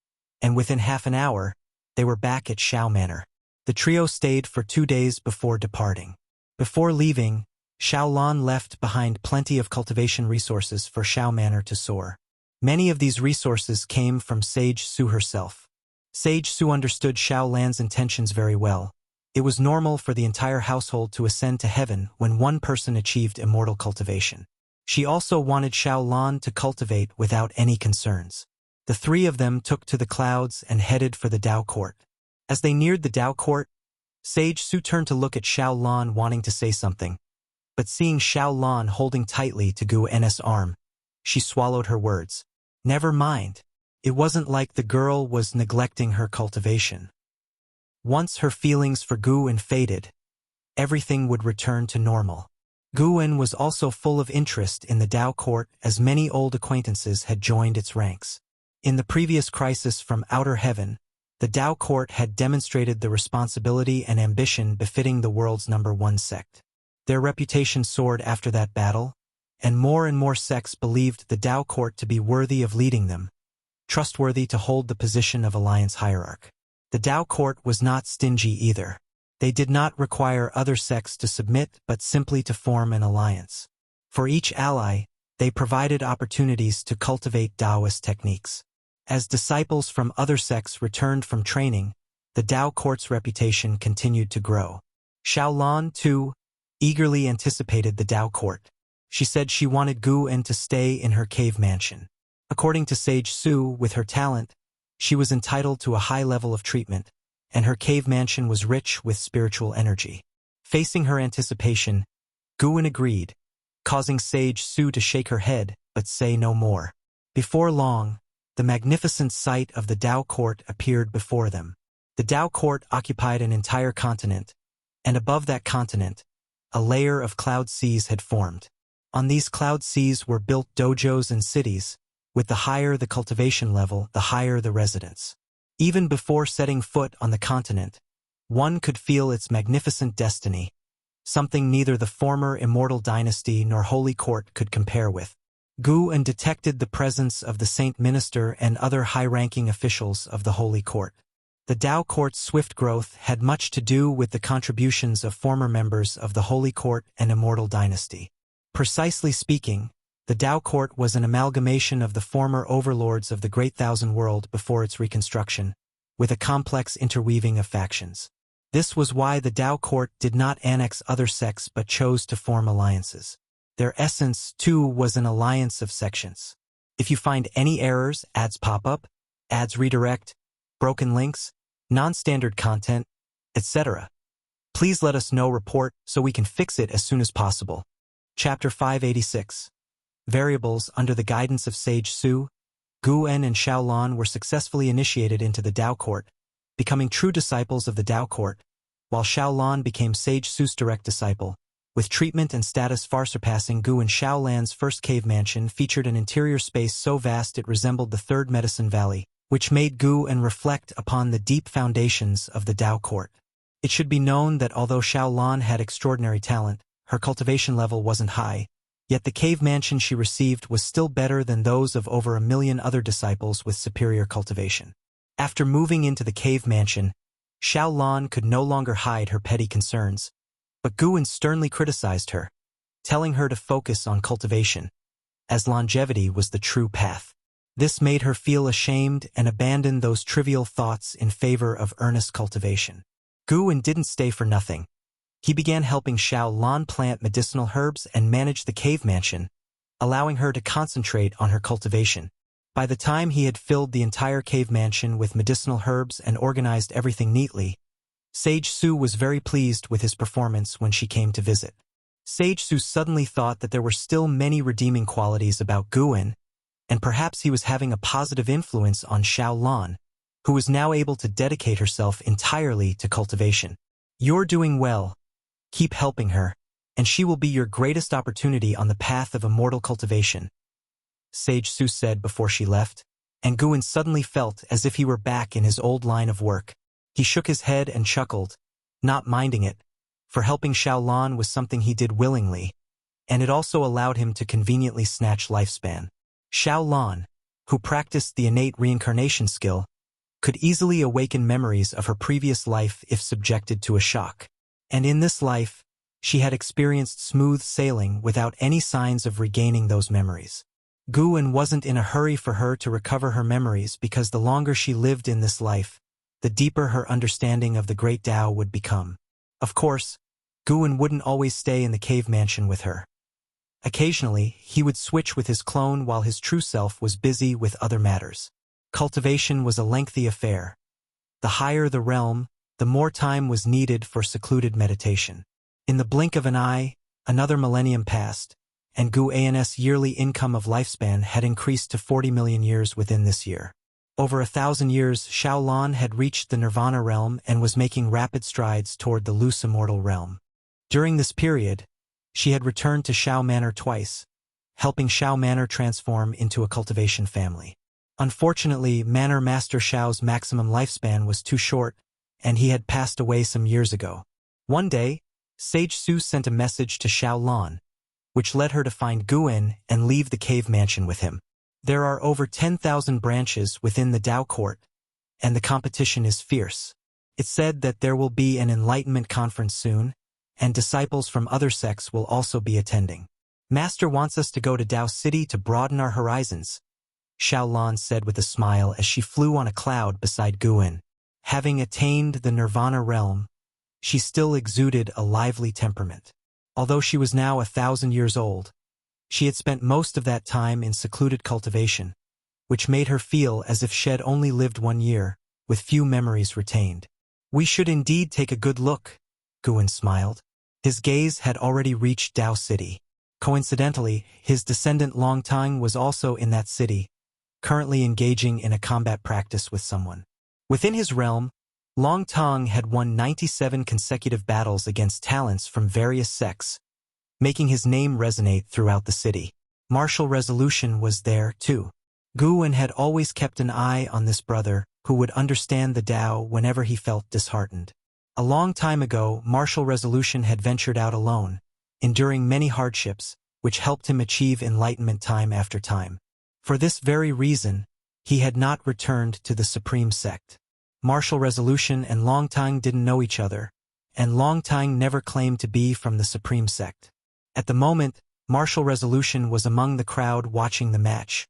Speaker 1: and within half an hour, they were back at Xiao Manor. The trio stayed for 2 days before departing. Before leaving, Xiaolan left behind plenty of cultivation resources for Xiao Manor to soar. Many of these resources came from Sage Su herself. Sage Su understood Xiaolan's intentions very well. It was normal for the entire household to ascend to heaven when one person achieved immortal cultivation. She also wanted Xiaolan to cultivate without any concerns. The three of them took to the clouds and headed for the Dao Court. As they neared the Dao Court, Sage Su turned to look at Xiaolan wanting to say something, but seeing Xiaolan holding tightly to Gu En's arm, she swallowed her words. Never mind. It wasn't like the girl was neglecting her cultivation. Once her feelings for Gu En faded, everything would return to normal. Gu En was also full of interest in the Dao Court as many old acquaintances had joined its ranks. In the previous crisis from outer heaven, the Dao Court had demonstrated the responsibility and ambition befitting the world's #1 sect. Their reputation soared after that battle, and more sects believed the Dao Court to be worthy of leading them, trustworthy to hold the position of alliance hierarch. The Dao Court was not stingy either. They did not require other sects to submit but simply to form an alliance. For each ally, they provided opportunities to cultivate Taoist techniques. As disciples from other sects returned from training, the Dao Court's reputation continued to grow. Xiaolan, too, eagerly anticipated the Dao Court. She said she wanted Gu En to stay in her cave mansion. According to Sage Su, with her talent, she was entitled to a high level of treatment, and her cave mansion was rich with spiritual energy. Facing her anticipation, Gu En agreed, causing Sage Su to shake her head but say no more. Before long, the magnificent sight of the Dao Court appeared before them. The Dao Court occupied an entire continent, and above that continent, a layer of cloud seas had formed. On these cloud seas were built dojos and cities. With the higher the cultivation level, the higher the residence. Even before setting foot on the continent, one could feel its magnificent destiny, something neither the former immortal dynasty nor holy court could compare with. Gu En detected the presence of the Saint Minister and other high-ranking officials of the holy court. The Dao Court's swift growth had much to do with the contributions of former members of the holy court and immortal dynasty. Precisely speaking, the Dao Court was an amalgamation of the former overlords of the Great Thousand World before its reconstruction, with a complex interweaving of factions. This was why the Dao Court did not annex other sects but chose to form alliances. Their essence, too, was an alliance of sections. If you find any errors, ads pop up, ads redirect, broken links, non-standard content, etc., please let us know. Report so we can fix it as soon as possible. Chapter 586. Variables. Under the guidance of Sage Su, Gu En and Xiaolan were successfully initiated into the Dao Court, becoming true disciples of the Dao Court, while Xiaolan became Sage Su's direct disciple. With treatment and status far surpassing Gu En, Xiaolan's first cave mansion featured an interior space so vast it resembled the Third Medicine Valley, which made Gu En reflect upon the deep foundations of the Dao Court. It should be known that although Xiaolan had extraordinary talent, her cultivation level wasn't high. Yet the cave mansion she received was still better than those of over 1 million other disciples with superior cultivation. After moving into the cave mansion, Xiaolan could no longer hide her petty concerns, but Gu En sternly criticized her, telling her to focus on cultivation, as longevity was the true path. This made her feel ashamed and abandon those trivial thoughts in favor of earnest cultivation. Gu En didn't stay for nothing. He began helping Xiaolan plant medicinal herbs and manage the cave mansion, allowing her to concentrate on her cultivation. By the time he had filled the entire cave mansion with medicinal herbs and organized everything neatly, Sage Su was very pleased with his performance when she came to visit. Sage Su suddenly thought that there were still many redeeming qualities about Gu En, and perhaps he was having a positive influence on Xiaolan, who was now able to dedicate herself entirely to cultivation. "You're doing well. Keep helping her, and she will be your greatest opportunity on the path of immortal cultivation," Sage Su said before she left, and Gu En suddenly felt as if he were back in his old line of work. He shook his head and chuckled, not minding it, for helping Xiaolan was something he did willingly. and it also allowed him to conveniently snatch lifespan. Xiao Lan, who practiced the innate reincarnation skill, could easily awaken memories of her previous life if subjected to a shock. And in this life, she had experienced smooth sailing without any signs of regaining those memories. Guwen wasn't in a hurry for her to recover her memories because the longer she lived in this life, the deeper her understanding of the Great Tao would become. Of course, Guwen wouldn't always stay in the cave mansion with her. Occasionally, he would switch with his clone while his true self was busy with other matters. Cultivation was a lengthy affair. The higher the realm, the more time was needed for secluded meditation. In the blink of an eye, another millennium passed, and Guan's yearly income of lifespan had increased to 40 million years within this year. Over 1,000 years, Xiao Lan had reached the Nirvana realm and was making rapid strides toward the loose immortal realm. During this period, she had returned to Xiao Manor twice, helping Xiao Manor transform into a cultivation family. Unfortunately, Manor Master Xiao's maximum lifespan was too short, and he had passed away some years ago. One day, Sage Su sent a message to Xiao Lan, which led her to find Guwen and leave the cave mansion with him. There are over 10,000 branches within the Tao court, and the competition is fierce. It's said that there will be an enlightenment conference soon, and disciples from other sects will also be attending. Master wants us to go to Tao City to broaden our horizons, Xiao Lan said with a smile as she flew on a cloud beside Guwen. Having attained the Nirvana realm, she still exuded a lively temperament. Although she was now 1,000 years old, she had spent most of that time in secluded cultivation, which made her feel as if she had only lived 1 year, with few memories retained. We should indeed take a good look, Guwen smiled. His gaze had already reached Tao City. Coincidentally, his descendant Longtang was also in that city, currently engaging in a combat practice with someone. Within his realm, Longtang had won 97 consecutive battles against talents from various sects, making his name resonate throughout the city. Martial resolution was there, too. Guwen had always kept an eye on this brother, who would understand the Tao whenever he felt disheartened. A long time ago, martial resolution had ventured out alone, enduring many hardships, which helped him achieve enlightenment time after time. For this very reason, he had not returned to the Supreme Sect. Martial resolution and Longtang didn't know each other, and Longtang never claimed to be from the Supreme Sect. At the moment, martial resolution was among the crowd watching the match,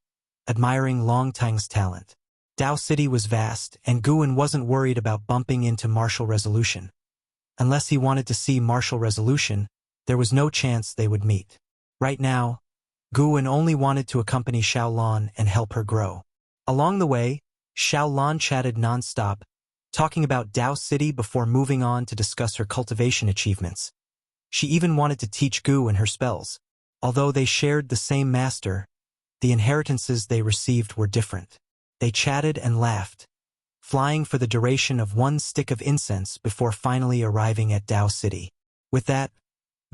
Speaker 1: admiring Longtang's talent. Tao City was vast, and Guwen wasn't worried about bumping into martial resolution. Unless he wanted to see martial resolution, there was no chance they would meet. Right now, Guwen only wanted to accompany Xiao Lan and help her grow. Along the way, Xiao Lan chatted non-stop, talking about Tao City before moving on to discuss her cultivation achievements. She even wanted to teach Guwen her spells. Although they shared the same master, the inheritances they received were different. They chatted and laughed, flying for the duration of 1 stick of incense before finally arriving at Tao City. With that,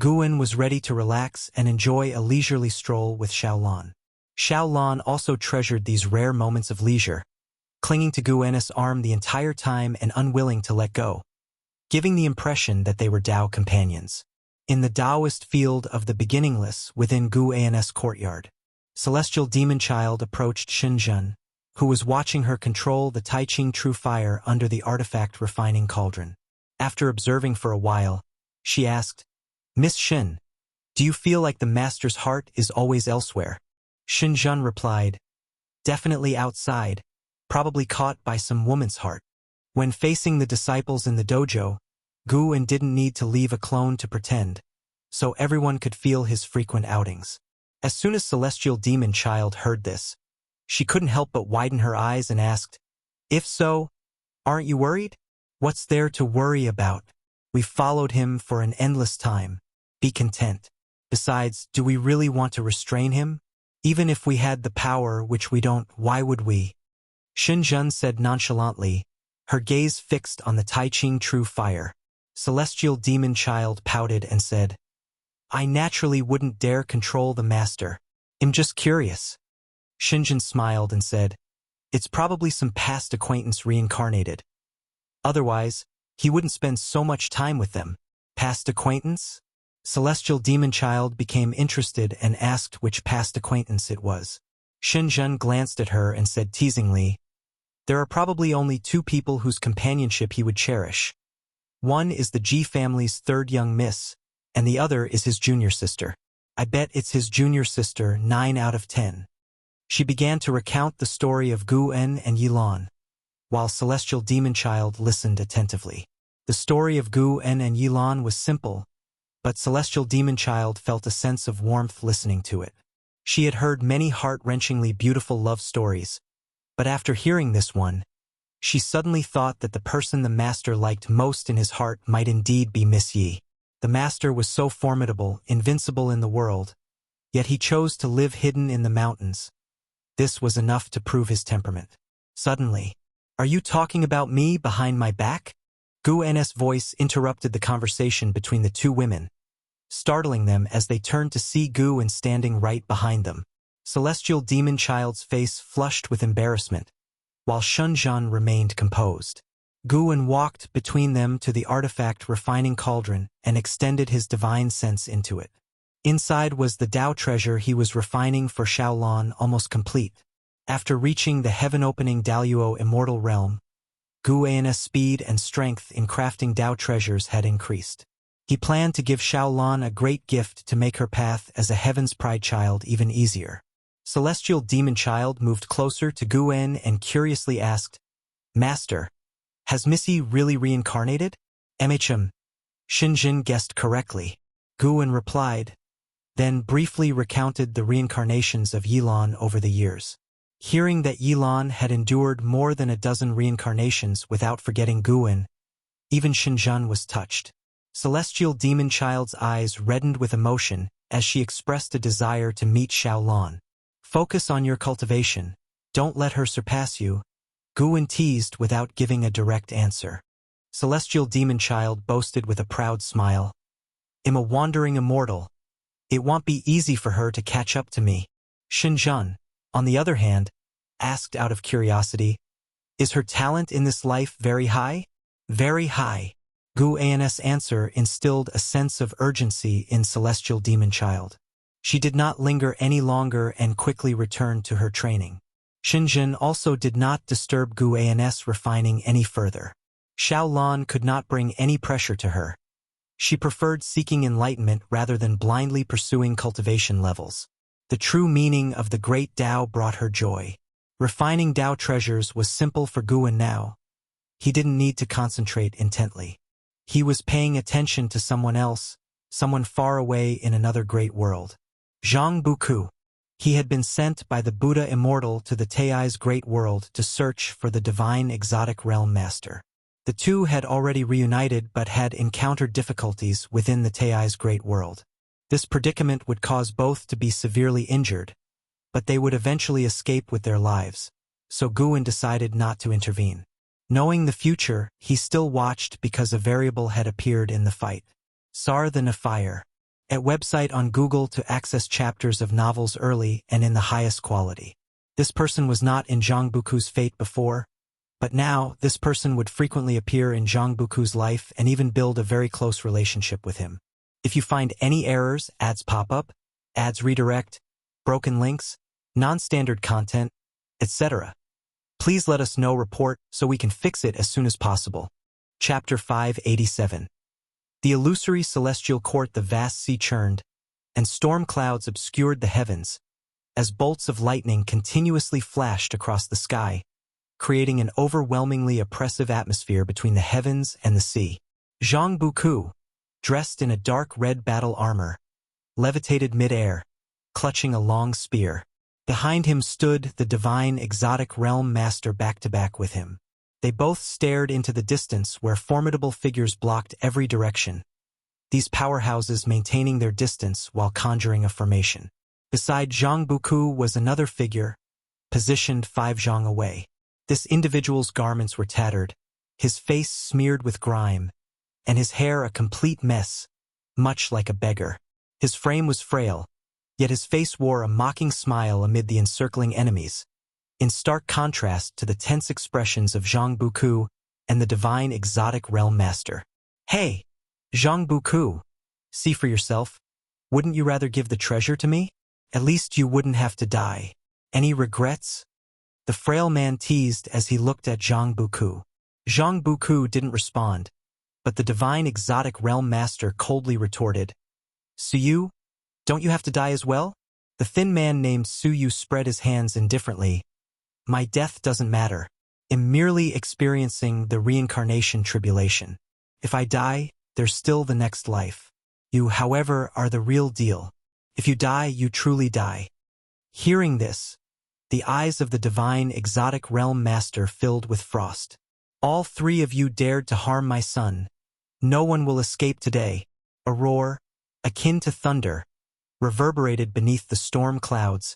Speaker 1: Guwen was ready to relax and enjoy a leisurely stroll with Xiao Lan. Xiao Lan also treasured these rare moments of leisure, clinging to Guwen's arm the entire time and unwilling to let go, giving the impression that they were Tao companions. In the Taoist field of the beginningless within Guan's courtyard, Celestial Demon Child approached Xinjun, who was watching her control the Tai Ching True Fire under the artifact refining cauldron. After observing for a while, she asked, "Miss Xin, do you feel like the master's heart is always elsewhere?" Xinjun replied, "Definitely outside, probably caught by some woman's heart." When facing the disciples in the dojo, Guwen didn't need to leave a clone to pretend, so everyone could feel his frequent outings. As soon as Celestial Demon Child heard this, she couldn't help but widen her eyes and asked, "If so, aren't you worried?" "What's there to worry about? We've followed him for an endless time. Be content. Besides, do we really want to restrain him? Even if we had the power, which we don't, why would we?" Xinjun said nonchalantly, her gaze fixed on the Tai Ching True Fire. Celestial Demon Child pouted and said, "I naturally wouldn't dare control the master. I'm just curious." Xinjun smiled and said, "It's probably some past acquaintance reincarnated. Otherwise, he wouldn't spend so much time with them." "Past acquaintance?" Celestial demon child became interested and asked which past acquaintance it was. Shenzhen glanced at her and said teasingly, "There are probably only two people whose companionship he would cherish. One is the Ji family's third young miss, and the other is his junior sister. I bet it's his junior sister 9 out of 10. She began to recount the story of Gu En and Yilan, while Celestial Demon Child listened attentively. The story of Gu En and Yilan was simple, but Celestial Demon Child felt a sense of warmth listening to it. She had heard many heart-wrenchingly beautiful love stories, but after hearing this one, she suddenly thought that the person the master liked most in his heart might indeed be Miss Yi. The master was so formidable, invincible in the world, yet he chose to live hidden in the mountains. This was enough to prove his temperament. Suddenly, "Are you talking about me behind my back?" Gu En's voice interrupted the conversation between the two women, startling them as they turned to see Gu En standing right behind them. Celestial Demon Child's face flushed with embarrassment, while Shenzhen remained composed. Gu En walked between them to the artifact refining cauldron and extended his divine sense into it. Inside was the Tao treasure he was refining for Shaolan, almost complete. After reaching the heaven-opening Daluo immortal realm, Gu En's speed and strength in crafting Tao treasures had increased. He planned to give Shaolan a great gift to make her path as a Heaven's Pride child even easier. Celestial Demon Child moved closer to Gu En and curiously asked, "Master, has Missy really reincarnated?" Shenzhen guessed correctly. Gu En replied, then briefly recounted the reincarnations of Yilan over the years. Hearing that Yilan had endured more than a dozen reincarnations without forgetting Gu En, even Shenzhen was touched. Celestial Demon Child's eyes reddened with emotion as she expressed a desire to meet Shaolan. "Focus on your cultivation. Don't let her surpass you," Gu En teased without giving a direct answer. Celestial Demon Child boasted with a proud smile, "I'm a wandering immortal. It won't be easy for her to catch up to me." Shenzhen, on the other hand, asked out of curiosity, "Is her talent in this life very high?" "Very high." Gu En's answer instilled a sense of urgency in Celestial Demon Child. She did not linger any longer and quickly returned to her training. Shenzhen also did not disturb Gu En's refining any further. Shaolan could not bring any pressure to her. She preferred seeking enlightenment rather than blindly pursuing cultivation levels. The true meaning of the great Tao brought her joy. Refining Tao treasures was simple for Gu En now. He didn't need to concentrate intently. He was paying attention to someone else, someone far away in another great world. Zhang Buku. He had been sent by the Buddha Immortal to the Tai's great world to search for the divine exotic realm master. The two had already reunited but had encountered difficulties within the Tai's great world. This predicament would cause both to be severely injured, but they would eventually escape with their lives, so Gu En decided not to intervene. Knowing the future, he still watched because a variable had appeared in the fight. Sar the Nafire. At website on Google to access chapters of novels early and in the highest quality. This person was not in Zhang Buku's fate before, but now this person would frequently appear in Zhang Buku's life and even build a very close relationship with him. If you find any errors, ads pop up, ads redirect, broken links, non-standard content, etc., please let us know report so we can fix it as soon as possible. Chapter 587. The illusory celestial court. The vast sea churned, and storm clouds obscured the heavens, as bolts of lightning continuously flashed across the sky, creating an overwhelmingly oppressive atmosphere between the heavens and the sea. Zhang Buku, dressed in a dark red battle armor, levitated mid-air, clutching a long spear. Behind him stood the divine exotic realm master back-to-back with him. They both stared into the distance where formidable figures blocked every direction, these powerhouses maintaining their distance while conjuring a formation. Beside Zhang Buku was another figure, positioned 5 zhang away. This individual's garments were tattered, his face smeared with grime, and his hair a complete mess, much like a beggar. His frame was frail, yet his face wore a mocking smile amid the encircling enemies, in stark contrast to the tense expressions of Zhang Buku and the divine exotic realm master. "Hey, Zhang Buku," See for yourself. Wouldn't you rather give the treasure to me? At least you wouldn't have to die. Any regrets? The frail man teased as he looked at Zhang Buku. Zhang Buku didn't respond, but the divine exotic realm master coldly retorted, Suyu, don't you have to die as well? The thin man named Suyu spread his hands indifferently. My death doesn't matter. I'm merely experiencing the reincarnation tribulation. If I die, there's still the next life. You, however, are the real deal. If you die, you truly die. Hearing this, the eyes of the divine exotic realm master filled with frost. All three of you dared to harm my son. No one will escape today. A roar, akin to thunder, reverberated beneath the storm clouds,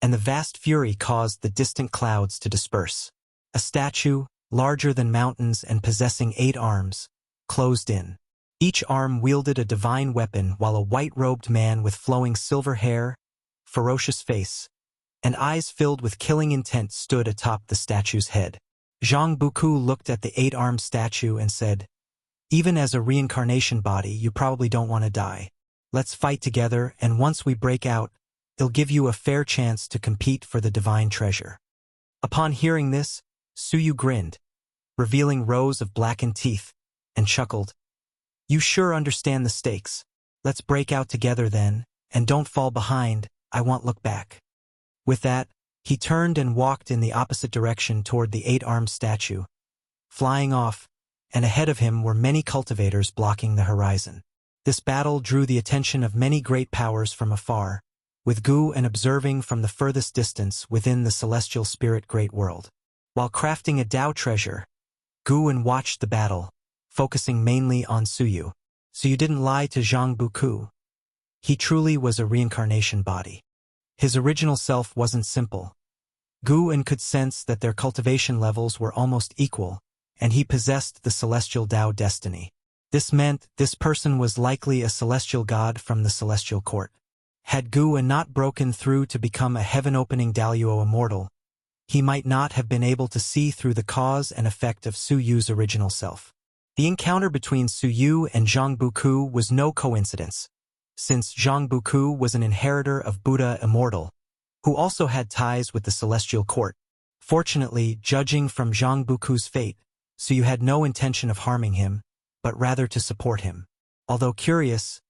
Speaker 1: and the vast fury caused the distant clouds to disperse. A statue, larger than mountains and possessing 8 arms, closed in. Each arm wielded a divine weapon while a white-robed man with flowing silver hair, ferocious face, and eyes filled with killing intent stood atop the statue's head. Zhang Buku looked at the 8-armed statue and said, Even as a reincarnation body, you probably don't want to die. Let's fight together, and once we break out, it'll give you a fair chance to compete for the divine treasure. Upon hearing this, Suyu grinned, revealing rows of blackened teeth, and chuckled. You sure understand the stakes. Let's break out together then, and don't fall behind, I won't look back. With that, he turned and walked in the opposite direction toward the 8-armed statue, flying off, and ahead of him were many cultivators blocking the horizon. This battle drew the attention of many great powers from afar, with Gu-en observing from the furthest distance within the celestial spirit great world. While crafting a Tao treasure, Gu-en watched the battle, focusing mainly on Suyu. Suyu didn't lie to Zhang Buku. He truly was a reincarnation body. His original self wasn't simple. Gu-en could sense that their cultivation levels were almost equal, and he possessed the celestial Tao destiny. This meant this person was likely a celestial god from the celestial court. Had Gu-en not broken through to become a heaven-opening Daluo immortal, he might not have been able to see through the cause and effect of Suyu's original self. The encounter between Suyu and Zhang Buku was no coincidence, since Zhang Buku was an inheritor of Buddha Immortal, who also had ties with the celestial court. Fortunately, judging from Zhang Buku's fate, Suyu had no intention of harming him, but rather to support him. Although curious,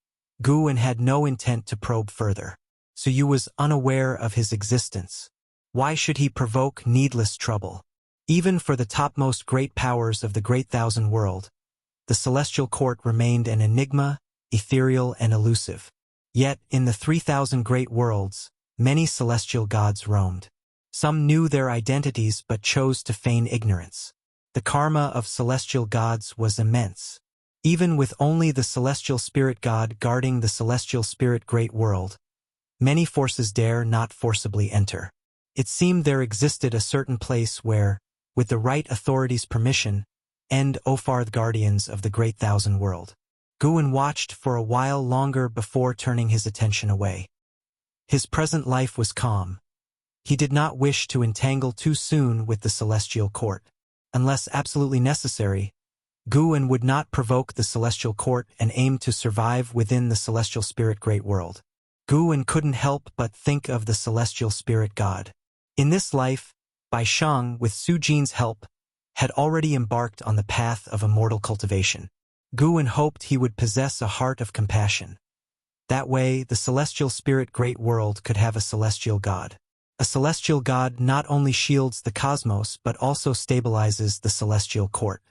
Speaker 1: Gu-en had no intent to probe further. Suyu was unaware of his existence. Why should he provoke needless trouble? Even for the topmost great powers of the Great Thousand World, the celestial court remained an enigma, ethereal and elusive. Yet, in the 3,000 great worlds, many celestial gods roamed. Some knew their identities but chose to feign ignorance. The karma of celestial gods was immense. Even with only the celestial spirit god guarding the celestial spirit great world, many forces dare not forcibly enter. It seemed there existed a certain place where, with the right authorities' permission, end Opharth guardians of the Great Thousand World. Gu-en watched for a while longer before turning his attention away. His present life was calm. He did not wish to entangle too soon with the celestial court. Unless absolutely necessary, Gu-en would not provoke the celestial court and aim to survive within the celestial spirit great world. Gu-en couldn't help but think of the celestial spirit god. In this life, Bai Shang, with Su Jin's help, had already embarked on the path of immortal cultivation. Gu-en hoped he would possess a heart of compassion. That way, the celestial spirit great world could have a celestial god. A celestial god not only shields the cosmos but also stabilizes the celestial court.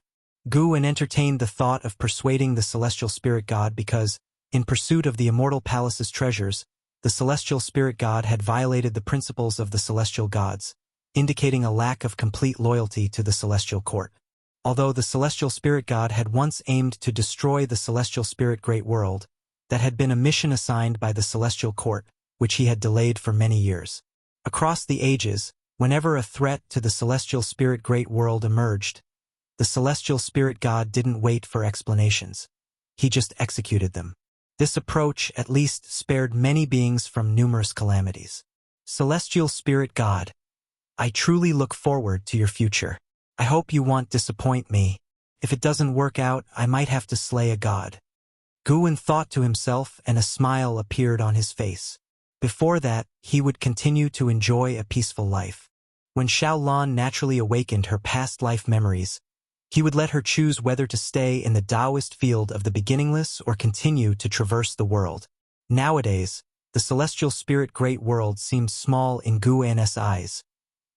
Speaker 1: Gu-en entertained the thought of persuading the celestial spirit god because, in pursuit of the immortal palace's treasures, the celestial spirit god had violated the principles of the celestial gods, indicating a lack of complete loyalty to the celestial court. Although the celestial spirit god had once aimed to destroy the celestial spirit great world, that had been a mission assigned by the celestial court, which he had delayed for many years. Across the ages, whenever a threat to the celestial spirit great world emerged, the celestial spirit god didn't wait for explanations. He just executed them. This approach at least spared many beings from numerous calamities. Celestial spirit god, I truly look forward to your future. I hope you won't disappoint me. If it doesn't work out, I might have to slay a god. Guwen thought to himself, and a smile appeared on his face. Before that, he would continue to enjoy a peaceful life. When Xiaolan naturally awakened her past life memories, he would let her choose whether to stay in the Taoist field of the beginningless or continue to traverse the world. Nowadays, the celestial spirit great world seemed small in Guwen's eyes,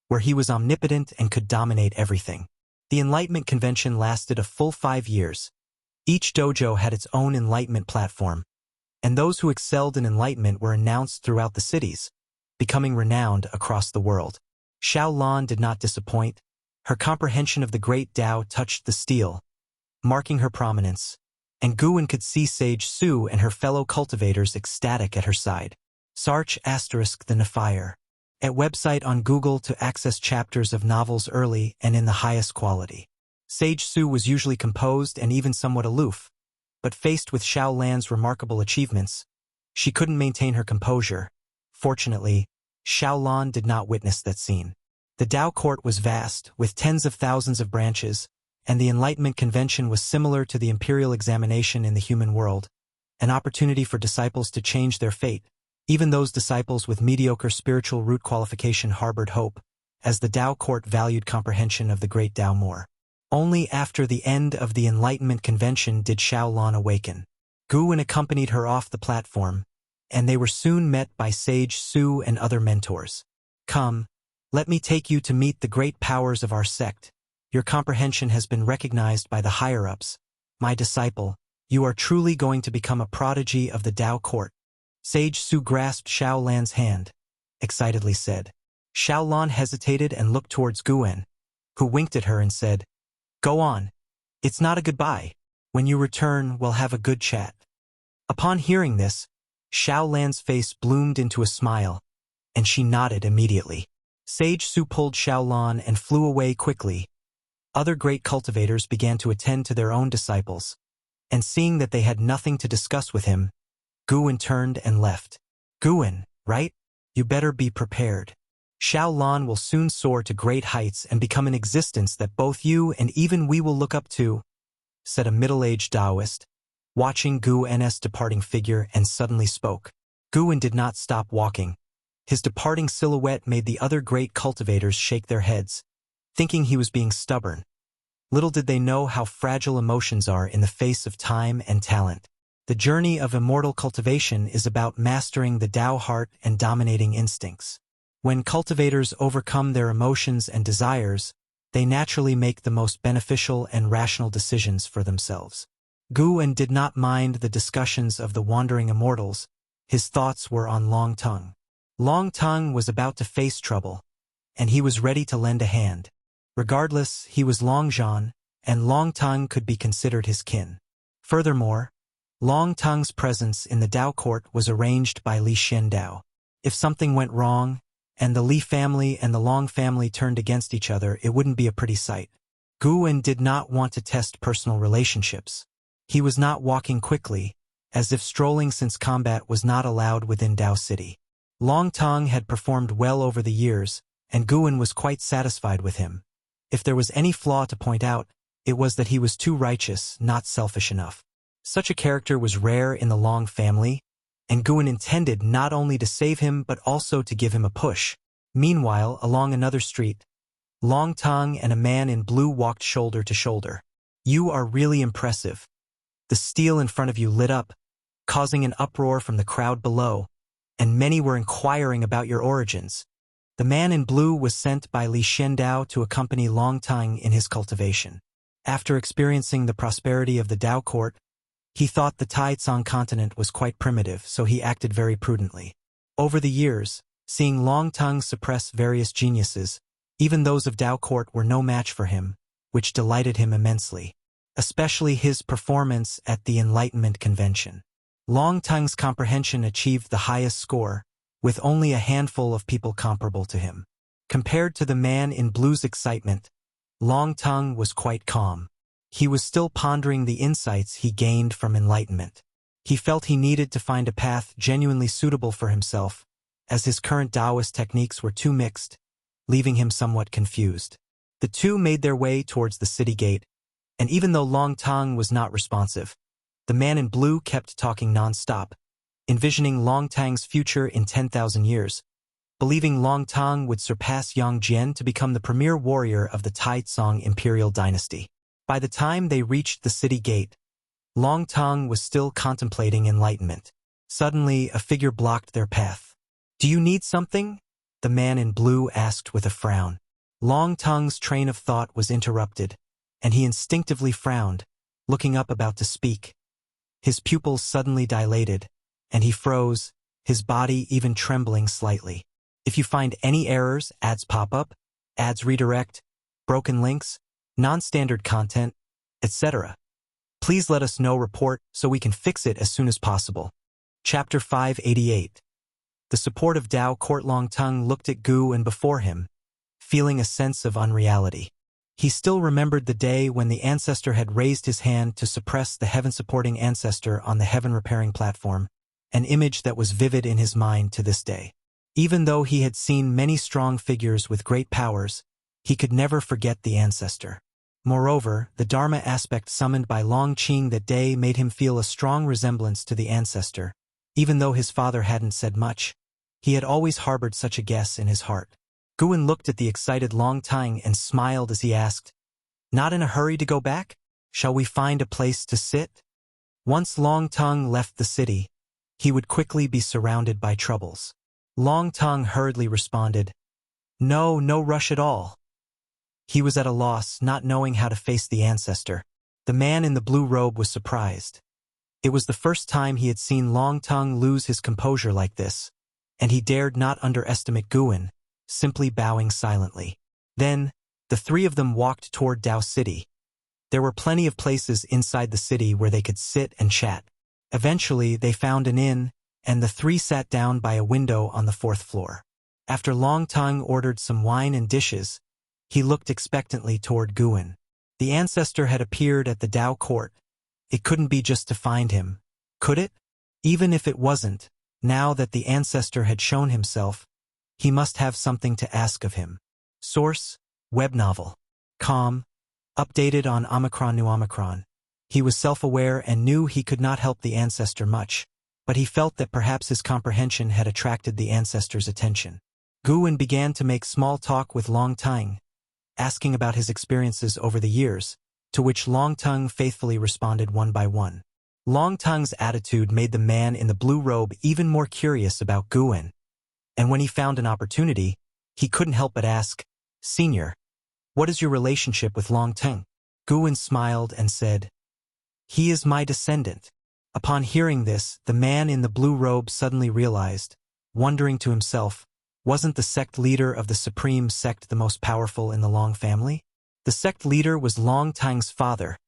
Speaker 1: where he was omnipotent and could dominate everything. The Enlightenment Convention lasted a full 5 years. Each dojo had its own enlightenment platform, and those who excelled in enlightenment were announced throughout the cities, becoming renowned across the world. Xiaolan did not disappoint. Her comprehension of the great Tao touched the steel, marking her prominence, and Guwen could see Sage Su and her fellow cultivators ecstatic at her side. Sarch * the Nefire. At website on Google to access chapters of novels early and in the highest quality. Sage Su was usually composed and even somewhat aloof, but faced with Xiaolan's remarkable achievements, she couldn't maintain her composure. Fortunately, Xiaolan did not witness that scene. The Tao court was vast, with tens of thousands of branches, and the Enlightenment Convention was similar to the imperial examination in the human world, an opportunity for disciples to change their fate. Even those disciples with mediocre spiritual root qualification harbored hope, as the Tao court valued comprehension of the great Tao more. Only after the end of the Enlightenment Convention did Xiaolan awaken. Guwen accompanied her off the platform, and they were soon met by Sage Su and other mentors. "Come, let me take you to meet the great powers of our sect. Your comprehension has been recognized by the higher-ups. My disciple, you are truly going to become a prodigy of the Tao court." Sage Su grasped Xiaolan's hand, excitedly said. Xiaolan hesitated and looked towards Guwen, who winked at her and said, "Go on. It's not a goodbye. When you return, we'll have a good chat." Upon hearing this, Xiaolan's face bloomed into a smile, and she nodded immediately. Sage Su pulled Xiaolan and flew away quickly. Other great cultivators began to attend to their own disciples, and seeing that they had nothing to discuss with him, Guwen turned and left. "Guwen, right? You better be prepared. Xiaolan will soon soar to great heights and become an existence that both you and even we will look up to," said a middle-aged Taoist, watching Guwen's departing figure, and suddenly spoke. Guwen did not stop walking. His departing silhouette made the other great cultivators shake their heads, thinking he was being stubborn. Little did they know how fragile emotions are in the face of time and talent. The journey of immortal cultivation is about mastering the Tao heart and dominating instincts. When cultivators overcome their emotions and desires, they naturally make the most beneficial and rational decisions for themselves. Guwen did not mind the discussions of the wandering immortals. His thoughts were on Long Tongue. Long Tongue was about to face trouble, and he was ready to lend a hand. Regardless, he was Long Zhan, and Long Tongue could be considered his kin. Furthermore, Long Tongue's presence in the Tao court was arranged by Li Xiandao. If something went wrong, and the Li family and the Long family turned against each other, it wouldn't be a pretty sight. Guwen did not want to test personal relationships. He was not walking quickly, as if strolling, since combat was not allowed within Tao City. Long Tongue had performed well over the years, and Guwen was quite satisfied with him. If there was any flaw to point out, it was that he was too righteous, not selfish enough. Such a character was rare in the Long family, and Guwen intended not only to save him but also to give him a push. Meanwhile, along another street, Long Tongue and a man in blue walked shoulder to shoulder. "You are really impressive." The steel in front of you lit up, causing an uproar from the crowd below, and many were inquiring about your origins. The man in blue was sent by Li Xiandao to accompany Long Tongue in his cultivation. After experiencing the prosperity of the Tao court, he thought the Taicang continent was quite primitive, so he acted very prudently. Over the years, seeing Long Tongue suppress various geniuses, even those of Tao court were no match for him, which delighted him immensely, especially his performance at the Enlightenment Convention. Long Tongue's comprehension achieved the highest score, with only a handful of people comparable to him. Compared to the man in blue's excitement, Long Tongue was quite calm. He was still pondering the insights he gained from enlightenment. He felt he needed to find a path genuinely suitable for himself, as his current Taoist techniques were too mixed, leaving him somewhat confused. The two made their way towards the city gate, and even though Long Tongue was not responsive, The man in blue kept talking non-stop, envisioning Long Tang's future in 10,000 years, believing Long Tang would surpass Yang Jian to become the premier warrior of the Tai-Tsong imperial dynasty. By the time they reached the city gate, Long Tang was still contemplating enlightenment. Suddenly, a figure blocked their path. "Do you need something?" the man in blue asked with a frown. Long Tang's train of thought was interrupted, and he instinctively frowned, looking up about to speak. His pupils suddenly dilated, and he froze, his body even trembling slightly. "If you find any errors, ads pop up, ads redirect, broken links, non-standard content, etc., please let us know. Report so we can fix it as soon as possible." Chapter 588. The support of Dao Court. Long Tang looked at Gu and before him, feeling a sense of unreality. He still remembered the day when the ancestor had raised his hand to suppress the heaven-supporting ancestor on the heaven-repairing platform, an image that was vivid in his mind to this day. Even though he had seen many strong figures with great powers, he could never forget the ancestor. Moreover, the Dharma aspect summoned by Long Qing that day made him feel a strong resemblance to the ancestor. Even though his father hadn't said much, he had always harbored such a guess in his heart. Guan looked at the excited Long Tang and smiled as he asked, "Not in a hurry to go back? Shall we find a place to sit?" Once Long Tang left the city, he would quickly be surrounded by troubles. Long Tang hurriedly responded, "No, no rush at all." He was at a loss, not knowing how to face the ancestor. The man in the blue robe was surprised. It was the first time he had seen Long Tang lose his composure like this, and he dared not underestimate Guan, simply bowing silently. Then, the three of them walked toward Dao City. There were plenty of places inside the city where they could sit and chat. Eventually, they found an inn, and the three sat down by a window on the 4th floor. After Long Tang ordered some wine and dishes, he looked expectantly toward Guan. The ancestor had appeared at the Dao court. It couldn't be just to find him, could it? Even if it wasn't, now that the ancestor had shown himself, he must have something to ask of him. Source: web novel. Calm. Updated on Omicron. New Omicron. He was self-aware and knew he could not help the ancestor much, but he felt that perhaps his comprehension had attracted the ancestor's attention. Guan began to make small talk with Long Tang, asking about his experiences over the years, to which Long Tang faithfully responded one by one. Long Tang's attitude made the man in the blue robe even more curious about Guan, and when he found an opportunity, he couldn't help but ask, "Senior, what is your relationship with Long Tang?" Guan smiled and said, "He is my descendant." Upon hearing this, the man in the blue robe suddenly realized, wondering to himself, wasn't the sect leader of the supreme sect the most powerful in the Long family? The sect leader was Long Tang's father.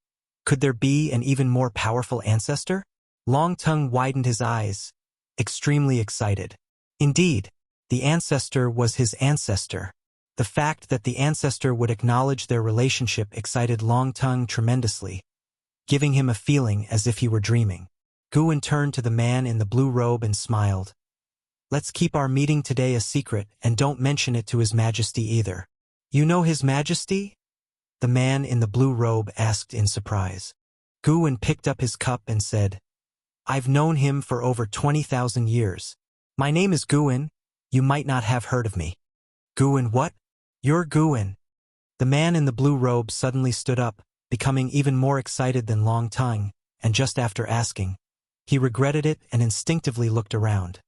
Speaker 1: Could there be an even more powerful ancestor? Long Tang widened his eyes, extremely excited. Indeed, the ancestor was his ancestor. The fact that the ancestor would acknowledge their relationship excited Long Tang tremendously, giving him a feeling as if he were dreaming. Guan turned to the man in the blue robe and smiled. "Let's keep our meeting today a secret and don't mention it to His Majesty either." "You know His Majesty?" the man in the blue robe asked in surprise. Guan picked up his cup and said, "I've known him for over 20,000 years. My name is Guan. You might not have heard of me." "Guan what? You're Guan." The man in the blue robe suddenly stood up, becoming even more excited than Long Tang, and just after asking, he regretted it and instinctively looked around.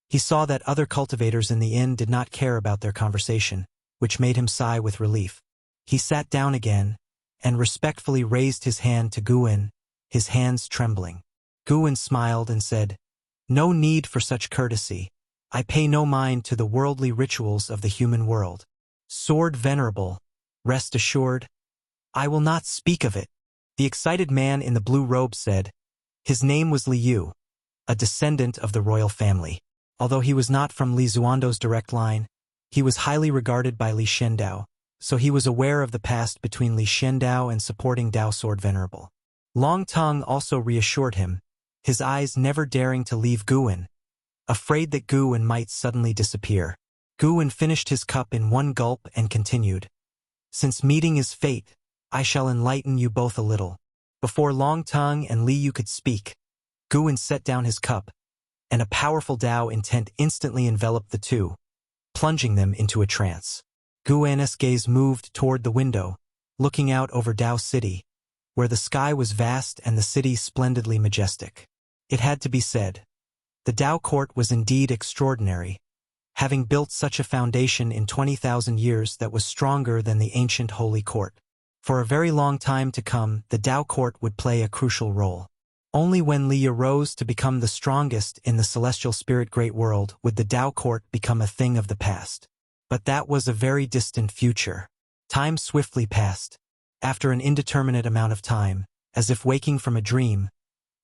Speaker 1: He saw that other cultivators in the inn did not care about their conversation, which made him sigh with relief. He sat down again, and respectfully raised his hand to Guan, his hands trembling. Guan smiled and said, "No need for such courtesy. I pay no mind to the worldly rituals of the human world. Sword Venerable, rest assured, I will not speak of it." The excited man in the blue robe said, his name was Liu, a descendant of the royal family. Although he was not from Li Zuando's direct line, he was highly regarded by Li Shendao, so he was aware of the past between Li Shendao and supporting Dao Sword Venerable. Long Tang also reassured him, his eyes never daring to leave Guan, afraid that Guan might suddenly disappear. Guan finished his cup in one gulp and continued, "Since meeting is fate, I shall enlighten you both a little." Before Long Tongue and Li Yu could speak, Guan set down his cup, and a powerful Tao intent instantly enveloped the two, plunging them into a trance. Guan's gaze moved toward the window, looking out over Tao City, where the sky was vast and the city splendidly majestic. It had to be said, the Tao court was indeed extraordinary, having built such a foundation in 20,000 years that was stronger than the ancient Holy Court. For a very long time to come, the Tao court would play a crucial role. Only when Li Yu rose to become the strongest in the celestial spirit great world would the Tao court become a thing of the past. But that was a very distant future. Time swiftly passed. After an indeterminate amount of time, as if waking from a dream,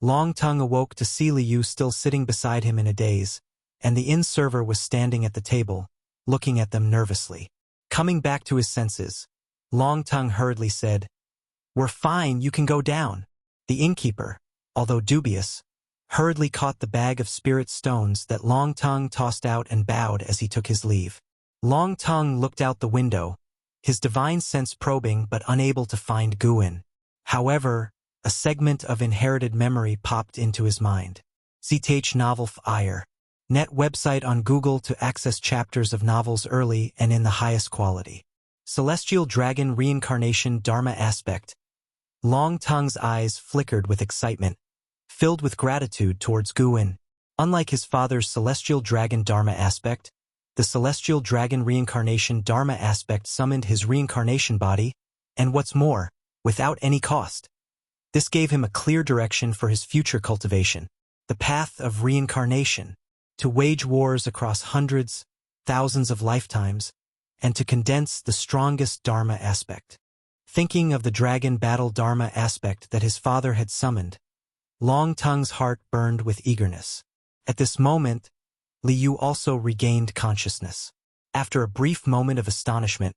Speaker 1: Long Tongue awoke to see Li Yu still sitting beside him in a daze, and the inn server was standing at the table, looking at them nervously. Coming back to his senses, Long Tongue hurriedly said, "We're fine, you can go down." The innkeeper, although dubious, hurriedly caught the bag of spirit stones that Long Tongue tossed out and bowed as he took his leave. Long Tongue looked out the window, his divine sense probing but unable to find Guan. However, a segment of inherited memory popped into his mind. CTH novel Fire. Net website on Google to access chapters of novels early and in the highest quality. Celestial Dragon Reincarnation Dharma Aspect. Long Tongue's eyes flickered with excitement, filled with gratitude towards Guan. Unlike his father's Celestial Dragon Dharma Aspect, the Celestial Dragon Reincarnation Dharma Aspect summoned his reincarnation body, and what's more, without any cost. This gave him a clear direction for his future cultivation, the path of reincarnation, to wage wars across hundreds, thousands of lifetimes, and to condense the strongest Dharma aspect. Thinking of the dragon battle Dharma aspect that his father had summoned, Long Tongue's heart burned with eagerness. At this moment, Li Yu also regained consciousness. After a brief moment of astonishment,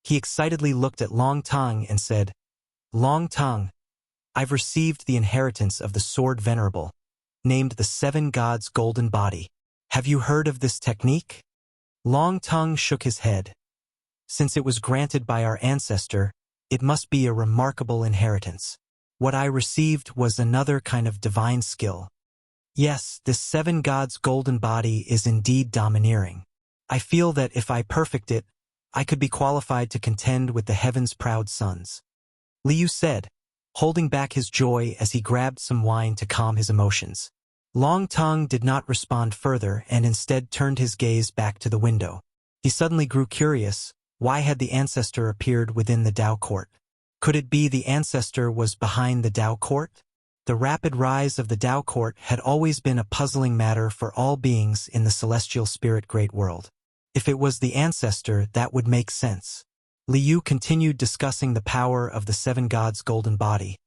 Speaker 1: he excitedly looked at Long Tongue and said, "Long Tongue, I've received the inheritance of the Sword Venerable, named the Seven Gods' Golden Body. Have you heard of this technique?" Long Tongue shook his head. Since it was granted by our ancestor, it must be a remarkable inheritance. What I received was another kind of divine skill. Yes, this Seven Gods' Golden Body is indeed domineering. I feel that if I perfect it, I could be qualified to contend with the heaven's proud sons. Li Yu said, holding back his joy as he grabbed some wine to calm his emotions. Long Tongue did not respond further and instead turned his gaze back to the window. He suddenly grew curious. Why had the ancestor appeared within the Tao court? Could it be the ancestor was behind the Tao court? The rapid rise of the Tao court had always been a puzzling matter for all beings in the celestial spirit great world. If it was the ancestor, that would make sense. Li Yu continued discussing the power of the Seven Gods' Golden Body,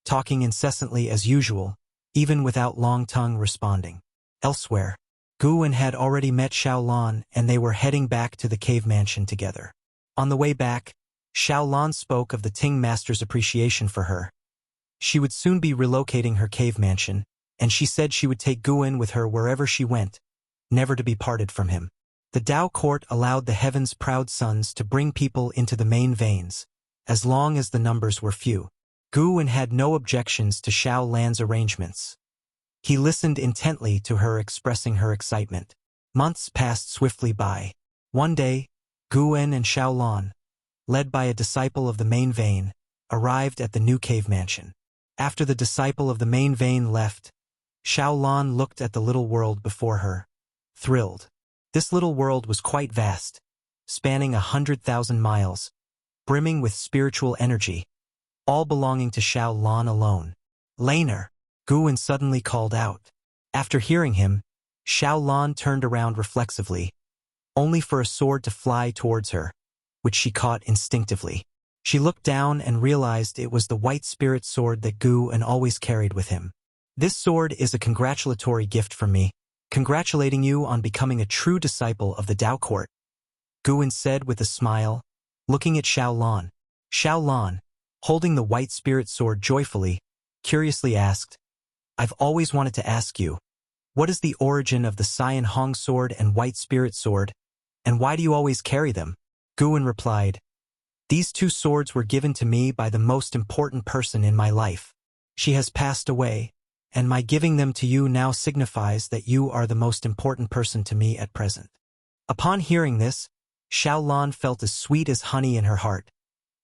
Speaker 1: talking incessantly as usual, even without Long Tongue responding. Elsewhere, Guan had already met Xiaolan and they were heading back to the cave mansion together. On the way back, Xiaolan spoke of the Ting Master's appreciation for her. She would soon be relocating her cave mansion, and she said she would take Guan with her wherever she went, never to be parted from him. The Tao court allowed the heaven's proud sons to bring people into the main veins, as long as the numbers were few. Guan had no objections to Xiaolan's arrangements. He listened intently to her expressing her excitement. Months passed swiftly by. One day, Guan and Xiaolan, led by a disciple of the main vein, arrived at the new cave mansion. After the disciple of the main vein left, Xiaolan looked at the little world before her, thrilled. This little world was quite vast, spanning 100,000 miles, brimming with spiritual energy, all belonging to Xiaolan alone. "Laner," Guan suddenly called out. After hearing him, Xiaolan turned around reflexively, only for a sword to fly towards her, which she caught instinctively. She looked down and realized it was the white spirit sword that Guan always carried with him. "This sword is a congratulatory gift from me, congratulating you on becoming a true disciple of the Tao court," Guan said with a smile, looking at Xiaolan. Xiaolan, holding the white spirit sword joyfully, curiously asked, "I've always wanted to ask you, what is the origin of the Cyan Hong sword and white spirit sword, and why do you always carry them?" Guan replied, "These two swords were given to me by the most important person in my life. She has passed away, and my giving them to you now signifies that you are the most important person to me at present." Upon hearing this, Xiaolan felt as sweet as honey in her heart,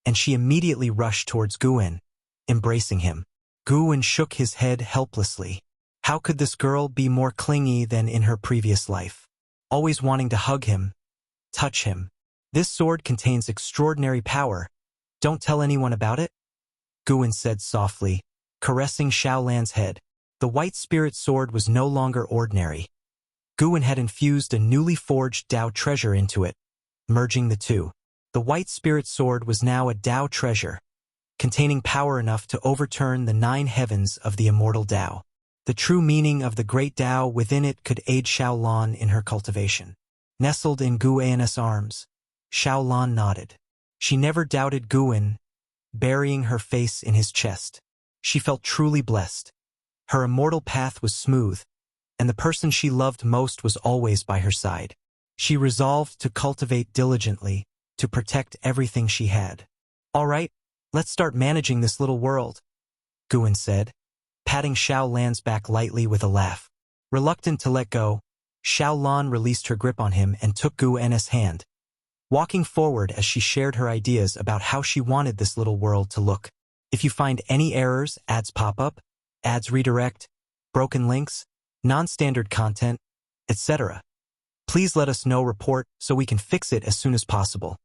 Speaker 1: and she immediately rushed towards Guan, embracing him. Guan shook his head helplessly. How could this girl be more clingy than in her previous life? Always wanting to hug him, touch him. "This sword contains extraordinary power. Don't tell anyone about it?" Guan said softly, caressing Xiaolan's head. The white spirit sword was no longer ordinary. Guan had infused a newly forged Dao treasure into it, merging the two. The white spirit sword was now a Dao treasure, containing power enough to overturn the 9 heavens of the immortal Dao. The true meaning of the great Dao within it could aid Xiaolan in her cultivation. Nestled in Guan's arms, Xiaolan nodded. She never doubted Guan, burying her face in his chest. She felt truly blessed. Her immortal path was smooth, and the person she loved most was always by her side. She resolved to cultivate diligently, to protect everything she had. "All right, let's start managing this little world," Guan said, patting Xiaolan's back lightly with a laugh. Reluctant to let go, Xiaolan released her grip on him and took Guan's hand, walking forward as she shared her ideas about how she wanted this little world to look. If you find any errors, ads pop up, ads redirect, broken links, non-standard content, etc., please let us know, report so we can fix it as soon as possible.